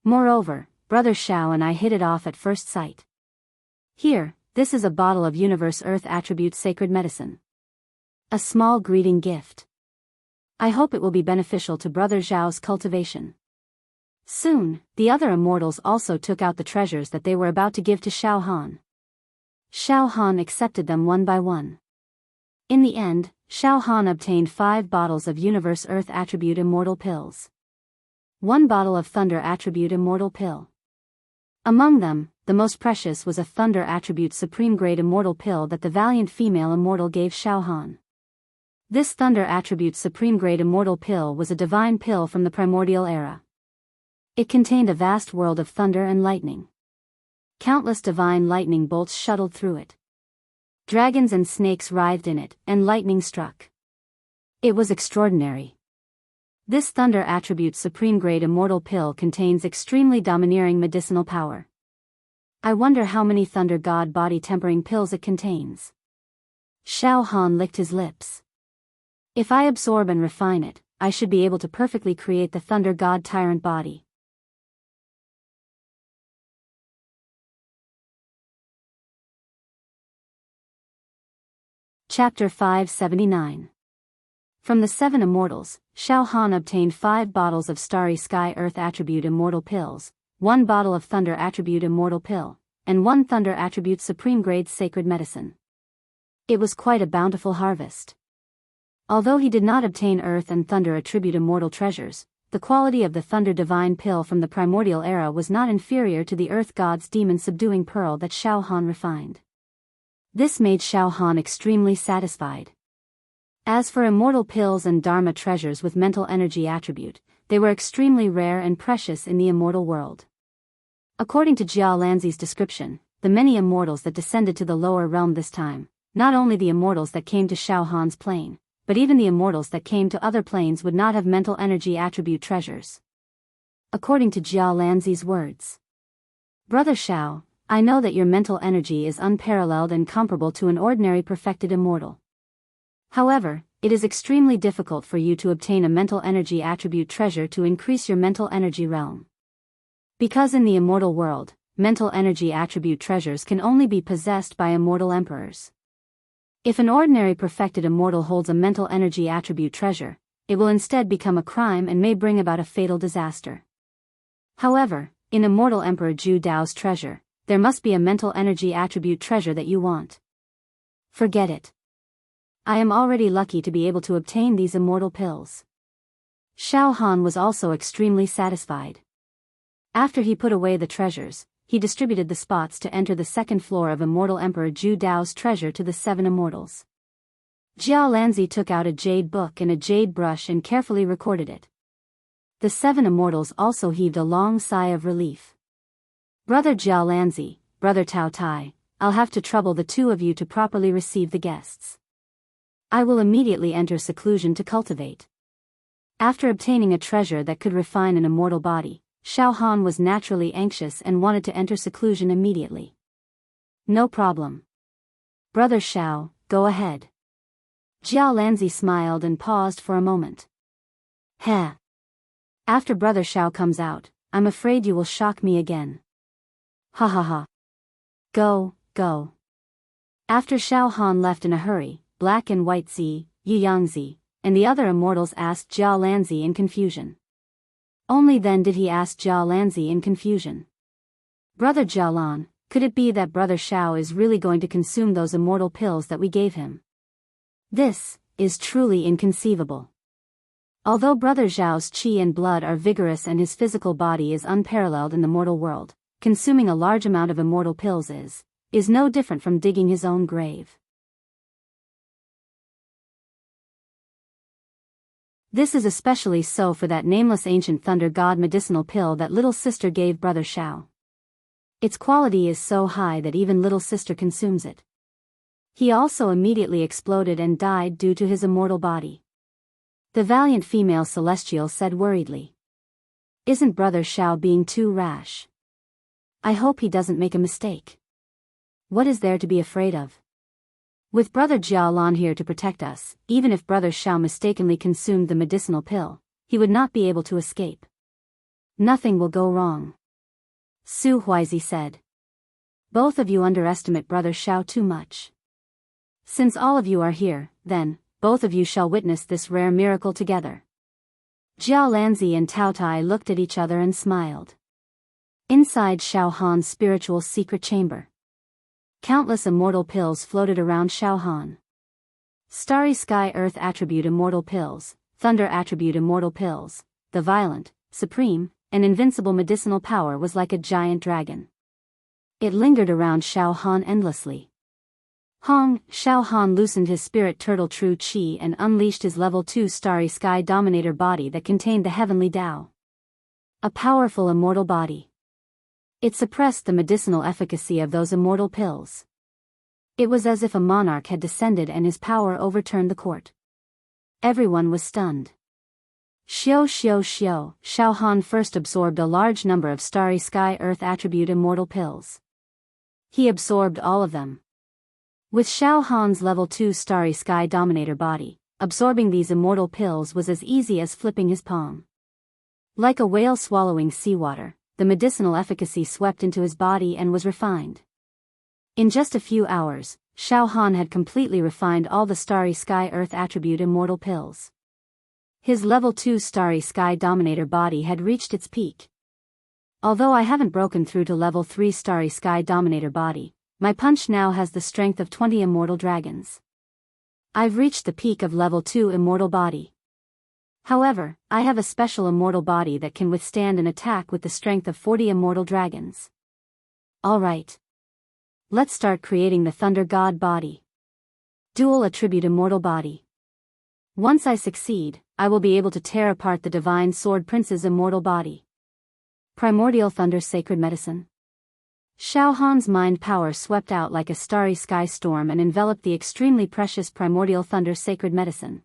Moreover, Brother Xiao and I hit it off at first sight. Here, this is a bottle of Universe Earth Attribute Sacred Medicine. A small greeting gift. I hope it will be beneficial to Brother Zhao's cultivation. Soon, the other immortals also took out the treasures that they were about to give to Xiao Han. Xiao Han accepted them one by one. In the end, Xiao Han obtained 5 bottles of Universe Earth Attribute Immortal Pills. 1 bottle of Thunder Attribute Immortal Pill. Among them, the most precious was a Thunder Attribute Supreme Grade Immortal Pill that the valiant female immortal gave Xiao Han. This Thunder Attribute Supreme Grade Immortal Pill was a divine pill from the primordial era. It contained a vast world of thunder and lightning. Countless divine lightning bolts shuttled through it. Dragons and snakes writhed in it, and lightning struck. It was extraordinary. This Thunder Attribute Supreme Grade Immortal Pill contains extremely domineering medicinal power. I wonder how many Thunder God body tempering pills it contains. Xiao Han licked his lips. If I absorb and refine it, I should be able to perfectly create the Thunder God Tyrant body. Chapter 579. From the 7 immortals, Xiao Han obtained 5 bottles of Starry Sky Earth Attribute Immortal Pills, 1 bottle of Thunder Attribute Immortal Pill, and 1 Thunder Attribute Supreme Grade Sacred Medicine. It was quite a bountiful harvest. Although he did not obtain Earth and Thunder Attribute Immortal Treasures, the quality of the Thunder Divine Pill from the Primordial Era was not inferior to the Earth God's Demon Subduing Pearl that Xiao Han refined. This made Xiao Han extremely satisfied. As for Immortal Pills and Dharma Treasures with Mental Energy Attribute, they were extremely rare and precious in the immortal world. According to Jia Lanzi's description, the many immortals that descended to the lower realm this time, not only the immortals that came to Xiao Han's plane, but even the immortals that came to other planes would not have Mental Energy Attribute treasures. According to Jia Lanzi's words, "Brother Xiao, I know that your mental energy is unparalleled and comparable to an ordinary perfected immortal. However, it is extremely difficult for you to obtain a mental energy attribute treasure to increase your mental energy realm. Because in the immortal world, mental energy attribute treasures can only be possessed by immortal emperors. If an ordinary perfected immortal holds a mental energy attribute treasure, it will instead become a crime and may bring about a fatal disaster. However, in Immortal Emperor Zhu Dao's treasure, there must be a mental energy attribute treasure that you want. Forget it. I am already lucky to be able to obtain these immortal pills." Xiao Han was also extremely satisfied. After he put away the treasures, he distributed the spots to enter the 2nd floor of Immortal Emperor Zhu Dao's treasure to the 7 immortals. Jia Lanzi took out a jade book and a jade brush and carefully recorded it. The 7 immortals also heaved a long sigh of relief. "Brother Jia Lanzi, Brother Tao Tai, I'll have to trouble the 2 of you to properly receive the guests. I will immediately enter seclusion to cultivate." After obtaining a treasure that could refine an immortal body, Xiao Han was naturally anxious and wanted to enter seclusion immediately. "No problem. Brother Xiao, go ahead." Jia Lanzi smiled and paused for a moment. "Heh. After Brother Xiao comes out, I'm afraid you will shock me again. Ha ha ha. Go, go." After Xiao Han left in a hurry, Black and White Zi, Yangzi, and the other immortals asked Jia Lanzi in confusion. Only then did he ask Jia Lanzi in confusion, "Brother Jialan, could it be that Brother Xiao is really going to consume those immortal pills that we gave him? This is truly inconceivable. Although Brother Xiao's qi and blood are vigorous and his physical body is unparalleled in the mortal world, consuming a large amount of immortal pills is no different from digging his own grave. This is especially so for that nameless ancient thunder god medicinal pill that little sister gave Brother Xiao. Its quality is so high that even little sister consumes it." He also immediately exploded and died due to his immortal body. The valiant female celestial said worriedly, "Isn't Brother Xiao being too rash? I hope he doesn't make a mistake. What is there to be afraid of? With Brother Jialan here to protect us, even if Brother Xiao mistakenly consumed the medicinal pill, he would not be able to escape. Nothing will go wrong." Su Huizi said. "Both of you underestimate Brother Xiao too much. Since all of you are here, then, both of you shall witness this rare miracle together." Jia Lanzi and Tao Tai looked at each other and smiled. Inside Xiao Han's spiritual secret chamber, countless immortal pills floated around Xiao Han. Starry Sky Earth Attribute Immortal Pills, Thunder Attribute Immortal Pills, the violent, supreme, and invincible medicinal power was like a giant dragon. It lingered around Xiao Han endlessly. Xiao Han loosened his spirit turtle true qi and unleashed his level 2 Starry Sky Dominator body that contained the heavenly Tao. A powerful immortal body. It suppressed the medicinal efficacy of those immortal pills. It was as if a monarch had descended and his power overturned the court. Everyone was stunned. Xiao Han first absorbed a large number of Starry Sky Earth Attribute Immortal Pills. He absorbed all of them. With Xiao Han's level 2 Starry Sky Dominator body, absorbing these immortal pills was as easy as flipping his palm. Like a whale swallowing seawater, the medicinal efficacy swept into his body and was refined. In just a few hours, Xiao Han had completely refined all the Starry Sky Earth Attribute Immortal Pills. His level 2 Starry Sky Dominator body had reached its peak. Although I haven't broken through to level 3 Starry Sky Dominator body, my punch now has the strength of 20 immortal dragons. I've reached the peak of level 2 immortal body. However, I have a special immortal body that can withstand an attack with the strength of 40 immortal dragons. Alright. Let's start creating the Thunder God body. Dual Attribute Immortal Body. Once I succeed, I will be able to tear apart the Divine Sword Prince's immortal body. Primordial Thunder Sacred Medicine. Xiao Han's mind power swept out like a starry sky storm and enveloped the extremely precious Primordial Thunder Sacred Medicine.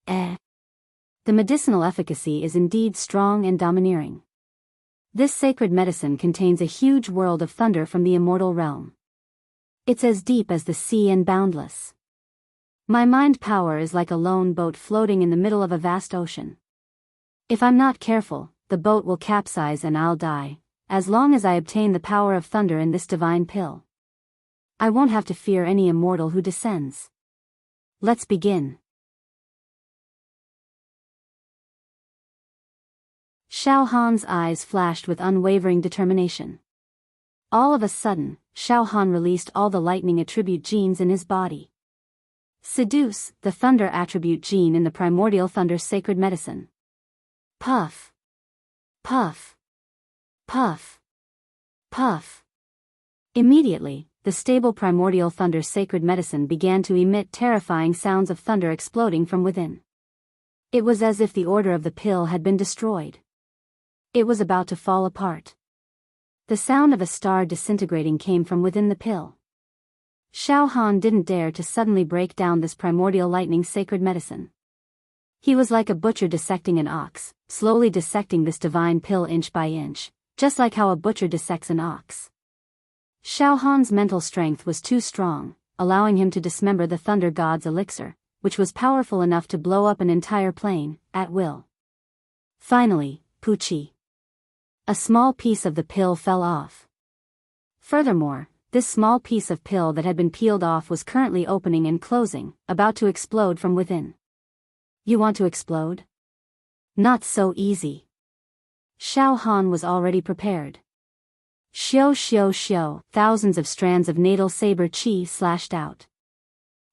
The medicinal efficacy is indeed strong and domineering. This sacred medicine contains a huge world of thunder from the immortal realm. It's as deep as the sea and boundless. My mind power is like a lone boat floating in the middle of a vast ocean. If I'm not careful, the boat will capsize and I'll die, as long as I obtain the power of thunder in this divine pill. I won't have to fear any immortal who descends. Let's begin. Xiao Han's eyes flashed with unwavering determination. All of a sudden, Xiao Han released all the lightning attribute genes in his body. Seduce, the thunder attribute gene in the Primordial Thunder Sacred Medicine. Puff. Puff. Puff. Puff. Immediately, the stable Primordial Thunder Sacred Medicine began to emit terrifying sounds of thunder exploding from within. It was as if the order of the pill had been destroyed. It was about to fall apart. The sound of a star disintegrating came from within the pill. Xiao Han didn't dare to suddenly break down this primordial lightning sacred medicine. He was like a butcher dissecting an ox, slowly dissecting this divine pill inch by inch, just like how a butcher dissects an ox. Xiao Han's mental strength was too strong, allowing him to dismember the Thunder God's elixir, which was powerful enough to blow up an entire plane, at will. Finally, Puchi. A small piece of the pill fell off. Furthermore, this small piece of pill that had been peeled off was currently opening and closing, about to explode from within. You want to explode? Not so easy. Xiao Han was already prepared. Xiao xiao xiao, thousands of strands of natal saber chi slashed out.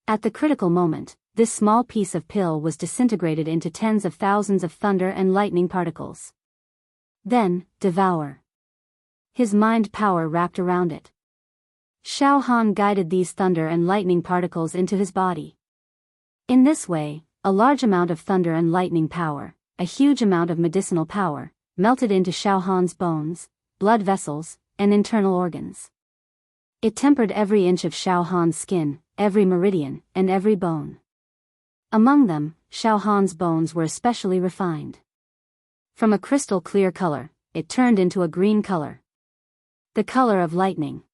At the critical moment, this small piece of pill was disintegrated into tens of thousands of thunder and lightning particles. Then, devour. His mind power wrapped around it. Xiao Han guided these thunder and lightning particles into his body. In this way, a large amount of thunder and lightning power, a huge amount of medicinal power, melted into Xiao Han's bones, blood vessels, and internal organs. It tempered every inch of Xiao Han's skin, every meridian, and every bone. Among them, Xiao Han's bones were especially refined. From a crystal clear color, it turned into a green color. The color of lightning.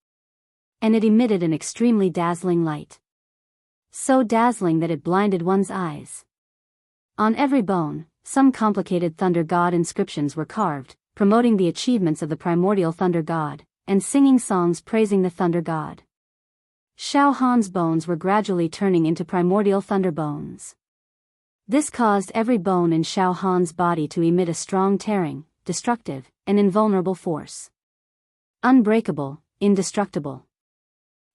And it emitted an extremely dazzling light. So dazzling that it blinded one's eyes. On every bone, some complicated Thunder God inscriptions were carved, promoting the achievements of the primordial Thunder God, and singing songs praising the Thunder God. Xiao Han's bones were gradually turning into primordial thunder bones. This caused every bone in Xiao Han's body to emit a strong tearing, destructive, and invulnerable force. Unbreakable, indestructible.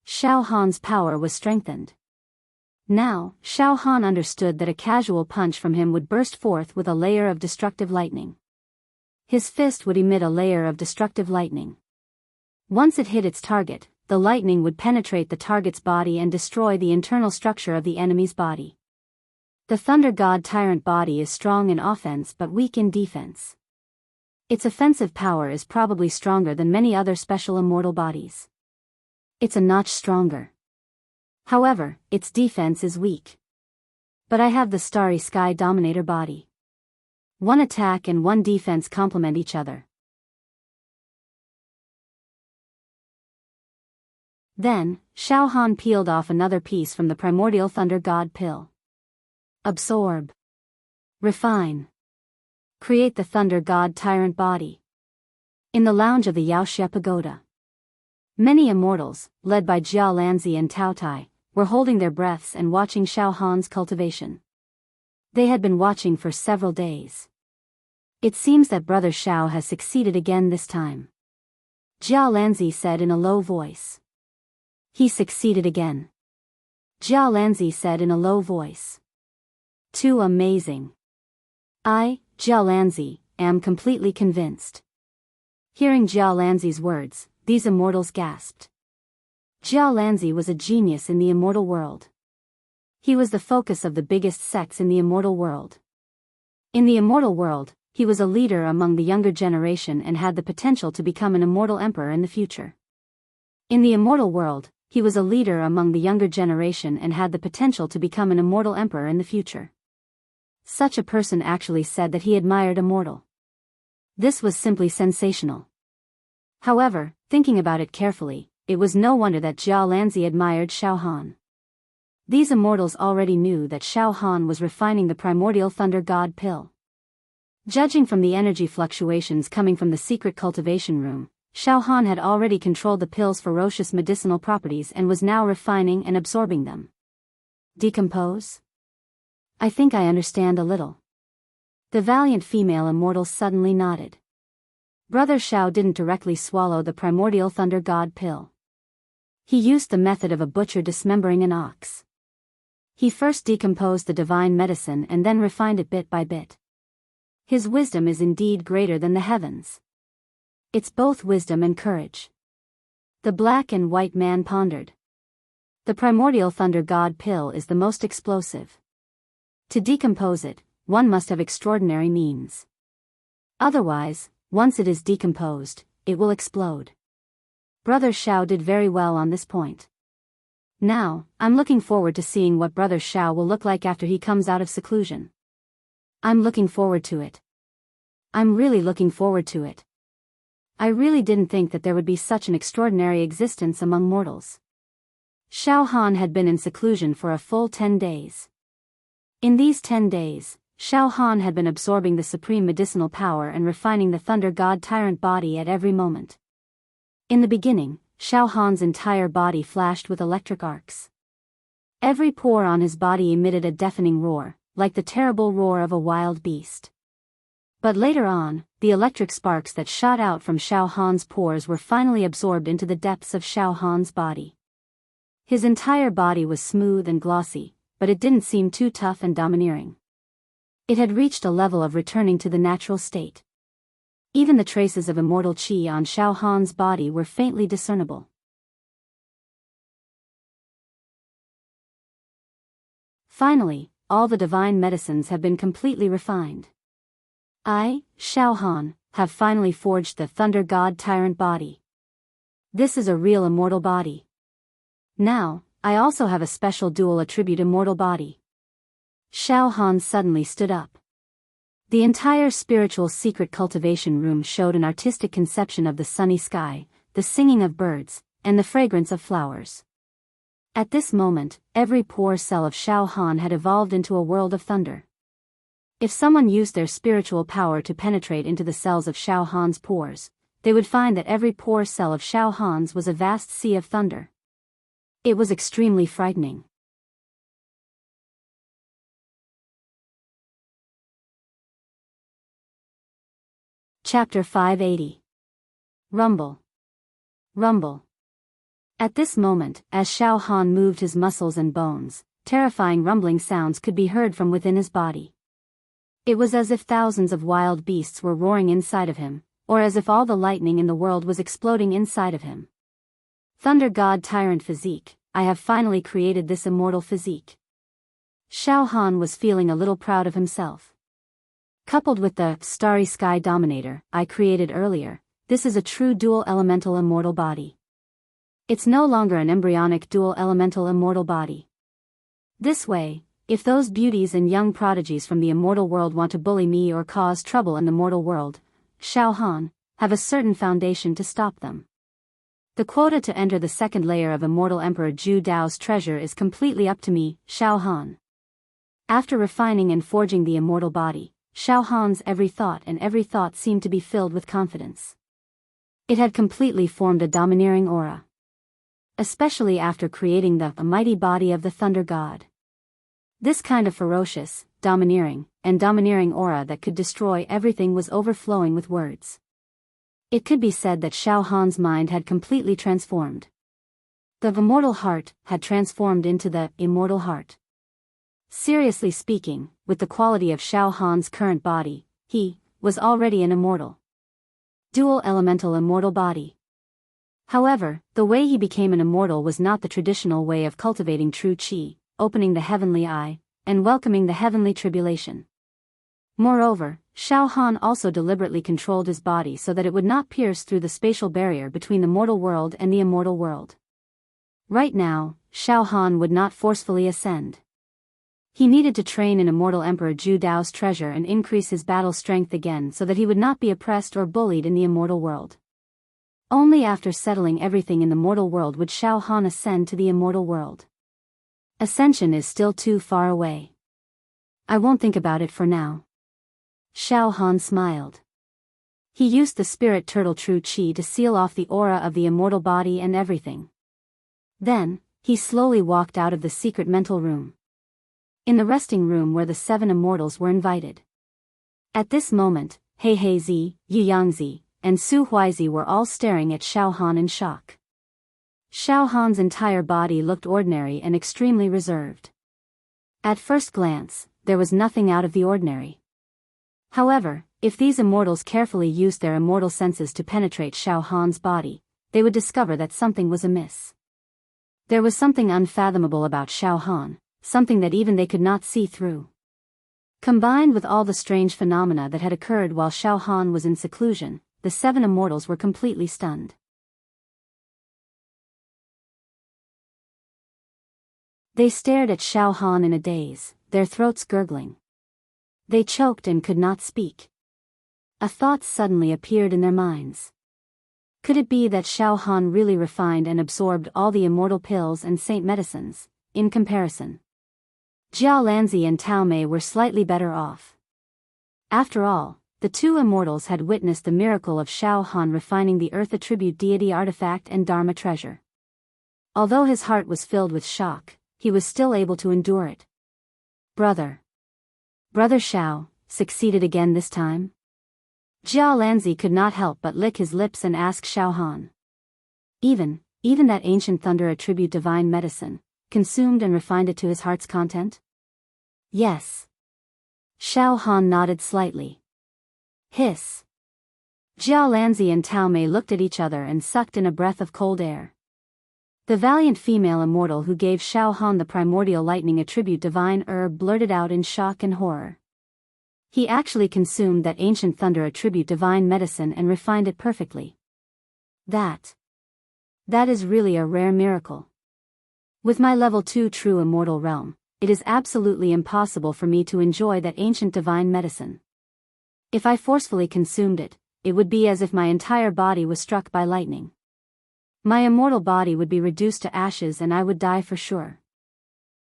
Xiao Han's power was strengthened. Now, Xiao Han understood that a casual punch from him would burst forth with a layer of destructive lightning. His fist would emit a layer of destructive lightning. Once it hit its target, the lightning would penetrate the target's body and destroy the internal structure of the enemy's body. The Thunder God Tyrant body is strong in offense but weak in defense. Its offensive power is probably stronger than many other special immortal bodies. It's a notch stronger. However, its defense is weak. But I have the Starry Sky Dominator body. One attack and one defense complement each other. Then, Xiao Han peeled off another piece from the primordial Thunder God pill. Absorb. Refine. Create the Thunder God Tyrant body. In the lounge of the Yaoxia Pagoda. Many immortals, led by Jia Lanzi and Tao Tai, were holding their breaths and watching Xiao Han's cultivation. They had been watching for several days. It seems that Brother Xiao has succeeded again this time, Jiao Lanzi said in a low voice. He succeeded again, Jiao Lanzi said in a low voice. Too amazing. I, Jiao Lanzi, am completely convinced. Hearing Jiao Lanzi's words, these immortals gasped. Jiao Lanzi was a genius in the immortal world. He was the focus of the biggest sects in the immortal world. In the immortal world, he was a leader among the younger generation and had the potential to become an immortal emperor in the future. In the immortal world, he was a leader among the younger generation and had the potential to become an immortal emperor in the future. Such a person actually said that he admired a mortal. This was simply sensational. However, thinking about it carefully, it was no wonder that Jiao Lanzi admired Xiao Han. These immortals already knew that Xiao Han was refining the primordial thunder god pill. Judging from the energy fluctuations coming from the secret cultivation room, Xiao Han had already controlled the pill's ferocious medicinal properties and was now refining and absorbing them. Decompose? I think I understand a little. The valiant female immortal suddenly nodded. Brother Xiao didn't directly swallow the primordial thunder god pill. He used the method of a butcher dismembering an ox. He first decomposed the divine medicine and then refined it bit by bit. His wisdom is indeed greater than the heavens. It's both wisdom and courage. The black and white man pondered. The primordial thunder god pill is the most explosive. To decompose it, one must have extraordinary means. Otherwise, once it is decomposed, it will explode. Brother Xiao did very well on this point. Now, I'm looking forward to seeing what Brother Xiao will look like after he comes out of seclusion. I'm looking forward to it. I'm really looking forward to it. I really didn't think that there would be such an extraordinary existence among mortals. Xiao Han had been in seclusion for a full 10 days. In these 10 days, Xiao Han had been absorbing the supreme medicinal power and refining the thunder god tyrant body at every moment. In the beginning, Xiao Han's entire body flashed with electric arcs. Every pore on his body emitted a deafening roar, like the terrible roar of a wild beast. But later on, the electric sparks that shot out from Xiao Han's pores were finally absorbed into the depths of Xiao Han's body. His entire body was smooth and glossy, but it didn't seem too tough and domineering. It had reached a level of returning to the natural state. Even the traces of immortal qi on Xiao Han's body were faintly discernible. Finally, all the divine medicines have been completely refined. I, Xiao Han, have finally forged the thunder god tyrant body. This is a real immortal body. Now, I also have a special dual attribute immortal body. Xiao Han suddenly stood up. The entire spiritual secret cultivation room showed an artistic conception of the sunny sky, the singing of birds, and the fragrance of flowers. At this moment, every pore cell of Xiao Han had evolved into a world of thunder. If someone used their spiritual power to penetrate into the cells of Xiao Han's pores, they would find that every pore cell of Xiao Han's was a vast sea of thunder. It was extremely frightening. Chapter 580. Rumble. Rumble. At this moment, as Xiao Han moved his muscles and bones, terrifying rumbling sounds could be heard from within his body. It was as if thousands of wild beasts were roaring inside of him, or as if all the lightning in the world was exploding inside of him. Thunder God Tyrant Physique, I have finally created this immortal physique. Xiao Han was feeling a little proud of himself. Coupled with the starry sky dominator I created earlier, this is a true dual elemental immortal body. It's no longer an embryonic dual elemental immortal body. This way, if those beauties and young prodigies from the immortal world want to bully me or cause trouble in the mortal world, Xiao Han, have a certain foundation to stop them. The quota to enter the second layer of Immortal Emperor Zhu Dao's treasure is completely up to me, Xiao Han. After refining and forging the immortal body, Xiao Han's every thought seemed to be filled with confidence. It had completely formed a domineering aura. Especially after creating the mighty body of the Thunder God. This kind of ferocious, domineering aura that could destroy everything was overflowing with words. It could be said that Xiao Han's mind had completely transformed. The immortal heart had transformed into the immortal heart. Seriously speaking, with the quality of Xiao Han's current body, he was already an immortal. Dual elemental immortal body. However, the way he became an immortal was not the traditional way of cultivating true qi, opening the heavenly eye, and welcoming the heavenly tribulation. Moreover, Xiao Han also deliberately controlled his body so that it would not pierce through the spatial barrier between the mortal world and the immortal world. Right now, Xiao Han would not forcefully ascend. He needed to train in immortal Emperor Zhu Dao's treasure and increase his battle strength again so that he would not be oppressed or bullied in the immortal world. Only after settling everything in the mortal world would Xiao Han ascend to the immortal world. Ascension is still too far away. I won't think about it for now. Xiao Han smiled. He used the spirit turtle true qi to seal off the aura of the immortal body and everything. Then, he slowly walked out of the secret mental room. In the resting room where the 7 immortals were invited. At this moment, He Zi, Yu Yangzi, and Su Huizi were all staring at Xiao Han in shock. Xiao Han's entire body looked ordinary and extremely reserved. At first glance, there was nothing out of the ordinary. However, if these immortals carefully used their immortal senses to penetrate Xiao Han's body, they would discover that something was amiss. There was something unfathomable about Xiao Han, something that even they could not see through. Combined with all the strange phenomena that had occurred while Xiao Han was in seclusion, the 7 immortals were completely stunned. They stared at Xiao Han in a daze, their throats gurgling. They choked and could not speak. A thought suddenly appeared in their minds. Could it be that Xiao Han really refined and absorbed all the immortal pills and saint medicines, in comparison? Jiao Lanzi and Tao Mei were slightly better off. After all, the 2 immortals had witnessed the miracle of Xiao Han refining the earth attribute deity artifact and dharma treasure. Although his heart was filled with shock, he was still able to endure it. Brother Xiao, succeeded again this time? Jiao Lanzi could not help but lick his lips and ask Xiao Han. Even that ancient thunder attribute divine medicine, consumed and refined it to his heart's content? Yes. Xiao Han nodded slightly. Hiss. Jiao Lanzi and Tao Mei looked at each other and sucked in a breath of cold air. The valiant female immortal who gave Xiao Han the primordial lightning attribute divine herb blurted out in shock and horror. He actually consumed that ancient thunder attribute divine medicine and refined it perfectly. That is really a rare miracle. With my level 2 true immortal realm, it is absolutely impossible for me to enjoy that ancient divine medicine. If I forcefully consumed it, it would be as if my entire body was struck by lightning. My immortal body would be reduced to ashes and I would die for sure.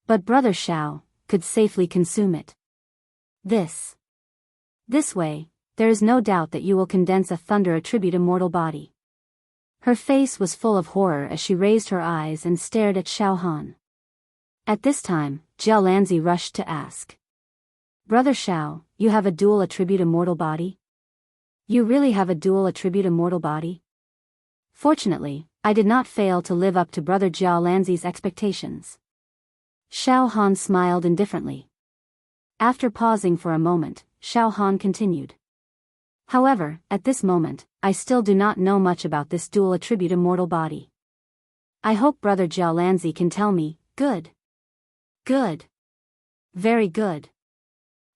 But Brother Xiao could safely consume it. This way, there is no doubt that you will condense a thunder attribute immortal body. Her face was full of horror as she raised her eyes and stared at Xiao Han. At this time, Jiao Lanzi rushed to ask. Brother Xiao, you have a dual attribute immortal body? You really have a dual attribute immortal body? Fortunately, I did not fail to live up to Brother Jiao Lanzi's expectations. Xiao Han smiled indifferently. After pausing for a moment, Xiao Han continued. However, at this moment, I still do not know much about this dual attribute immortal body. I hope Brother Jiao Lanzi can tell me. Good. Very good.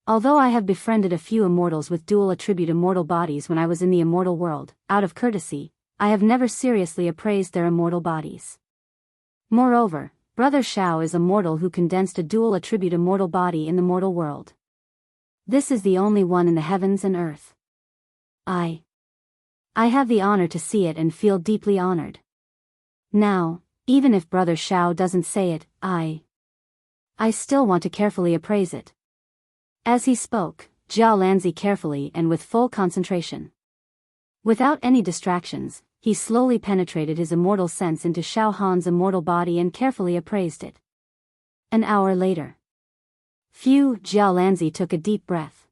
Although I have befriended a few immortals with dual attribute immortal bodies when I was in the immortal world, out of courtesy, I have never seriously appraised their immortal bodies. Moreover, Brother Xiao is a mortal who condensed a dual attribute immortal body in the mortal world. This is the only one in the heavens and earth. I have the honor to see it and feel deeply honored. Now, even if Brother Xiao doesn't say it, I still want to carefully appraise it. As he spoke, Jiao Lanzi carefully and with full concentration. Without any distractions, he slowly penetrated his immortal sense into Xiao Han's immortal body and carefully appraised it. An hour later. Phew, Jiao Lanzi took a deep breath.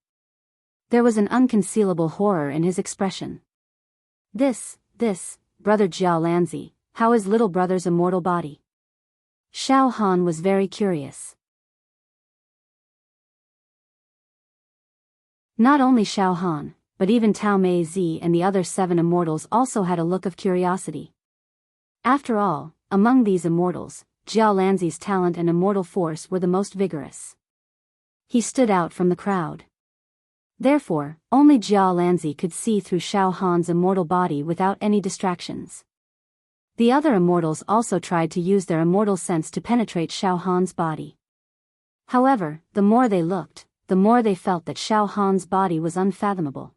There was an unconcealable horror in his expression. This, brother Jiao Lanzi, how is little brother's immortal body? Xiao Han was very curious. Not only Xiao Han, but even Tao Mei Zi and the other 7 immortals also had a look of curiosity. After all, among these immortals, Jiao Lanzi's talent and immortal force were the most vigorous. He stood out from the crowd. Therefore, only Jiao Lanzi could see through Xiao Han's immortal body without any distractions. The other immortals also tried to use their immortal sense to penetrate Xiao Han's body. However, the more they looked, the more they felt that Xiao Han's body was unfathomable.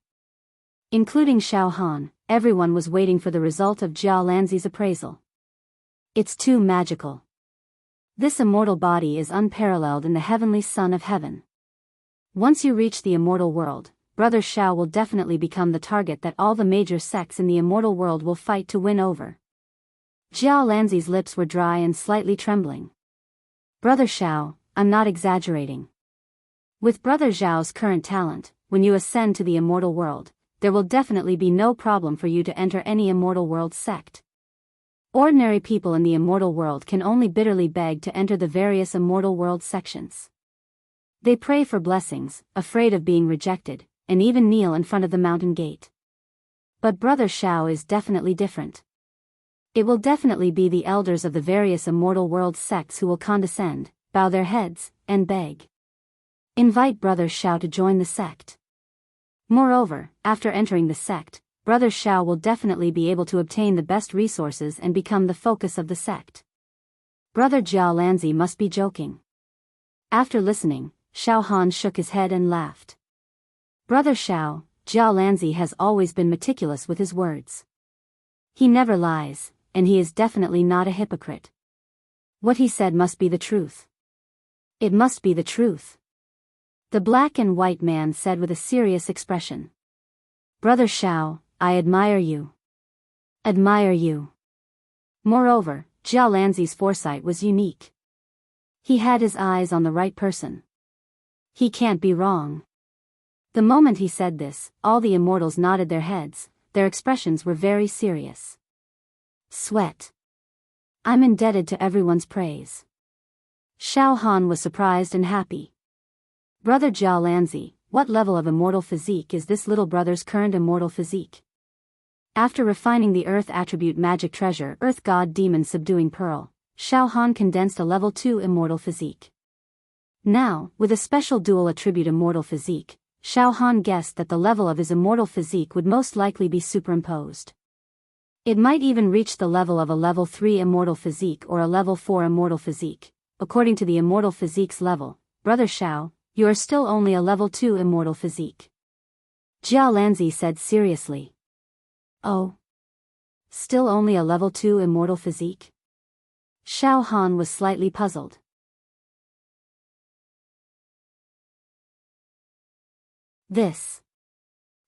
Including Xiao Han, everyone was waiting for the result of Jiao Lanzi's appraisal. It's too magical. This immortal body is unparalleled in the heavenly Son of Heaven. Once you reach the immortal world, Brother Xiao will definitely become the target that all the major sects in the immortal world will fight to win over. Jiao Lanzi's lips were dry and slightly trembling. Brother Xiao, I'm not exaggerating. With Brother Xiao's current talent, when you ascend to the immortal world, there will definitely be no problem for you to enter any immortal world sect. Ordinary people in the immortal world can only bitterly beg to enter the various immortal world sections. They pray for blessings, afraid of being rejected, and even kneel in front of the mountain gate. But Brother Xiao is definitely different. It will definitely be the elders of the various immortal world sects who will condescend, bow their heads, and beg. Invite Brother Xiao to join the sect. Moreover, after entering the sect, Brother Xiao will definitely be able to obtain the best resources and become the focus of the sect. Brother Jiao Lanzi must be joking. After listening, Xiao Han shook his head and laughed. Brother Xiao, Jiao Lanzi has always been meticulous with his words. He never lies, and he is definitely not a hypocrite. What he said must be the truth. It must be the truth. The black and white man said with a serious expression. Brother Xiao, I admire you. Admire you. Moreover, Jiao Lanzi's foresight was unique. He had his eyes on the right person. He can't be wrong. The moment he said this, all the immortals nodded their heads, their expressions were very serious. Sweat. I'm indebted to everyone's praise. Xiao Han was surprised and happy. Brother Jiao Lanzi, what level of immortal physique is this little brother's current immortal physique? After refining the Earth attribute magic treasure Earth God Demon Subduing Pearl, Xiao Han condensed a level 2 immortal physique. Now, with a special dual attribute immortal physique, Xiao Han guessed that the level of his immortal physique would most likely be superimposed. It might even reach the level of a level 3 immortal physique or a level 4 immortal physique. According to the immortal physique's level, Brother Xiao, you are still only a level 2 immortal physique. Jiao Lanzi said seriously. Oh. Still only a level 2 immortal physique? Xiao Han was slightly puzzled. This.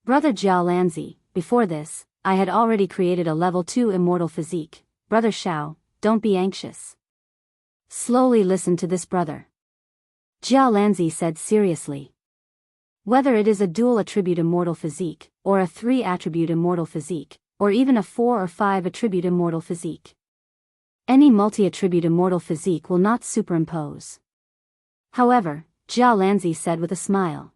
Brother Jiao Lanzi, before this, I had already created a level 2 immortal physique. Brother Xiao, don't be anxious. Slowly listen to this brother. Jiao Lanzi said seriously. Whether it is a dual attribute immortal physique, or a 3 attribute immortal physique, or even a 4 or 5 attribute immortal physique. Any multi-attribute immortal physique will not superimpose. However, Jiao Lanzi said with a smile.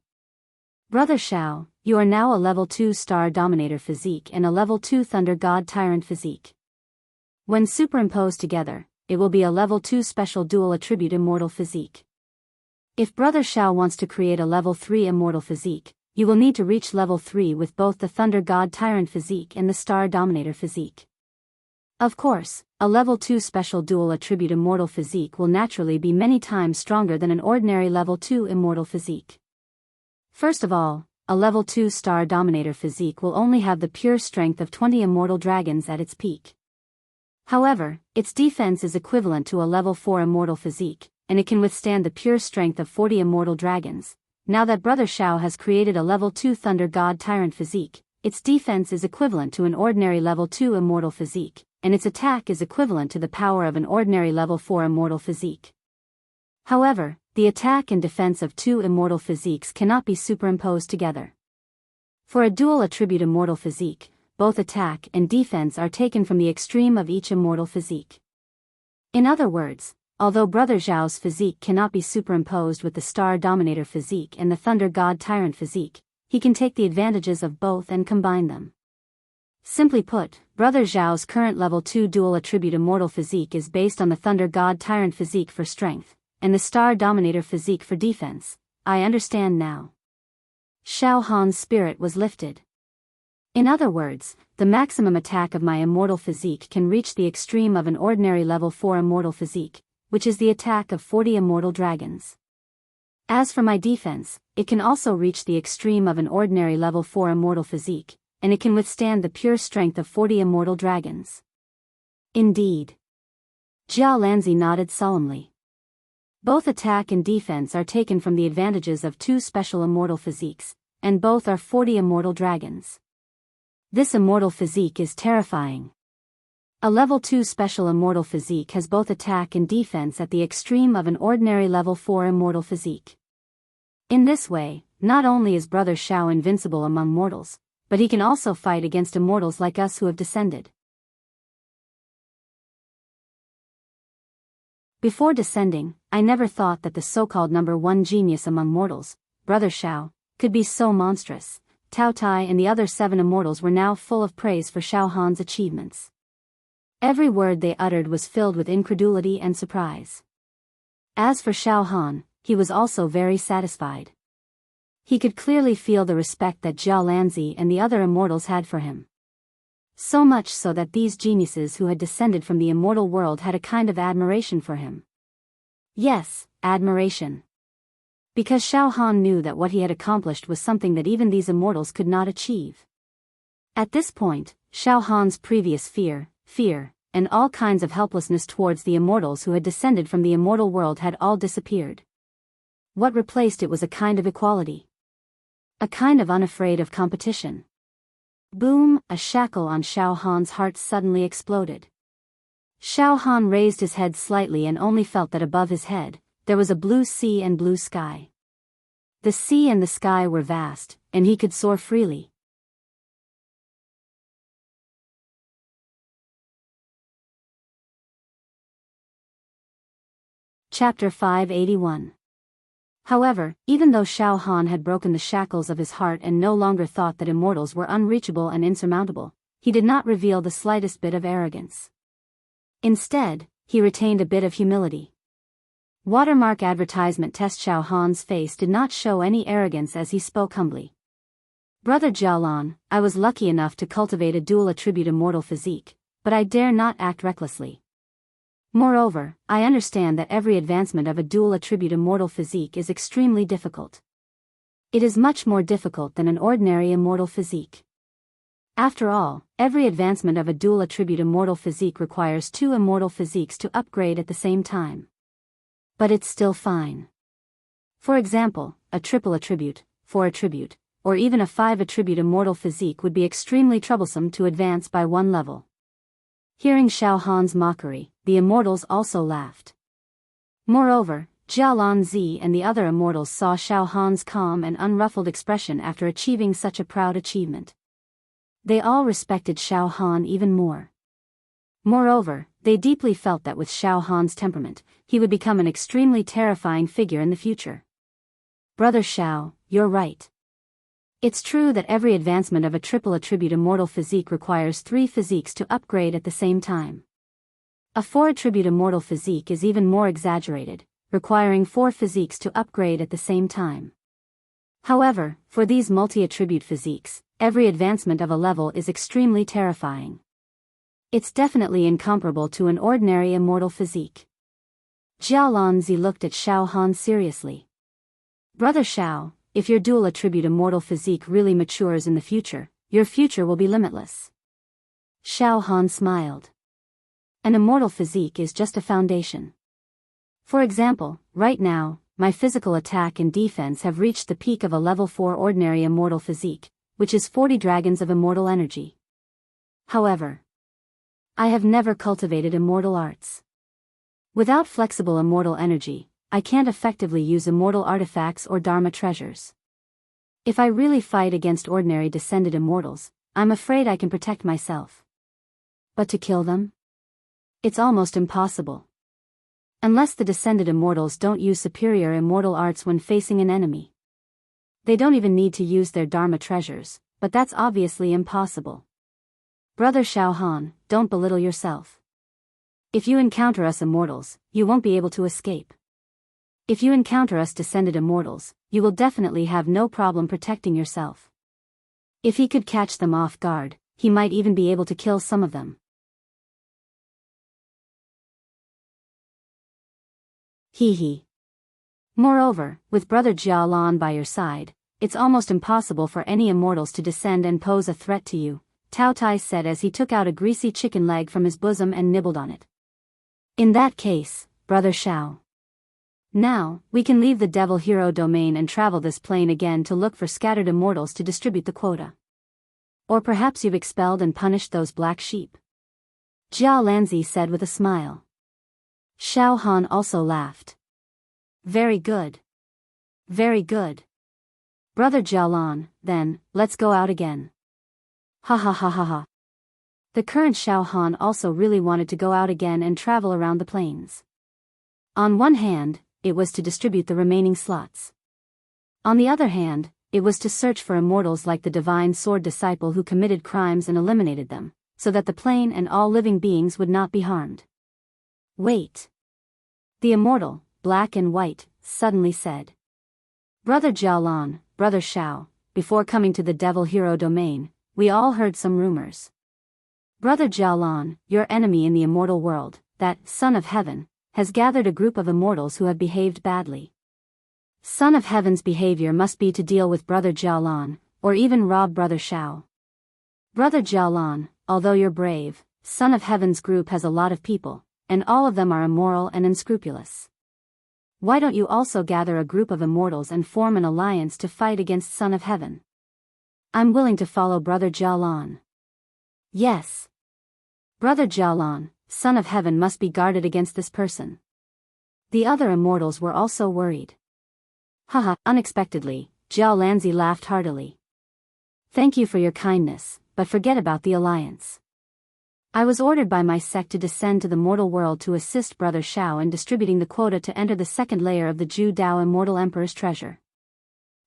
Brother Xiao, you are now a level 2 Star Dominator physique and a level 2 Thunder God Tyrant physique. When superimposed together, it will be a level 2 special dual attribute immortal physique. If Brother Xiao wants to create a level 3 immortal physique, you will need to reach level 3 with both the Thunder God Tyrant physique and the Star Dominator physique. Of course, a level 2 special dual attribute immortal physique will naturally be many times stronger than an ordinary level 2 immortal physique. First of all, a level 2 Star Dominator physique will only have the pure strength of 20 immortal dragons at its peak. However, its defense is equivalent to a level 4 immortal physique, and it can withstand the pure strength of 40 immortal dragons. Now that Brother Xiao has created a level 2 Thunder God Tyrant physique, its defense is equivalent to an ordinary level 2 immortal physique, and its attack is equivalent to the power of an ordinary level 4 immortal physique. However, the attack and defense of two immortal physiques cannot be superimposed together. For a dual attribute immortal physique, both attack and defense are taken from the extreme of each immortal physique. In other words, although Brother Zhao's physique cannot be superimposed with the Star Dominator physique and the Thunder God Tyrant physique, he can take the advantages of both and combine them. Simply put, Brother Zhao's current level 2 dual attribute immortal physique is based on the Thunder God Tyrant physique for strength, and the Star Dominator physique for defense. I understand now. Xiao Han's spirit was lifted. In other words, the maximum attack of my immortal physique can reach the extreme of an ordinary level 4 immortal physique, which is the attack of 40 immortal dragons. As for my defense, it can also reach the extreme of an ordinary level 4 immortal physique, and it can withstand the pure strength of 40 immortal dragons. Indeed. Jiao Lanzi nodded solemnly. Both attack and defense are taken from the advantages of two special immortal physiques, and both are 40 immortal dragons. This immortal physique is terrifying. A level 2 special immortal physique has both attack and defense at the extreme of an ordinary level 4 immortal physique. In this way, not only is Brother Xiao invincible among mortals, but he can also fight against immortals like us who have descended. Before descending, I never thought that the so-called number 1 genius among mortals, Brother Xiao, could be so monstrous. Tao Tai and the other 7 immortals were now full of praise for Xiao Han's achievements. Every word they uttered was filled with incredulity and surprise. As for Xiao Han, he was also very satisfied. He could clearly feel the respect that Jiao Lanzi and the other immortals had for him. So much so that these geniuses who had descended from the immortal world had a kind of admiration for him. Yes, admiration. Because Xiao Han knew that what he had accomplished was something that even these immortals could not achieve. At this point, Xiao Han's previous fear, and all kinds of helplessness towards the immortals who had descended from the immortal world had all disappeared. What replaced it was a kind of equality. A kind of unafraid of competition. Boom! A shackle on Xiao Han's heart suddenly exploded. Xiao Han raised his head slightly and only felt that above his head, there was a blue sea and blue sky. The sea and the sky were vast, and he could soar freely. Chapter 581. However, even though Xiao Han had broken the shackles of his heart and no longer thought that immortals were unreachable and insurmountable, he did not reveal the slightest bit of arrogance. Instead, he retained a bit of humility. Watermark advertisement test Xiao Han's face did not show any arrogance as he spoke humbly. Brother Jiaolan, I was lucky enough to cultivate a dual attribute immortal physique, but I dare not act recklessly. Moreover, I understand that every advancement of a dual attribute immortal physique is extremely difficult. It is much more difficult than an ordinary immortal physique. After all, every advancement of a dual attribute immortal physique requires two immortal physiques to upgrade at the same time. But it's still fine. For example, a triple attribute, 4 attribute, or even a 5 attribute immortal physique would be extremely troublesome to advance by one level. Hearing Xiao Han's mockery, the immortals also laughed. Moreover, Jialan Zi and the other immortals saw Xiao Han's calm and unruffled expression after achieving such a proud achievement. They all respected Xiao Han even more. Moreover, they deeply felt that with Xiao Han's temperament, he would become an extremely terrifying figure in the future. Brother Xiao, you're right. It's true that every advancement of a triple attribute immortal physique requires 3 physiques to upgrade at the same time. A 4 attribute immortal physique is even more exaggerated, requiring 4 physiques to upgrade at the same time. However, for these multi-attribute physiques, every advancement of a level is extremely terrifying. It's definitely incomparable to an ordinary immortal physique. Jialan Zi looked at Xiao Han seriously. Brother Xiao, if your dual attribute immortal physique really matures in the future, your future will be limitless. Xiao Han smiled. An immortal physique is just a foundation. For example, right now, my physical attack and defense have reached the peak of a level 4 ordinary immortal physique, which is 40 dragons of immortal energy. However, I have never cultivated immortal arts. Without flexible immortal energy, I can't effectively use immortal artifacts or Dharma treasures. If I really fight against ordinary descended immortals, I'm afraid I can protect myself. But to kill them? It's almost impossible. Unless the descended immortals don't use superior immortal arts when facing an enemy. They don't even need to use their Dharma treasures, but that's obviously impossible. Brother Xiao Han, don't belittle yourself. If you encounter us immortals, you won't be able to escape. If you encounter us descended immortals, you will definitely have no problem protecting yourself. If he could catch them off guard, he might even be able to kill some of them. Hee. Moreover, with Brother Jialan by your side, it's almost impossible for any immortals to descend and pose a threat to you, Tao Tai said as he took out a greasy chicken leg from his bosom and nibbled on it. In that case, Brother Xiao. Now, we can leave the Devil Hero domain and travel this plane again to look for scattered immortals to distribute the quota. Or perhaps you've expelled and punished those black sheep. Jiao Lanzi said with a smile. Xiao Han also laughed. Very good. Very good. Brother Jialan, then, let's go out again. Ha ha ha ha ha. The current Xiao Han also really wanted to go out again and travel around the plains. On one hand, it was to distribute the remaining slots. On the other hand, it was to search for immortals like the divine sword disciple who committed crimes and eliminated them, so that the plane and all living beings would not be harmed. Wait. The immortal, black and white, suddenly said. Brother Jialan, Brother Xiao, before coming to the Devil Hero domain, we all heard some rumors. Brother Jialan, your enemy in the immortal world, that Son of Heaven, has gathered a group of immortals who have behaved badly. Son of Heaven's behavior must be to deal with Brother Jialan, or even rob Brother Xiao. Brother Jialan, although you're brave, Son of Heaven's group has a lot of people, and all of them are immoral and unscrupulous. Why don't you also gather a group of immortals and form an alliance to fight against Son of Heaven? I'm willing to follow Brother Jialan. Yes. Brother Jialan, Son of Heaven must be guarded against this person. The other immortals were also worried. Haha, unexpectedly, Jiao Lanzi laughed heartily. Thank you for your kindness, but forget about the alliance. I was ordered by my sect to descend to the mortal world to assist Brother Xiao in distributing the quota to enter the second layer of the Zhu Dao Immortal Emperor's treasure.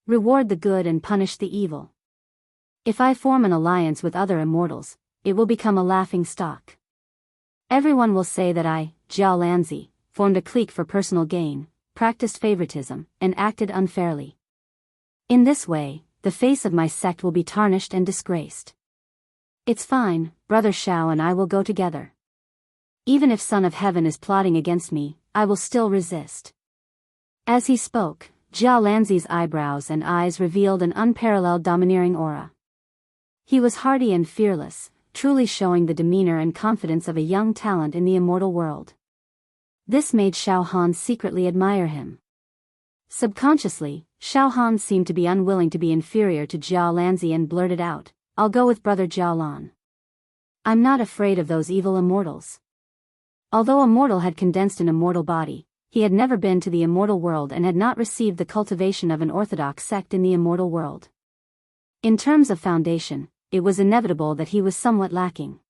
Reward the good and punish the evil. If I form an alliance with other immortals, it will become a laughing stock. Everyone will say that I, Jiao Lanzi, formed a clique for personal gain, practiced favoritism, and acted unfairly. In this way, the face of my sect will be tarnished and disgraced. It's fine, Brother Xiao and I will go together. Even if Son of Heaven is plotting against me, I will still resist. As he spoke, Jiao Lanzi's eyebrows and eyes revealed an unparalleled domineering aura. He was hardy and fearless, truly showing the demeanor and confidence of a young talent in the immortal world. This made Xiao Han secretly admire him. Subconsciously, Xiao Han seemed to be unwilling to be inferior to Jiao Lanzi and blurted out, I'll go with Brother Jialan. I'm not afraid of those evil immortals. Although a mortal had condensed an immortal body, he had never been to the immortal world and had not received the cultivation of an orthodox sect in the immortal world. In terms of foundation, it was inevitable that he was somewhat lacking.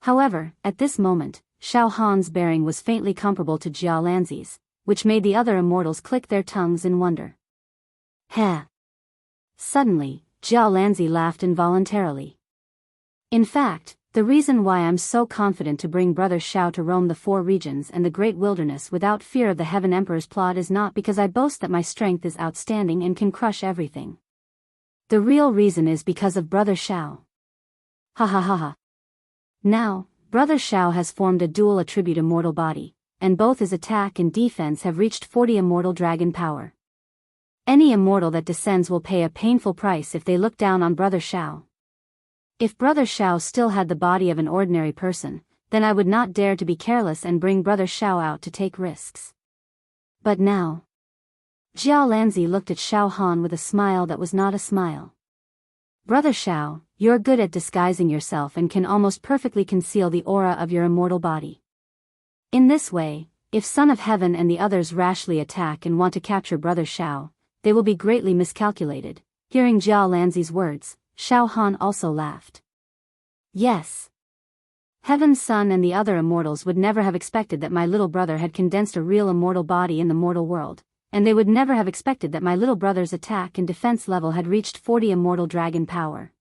However, at this moment, Xiao Han's bearing was faintly comparable to Jiao Lanzi's, which made the other immortals click their tongues in wonder. Heh! Suddenly, Jiao Lanzi laughed involuntarily. In fact, the reason why I'm so confident to bring Brother Xiao to roam the four regions and the great wilderness without fear of the Heaven Emperor's plot is not because I boast that my strength is outstanding and can crush everything. The real reason is because of Brother Xiao. Ha ha ha ha. Now, Brother Xiao has formed a dual attribute immortal body, and both his attack and defense have reached 40 immortal dragon power. Any immortal that descends will pay a painful price if they look down on Brother Xiao. If Brother Xiao still had the body of an ordinary person, then I would not dare to be careless and bring Brother Xiao out to take risks. But now... Jiao Lanzi looked at Xiao Han with a smile that was not a smile. Brother Xiao, you're good at disguising yourself and can almost perfectly conceal the aura of your immortal body. In this way, if Son of Heaven and the others rashly attack and want to capture Brother Xiao, they will be greatly miscalculated. Hearing Jiao Lanzi's words, Xiao Han also laughed. Yes. Heaven's Son and the other immortals would never have expected that my little brother had condensed a real immortal body in the mortal world, and they would never have expected that my little brother's attack and defense level had reached 40 immortal dragon power.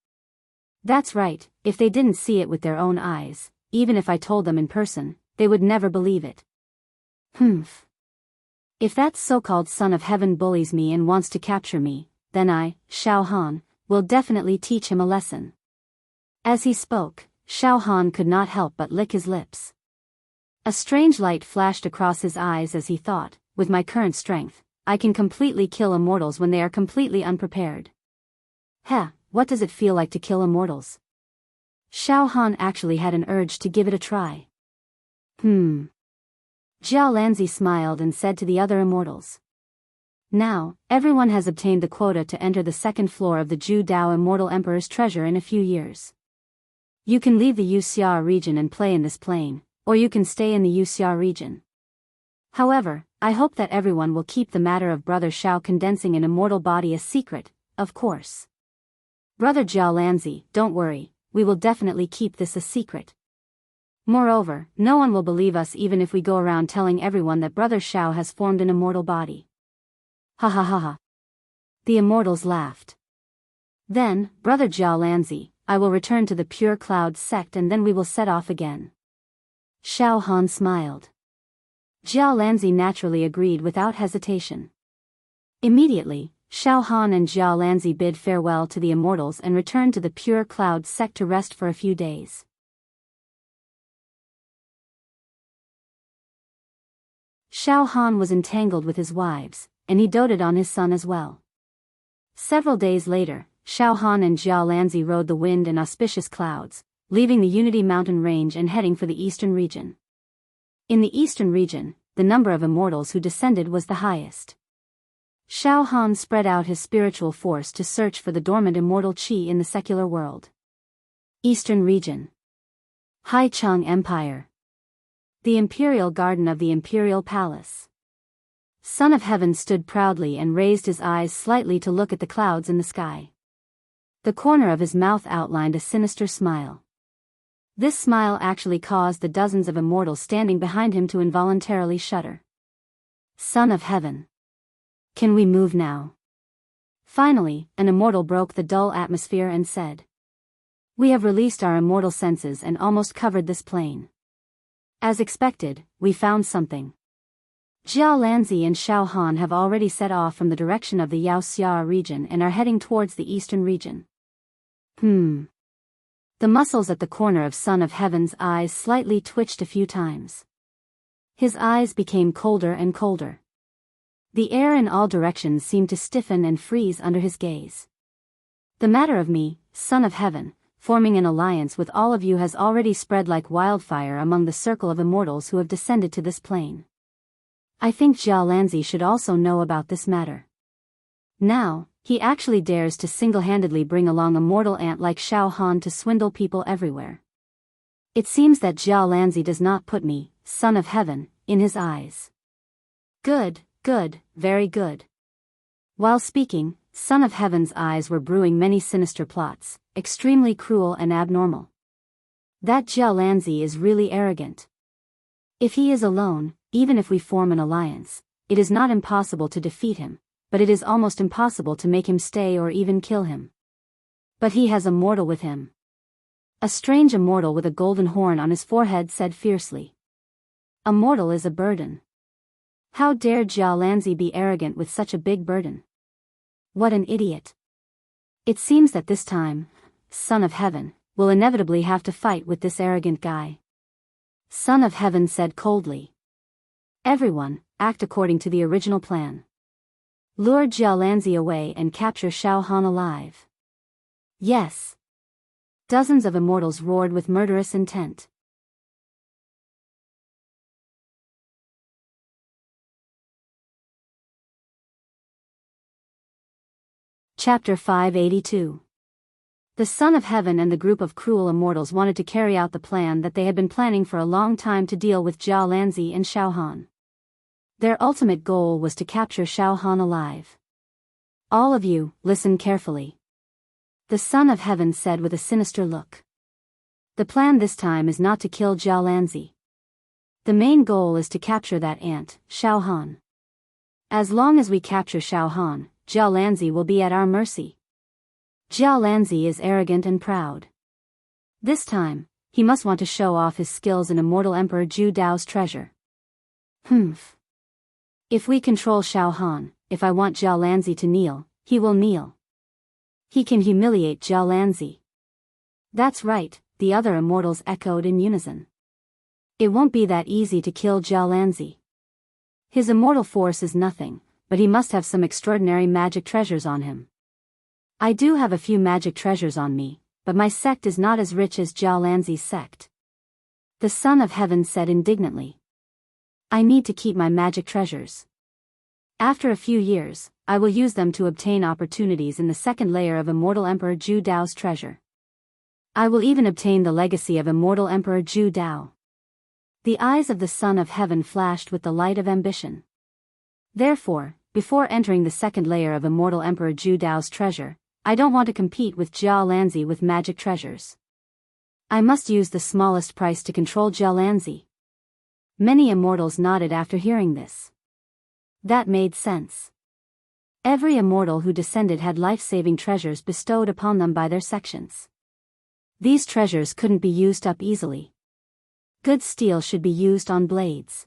That's right, if they didn't see it with their own eyes, even if I told them in person, they would never believe it. Humph. If that so-called Son of Heaven bullies me and wants to capture me, then I, Xiao Han, will definitely teach him a lesson. As he spoke, Xiao Han could not help but lick his lips. A strange light flashed across his eyes as he thought, with my current strength, I can completely kill immortals when they are completely unprepared. Heh, what does it feel like to kill immortals? Xiao Han actually had an urge to give it a try. Jiao Lanzi smiled and said to the other immortals. Now, everyone has obtained the quota to enter the second floor of the Zhu Dao Immortal Emperor's treasure in a few years. You can leave the Wuxia region and play in this plane, or you can stay in the Wuxia region. However, I hope that everyone will keep the matter of Brother Xiao condensing an immortal body a secret, of course. Brother Jiao Lanzi, don't worry, we will definitely keep this a secret. Moreover, no one will believe us even if we go around telling everyone that Brother Xiao has formed an immortal body. Ha ha ha ha. The immortals laughed. Then, Brother Jiao Lanzi, I will return to the Pure Cloud sect and then we will set off again. Xiao Han smiled. Jiao Lanzi naturally agreed without hesitation. Immediately, Xiao Han and Jiao Lanzi bid farewell to the immortals and returned to the Pure Cloud sect to rest for a few days. Xiao Han was entangled with his wives, and he doted on his son as well. Several days later, Xiao Han and Jiao Lanzi rode the wind and auspicious clouds, leaving the Unity Mountain Range and heading for the eastern region. In the eastern region, the number of immortals who descended was the highest. Xiao Han spread out his spiritual force to search for the dormant immortal qi in the secular world. Eastern region. Haicheng Empire. The Imperial Garden of the Imperial Palace. Son of Heaven stood proudly and raised his eyes slightly to look at the clouds in the sky. The corner of his mouth outlined a sinister smile. This smile actually caused the dozens of immortals standing behind him to involuntarily shudder. Son of Heaven. Can we move now? Finally, an immortal broke the dull atmosphere and said. We have released our immortal senses and almost covered this plane. As expected, we found something. Jiao Lanzi and Xiao Han have already set off from the direction of the Wuxia region and are heading towards the eastern region. The muscles at the corner of Son of Heaven's eyes slightly twitched a few times. His eyes became colder and colder. The air in all directions seemed to stiffen and freeze under his gaze. The matter of me, Son of Heaven, forming an alliance with all of you has already spread like wildfire among the circle of immortals who have descended to this plane. I think Jiao Lanzi should also know about this matter. Now, he actually dares to single-handedly bring along a mortal ant like Xiao Han to swindle people everywhere. It seems that Jiao Lanzi does not put me, Son of Heaven, in his eyes. Good, very good. While speaking, Son of Heaven's eyes were brewing many sinister plots, extremely cruel and abnormal. That Jiao Lanzi is really arrogant. If he is alone, even if we form an alliance, it is not impossible to defeat him, but it is almost impossible to make him stay or even kill him. But he has a mortal with him. A strange immortal with a golden horn on his forehead said fiercely. A mortal is a burden. How dare Jiao Lanzi be arrogant with such a big burden? What an idiot. It seems that this time, Son of Heaven, will inevitably have to fight with this arrogant guy. Son of Heaven said coldly. Everyone, act according to the original plan. Lure Jiao Lanzi away and capture Xiao Han alive. Yes. Dozens of immortals roared with murderous intent. Chapter 582. The Son of Heaven and the group of cruel immortals wanted to carry out the plan that they had been planning for a long time to deal with Jia Lanzi and Xiao Han. Their ultimate goal was to capture Xiao Han alive. All of you, listen carefully. The Son of Heaven said with a sinister look. The plan this time is not to kill Jia Lanzi. The main goal is to capture that ant, Xiao Han. As long as we capture Xiao Han, Jia Lanzi will be at our mercy. Jia Lanzi is arrogant and proud. This time, he must want to show off his skills in Immortal Emperor Zhu Dao's treasure. If we control Xiao Han, if I want Jia Lanzi to kneel, he will kneel. He can humiliate Jia Lanzi. That's right, the other immortals echoed in unison. It won't be that easy to kill Jia Lanzi. His immortal force is nothing, but he must have some extraordinary magic treasures on him. I do have a few magic treasures on me, but my sect is not as rich as Jia Lanzi's sect. The Son of Heaven said indignantly. I need to keep my magic treasures. After a few years, I will use them to obtain opportunities in the second layer of Immortal Emperor Zhu Dao's treasure. I will even obtain the legacy of Immortal Emperor Zhu Dao. The eyes of the Son of Heaven flashed with the light of ambition. Therefore, before entering the second layer of Immortal Emperor Zhu Dao's treasure, I don't want to compete with Jia Lanzi with magic treasures. I must use the smallest price to control Jia Lanzi. Many immortals nodded after hearing this. That made sense. Every immortal who descended had life-saving treasures bestowed upon them by their sections. These treasures couldn't be used up easily. Good steel should be used on blades.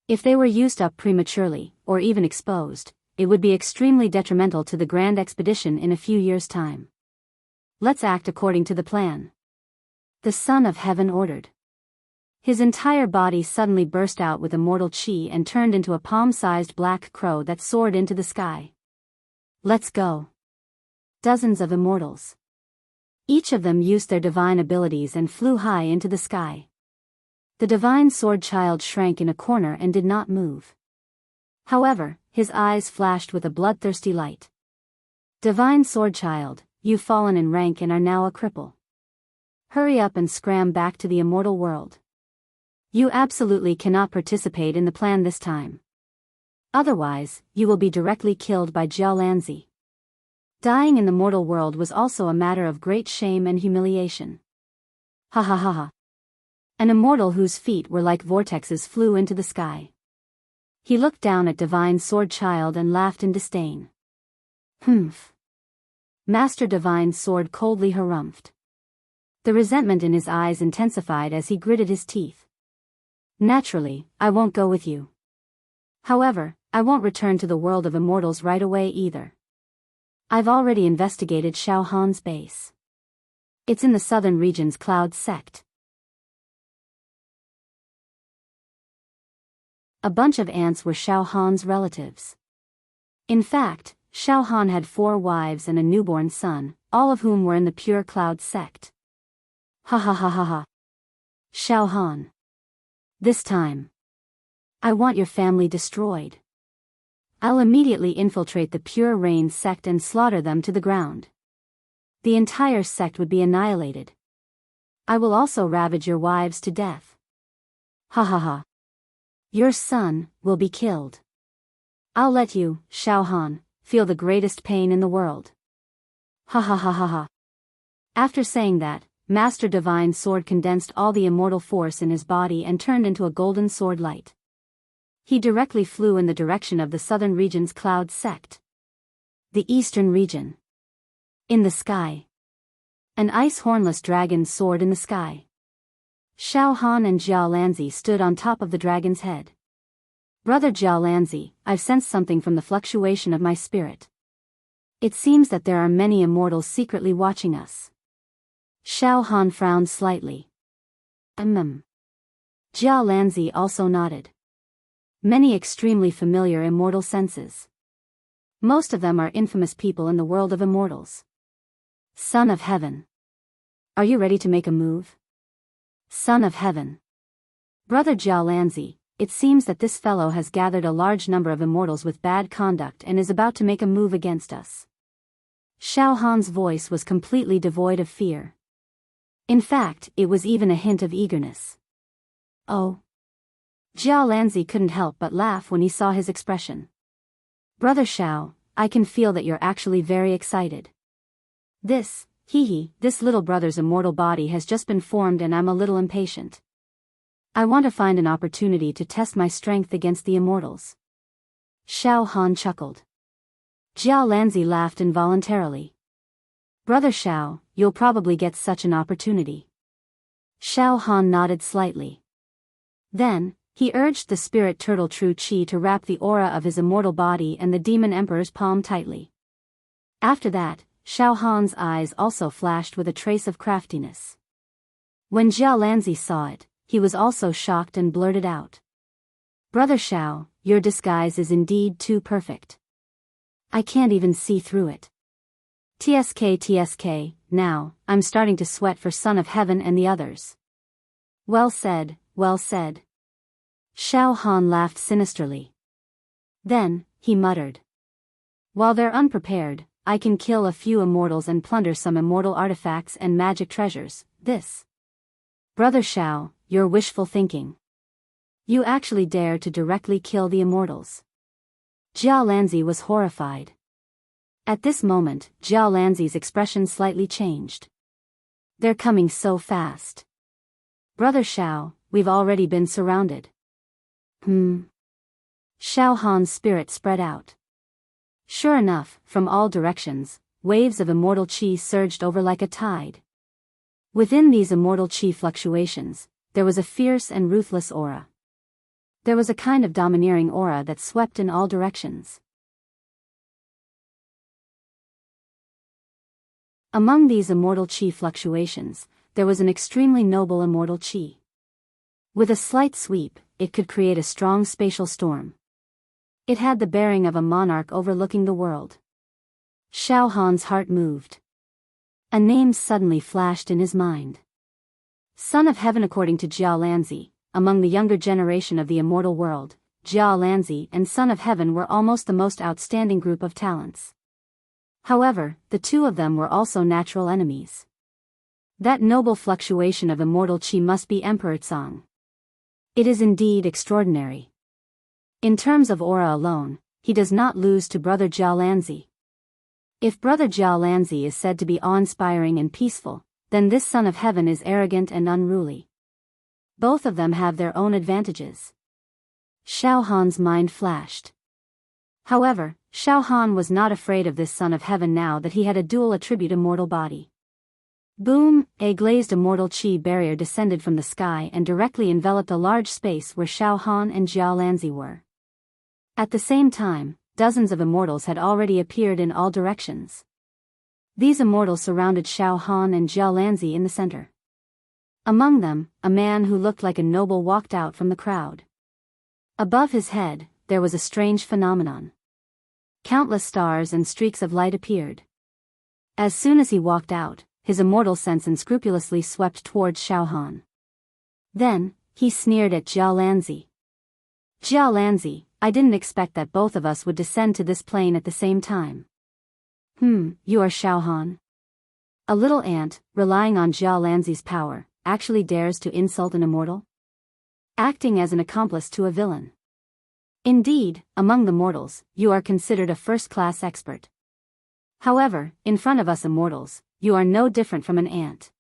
If they were used up prematurely, or even exposed, it would be extremely detrimental to the grand expedition in a few years' time. Let's act according to the plan. The Son of Heaven ordered. His entire body suddenly burst out with immortal chi and turned into a palm-sized black crow that soared into the sky. Let's go. Dozens of immortals. Each of them used their divine abilities and flew high into the sky. The divine sword child shrank in a corner and did not move. However, his eyes flashed with a bloodthirsty light. Divine sword child, you've fallen in rank and are now a cripple. Hurry up and scram back to the immortal world. You absolutely cannot participate in the plan this time. Otherwise, you will be directly killed by Jia Lanzi. Dying in the mortal world was also a matter of great shame and humiliation. Ha ha ha ha. An immortal whose feet were like vortexes flew into the sky. He looked down at Divine Sword Child and laughed in disdain. Master Divine Sword coldly harumphed. The resentment in his eyes intensified as he gritted his teeth. Naturally, I won't go with you. However, I won't return to the world of immortals right away either. I've already investigated Xiao Han's base. It's in the southern region's Cloud sect. A bunch of ants were Xiao Han's relatives. In fact, Xiao Han had 4 wives and a newborn son, all of whom were in the pure Cloud sect. Ha ha ha ha ha. Xiao Han. This time. I want your family destroyed. I'll immediately infiltrate the Pure Rain sect and slaughter them to the ground. The entire sect would be annihilated. I will also ravage your wives to death. Ha ha ha. Your son will be killed. I'll let you, Xiao Han, feel the greatest pain in the world. Ha ha ha ha ha. After saying that, Master Divine Sword condensed all the immortal force in his body and turned into a golden sword light. He directly flew in the direction of the southern region's Cloud sect. The eastern region. In the sky. An ice hornless dragon soared in the sky. Xiao Han and Jia Lanzi stood on top of the dragon's head. Brother Jia Lanzi, I've sensed something from the fluctuation of my spirit. It seems that there are many immortals secretly watching us. Xiao Han frowned slightly. Jia Lanzi also nodded. Many extremely familiar immortal senses. Most of them are infamous people in the world of immortals. Son of Heaven. Are you ready to make a move? Son of Heaven. Brother Jia Lanzi, it seems that this fellow has gathered a large number of immortals with bad conduct and is about to make a move against us. Xiao Han's voice was completely devoid of fear. In fact, it was even a hint of eagerness. Oh. Jiao Lanzi couldn't help but laugh when he saw his expression. Brother Xiao, I can feel that you're actually very excited. This little brother's immortal body has just been formed and I'm a little impatient. I want to find an opportunity to test my strength against the immortals. Xiao Han chuckled. Jiao Lanzi laughed involuntarily. Brother Xiao, you'll probably get such an opportunity. Xiao Han nodded slightly. Then, he urged the spirit turtle True Qi to wrap the aura of his immortal body and the demon emperor's palm tightly. After that, Xiao Han's eyes also flashed with a trace of craftiness. When Jiao Lanzi saw it, he was also shocked and blurted out. Brother Xiao, your disguise is indeed too perfect. I can't even see through it. TSK, now, I'm starting to sweat for Son of Heaven and the others. Well said, well said. Xiao Han laughed sinisterly. Then, he muttered. While they're unprepared, I can kill a few immortals and plunder some immortal artifacts and magic treasures. This. Brother Xiao, you're wishful thinking. You actually dare to directly kill the immortals. Jiao Lanzi was horrified. At this moment, Jiao Lanzi's expression slightly changed. They're coming so fast. Brother Xiao, we've already been surrounded. Xiao Han's spirit spread out. Sure enough, from all directions, waves of immortal qi surged over like a tide. Within these immortal qi fluctuations, there was a fierce and ruthless aura. There was a kind of domineering aura that swept in all directions. Among these immortal qi fluctuations, there was an extremely noble immortal qi. With a slight sweep, it could create a strong spatial storm. It had the bearing of a monarch overlooking the world. Xiao Han's heart moved. A name suddenly flashed in his mind. Son of Heaven. According to Jiao Lanzi, among the younger generation of the immortal world, Jiao Lanzi and Son of Heaven were almost the most outstanding group of talents. However, the two of them were also natural enemies. That noble fluctuation of immortal qi must be Emperor Tsang. It is indeed extraordinary. In terms of aura alone, he does not lose to Brother Jiao Lanzi. If Brother Jiao Lanzi is said to be awe-inspiring and peaceful, then this Son of Heaven is arrogant and unruly. Both of them have their own advantages. Xiao Han's mind flashed. However, Xiao Han was not afraid of this Son of Heaven now that he had a dual attribute immortal body. Boom! A glazed immortal qi barrier descended from the sky and directly enveloped a large space where Xiao Han and Jiao Lanzi were. At the same time, dozens of immortals had already appeared in all directions. These immortals surrounded Xiao Han and Jiao Lanzi in the center. Among them, a man who looked like a noble walked out from the crowd. Above his head, there was a strange phenomenon. Countless stars and streaks of light appeared. As soon as he walked out, his immortal sense unscrupulously swept towards Xiao Han. Then, he sneered at Jiao Lanzi. Jiao Lanzi, I didn't expect that both of us would descend to this plane at the same time. You are Xiao Han? A little ant, relying on Jiao Lanzi's power, actually dares to insult an immortal? Acting as an accomplice to a villain. Indeed, among the mortals, you are considered a first-class expert. However, in front of us immortals, you are no different from an ant.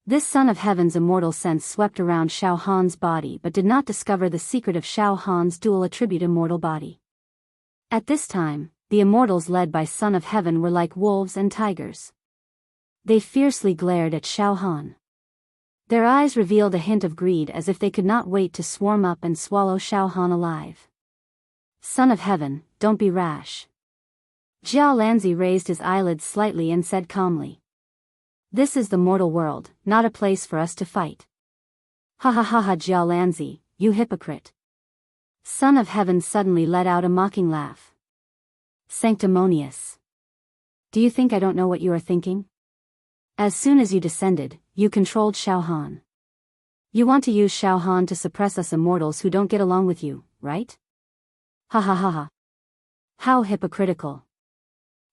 This Son of Heaven's immortal sense swept around Xiao Han's body but did not discover the secret of Xiao Han's dual attribute immortal body. At this time, the immortals led by Son of Heaven were like wolves and tigers. They fiercely glared at Xiao Han. Their eyes revealed a hint of greed as if they could not wait to swarm up and swallow Xiao Han alive. Son of Heaven, don't be rash. Jiao Lanzi raised his eyelids slightly and said calmly. This is the mortal world, not a place for us to fight. Ha ha ha ha, Jiao Lanzi, you hypocrite. Son of Heaven suddenly let out a mocking laugh. Sanctimonious. Do you think I don't know what you are thinking? As soon as you descended, you controlled Xiao Han. You want to use Xiao Han to suppress us immortals who don't get along with you, right? Ha ha ha ha. How hypocritical.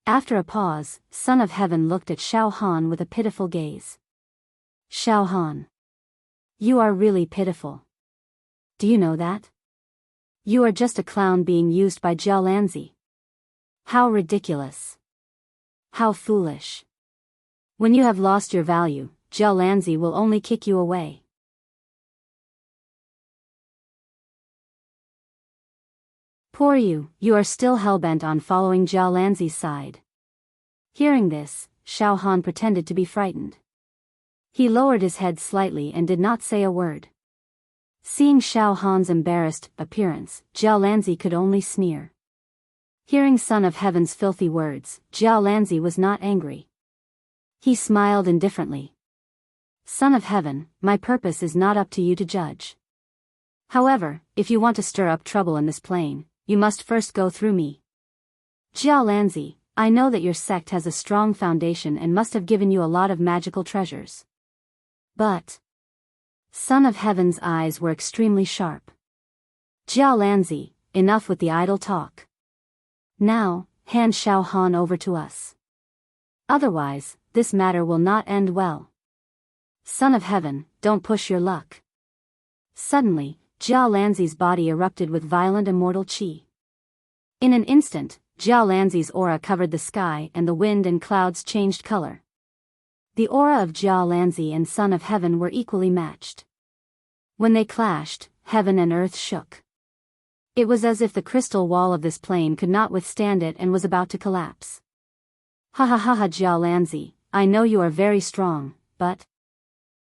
After a pause, Son of Heaven looked at Xiao Han with a pitiful gaze. Xiao Han. You are really pitiful. Do you know that? You are just a clown being used by Jianghu. How ridiculous. How foolish. When you have lost your value, Jianghu will only kick you away. Poor you, you are still hell-bent on following Jianghu's side. Hearing this, Xiao Han pretended to be frightened. He lowered his head slightly and did not say a word. Seeing Xiao Han's embarrassed appearance, Jianghu could only sneer. Hearing Son of Heaven's filthy words, Jianghu was not angry. He smiled indifferently. Son of Heaven, my purpose is not up to you to judge. However, if you want to stir up trouble in this plane, you must first go through me. Jianghu, I know that your sect has a strong foundation and must have given you a lot of magical treasures. But Son of Heaven's eyes were extremely sharp. Jianghu, enough with the idle talk. Now, hand Xiao Han over to us. Otherwise, this matter will not end well. Son of Heaven, don't push your luck. Suddenly, Jianghu's body erupted with violent immortal qi. In an instant, Jianghu's aura covered the sky and the wind and clouds changed color. The aura of Jianghu and Son of Heaven were equally matched. When they clashed, heaven and earth shook. It was as if the crystal wall of this plane could not withstand it and was about to collapse. Ha ha ha ha, Jianghu, I know you are very strong, but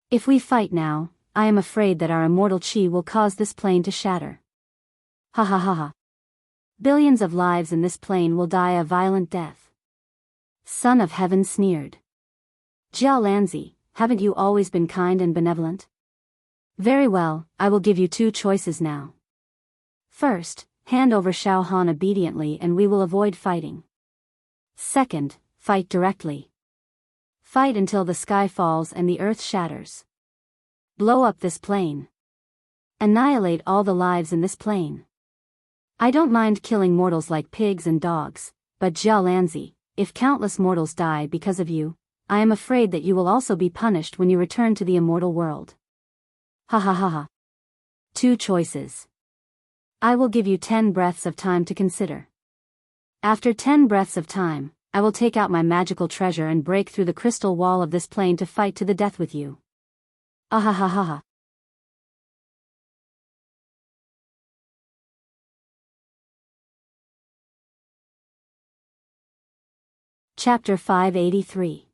if we fight now, I am afraid that our immortal qi will cause this plane to shatter. Ha ha ha ha. Billions of lives in this plane will die a violent death. Son of Heaven sneered. Jianghu, haven't you always been kind and benevolent? Very well, I will give you two choices now. First, hand over Xiao Han obediently and we will avoid fighting. Second, fight directly. Fight until the sky falls and the earth shatters. Blow up this plane. Annihilate all the lives in this plane. I don't mind killing mortals like pigs and dogs, but Jianghu, if countless mortals die because of you, I am afraid that you will also be punished when you return to the immortal world. Ha ha ha ha. Two choices. I will give you 10 breaths of time to consider. After 10 breaths of time, I will take out my magical treasure and break through the crystal wall of this plane to fight to the death with you. Ah ha ha ha ha. Chapter 583.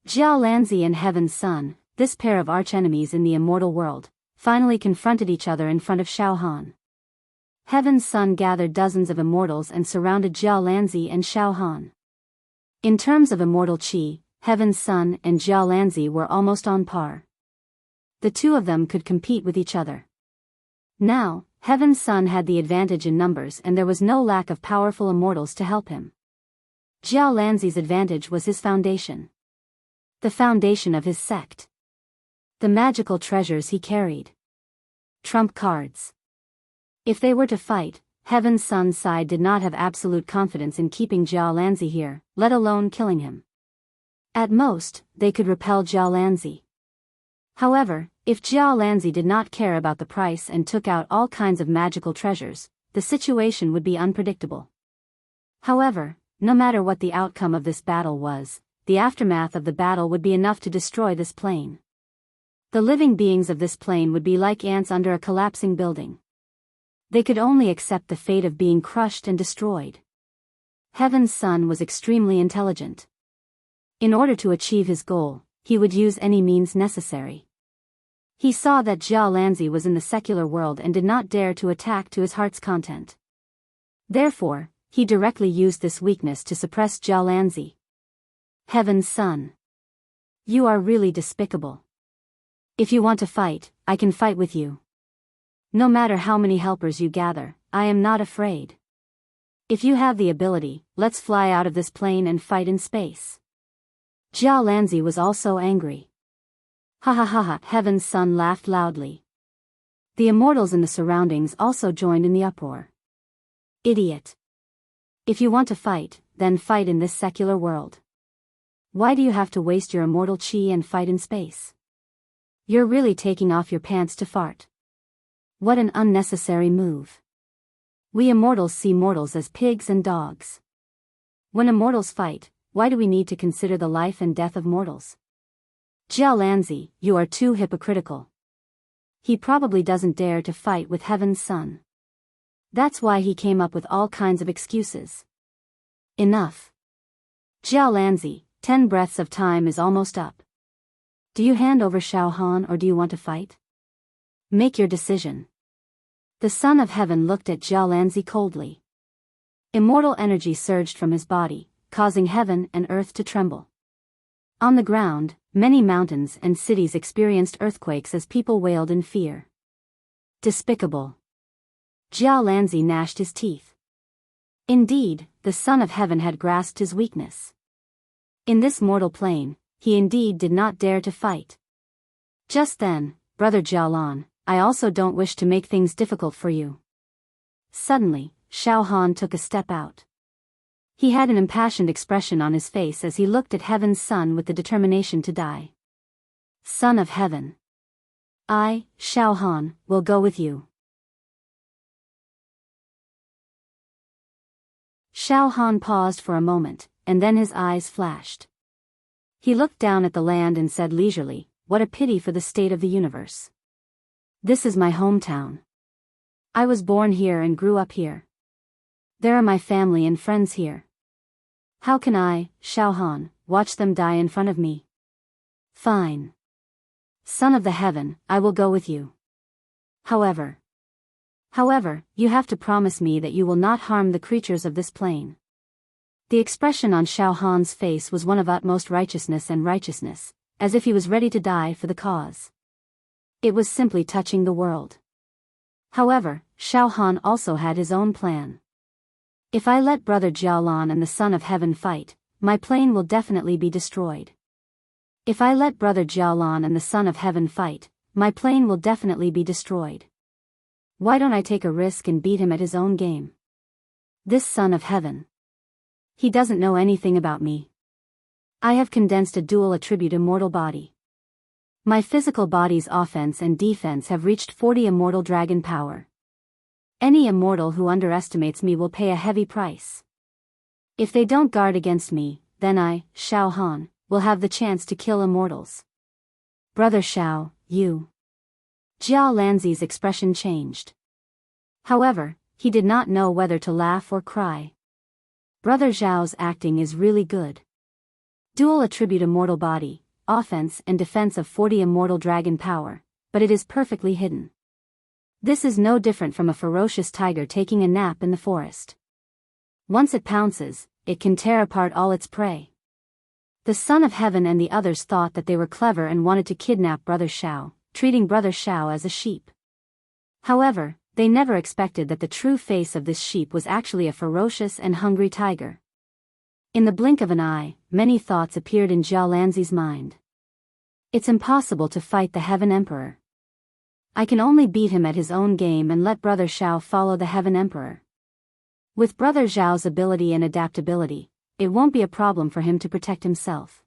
Jianghu and Heaven's Son, this pair of archenemies in the immortal world, finally confronted each other in front of Xiao Han. Heaven's Son gathered dozens of immortals and surrounded Jianghu and Xiao Han. In terms of immortal qi, Heaven's Son and Jianghu were almost on par. The two of them could compete with each other. Now, Heaven's Son had the advantage in numbers and there was no lack of powerful immortals to help him. Jianghu's advantage was his foundation. The foundation of his sect. The magical treasures he carried. Trump cards. If they were to fight, Heaven's Son's side did not have absolute confidence in keeping Jianghu here, let alone killing him. At most, they could repel Jianghu. However, if Jianghu did not care about the price and took out all kinds of magical treasures, the situation would be unpredictable. However, no matter what the outcome of this battle was, the aftermath of the battle would be enough to destroy this plane. The living beings of this plane would be like ants under a collapsing building. They could only accept the fate of being crushed and destroyed. Heaven's Son was extremely intelligent. In order to achieve his goal, he would use any means necessary. He saw that Jianghu was in the secular world and did not dare to attack to his heart's content. Therefore, he directly used this weakness to suppress Jianghu. Heaven's Son. You are really despicable. If you want to fight, I can fight with you. No matter how many helpers you gather, I am not afraid. If you have the ability, let's fly out of this plane and fight in space. Jianghu was also angry. Ha ha ha ha, Heaven's Son laughed loudly. The immortals in the surroundings also joined in the uproar. Idiot. If you want to fight, then fight in this secular world. Why do you have to waste your immortal chi and fight in space? You're really taking off your pants to fart. What an unnecessary move. We immortals see mortals as pigs and dogs. When immortals fight, why do we need to consider the life and death of mortals? Xianxia, you are too hypocritical. He probably doesn't dare to fight with Heaven's Son. That's why he came up with all kinds of excuses. Enough. Xianxia, 10 breaths of time is almost up. Do you hand over Xiao Han or do you want to fight? Make your decision. The Son of Heaven looked at Xianxia coldly. Immortal energy surged from his body, causing heaven and earth to tremble. On the ground, many mountains and cities experienced earthquakes as people wailed in fear. Despicable. Xianxia gnashed his teeth. Indeed, the Son of Heaven had grasped his weakness. In this mortal plane, he indeed did not dare to fight. Just then, Brother Jialan, I also don't wish to make things difficult for you. Suddenly, Xiao Han took a step out. He had an impassioned expression on his face as he looked at Heaven's Son with the determination to die. Son of Heaven. I, Xiao Han, will go with you. Xiao Han paused for a moment, and then his eyes flashed. He looked down at the land and said leisurely, what a pity for the state of the universe. This is my hometown. I was born here and grew up here. There are my family and friends here. How can I, Xiao Han, watch them die in front of me? Fine. Son of the Heaven, I will go with you. However, you have to promise me that you will not harm the creatures of this plane. The expression on Xiao Han's face was one of utmost righteousness, as if he was ready to die for the cause. It was simply touching the world. However, Xiao Han also had his own plan. If I let Brother Jialan and the Son of Heaven fight, my plane will definitely be destroyed. If I let Brother Jialan and the Son of Heaven fight, my plane will definitely be destroyed. Why don't I take a risk and beat him at his own game? This Son of Heaven. He doesn't know anything about me. I have condensed a dual attribute immortal body. My physical body's offense and defense have reached 40 immortal dragon power. Any immortal who underestimates me will pay a heavy price. If they don't guard against me, then I, Xiao Han, will have the chance to kill immortals. Brother Xiao, you. Xianxia's expression changed. However, he did not know whether to laugh or cry. Brother Xiao's acting is really good. Dual attribute immortal body, offense and defense of 40 immortal dragon power, but it is perfectly hidden. This is no different from a ferocious tiger taking a nap in the forest. Once it pounces, it can tear apart all its prey. The Son of Heaven and the others thought that they were clever and wanted to kidnap Brother Xiao, treating Brother Xiao as a sheep. However, they never expected that the true face of this sheep was actually a ferocious and hungry tiger. In the blink of an eye, many thoughts appeared in Xianxia's mind. It's impossible to fight the Heaven Emperor. I can only beat him at his own game and let Brother Xiao follow the Heaven Emperor. With Brother Xiao's ability and adaptability, it won't be a problem for him to protect himself.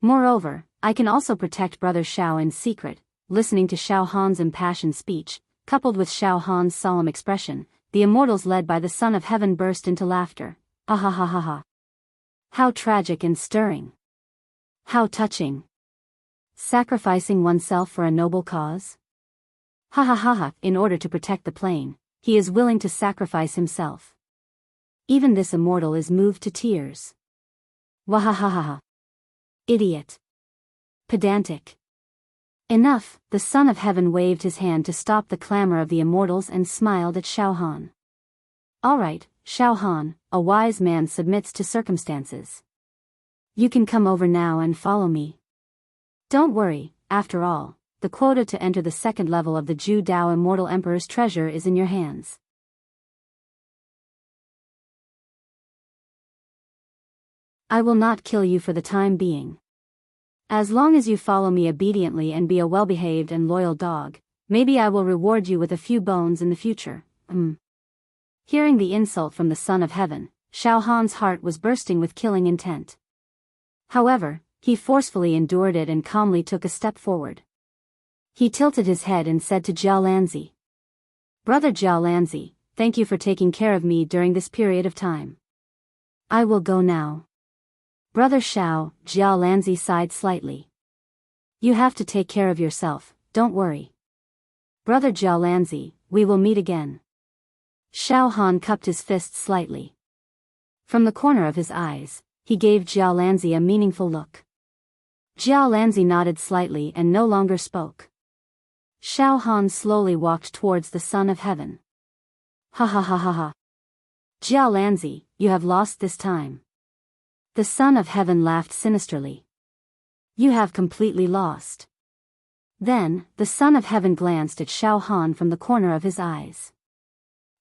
Moreover, I can also protect Brother Xiao in secret. Listening to Xiao Han's impassioned speech, coupled with Xiao Han's solemn expression, the immortals led by the Son of Heaven burst into laughter. Ha ha ha ha ha. How tragic and stirring. How touching. Sacrificing oneself for a noble cause? Ha ha ha ha. In order to protect the plane, he is willing to sacrifice himself. Even this immortal is moved to tears. Wahahaha. Idiot. Pedantic. Enough, the Son of Heaven waved his hand to stop the clamor of the immortals and smiled at Xiao Han. Alright, Xiao Han, a wise man submits to circumstances. You can come over now and follow me. Don't worry, after all, the quota to enter the second level of the Zhu Dao Immortal Emperor's treasure is in your hands. I will not kill you for the time being. As long as you follow me obediently and be a well-behaved and loyal dog, maybe I will reward you with a few bones in the future. Hearing the insult from the Son of Heaven, Xiao Han's heart was bursting with killing intent. However, he forcefully endured it and calmly took a step forward. He tilted his head and said to Jiao Lanzi, "Brother Jiao Lanzi, thank you for taking care of me during this period of time. I will go now." "Brother Xiao," Jiao Lanzi sighed slightly. "You have to take care of yourself, don't worry. Brother Jiao Lanzi, we will meet again." Xiao Han cupped his fists slightly. From the corner of his eyes, he gave Jiao Lanzi a meaningful look. Jiao Lanzi nodded slightly and no longer spoke. Xiao Han slowly walked towards the Son of Heaven. "Ha ha ha ha ha. Jiao Lanzi, you have lost this time." The Son of Heaven laughed sinisterly. "You have completely lost." Then, the Son of Heaven glanced at Xiao Han from the corner of his eyes.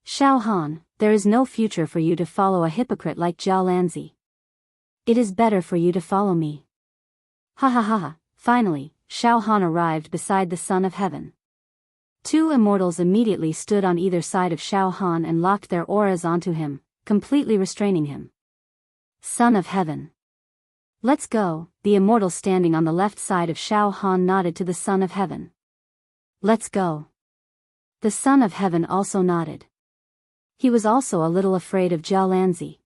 "Xiao Han, there is no future for you to follow a hypocrite like Jiao Lanzi. It is better for you to follow me." Ha ha ha ha. Finally, Xiao Han arrived beside the Son of Heaven. Two immortals immediately stood on either side of Xiao Han and locked their auras onto him, completely restraining him. "Son of Heaven. Let's go," the immortal standing on the left side of Xiao Han nodded to the Son of Heaven. "Let's go." The Son of Heaven also nodded. He was also a little afraid of Jiao Lanzi.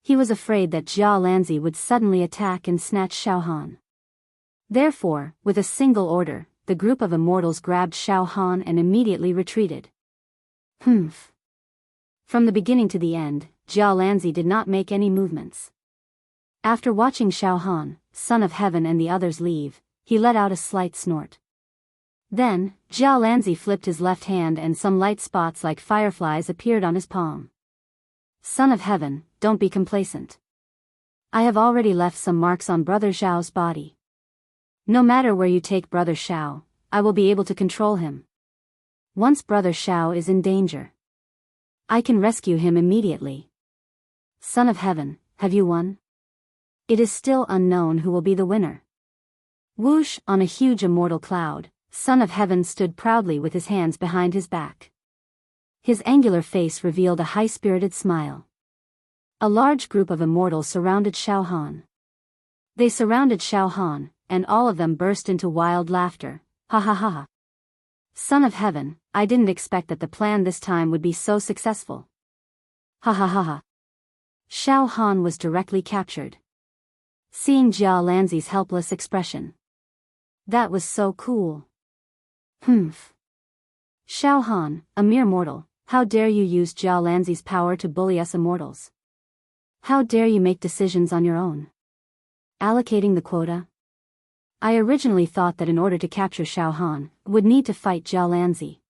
He was afraid that Jiao Lanzi would suddenly attack and snatch Xiao Han. Therefore, with a single order, the group of immortals grabbed Xiao Han and immediately retreated. Humph. From the beginning to the end, Jiao Lanzi did not make any movements. After watching Xiao Han, Son of Heaven and the others leave, he let out a slight snort. Then, Jiao Lanzi flipped his left hand and some light spots like fireflies appeared on his palm. "Son of Heaven, don't be complacent. I have already left some marks on Brother Xiao's body. No matter where you take Brother Xiao, I will be able to control him. Once Brother Xiao is in danger, I can rescue him immediately. Son of Heaven, have you won? It is still unknown who will be the winner." Whoosh, on a huge immortal cloud, Son of Heaven stood proudly with his hands behind his back. His angular face revealed a high-spirited smile. A large group of immortals surrounded Xiao Han. They surrounded Xiao Han, and all of them burst into wild laughter. "Ha ha ha ha. Son of Heaven, I didn't expect that the plan this time would be so successful. Ha ha ha ha." Xiao Han was directly captured. Seeing Jiao Lanzi's helpless expression. That was so cool. Humph. Xiao Han, a mere mortal, how dare you use Jiao Lanzi's power to bully us immortals? How dare you make decisions on your own? Allocating the quota? I originally thought that in order to capture Xiao Han, would need to fight Jiao Lanzi.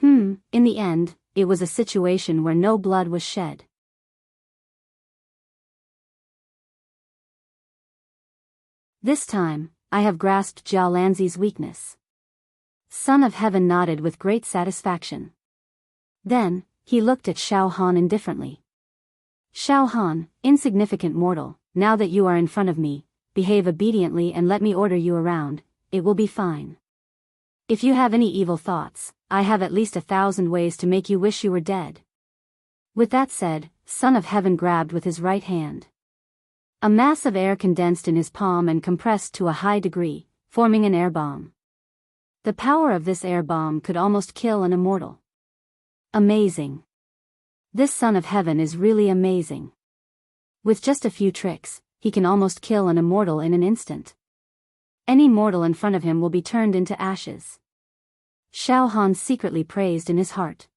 In the end, it was a situation where no blood was shed. This time, I have grasped Jiao Lanzi's weakness. Son of Heaven nodded with great satisfaction. Then, he looked at Xiao Han indifferently. "Xiao Han, insignificant mortal, now that you are in front of me, behave obediently and let me order you around, it will be fine. If you have any evil thoughts, I have at least 1,000 ways to make you wish you were dead." With that said, Son of Heaven grabbed with his right hand. A mass of air condensed in his palm and compressed to a high degree, forming an air bomb. The power of this air bomb could almost kill an immortal. Amazing. This Son of Heaven is really amazing. With just a few tricks, he can almost kill an immortal in an instant. Any mortal in front of him will be turned into ashes. Xiao Han secretly praised in his heart.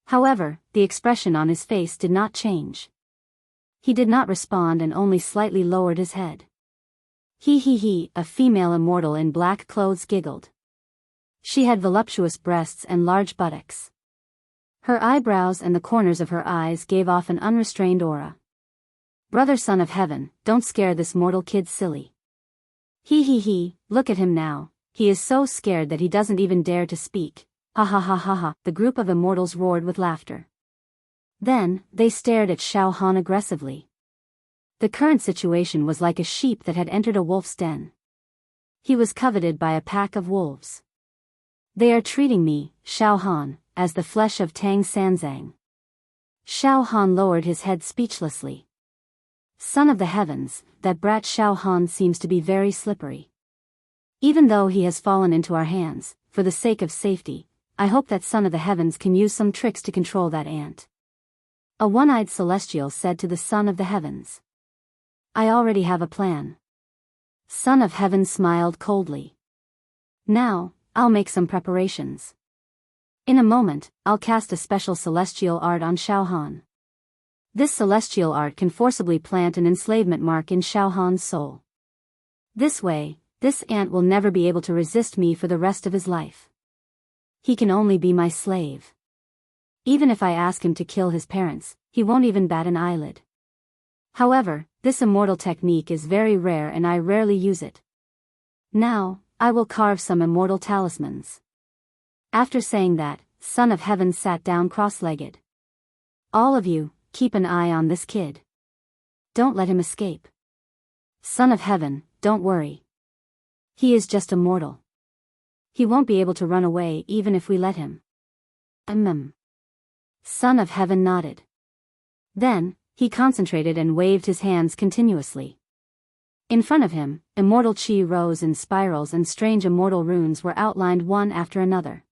However, the expression on his face did not change. He did not respond and only slightly lowered his head. He, a female immortal in black clothes giggled. She had voluptuous breasts and large buttocks. Her eyebrows and the corners of her eyes gave off an unrestrained aura. "Brother Son of Heaven, don't scare this mortal kid silly. He, look at him now, he is so scared that he doesn't even dare to speak. Ha ha ha ha ha." The group of immortals roared with laughter. Then, they stared at Xiao Han aggressively. The current situation was like a sheep that had entered a wolf's den. He was coveted by a pack of wolves. "They are treating me, Xiao Han, as the flesh of Tang Sanzang. Xiao Han lowered his head speechlessly. Son of the heavens, that brat Xiao Han seems to be very slippery. Even though he has fallen into our hands, for the sake of safety, I hope that Son of the heavens can use some tricks to control that ant. A one-eyed celestial said to the Son of the heavens. I already have a plan. Son of heaven smiled coldly. Now, I'll make some preparations. In a moment, I'll cast a special celestial art on Xiao Han. This celestial art can forcibly plant an enslavement mark in Xiao Han's soul. This way, this ant will never be able to resist me for the rest of his life. He can only be my slave. Even if I ask him to kill his parents, he won't even bat an eyelid. However, this immortal technique is very rare and I rarely use it. Now, I will carve some immortal talismans. After saying that, Son of Heaven sat down cross-legged. All of you, keep an eye on this kid. Don't let him escape. Son of Heaven, don't worry. He is just a mortal. He won't be able to run away even if we let him. Son of Heaven nodded. Then, he concentrated and waved his hands continuously. In front of him, immortal chi rose in spirals and strange immortal runes were outlined one after another.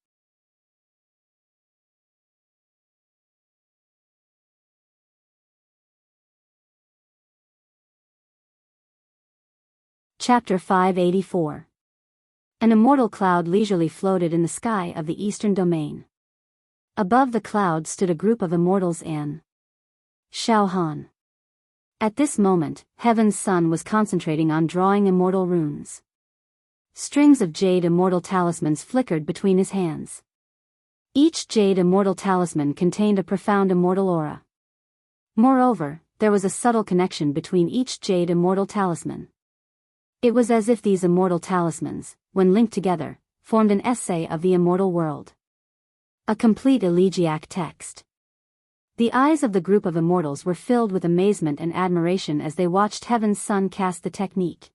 Chapter 584. An immortal cloud leisurely floated in the sky of the eastern domain. Above the cloud stood a group of immortals and Xiao Han. At this moment, Heaven's Son was concentrating on drawing immortal runes. Strings of jade immortal talismans flickered between his hands. Each jade immortal talisman contained a profound immortal aura. Moreover, there was a subtle connection between each jade immortal talisman. It was as if these immortal talismans, when linked together, formed an essay of the immortal world. A complete elegiac text. The eyes of the group of immortals were filled with amazement and admiration as they watched Heaven's Son cast the technique.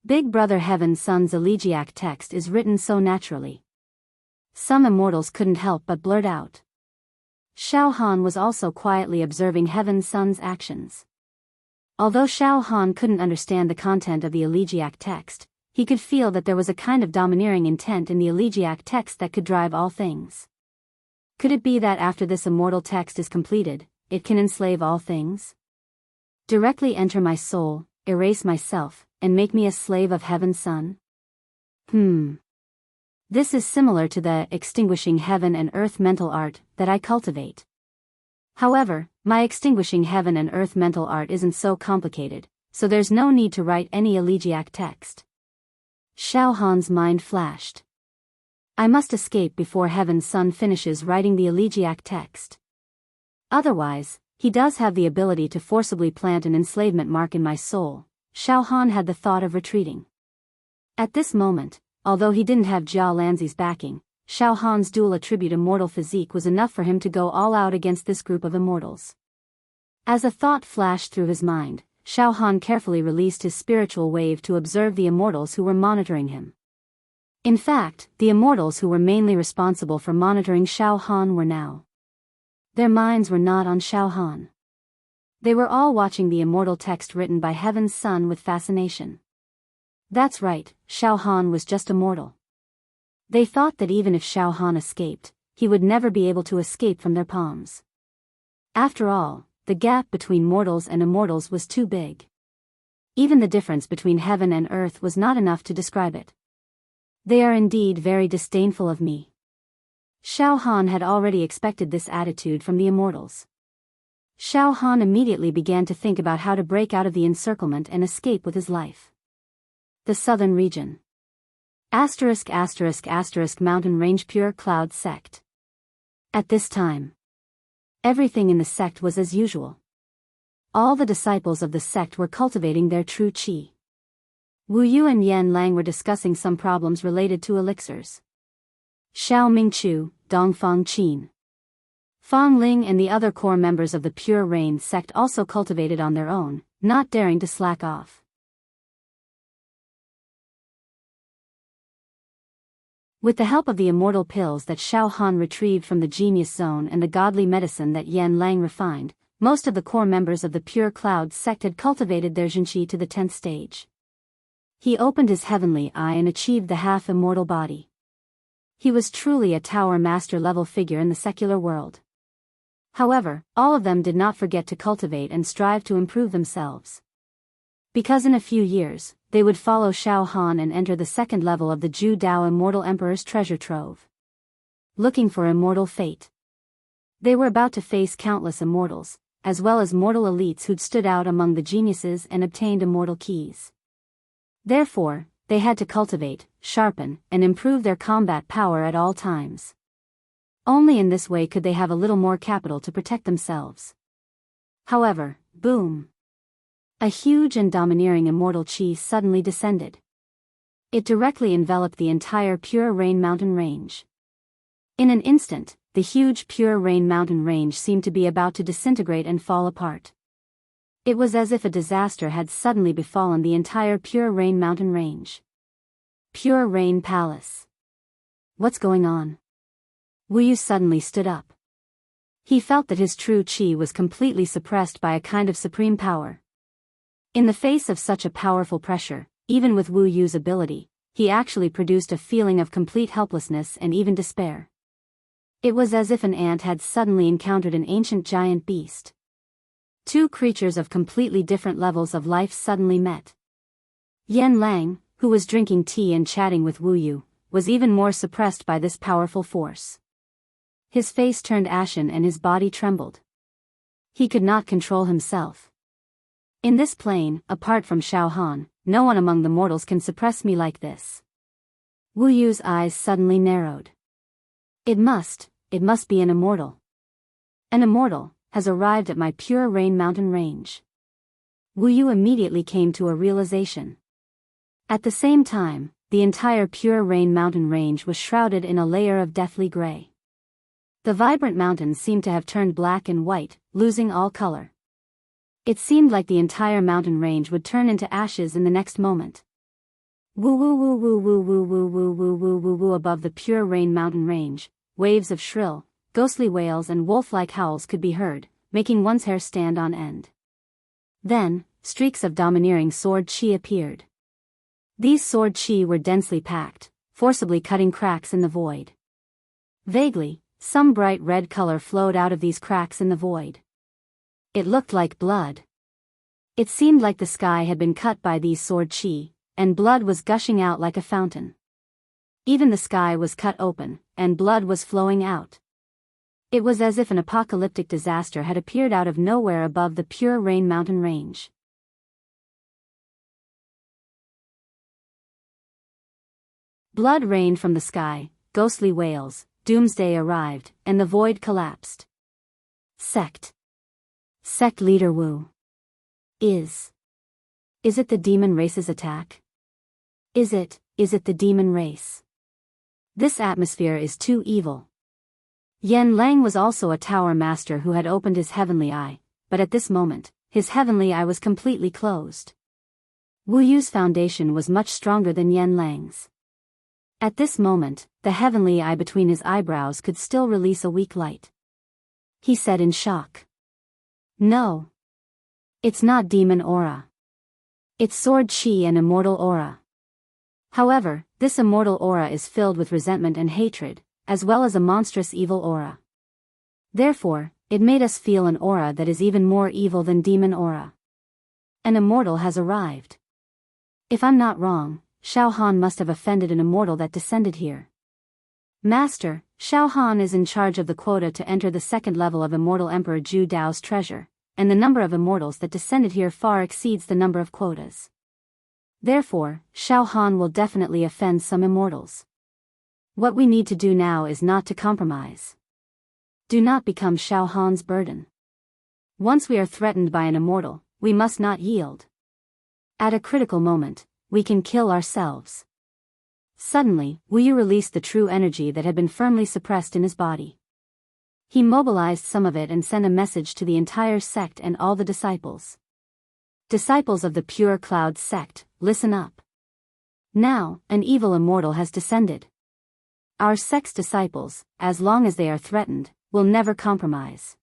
Big Brother Heaven's Son's elegiac text is written so naturally. Some immortals couldn't help but blurt out. Xiao Han was also quietly observing Heaven's Son's actions. Although Xiao Han couldn't understand the content of the elegiac text, he could feel that there was a kind of domineering intent in the elegiac text that could drive all things. Could it be that after this immortal text is completed, it can enslave all things? Directly enter my soul, erase myself, and make me a slave of Heaven's Son? This is similar to the extinguishing heaven and earth mental art that I cultivate. However, my extinguishing heaven and earth mental art isn't so complicated, so there's no need to write any elegiac text. Xiao Han's mind flashed. I must escape before Heaven's Son finishes writing the elegiac text. Otherwise, he does have the ability to forcibly plant an enslavement mark in my soul. Xiao Han had the thought of retreating. At this moment, although he didn't have Jia Lanzi's backing, Xiao Han's dual attribute immortal physique was enough for him to go all out against this group of immortals. As a thought flashed through his mind, Xiao Han carefully released his spiritual wave to observe the immortals who were monitoring him. In fact, the immortals who were mainly responsible for monitoring Xiao Han were now. Their minds were not on Xiao Han. They were all watching the immortal text written by Heaven's Son with fascination. That's right, Xiao Han was just a mortal. They thought that even if Xiao Han escaped, he would never be able to escape from their palms. After all, the gap between mortals and immortals was too big. Even the difference between heaven and earth was not enough to describe it. They are indeed very disdainful of me. Xiao Han had already expected this attitude from the immortals. Xiao Han immediately began to think about how to break out of the encirclement and escape with his life. The southern region. ***** Mountain Range Pure Cloud Sect. At this time, everything in the sect was as usual. All the disciples of the sect were cultivating their true qi. Wu Yu and Yan Lang were discussing some problems related to elixirs. Xiao Mingchu, Dongfang Qin, Fang Ling and the other core members of the Pure Rain sect also cultivated on their own, not daring to slack off. With the help of the immortal pills that Xiao Han retrieved from the genius zone and the godly medicine that Yan Lang refined, most of the core members of the Pure Cloud sect had cultivated their Zhenqi to the 10th stage. He opened his heavenly eye and achieved the half-immortal body. He was truly a Tower Master level figure in the secular world. However, all of them did not forget to cultivate and strive to improve themselves. Because in a few years, they would follow Xiao Han and enter the second level of the Zhu Dao Immortal Emperor's treasure trove. Looking for immortal fate. They were about to face countless immortals, as well as mortal elites who'd stood out among the geniuses and obtained immortal keys. Therefore, they had to cultivate, sharpen, and improve their combat power at all times. Only in this way could they have a little more capital to protect themselves. However, boom! A huge and domineering immortal chi suddenly descended. It directly enveloped the entire Pure Rain Mountain range. In an instant, the huge Pure Rain Mountain range seemed to be about to disintegrate and fall apart. It was as if a disaster had suddenly befallen the entire Pure Rain Mountain range. Pure Rain Palace. What's going on? Wuyu suddenly stood up. He felt that his true chi was completely suppressed by a kind of supreme power. In the face of such a powerful pressure, even with Wu Yu's ability, he actually produced a feeling of complete helplessness and even despair. It was as if an ant had suddenly encountered an ancient giant beast. Two creatures of completely different levels of life suddenly met. Yan Lang, who was drinking tea and chatting with Wu Yu, was even more suppressed by this powerful force. His face turned ashen and his body trembled. He could not control himself. In this plane, apart from Xiao Han, no one among the mortals can suppress me like this. Wu Yu's eyes suddenly narrowed. It must be an immortal. An immortal has arrived at my Pure Rain Mountain range. Wu Yu immediately came to a realization. At the same time, the entire Pure Rain Mountain range was shrouded in a layer of deathly gray. The vibrant mountains seemed to have turned black and white, losing all color. It seemed like the entire mountain range would turn into ashes in the next moment. Woo woo woo woo woo woo woo woo woo woo woo woo. Above the Pure Rain Mountain range, waves of shrill, ghostly wails and wolf-like howls could be heard, making one's hair stand on end. Then, streaks of domineering sword chi appeared. These sword chi were densely packed, forcibly cutting cracks in the void. Vaguely, some bright red color flowed out of these cracks in the void. It looked like blood. It seemed like the sky had been cut by these sword chi, and blood was gushing out like a fountain. Even the sky was cut open, and blood was flowing out. It was as if an apocalyptic disaster had appeared out of nowhere above the Pure Rain Mountain range. Blood rained from the sky, ghostly wails, doomsday arrived, and the void collapsed. Sect leader Wu. Is it the demon race's attack? Is it the demon race? This atmosphere is too evil. Yan Lang was also a tower master who had opened his heavenly eye, but at this moment, his heavenly eye was completely closed. Wu Yu's foundation was much stronger than Yan Lang's. At this moment, the heavenly eye between his eyebrows could still release a weak light. He said in shock. No. It's not demon aura. It's sword chi and immortal aura. However, this immortal aura is filled with resentment and hatred, as well as a monstrous evil aura. Therefore, it made us feel an aura that is even more evil than demon aura. An immortal has arrived. If I'm not wrong, Xiao Han must have offended an immortal that descended here. Master, Xiao Han is in charge of the quota to enter the second level of Immortal Emperor Zhu Dao's treasure, and the number of immortals that descended here far exceeds the number of quotas. Therefore, Xiao Han will definitely offend some immortals. What we need to do now is not to compromise. Do not become Xiao Han's burden. Once we are threatened by an immortal, we must not yield. At a critical moment, we can kill ourselves. Suddenly, Wu Yu released the true energy that had been firmly suppressed in his body. He mobilized some of it and sent a message to the entire sect and all the disciples. Disciples of the Pure Cloud sect, listen up. Now, an evil immortal has descended. Our sect's disciples, as long as they are threatened, will never compromise.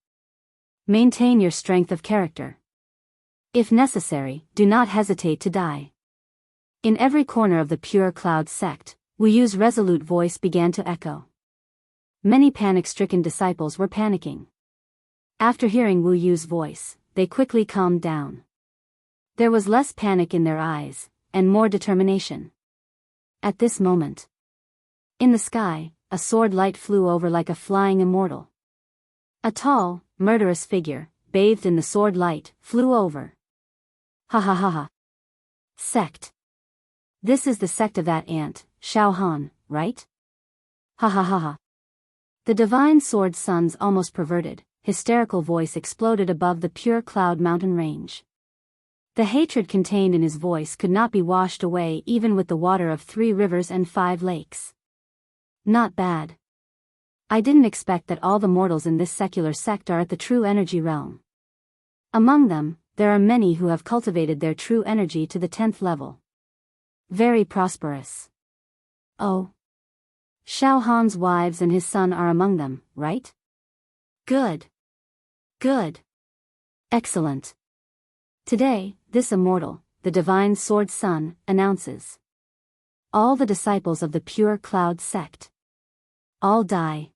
Maintain your strength of character. If necessary, do not hesitate to die. In every corner of the Pure Cloud sect, Wu Yu's resolute voice began to echo. Many panic-stricken disciples were panicking. After hearing Wu Yu's voice, they quickly calmed down. There was less panic in their eyes, and more determination. At this moment, in the sky, a sword light flew over like a flying immortal. A tall, murderous figure, bathed in the sword light, flew over. Ha ha ha ha. Sect. This is the sect of that ant, Xiaohan, right? Ha ha ha ha. The divine sword sun's almost perverted, hysterical voice exploded above the Pure Cloud mountain range. The hatred contained in his voice could not be washed away even with the water of 3 rivers and 5 lakes. Not bad. I didn't expect that all the mortals in this secular sect are at the true energy realm. Among them, there are many who have cultivated their true energy to the 10th level. Very prosperous. Oh. Xiaohan's wives and his son are among them, right? Good. Good. Excellent. Today, this immortal, the divine sword sun, announces. All the disciples of the Pure Cloud sect. All die.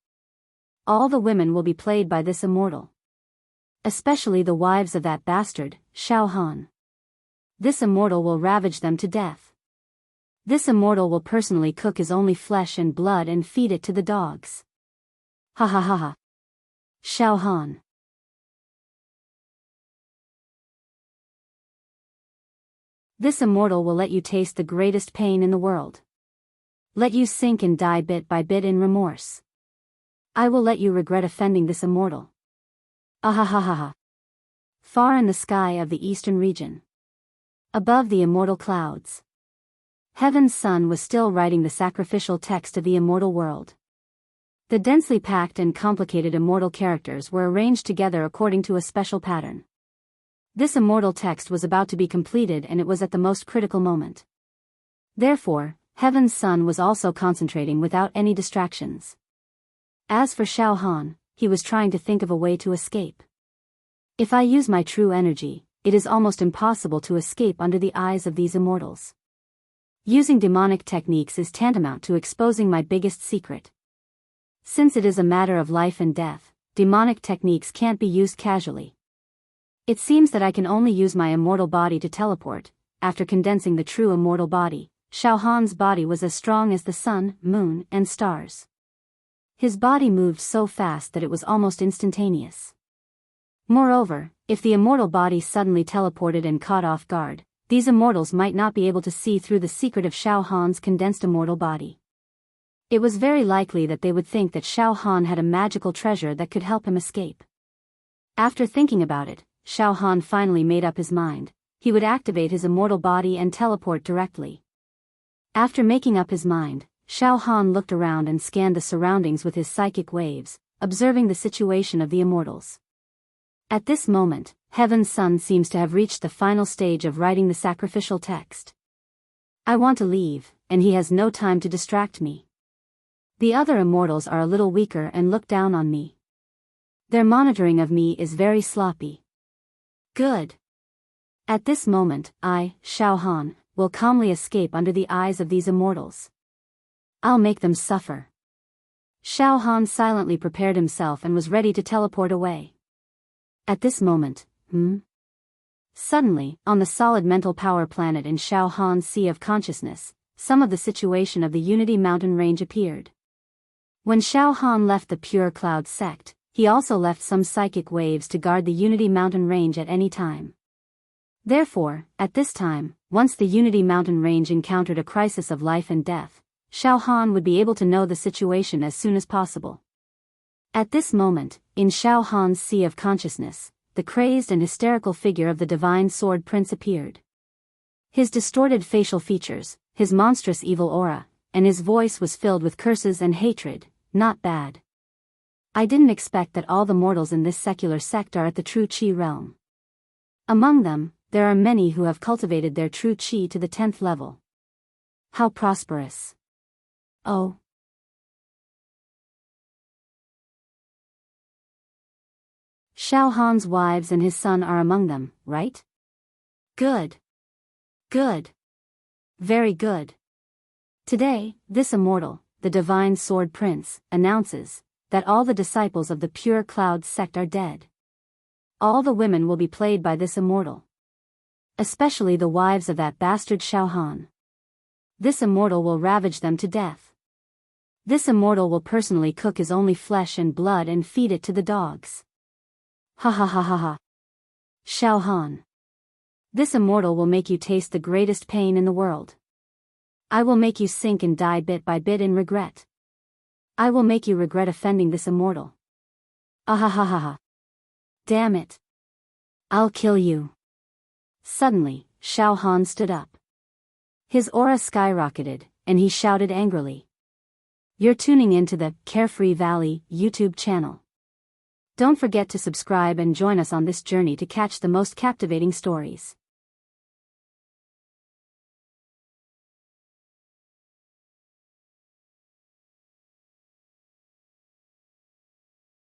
All the women will be played by this immortal. Especially the wives of that bastard, Xiaohan. This immortal will ravage them to death. This immortal will personally cook his only flesh and blood and feed it to the dogs. Ha ha ha ha. Xiaohan. This immortal will let you taste the greatest pain in the world. Let you sink and die bit by bit in remorse. I will let you regret offending this immortal. Ahahaha. Far in the sky of the eastern region, above the immortal clouds, Heaven's sun was still writing the sacrificial text of the immortal world. The densely packed and complicated immortal characters were arranged together according to a special pattern. This immortal text was about to be completed and it was at the most critical moment. Therefore, Heaven's sun was also concentrating without any distractions. As for Xiaohan, he was trying to think of a way to escape. If I use my true energy, it is almost impossible to escape under the eyes of these immortals. Using demonic techniques is tantamount to exposing my biggest secret. Since it is a matter of life and death, demonic techniques can't be used casually. It seems that I can only use my immortal body to teleport. After condensing the true immortal body, Xiaohan's body was as strong as the sun, moon, and stars. His body moved so fast that it was almost instantaneous. Moreover, if the immortal body suddenly teleported and caught off guard, these immortals might not be able to see through the secret of Xiaohan's condensed immortal body. It was very likely that they would think that Xiaohan had a magical treasure that could help him escape. After thinking about it, Xiaohan finally made up his mind. He would activate his immortal body and teleport directly. After making up his mind, Xiaohan looked around and scanned the surroundings with his psychic waves, observing the situation of the immortals. At this moment, Heaven's sun seems to have reached the final stage of writing the sacrificial text. I want to leave, and he has no time to distract me. The other immortals are a little weaker and look down on me. Their monitoring of me is very sloppy. Good. At this moment, I, Xiaohan, will calmly escape under the eyes of these immortals. I'll make them suffer. Xiaohan silently prepared himself and was ready to teleport away. At this moment, Suddenly, on the solid mental power planet in Xiaohan's Sea of Consciousness, some of the situation of the Unity Mountain Range appeared. When Xiaohan left the Pure Cloud sect, he also left some psychic waves to guard the Unity Mountain Range at any time. Therefore, at this time, once the Unity Mountain Range encountered a crisis of life and death, Xiaohan would be able to know the situation as soon as possible. At this moment, in Xiaohan's Sea of Consciousness, the crazed and hysterical figure of the Divine Sword Prince appeared. His distorted facial features, his monstrous evil aura, and his voice was filled with curses and hatred. Not bad. I didn't expect that all the mortals in this secular sect are at the true Qi realm. Among them, there are many who have cultivated their true Qi to the 10th level. How prosperous. Oh. Xiao Han's wives and his son are among them, right? Good. Good. Very good. Today, this immortal, the divine sword prince, announces that all the disciples of the pure cloud sect are dead. All the women will be played by this immortal. Especially the wives of that bastard Xiao Han. This immortal will ravage them to death. This immortal will personally cook his only flesh and blood and feed it to the dogs. Ha ha ha ha ha. Xiao Han. This immortal will make you taste the greatest pain in the world. I will make you sink and die bit by bit in regret. I will make you regret offending this immortal. Ah ha ha ha ha. Damn it. I'll kill you. Suddenly, Xiao Han stood up. His aura skyrocketed, and he shouted angrily. You're tuning into the Carefree Valley YouTube channel. Don't forget to subscribe and join us on this journey to catch the most captivating stories.